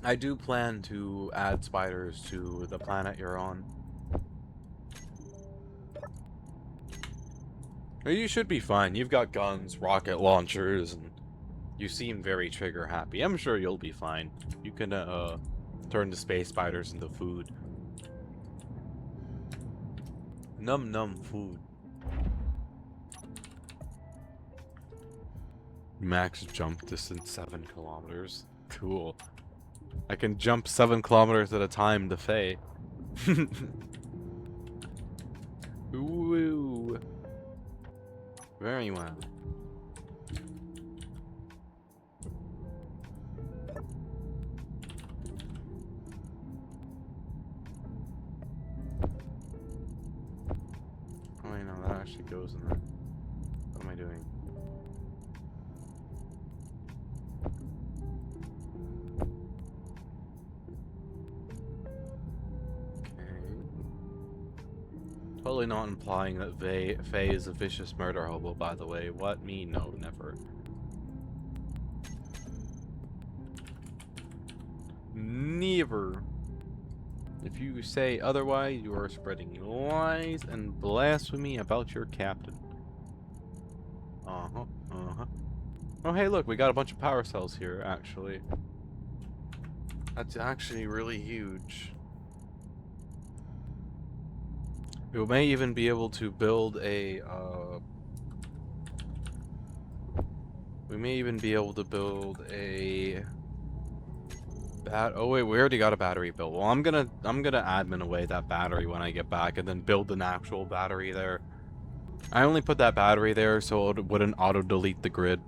I do plan to add spiders to the planet you're on. You should be fine. You've got guns, rocket launchers, and you seem very trigger happy. I'm sure you'll be fine. You can, Turn the space spiders into food. Num num food. Max jump distance 7 kilometers. Cool. I can jump 7 kilometers at a time to Faye. Woo. Very well. Oh, I know that actually goes in there. What am I doing? Totally not implying that Faye is a vicious murder hobo, by the way. What? Me? No, never. Never. If you say otherwise, you are spreading lies and blasphemy about your captain. Uh-huh, uh-huh. Oh, hey, look, we got a bunch of power cells here, actually. That's actually really huge. We may even be able to build a, we may even be able to build a... Oh wait, we already got a battery built. Well, I'm gonna admin away that battery when I get back and then build an actual battery there. I only put that battery there so it wouldn't auto-delete the grid.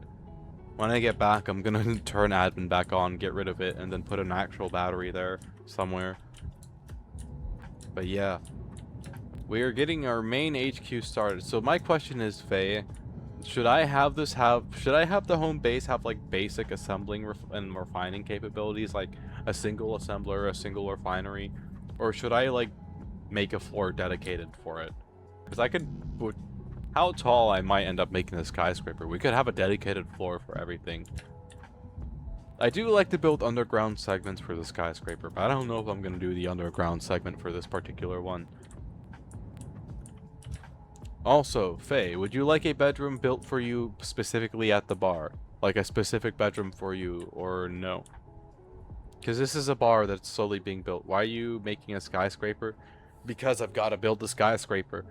When I get back, I'm gonna turn admin back on, get rid of it, and then put an actual battery there somewhere. But yeah. We are getting our main HQ started. So my question is, Faye, should I have the home base have like basic assembling and refining capabilities, like a single assembler, a single refinery, or should I like make a floor dedicated for it? Because I could, how tall I might end up making the skyscraper. We could have a dedicated floor for everything. I do like to build underground segments for the skyscraper, but I don't know if I'm gonna do the underground segment for this particular one. Also, Faye, would you like a bedroom built for you specifically at the bar? Like a specific bedroom for you, or no? Because this is a bar that's slowly being built. Why are you making a skyscraper? Because I've got to build the skyscraper.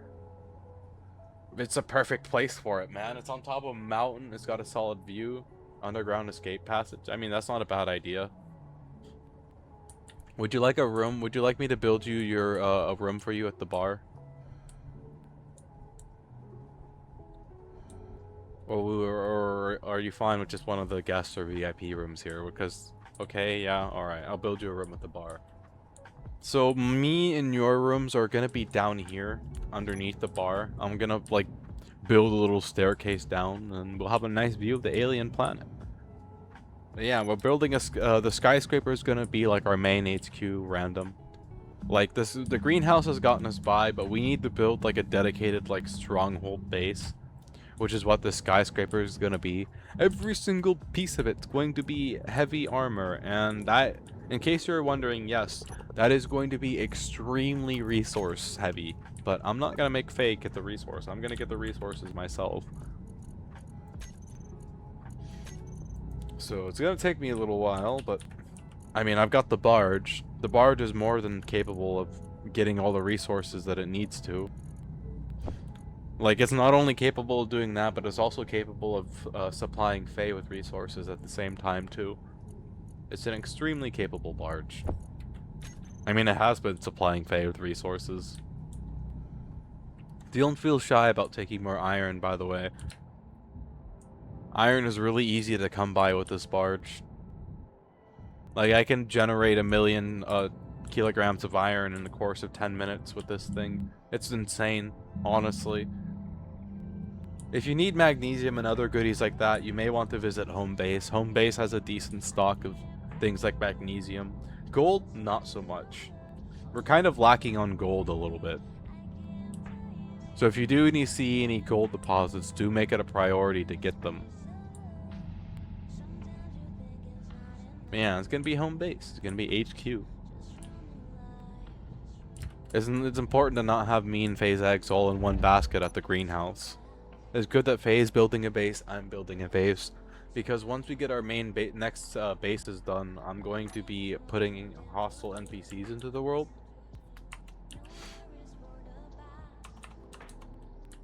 It's a perfect place for it, man. It's on top of a mountain. It's got a solid view. Underground escape passage. I mean, that's not a bad idea. Would you like a room? Would you like me to build you your a room for you at the bar? Or are you fine with just one of the guest or VIP rooms here? Because, okay, yeah, alright. I'll build you a room at the bar. So, me and your rooms are going to be down here, underneath the bar. I'm going to, like, build a little staircase down, and we'll have a nice view of the alien planet. But yeah, we're building the skyscraper is going to be, like, our main HQ random. Like, the greenhouse has gotten us by, but we need to build, like, a dedicated, like, stronghold base. Which is what this skyscraper is going to be. Every single piece of it's going to be heavy armor, and that, in case you're wondering, yes, that is going to be extremely resource heavy. But I'm not going to make Faye get the resource. I'm going to get the resources myself. So it's going to take me a little while, but I mean, I've got the barge. The barge is more than capable of getting all the resources that it needs to. Like, it's not only capable of doing that, but it's also capable of supplying Faye with resources at the same time, too. It's an extremely capable barge. I mean, it has been supplying Faye with resources. Don't feel shy about taking more iron, by the way. Iron is really easy to come by with this barge. Like, I can generate 1 million kilograms of iron in the course of 10 minutes with this thing. It's insane, honestly. If you need magnesium and other goodies like that, you may want to visit Home Base. Home Base has a decent stock of things like magnesium. Gold, not so much. We're kind of lacking on gold a little bit. So if you do see any gold deposits, do make it a priority to get them. Yeah, it's going to be Home Base. It's going to be HQ. It's important to not have me and Faye's eggs all in one basket at the greenhouse. It's good that Faye's building a base, I'm building a base. because once we get our main next bases done, I'm going to be putting hostile NPCs into the world.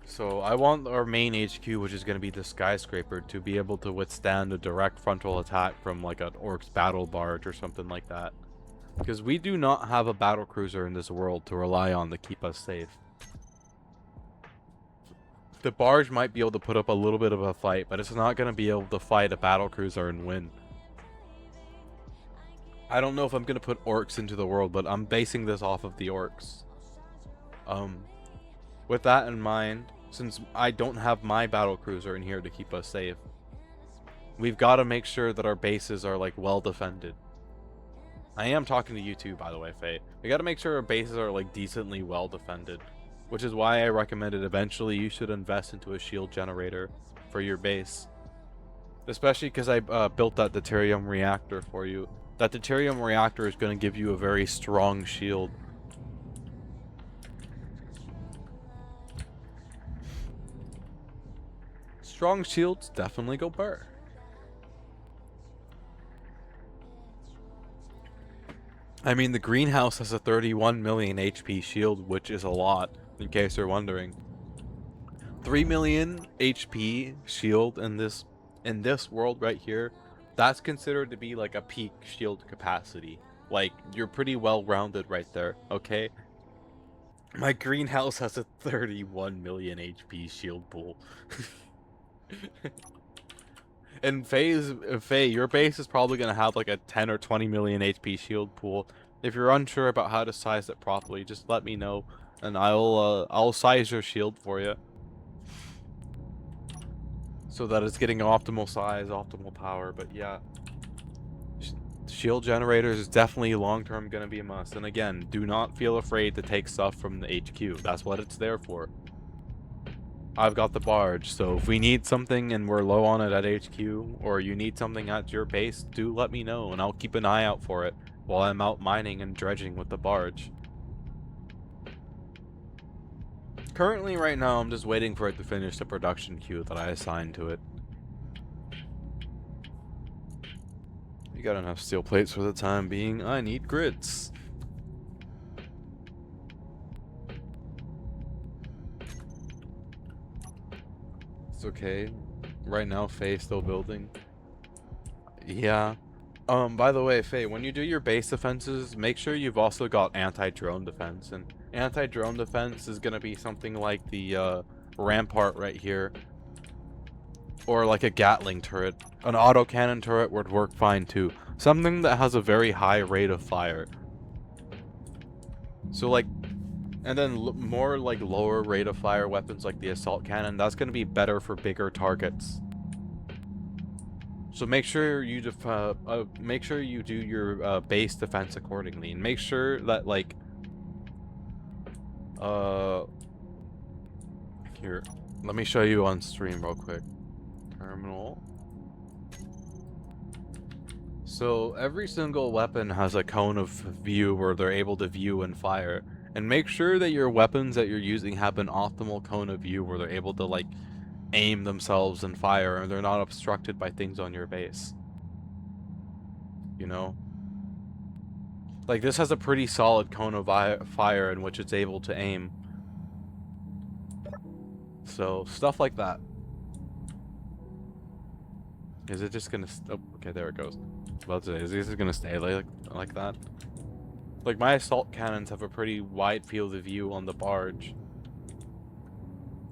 So I want our main HQ, which is going to be the skyscraper, to be able to withstand a direct frontal attack from like an Orc's battle barge or something like that. Because we do not have a battle cruiser in this world to rely on to keep us safe. The barge might be able to put up a little bit of a fight, but it's not going to be able to fight a battle cruiser and win. I don't know if I'm going to put orcs into the world, but I'm basing this off of the orcs. With that in mind, since I don't have my battle cruiser in here to keep us safe, we've got to make sure that our bases are like well defended. I am talking to you too, by the way, Faye. We got to make sure our bases are like decently well defended, which is why I recommended eventually you should invest into a shield generator for your base. Especially because I built that deuterium reactor for you. That deuterium reactor is going to give you a very strong shield. Strong shields definitely go burr. I mean, the greenhouse has a 31 million HP shield, which is a lot, in case you're wondering. 3 million HP shield in this world right here, that's considered to be like a peak shield capacity. Like, you're pretty well rounded right there, okay? My greenhouse has a 31 million HP shield pool. And Faye, your base is probably going to have like a 10 or 20 million HP shield pool. If you're unsure about how to size it properly, just let me know, and I'll size your shield for you, so that it's getting optimal size, optimal power. But yeah, shield generators is definitely long-term going to be a must. And again, do not feel afraid to take stuff from the HQ. That's what it's there for. I've got the barge, so if we need something and we're low on it at HQ, or you need something at your base, do let me know, and I'll keep an eye out for it while I'm out mining and dredging with the barge. Currently, right now, I'm just waiting for it to finish the production queue that I assigned to it. You got enough steel plates for the time being. I need grids. It's okay. Right now, Faye's still building. Yeah. By the way, Faye, when you do your base defenses, make sure you've also got anti-drone defense. And anti-drone defense is gonna be something like the rampart right here, or like a Gatling turret. An autocannon turret would work fine too. Something that has a very high rate of fire. So like, and then more like lower rate of fire weapons like the assault cannon. That's gonna be better for bigger targets. So make sure you do your base defense accordingly, and make sure that like here, let me show you on stream real quick. Terminal. So every single weapon has a cone of view where they're able to view and fire, and make sure that your weapons that you're using have an optimal cone of view where they're able to like aim themselves and fire, and they're not obstructed by things on your base. You know? Like, this has a pretty solid cone of fire in which it's able to aim. So, stuff like that. Is it just gonna... Oh, okay, there it goes. About to say, is this gonna stay like that? Like, my assault cannons have a pretty wide field of view on the barge.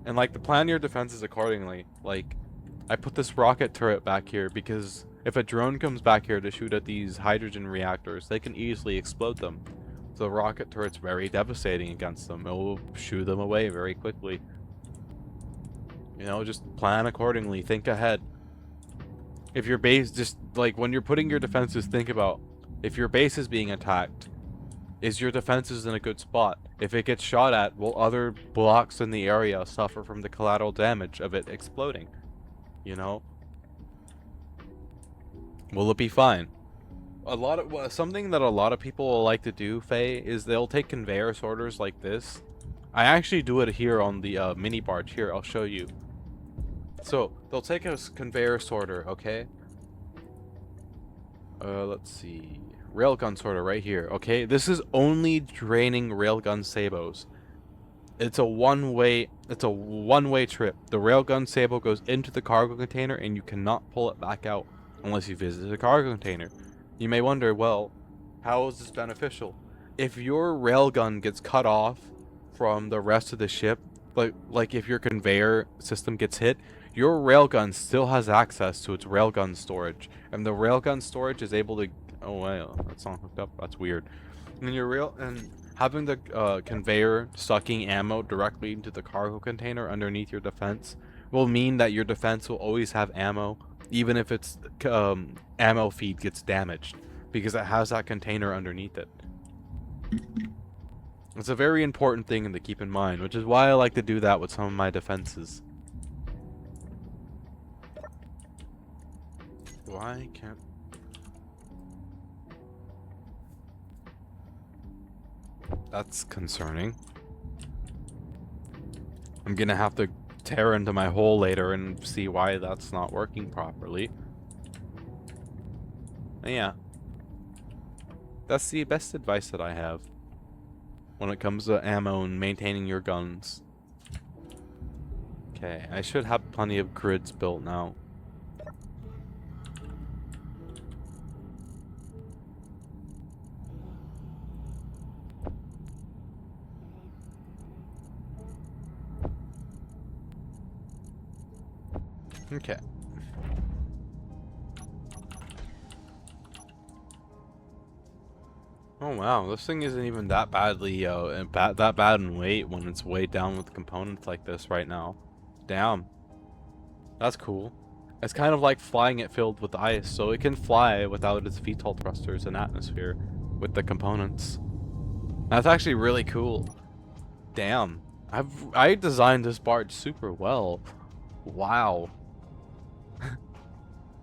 And like, plan your defenses accordingly. Like, I put this rocket turret back here because if a drone comes back here to shoot at these hydrogen reactors, they can easily explode them. So the rocket turret's very devastating against them. It will shoo them away very quickly. You know, just plan accordingly. Think ahead. If your base, just like when you're putting your defenses, think about if your base is being attacked, is your defenses in a good spot? If it gets shot at, will other blocks in the area suffer from the collateral damage of it exploding? You know? Will it be fine? Something that a lot of people will like to do, Faye, is they'll take conveyor sorters like this. I actually do it here on the mini barge. Here, I'll show you. So they'll take a conveyor sorter, okay? Let's see. Railgun sorter right here, okay? This is only draining railgun sabos. It's a one-way trip. The railgun sabo goes into the cargo container and you cannot pull it back out unless you visit the cargo container. You may wonder, well, how is this beneficial? If your railgun gets cut off from the rest of the ship, like if your conveyor system gets hit, your railgun still has access to its railgun storage, and the railgun storage is able to. Oh wow, that's not hooked up. That's weird. And having the conveyor sucking ammo directly into the cargo container underneath your defense will mean that your defense will always have ammo, even if its ammo feed gets damaged, because it has that container underneath it. It's a very important thing to keep in mind, which is why I like to do that with some of my defenses. Why can't... That's concerning. I'm gonna have to tear into my hole later and see why that's not working properly. Yeah. That's the best advice that I have when it comes to ammo and maintaining your guns. Okay, I should have plenty of grids built now. Okay. Oh wow, this thing isn't even that badly that bad in weight when it's weighed down with components like this right now. Damn. That's cool. It's kind of like flying it filled with ice, so it can fly without its VTOL thrusters and atmosphere with the components. That's actually really cool. Damn. I designed this barge super well. Wow.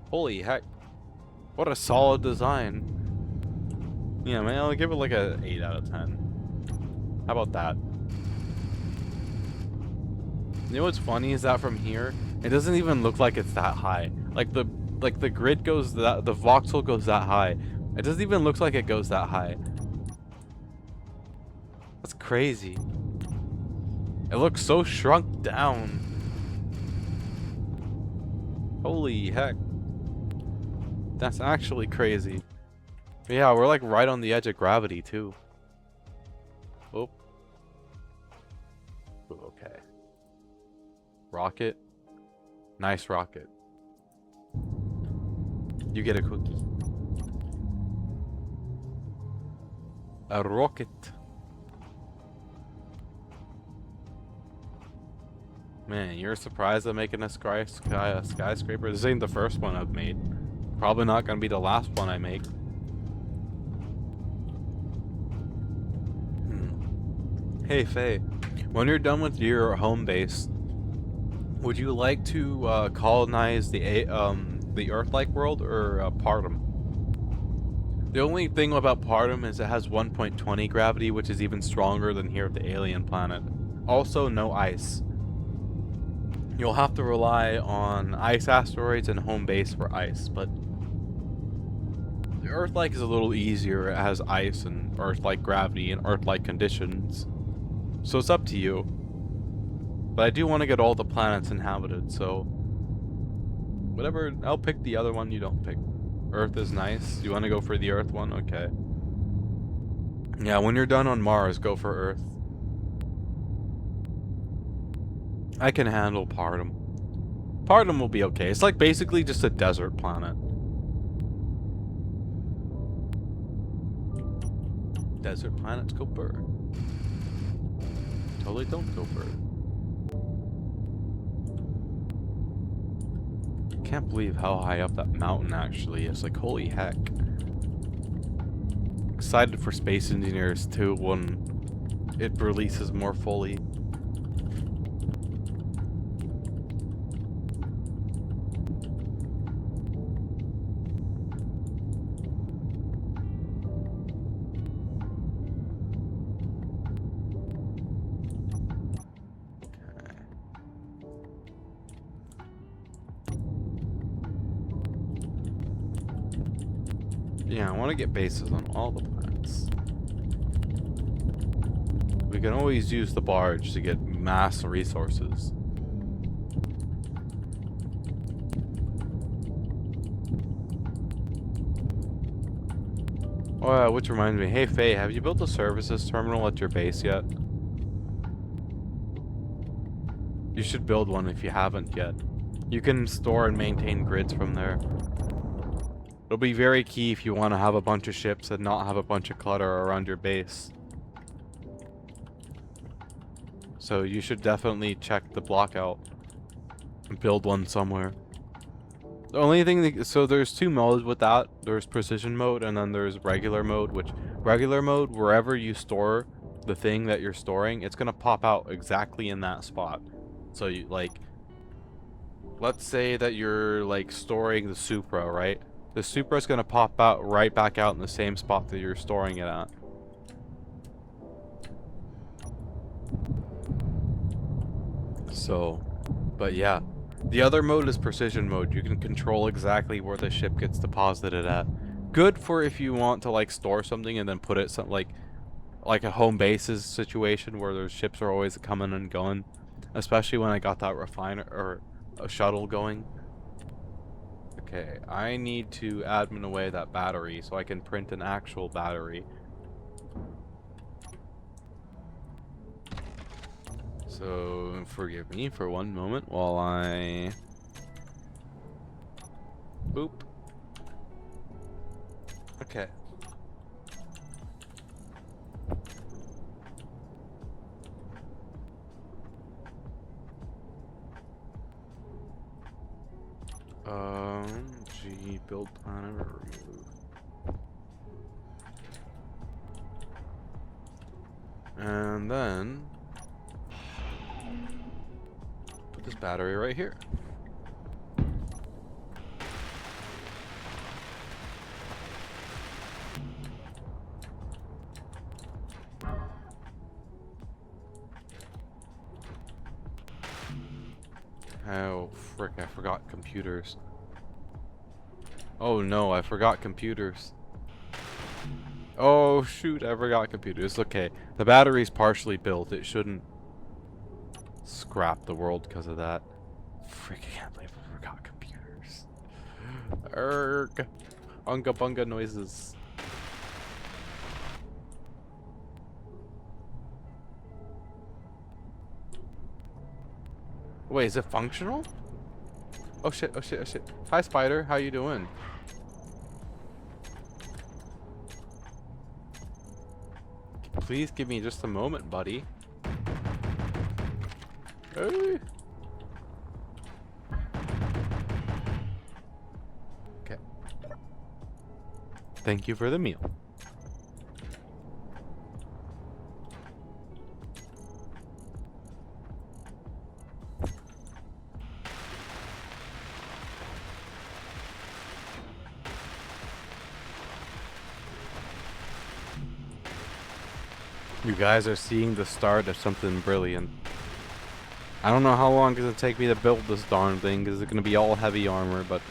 Holy heck. What a solid design. Yeah, man, I'll give it like a 8 out of 10. How about that? You know what's funny is that from here, it doesn't even look like it's that high. Like the grid goes that, the voxel goes that high. It doesn't even look like it goes that high. That's crazy. It looks so shrunk down. Holy heck. That's actually crazy. But yeah, we're like right on the edge of gravity too. Oh. Ooh, okay. Rocket. Nice rocket. You get a cookie. A rocket. Man, you're surprised I'm making a skyscraper? This ain't the first one I've made. Probably not gonna be the last one I make. Hey Faye, when you're done with your home base, would you like to colonize the Earth-like world or Partum? The only thing about Partum is it has 1.20 gravity, which is even stronger than here at the alien planet. Also, no ice. You'll have to rely on ice asteroids and home base for ice, but the Earth-like is a little easier. It has ice and Earth-like gravity and Earth-like conditions. So it's up to you. But I do want to get all the planets inhabited, so whatever, I'll pick the other one you don't pick. Earth is nice. You want to go for the Earth one? Okay. Yeah, when you're done on Mars, go for Earth. I can handle Partum. Partum will be okay. It's like basically just a desert planet. Desert planets go burr. Totally don't go burr. Can't believe how high up that mountain actually is. Like, holy heck. Excited for Space Engineers 2 when it releases more fully. Yeah, I want to get bases on all the planets. We can always use the barge to get mass resources. Oh, which reminds me, hey Faye, have you built a services terminal at your base yet? You should build one if you haven't yet. You can store and maintain grids from there. It'll be very key if you want to have a bunch of ships and not have a bunch of clutter around your base. So you should definitely check the block out and build one somewhere. The only thing that, so there's two modes with that. There's precision mode and then there's regular mode, which regular mode, wherever you store the thing that you're storing, it's gonna pop out exactly in that spot. So you like, let's say that you're like storing the Supra, right? The Supra is gonna pop out right back out in the same spot that you're storing it at. So, but yeah. The other mode is precision mode. You can control exactly where the ship gets deposited at. Good for if you want to like store something and then put it some like a home bases situation where those ships are always coming and going. Especially when I got that refiner or a shuttle going. Okay, I need to admin away that battery so I can print an actual battery. So, forgive me for one moment while I... Boop. Okay. G, build planet or remove. And then... put this battery right here. Oh, frick, I forgot computers. Oh no, I forgot computers. Oh shoot, I forgot computers. Okay, the battery's partially built. It shouldn't scrap the world because of that. Frick, I can't believe I forgot computers. Erg. Unga bunga noises. Wait, is it functional? Oh shit, oh shit, oh shit. Hi Spider, how you doing? Please give me just a moment, buddy. Hey. Okay. Thank you for the meal. You guys are seeing the start of something brilliant. I don't know how long it's gonna take me to build this darn thing, because it's gonna be all heavy armor, but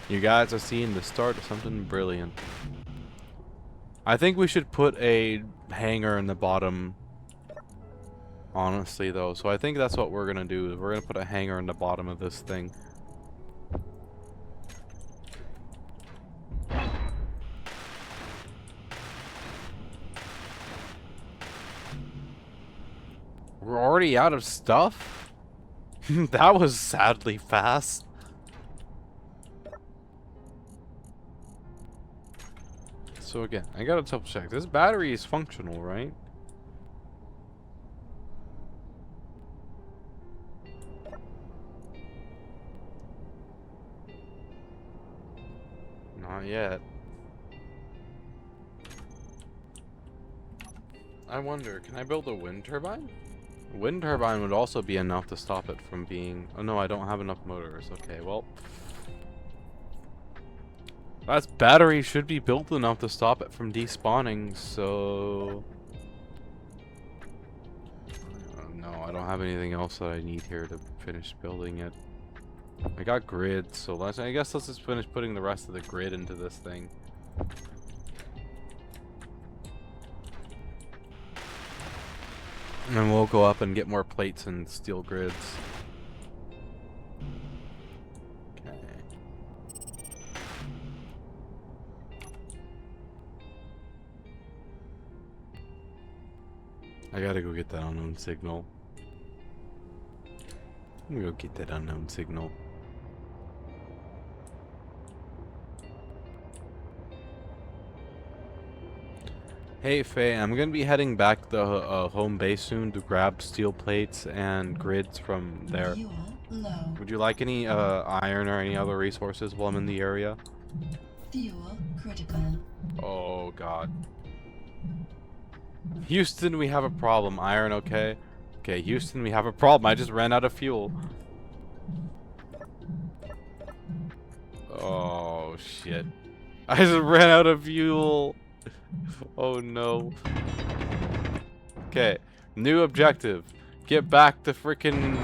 you guys are seeing the start of something brilliant. I think we should put a hangar in the bottom, honestly though. So I think that's what we're gonna do. We're gonna put a hangar in the bottom of this thing. We're already out of stuff? That was sadly fast. So again, I gotta double check. This battery is functional, right? Not yet. I wonder, can I build a wind turbine? A wind turbine would also be enough to stop it from being... Oh no, I don't have enough motors. Okay, well... That battery should be built enough to stop it from despawning, so... No, I don't have anything else that I need here to finish building it. I got grids, so I guess let's just finish putting the rest of the grid into this thing. And then we'll go up and get more plates and steel grids. Okay. I gotta go get that unknown signal. I'm gonna go get that unknown signal. Hey Faye, I'm gonna be heading back to home base soon to grab steel plates and grids from there. Fuel low. Would you like any iron or any other resources while I'm in the area? Fuel critical. Oh god. Houston, we have a problem. Iron, okay? Okay, Houston, we have a problem. I just ran out of fuel. Oh shit. I just ran out of fuel. Oh no. Okay, new objective. Get back the frickin'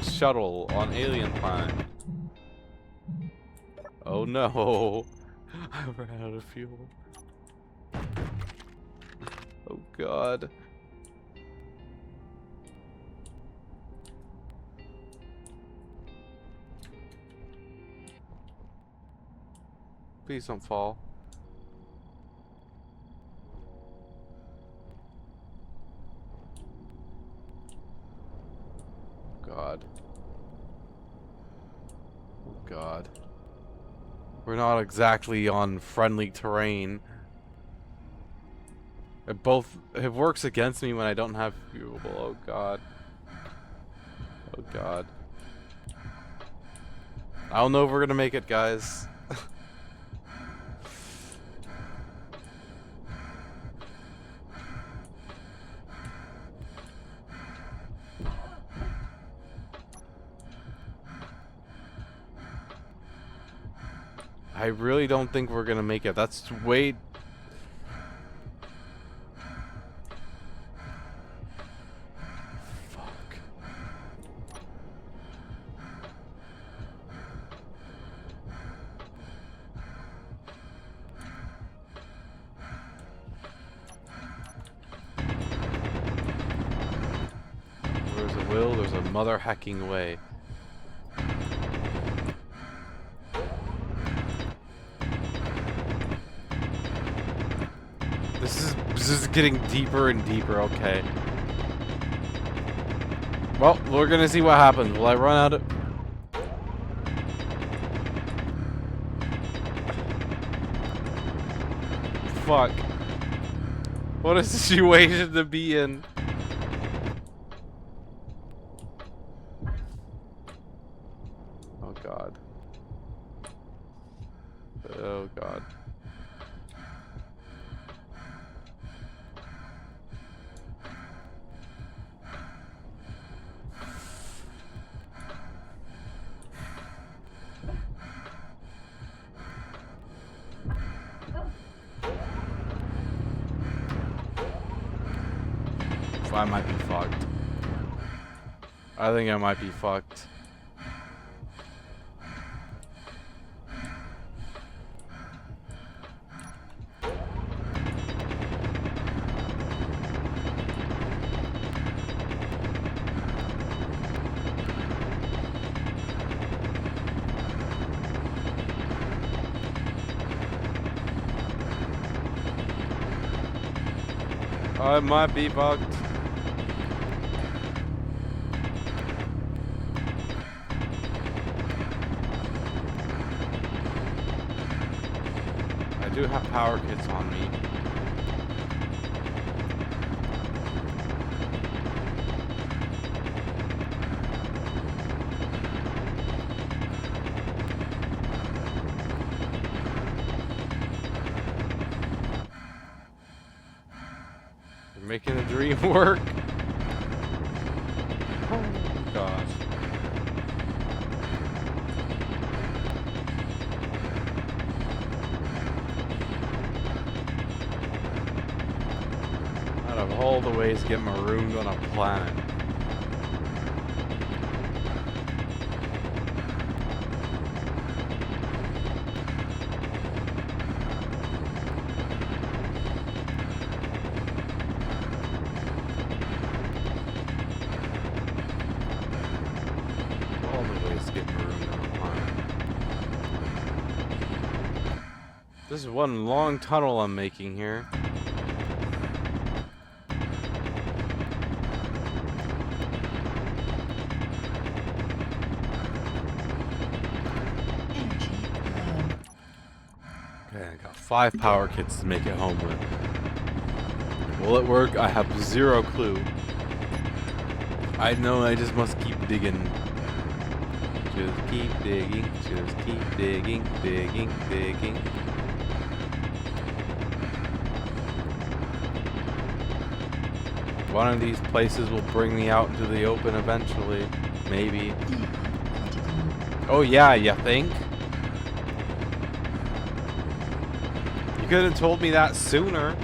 shuttle on alien planet. Oh no. I ran out of fuel. Oh god. Please don't fall. God. Oh god. We're not exactly on friendly terrain. It works against me when I don't have fuel. Oh god. Oh god. I don't know if we're gonna make it, guys. I really don't think we're gonna make it. That's way... Fuck. There's a will, there's a mother hacking way. This is getting deeper and deeper, okay. Well, we're gonna see what happens. Will I run out of... Fuck. What a situation to be in. Oh god. Oh god. I might be fucked. I think I might be fucked. I might be fucked. I do have power kits on me. You're making the dream work. Oh gosh. Out of all the ways to get marooned on a planet. This is one long tunnel I'm making here. Energy low. Okay, I got 5 power kits to make it home with. Will it work? I have zero clue. I know I just must keep digging. Just keep digging. Just keep digging, digging, digging. One of these places will bring me out into the open eventually. Maybe. Critical. Oh yeah, you think? You could have told me that sooner.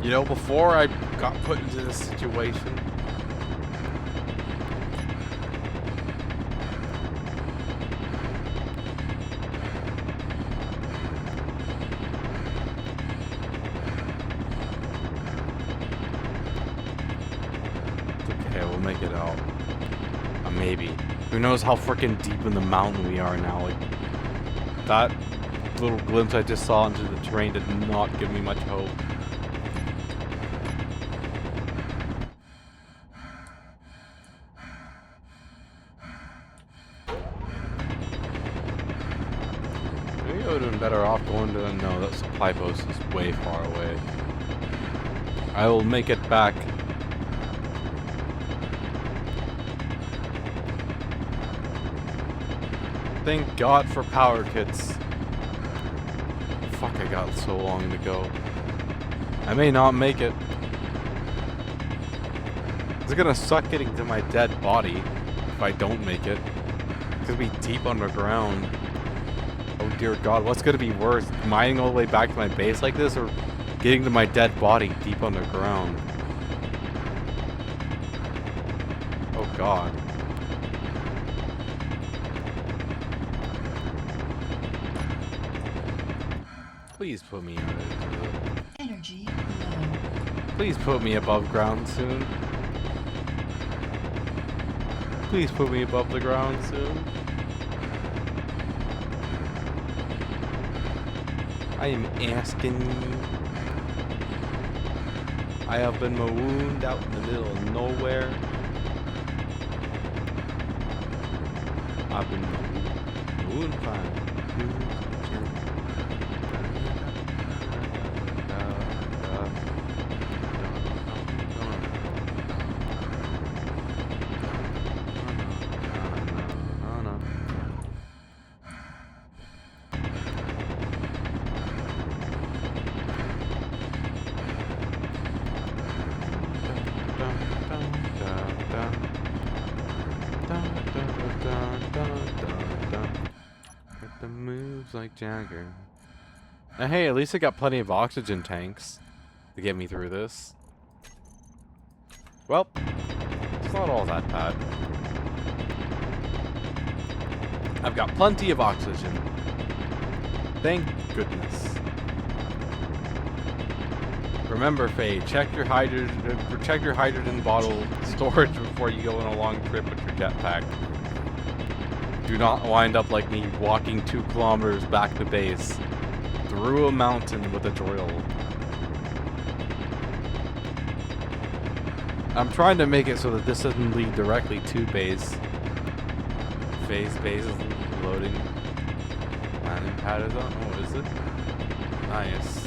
You know, before I got put into this situation. Okay, we'll make it out. Maybe. Who knows how freaking deep in the mountain we are now. Like, that little glimpse I just saw into the terrain did not give me much hope. Maybe I would have been better off going to... No, that supply post is way far away. I will make it back. Thank God for power kits. Fuck, I got so long to go. I may not make it. It's gonna suck getting to my dead body if I don't make it. It's gonna be deep underground. Oh dear God, what's gonna be worse? Mining all the way back to my base like this, or getting to my dead body deep underground? Oh God. Please put me Energy low. Please put me above ground soon. Please put me above the ground soon. I am asking you. I have been marooned out in the middle of nowhere. I've been marooned fine. The moves like Jagger. Hey, at least I got plenty of oxygen tanks to get me through this. Well, it's not all that bad. I've got plenty of oxygen. Thank goodness. Remember, Faye, check your hydrogen bottle storage before you go on a long trip with your jetpack. Do not wind up like me walking 2 kilometers back to base through a mountain with a drill. I'm trying to make it so that this doesn't lead directly to base. Base is loading. Landing pad is on. Oh, is it? Nice.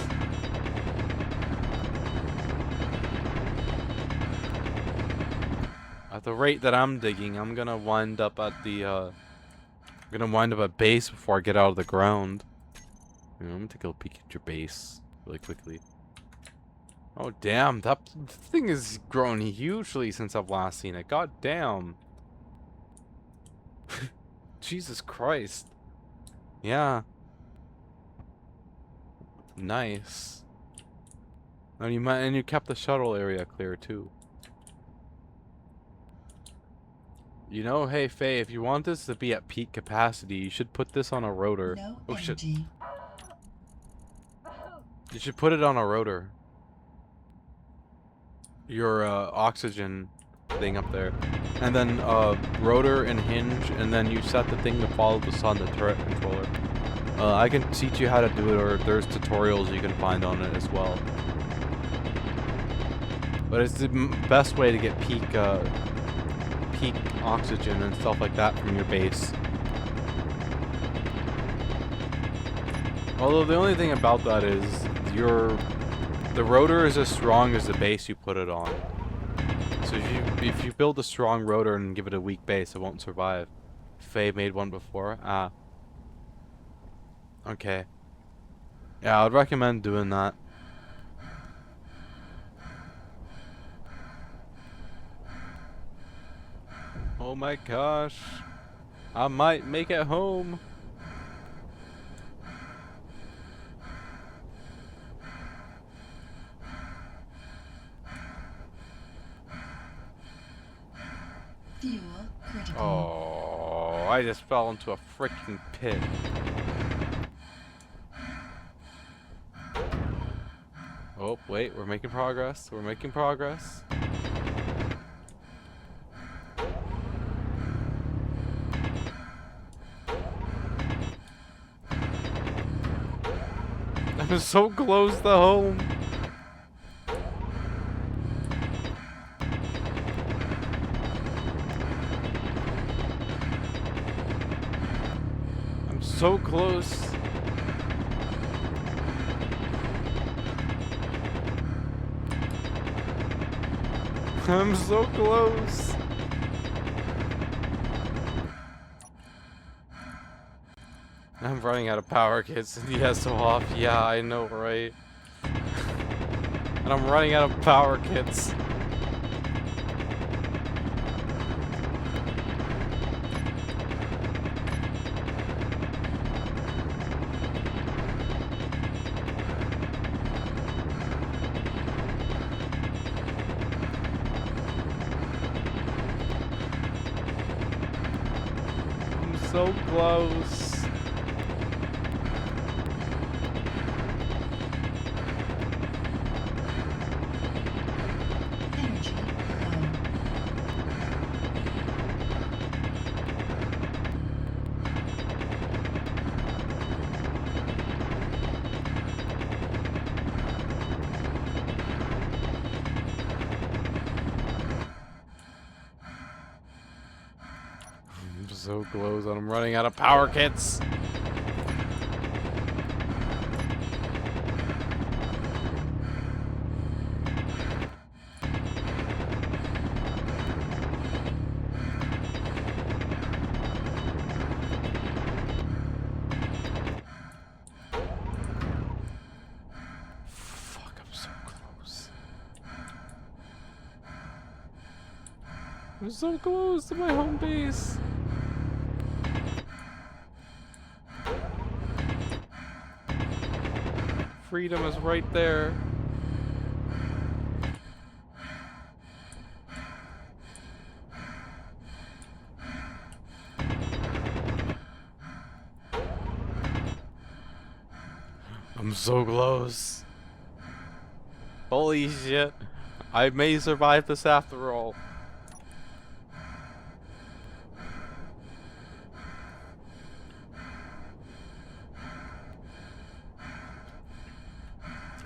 At the rate that I'm digging, I'm gonna wind up at the base before I get out of the ground. You know, I'm gonna take a peek at your base really quickly. Oh damn, that thing has grown hugely since I've last seen it. God damn. Jesus Christ. Yeah. Nice. And you kept the shuttle area clear too. You know, hey Faye, if you want this to be at peak capacity, you should put this on a rotor. No Oh shit. energy. You should put it on a rotor. Your oxygen thing up there. And then rotor and hinge, and then you set the thing to follow the sun, the turret controller. I can teach you how to do it, or there's tutorials you can find on it as well. But it's the best way to get peak oxygen and stuff like that from your base. Although the only thing about that is the rotor is as strong as the base you put it on. So if you build a strong rotor and give it a weak base, it won't survive. Faye made one before. Ah. Okay. Yeah, I'd recommend doing that. Oh my gosh. I might make it home. Fuel critical. Oh, I just fell into a freaking pit. Oh, wait, we're making progress. We're making progress. I'm so close to home. I'm so close. I'm so close. I'm running out of power, kids. Yeah, so off. Yeah, I know, right? And I'm running out of power kits. I'm so close. Energy low. I'm so close and I'm running out of power kits. Fuck, I'm so close. I'm so close to my home base. Freedom is right there. I'm so close. Holy shit. I may survive this after all.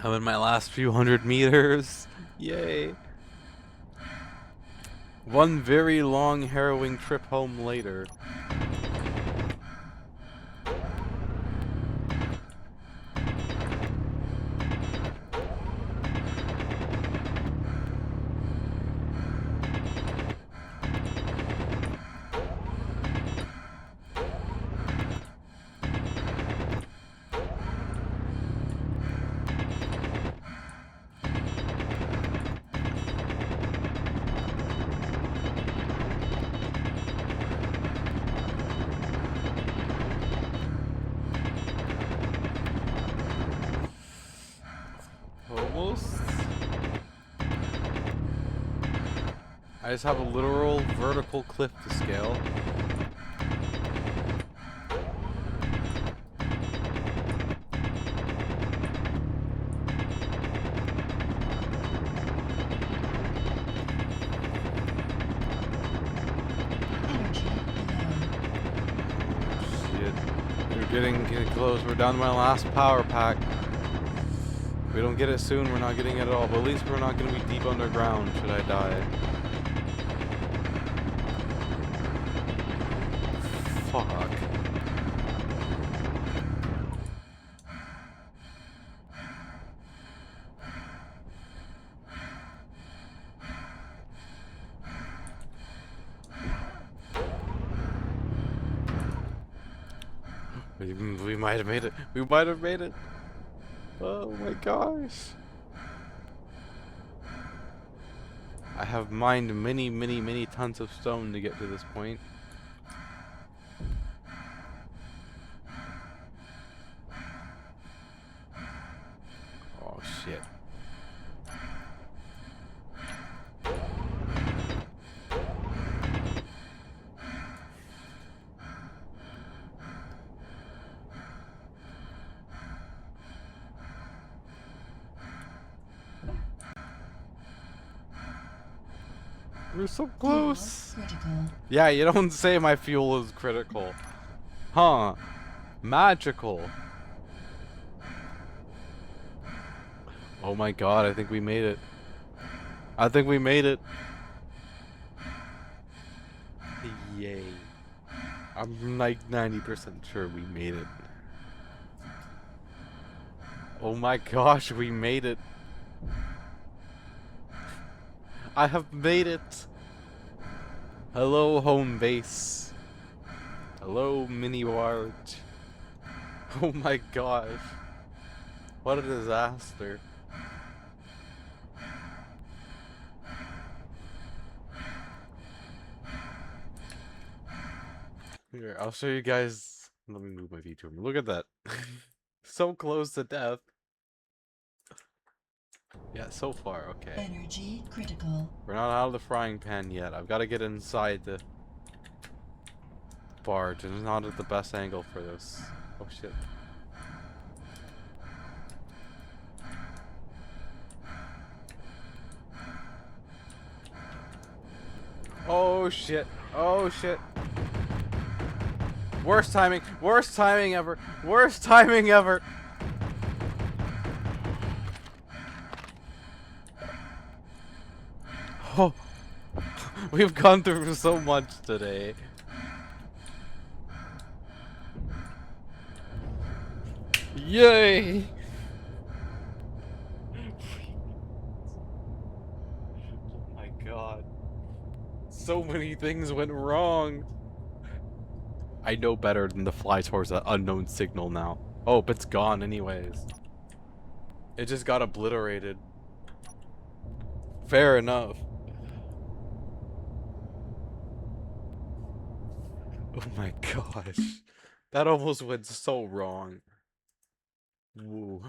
I'm in my last few hundred meters. Yay. One very long, harrowing trip home later. Almost. I just have a literal vertical cliff to scale. Energy low. Shit. They're Getting close. We're down to my last power pack. If we don't get it soon, we're not getting it at all. But at least we're not going to be deep underground should I die. Fuck. We might have made it. We might have made it. Oh my gosh. I have mined many tons of stone to get to this point. Oh shit. We're so close. Critical. Yeah, you don't say my fuel is critical. Huh. Magical. Oh my god, I think we made it. I think we made it. Yay. I'm like 90% sure we made it. Oh my gosh, we made it. I have made it. Hello, home base. Hello, mini barge. Oh my gosh. What a disaster. Here, I'll show you guys. Let me move my VTuber. Look at that. So close to death. Yeah, so far, okay. Energy critical. We're not out of the frying pan yet. I've got to get inside the barge. It's not at the best angle for this. Oh shit. Oh shit. Oh shit. Worst timing. Worst timing ever. Worst timing ever. Oh. We've gone through so much today. Yay! Oh my god. So many things went wrong. I know better than to fly towards that unknown signal now. Oh, but it's gone anyways. It just got obliterated. Fair enough. Oh my gosh. That almost went so wrong. Woo.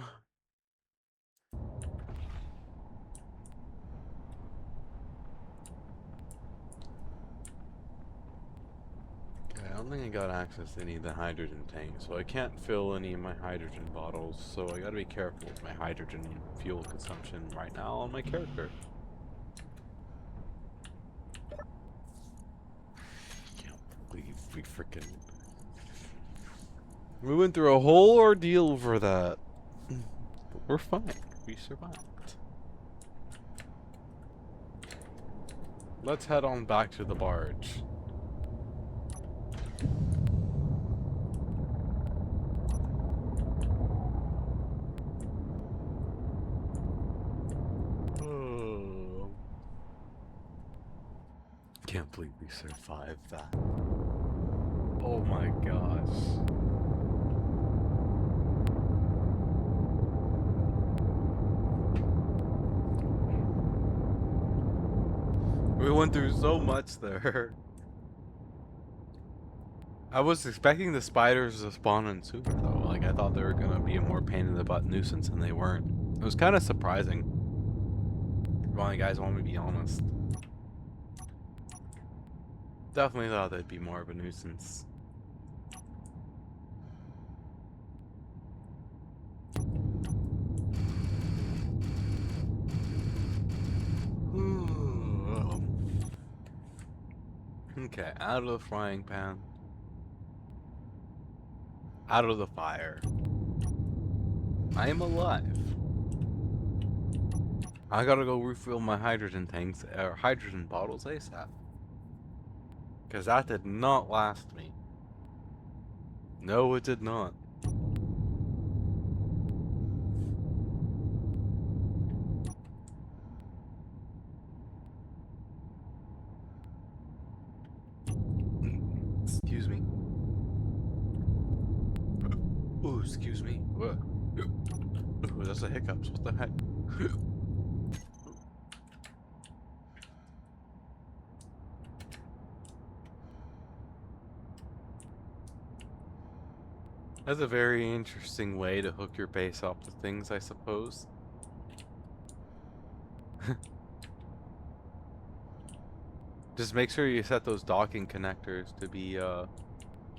Okay, I don't think I got access to any of the hydrogen tanks, so I can't fill any of my hydrogen bottles, so I gotta be careful with my hydrogen fuel consumption right now on my character. Can't believe we freaking... We went through a whole ordeal for that. But we're fine. We survived. Let's head on back to the barge. Oh. Can't believe we survived that. Oh my gosh. We went through so much there. I was expecting the spiders to spawn in sooner though. Like I thought they were gonna be a more pain in the butt nuisance and they weren't. It was kind of surprising. Well, you guys want me to be honest. Definitely thought they'd be more of a nuisance. Okay, out of the frying pan. out of the fire. I am alive. I gotta go refill my hydrogen tanks, or hydrogen bottles ASAP. Because that did not last me. No, it did not. Excuse me. Ooh, excuse me. What? Ooh, that's a hiccups. What the heck? That's a very interesting way to hook your base up to things, I suppose. Just make sure you set those docking connectors to be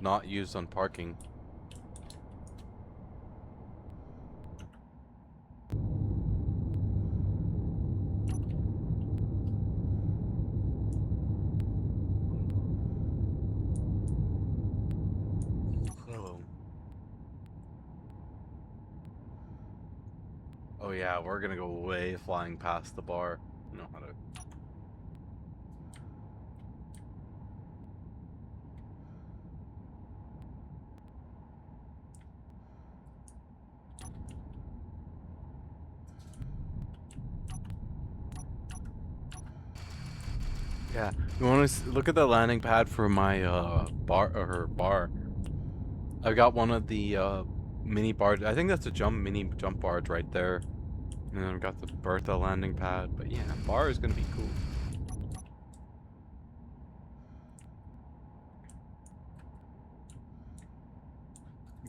not used on parking. Hello. Oh yeah, we're gonna go way flying past the bar. I know how to. Yeah, you want to look at the landing pad for my bar. I've got one of the mini barge. I think that's a mini jump barge right there. And then I've got the Bertha landing pad. But yeah, bar is gonna be cool.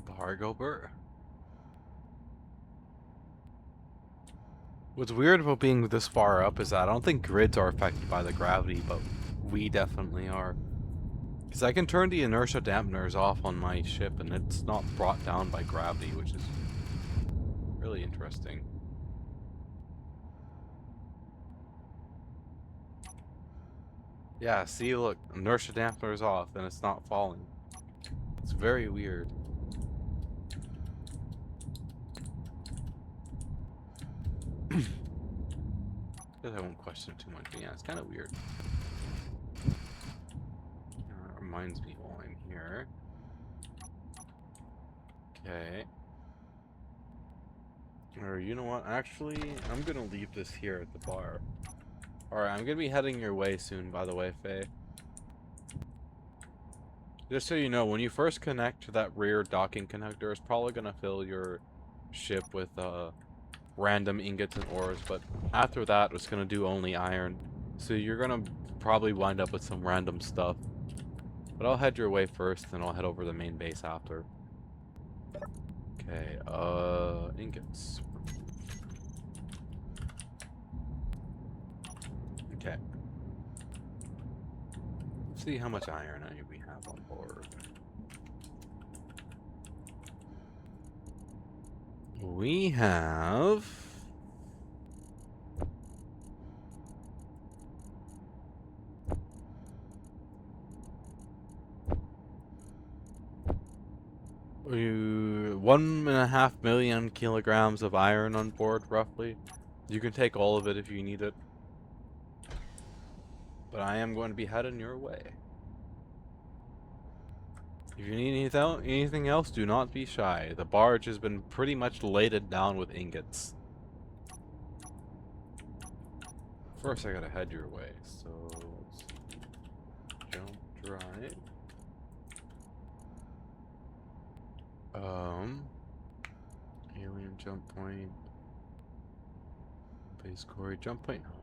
Bar go Bert. What's weird about being this far up is that I don't think grids are affected by the gravity, but we definitely are. Because I can turn the inertia dampeners off on my ship and it's not brought down by gravity, which is really interesting. Yeah, see, look, inertia dampener's off and it's not falling. It's very weird. I won't question it too much, but yeah, it's kind of weird. That reminds me while I'm here. Okay. Or you know what? Actually, I'm gonna leave this here at the bar. Alright, I'm gonna be heading your way soon, by the way, Faye. Just so you know, when you first connect to that rear docking connector, it's probably gonna fill your ship with random ingots and ores, but after that, it's gonna do only iron. So you're gonna probably wind up with some random stuff. But I'll head your way first, then I'll head over to the main base after. Okay, ingots. Okay. Let's see how much iron we have on board. We have... Uh, 1.5 million kilograms of iron on board, roughly. You can take all of it if you need it. But I am going to be heading your way. If you need anything else, do not be shy. The barge has been pretty much laden down with ingots. First, I gotta head your way, so let's jump drive. Alien jump point. Base quarry jump point home.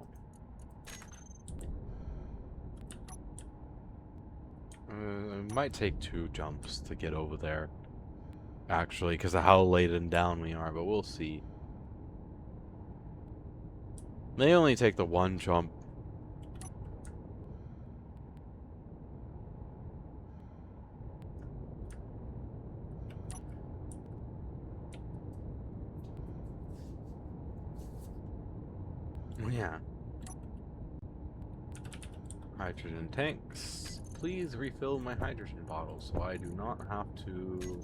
It might take 2 jumps to get over there. Actually, because of how laden down we are, but we'll see. May only take the 1 jump. Yeah. Hydrogen tanks. Please refill my hydrogen bottles so I do not have to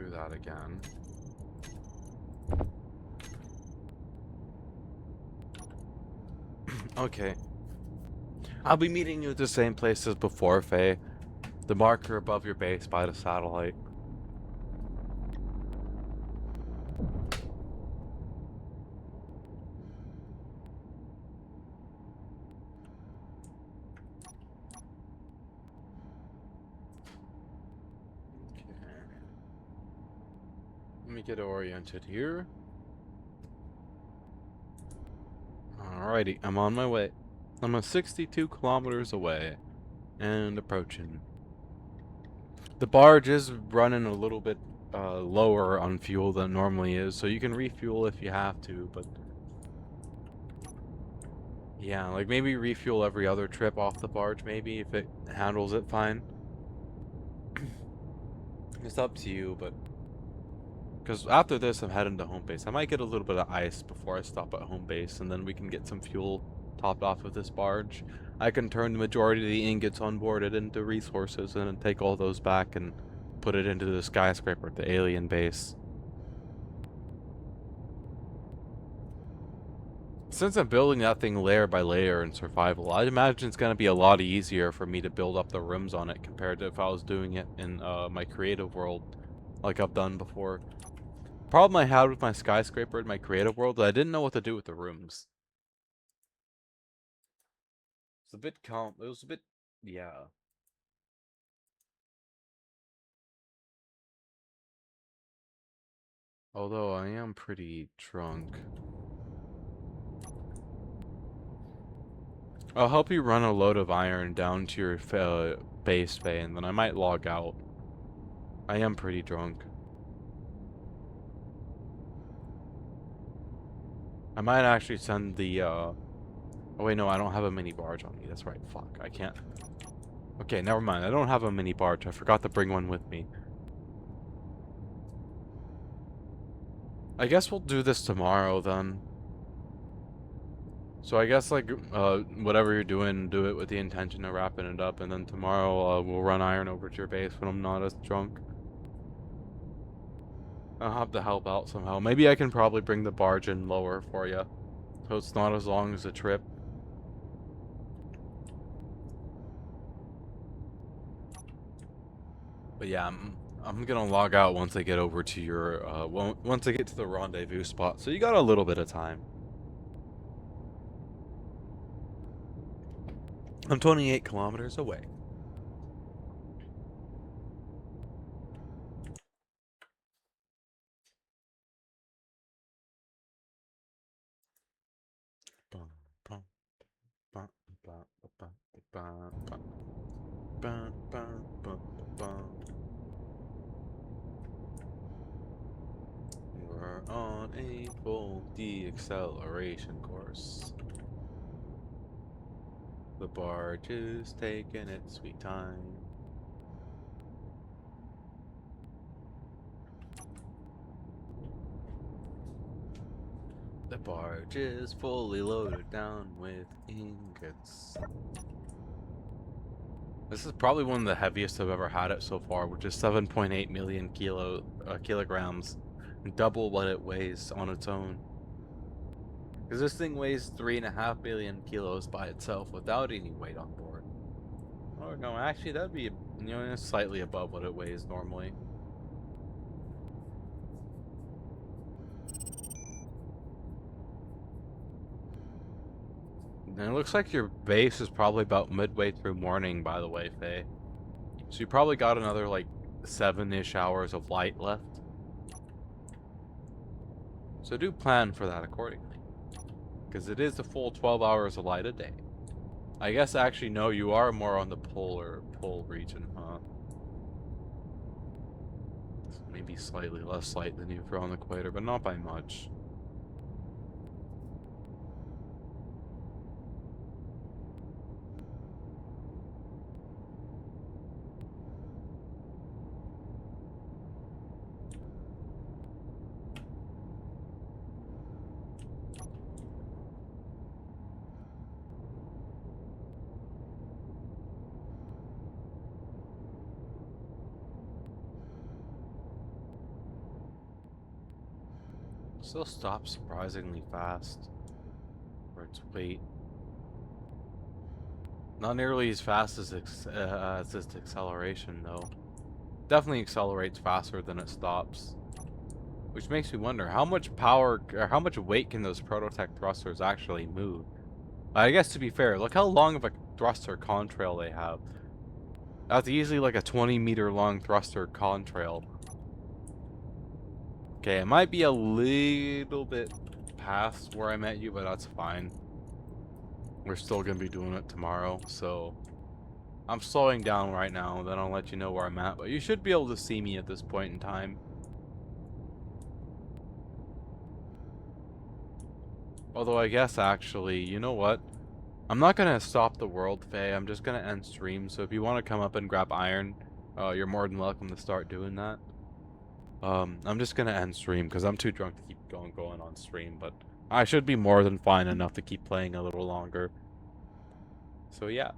through that again. Okay. I'll be meeting you at the same place as before, Faye. The marker above your base by the satellite. Let me get oriented here. Alrighty, I'm on my way. I'm 62 kilometers away and approaching. The barge is running a little bit lower on fuel than it normally is, so you can refuel if you have to, but yeah, like maybe refuel every other trip off the barge, maybe, if it handles it fine. It's up to you, but because after this I'm heading to home base. I might get a little bit of ice before I stop at home base, and then we can get some fuel topped off of this barge. I can turn the majority of the ingots onboarded into resources and then take all those back and put it into the skyscraper at the alien base. Since I'm building that thing layer by layer in survival, I imagine it's going to be a lot easier for me to build up the rooms on it compared to if I was doing it in my creative world like I've done before. Problem I had with my skyscraper in my creative world is I didn't know what to do with the rooms. It's a bit it was a bit, yeah. Although I am pretty drunk. I'll help you run a load of iron down to your base bay, and then I might log out. I am pretty drunk. I might actually send the, oh wait, no, I don't have a mini barge on me. That's right, fuck, I can't. Okay, never mind, I don't have a mini barge. I forgot to bring one with me. I guess we'll do this tomorrow, then. So I guess, like, whatever you're doing, do it with the intention of wrapping it up, and then tomorrow, we'll run iron over to your base when I'm not as drunk. I'll have to help out somehow. Maybe I can probably bring the barge in lower for you, so it's not as long as a trip. But yeah, I'm gonna log out once I get over to your, once I get to the rendezvous spot, so you got a little bit of time. I'm 28 kilometers away. Bum, bum, bum, bum, bum, bum, bum, bum, bum, bum, bum. We're on a full deceleration course. The barge is taking its sweet time. The barge is fully loaded down with ingots. This is probably one of the heaviest I've ever had it so far, which is 7.8 million kilograms, double what it weighs on its own. Because this thing weighs 3.5 billion kilos by itself without any weight on board. Oh no, actually that'd be, slightly above what it weighs normally. And it looks like your base is probably about midway through morning, by the way, Faye. So you probably got another, like, 7-ish hours of light left. So do plan for that accordingly. Because it is a full 12 hours of light a day. I guess actually, no, you are more on the pole region, huh? Maybe slightly less light than you for on the equator, but not by much. Still stops surprisingly fast for its weight. Not nearly as fast as its acceleration, though. Definitely accelerates faster than it stops. Which makes me wonder, how much power, or how much weight can those prototech thrusters actually move? I guess to be fair, look how long of a thruster contrail they have. That's easily like a 20-meter long thruster contrail. Okay, it might be a little bit past where I met you, but that's fine. We're still gonna be doing it tomorrow, so I'm slowing down right now, then I'll let you know where I'm at, but you should be able to see me at this point in time. Although I guess actually, you know what? I'm not gonna stop the world, Faye. I'm just gonna end stream, so if you want to come up and grab iron, you're more than welcome to start doing that. I'm just gonna end stream because I'm too drunk to keep going on stream, but I should be more than fine enough to keep playing a little longer. So yeah,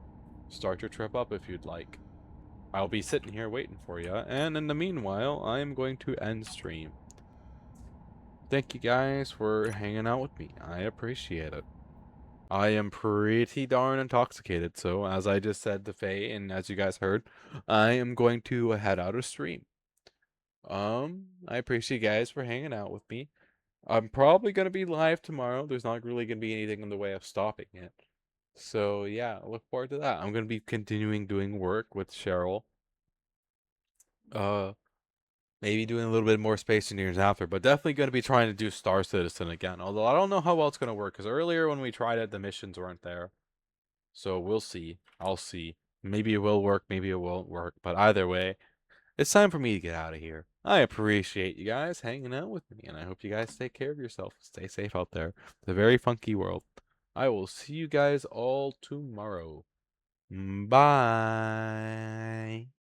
start your trip up if you'd like. I'll be sitting here waiting for you, and in the meanwhile, I am going to end stream. Thank you guys for hanging out with me. I appreciate it. I am pretty darn intoxicated, so as I just said to Faye, and as you guys heard, I am going to head out of stream. I appreciate you guys for hanging out with me. I'm probably going to be live tomorrow. There's not really going to be anything in the way of stopping it. So, yeah, look forward to that. I'm going to be continuing doing work with Cheryl. Maybe doing a little bit more Space Engineers after, but definitely going to be trying to do Star Citizen again. Although I don't know how well it's going to work, because earlier when we tried it, the missions weren't there. So we'll see. I'll see. Maybe it will work, maybe it won't work. But either way, it's time for me to get out of here. I appreciate you guys hanging out with me, and I hope you guys take care of yourself. Stay safe out there. It's a very funky world. I will see you guys all tomorrow. Bye.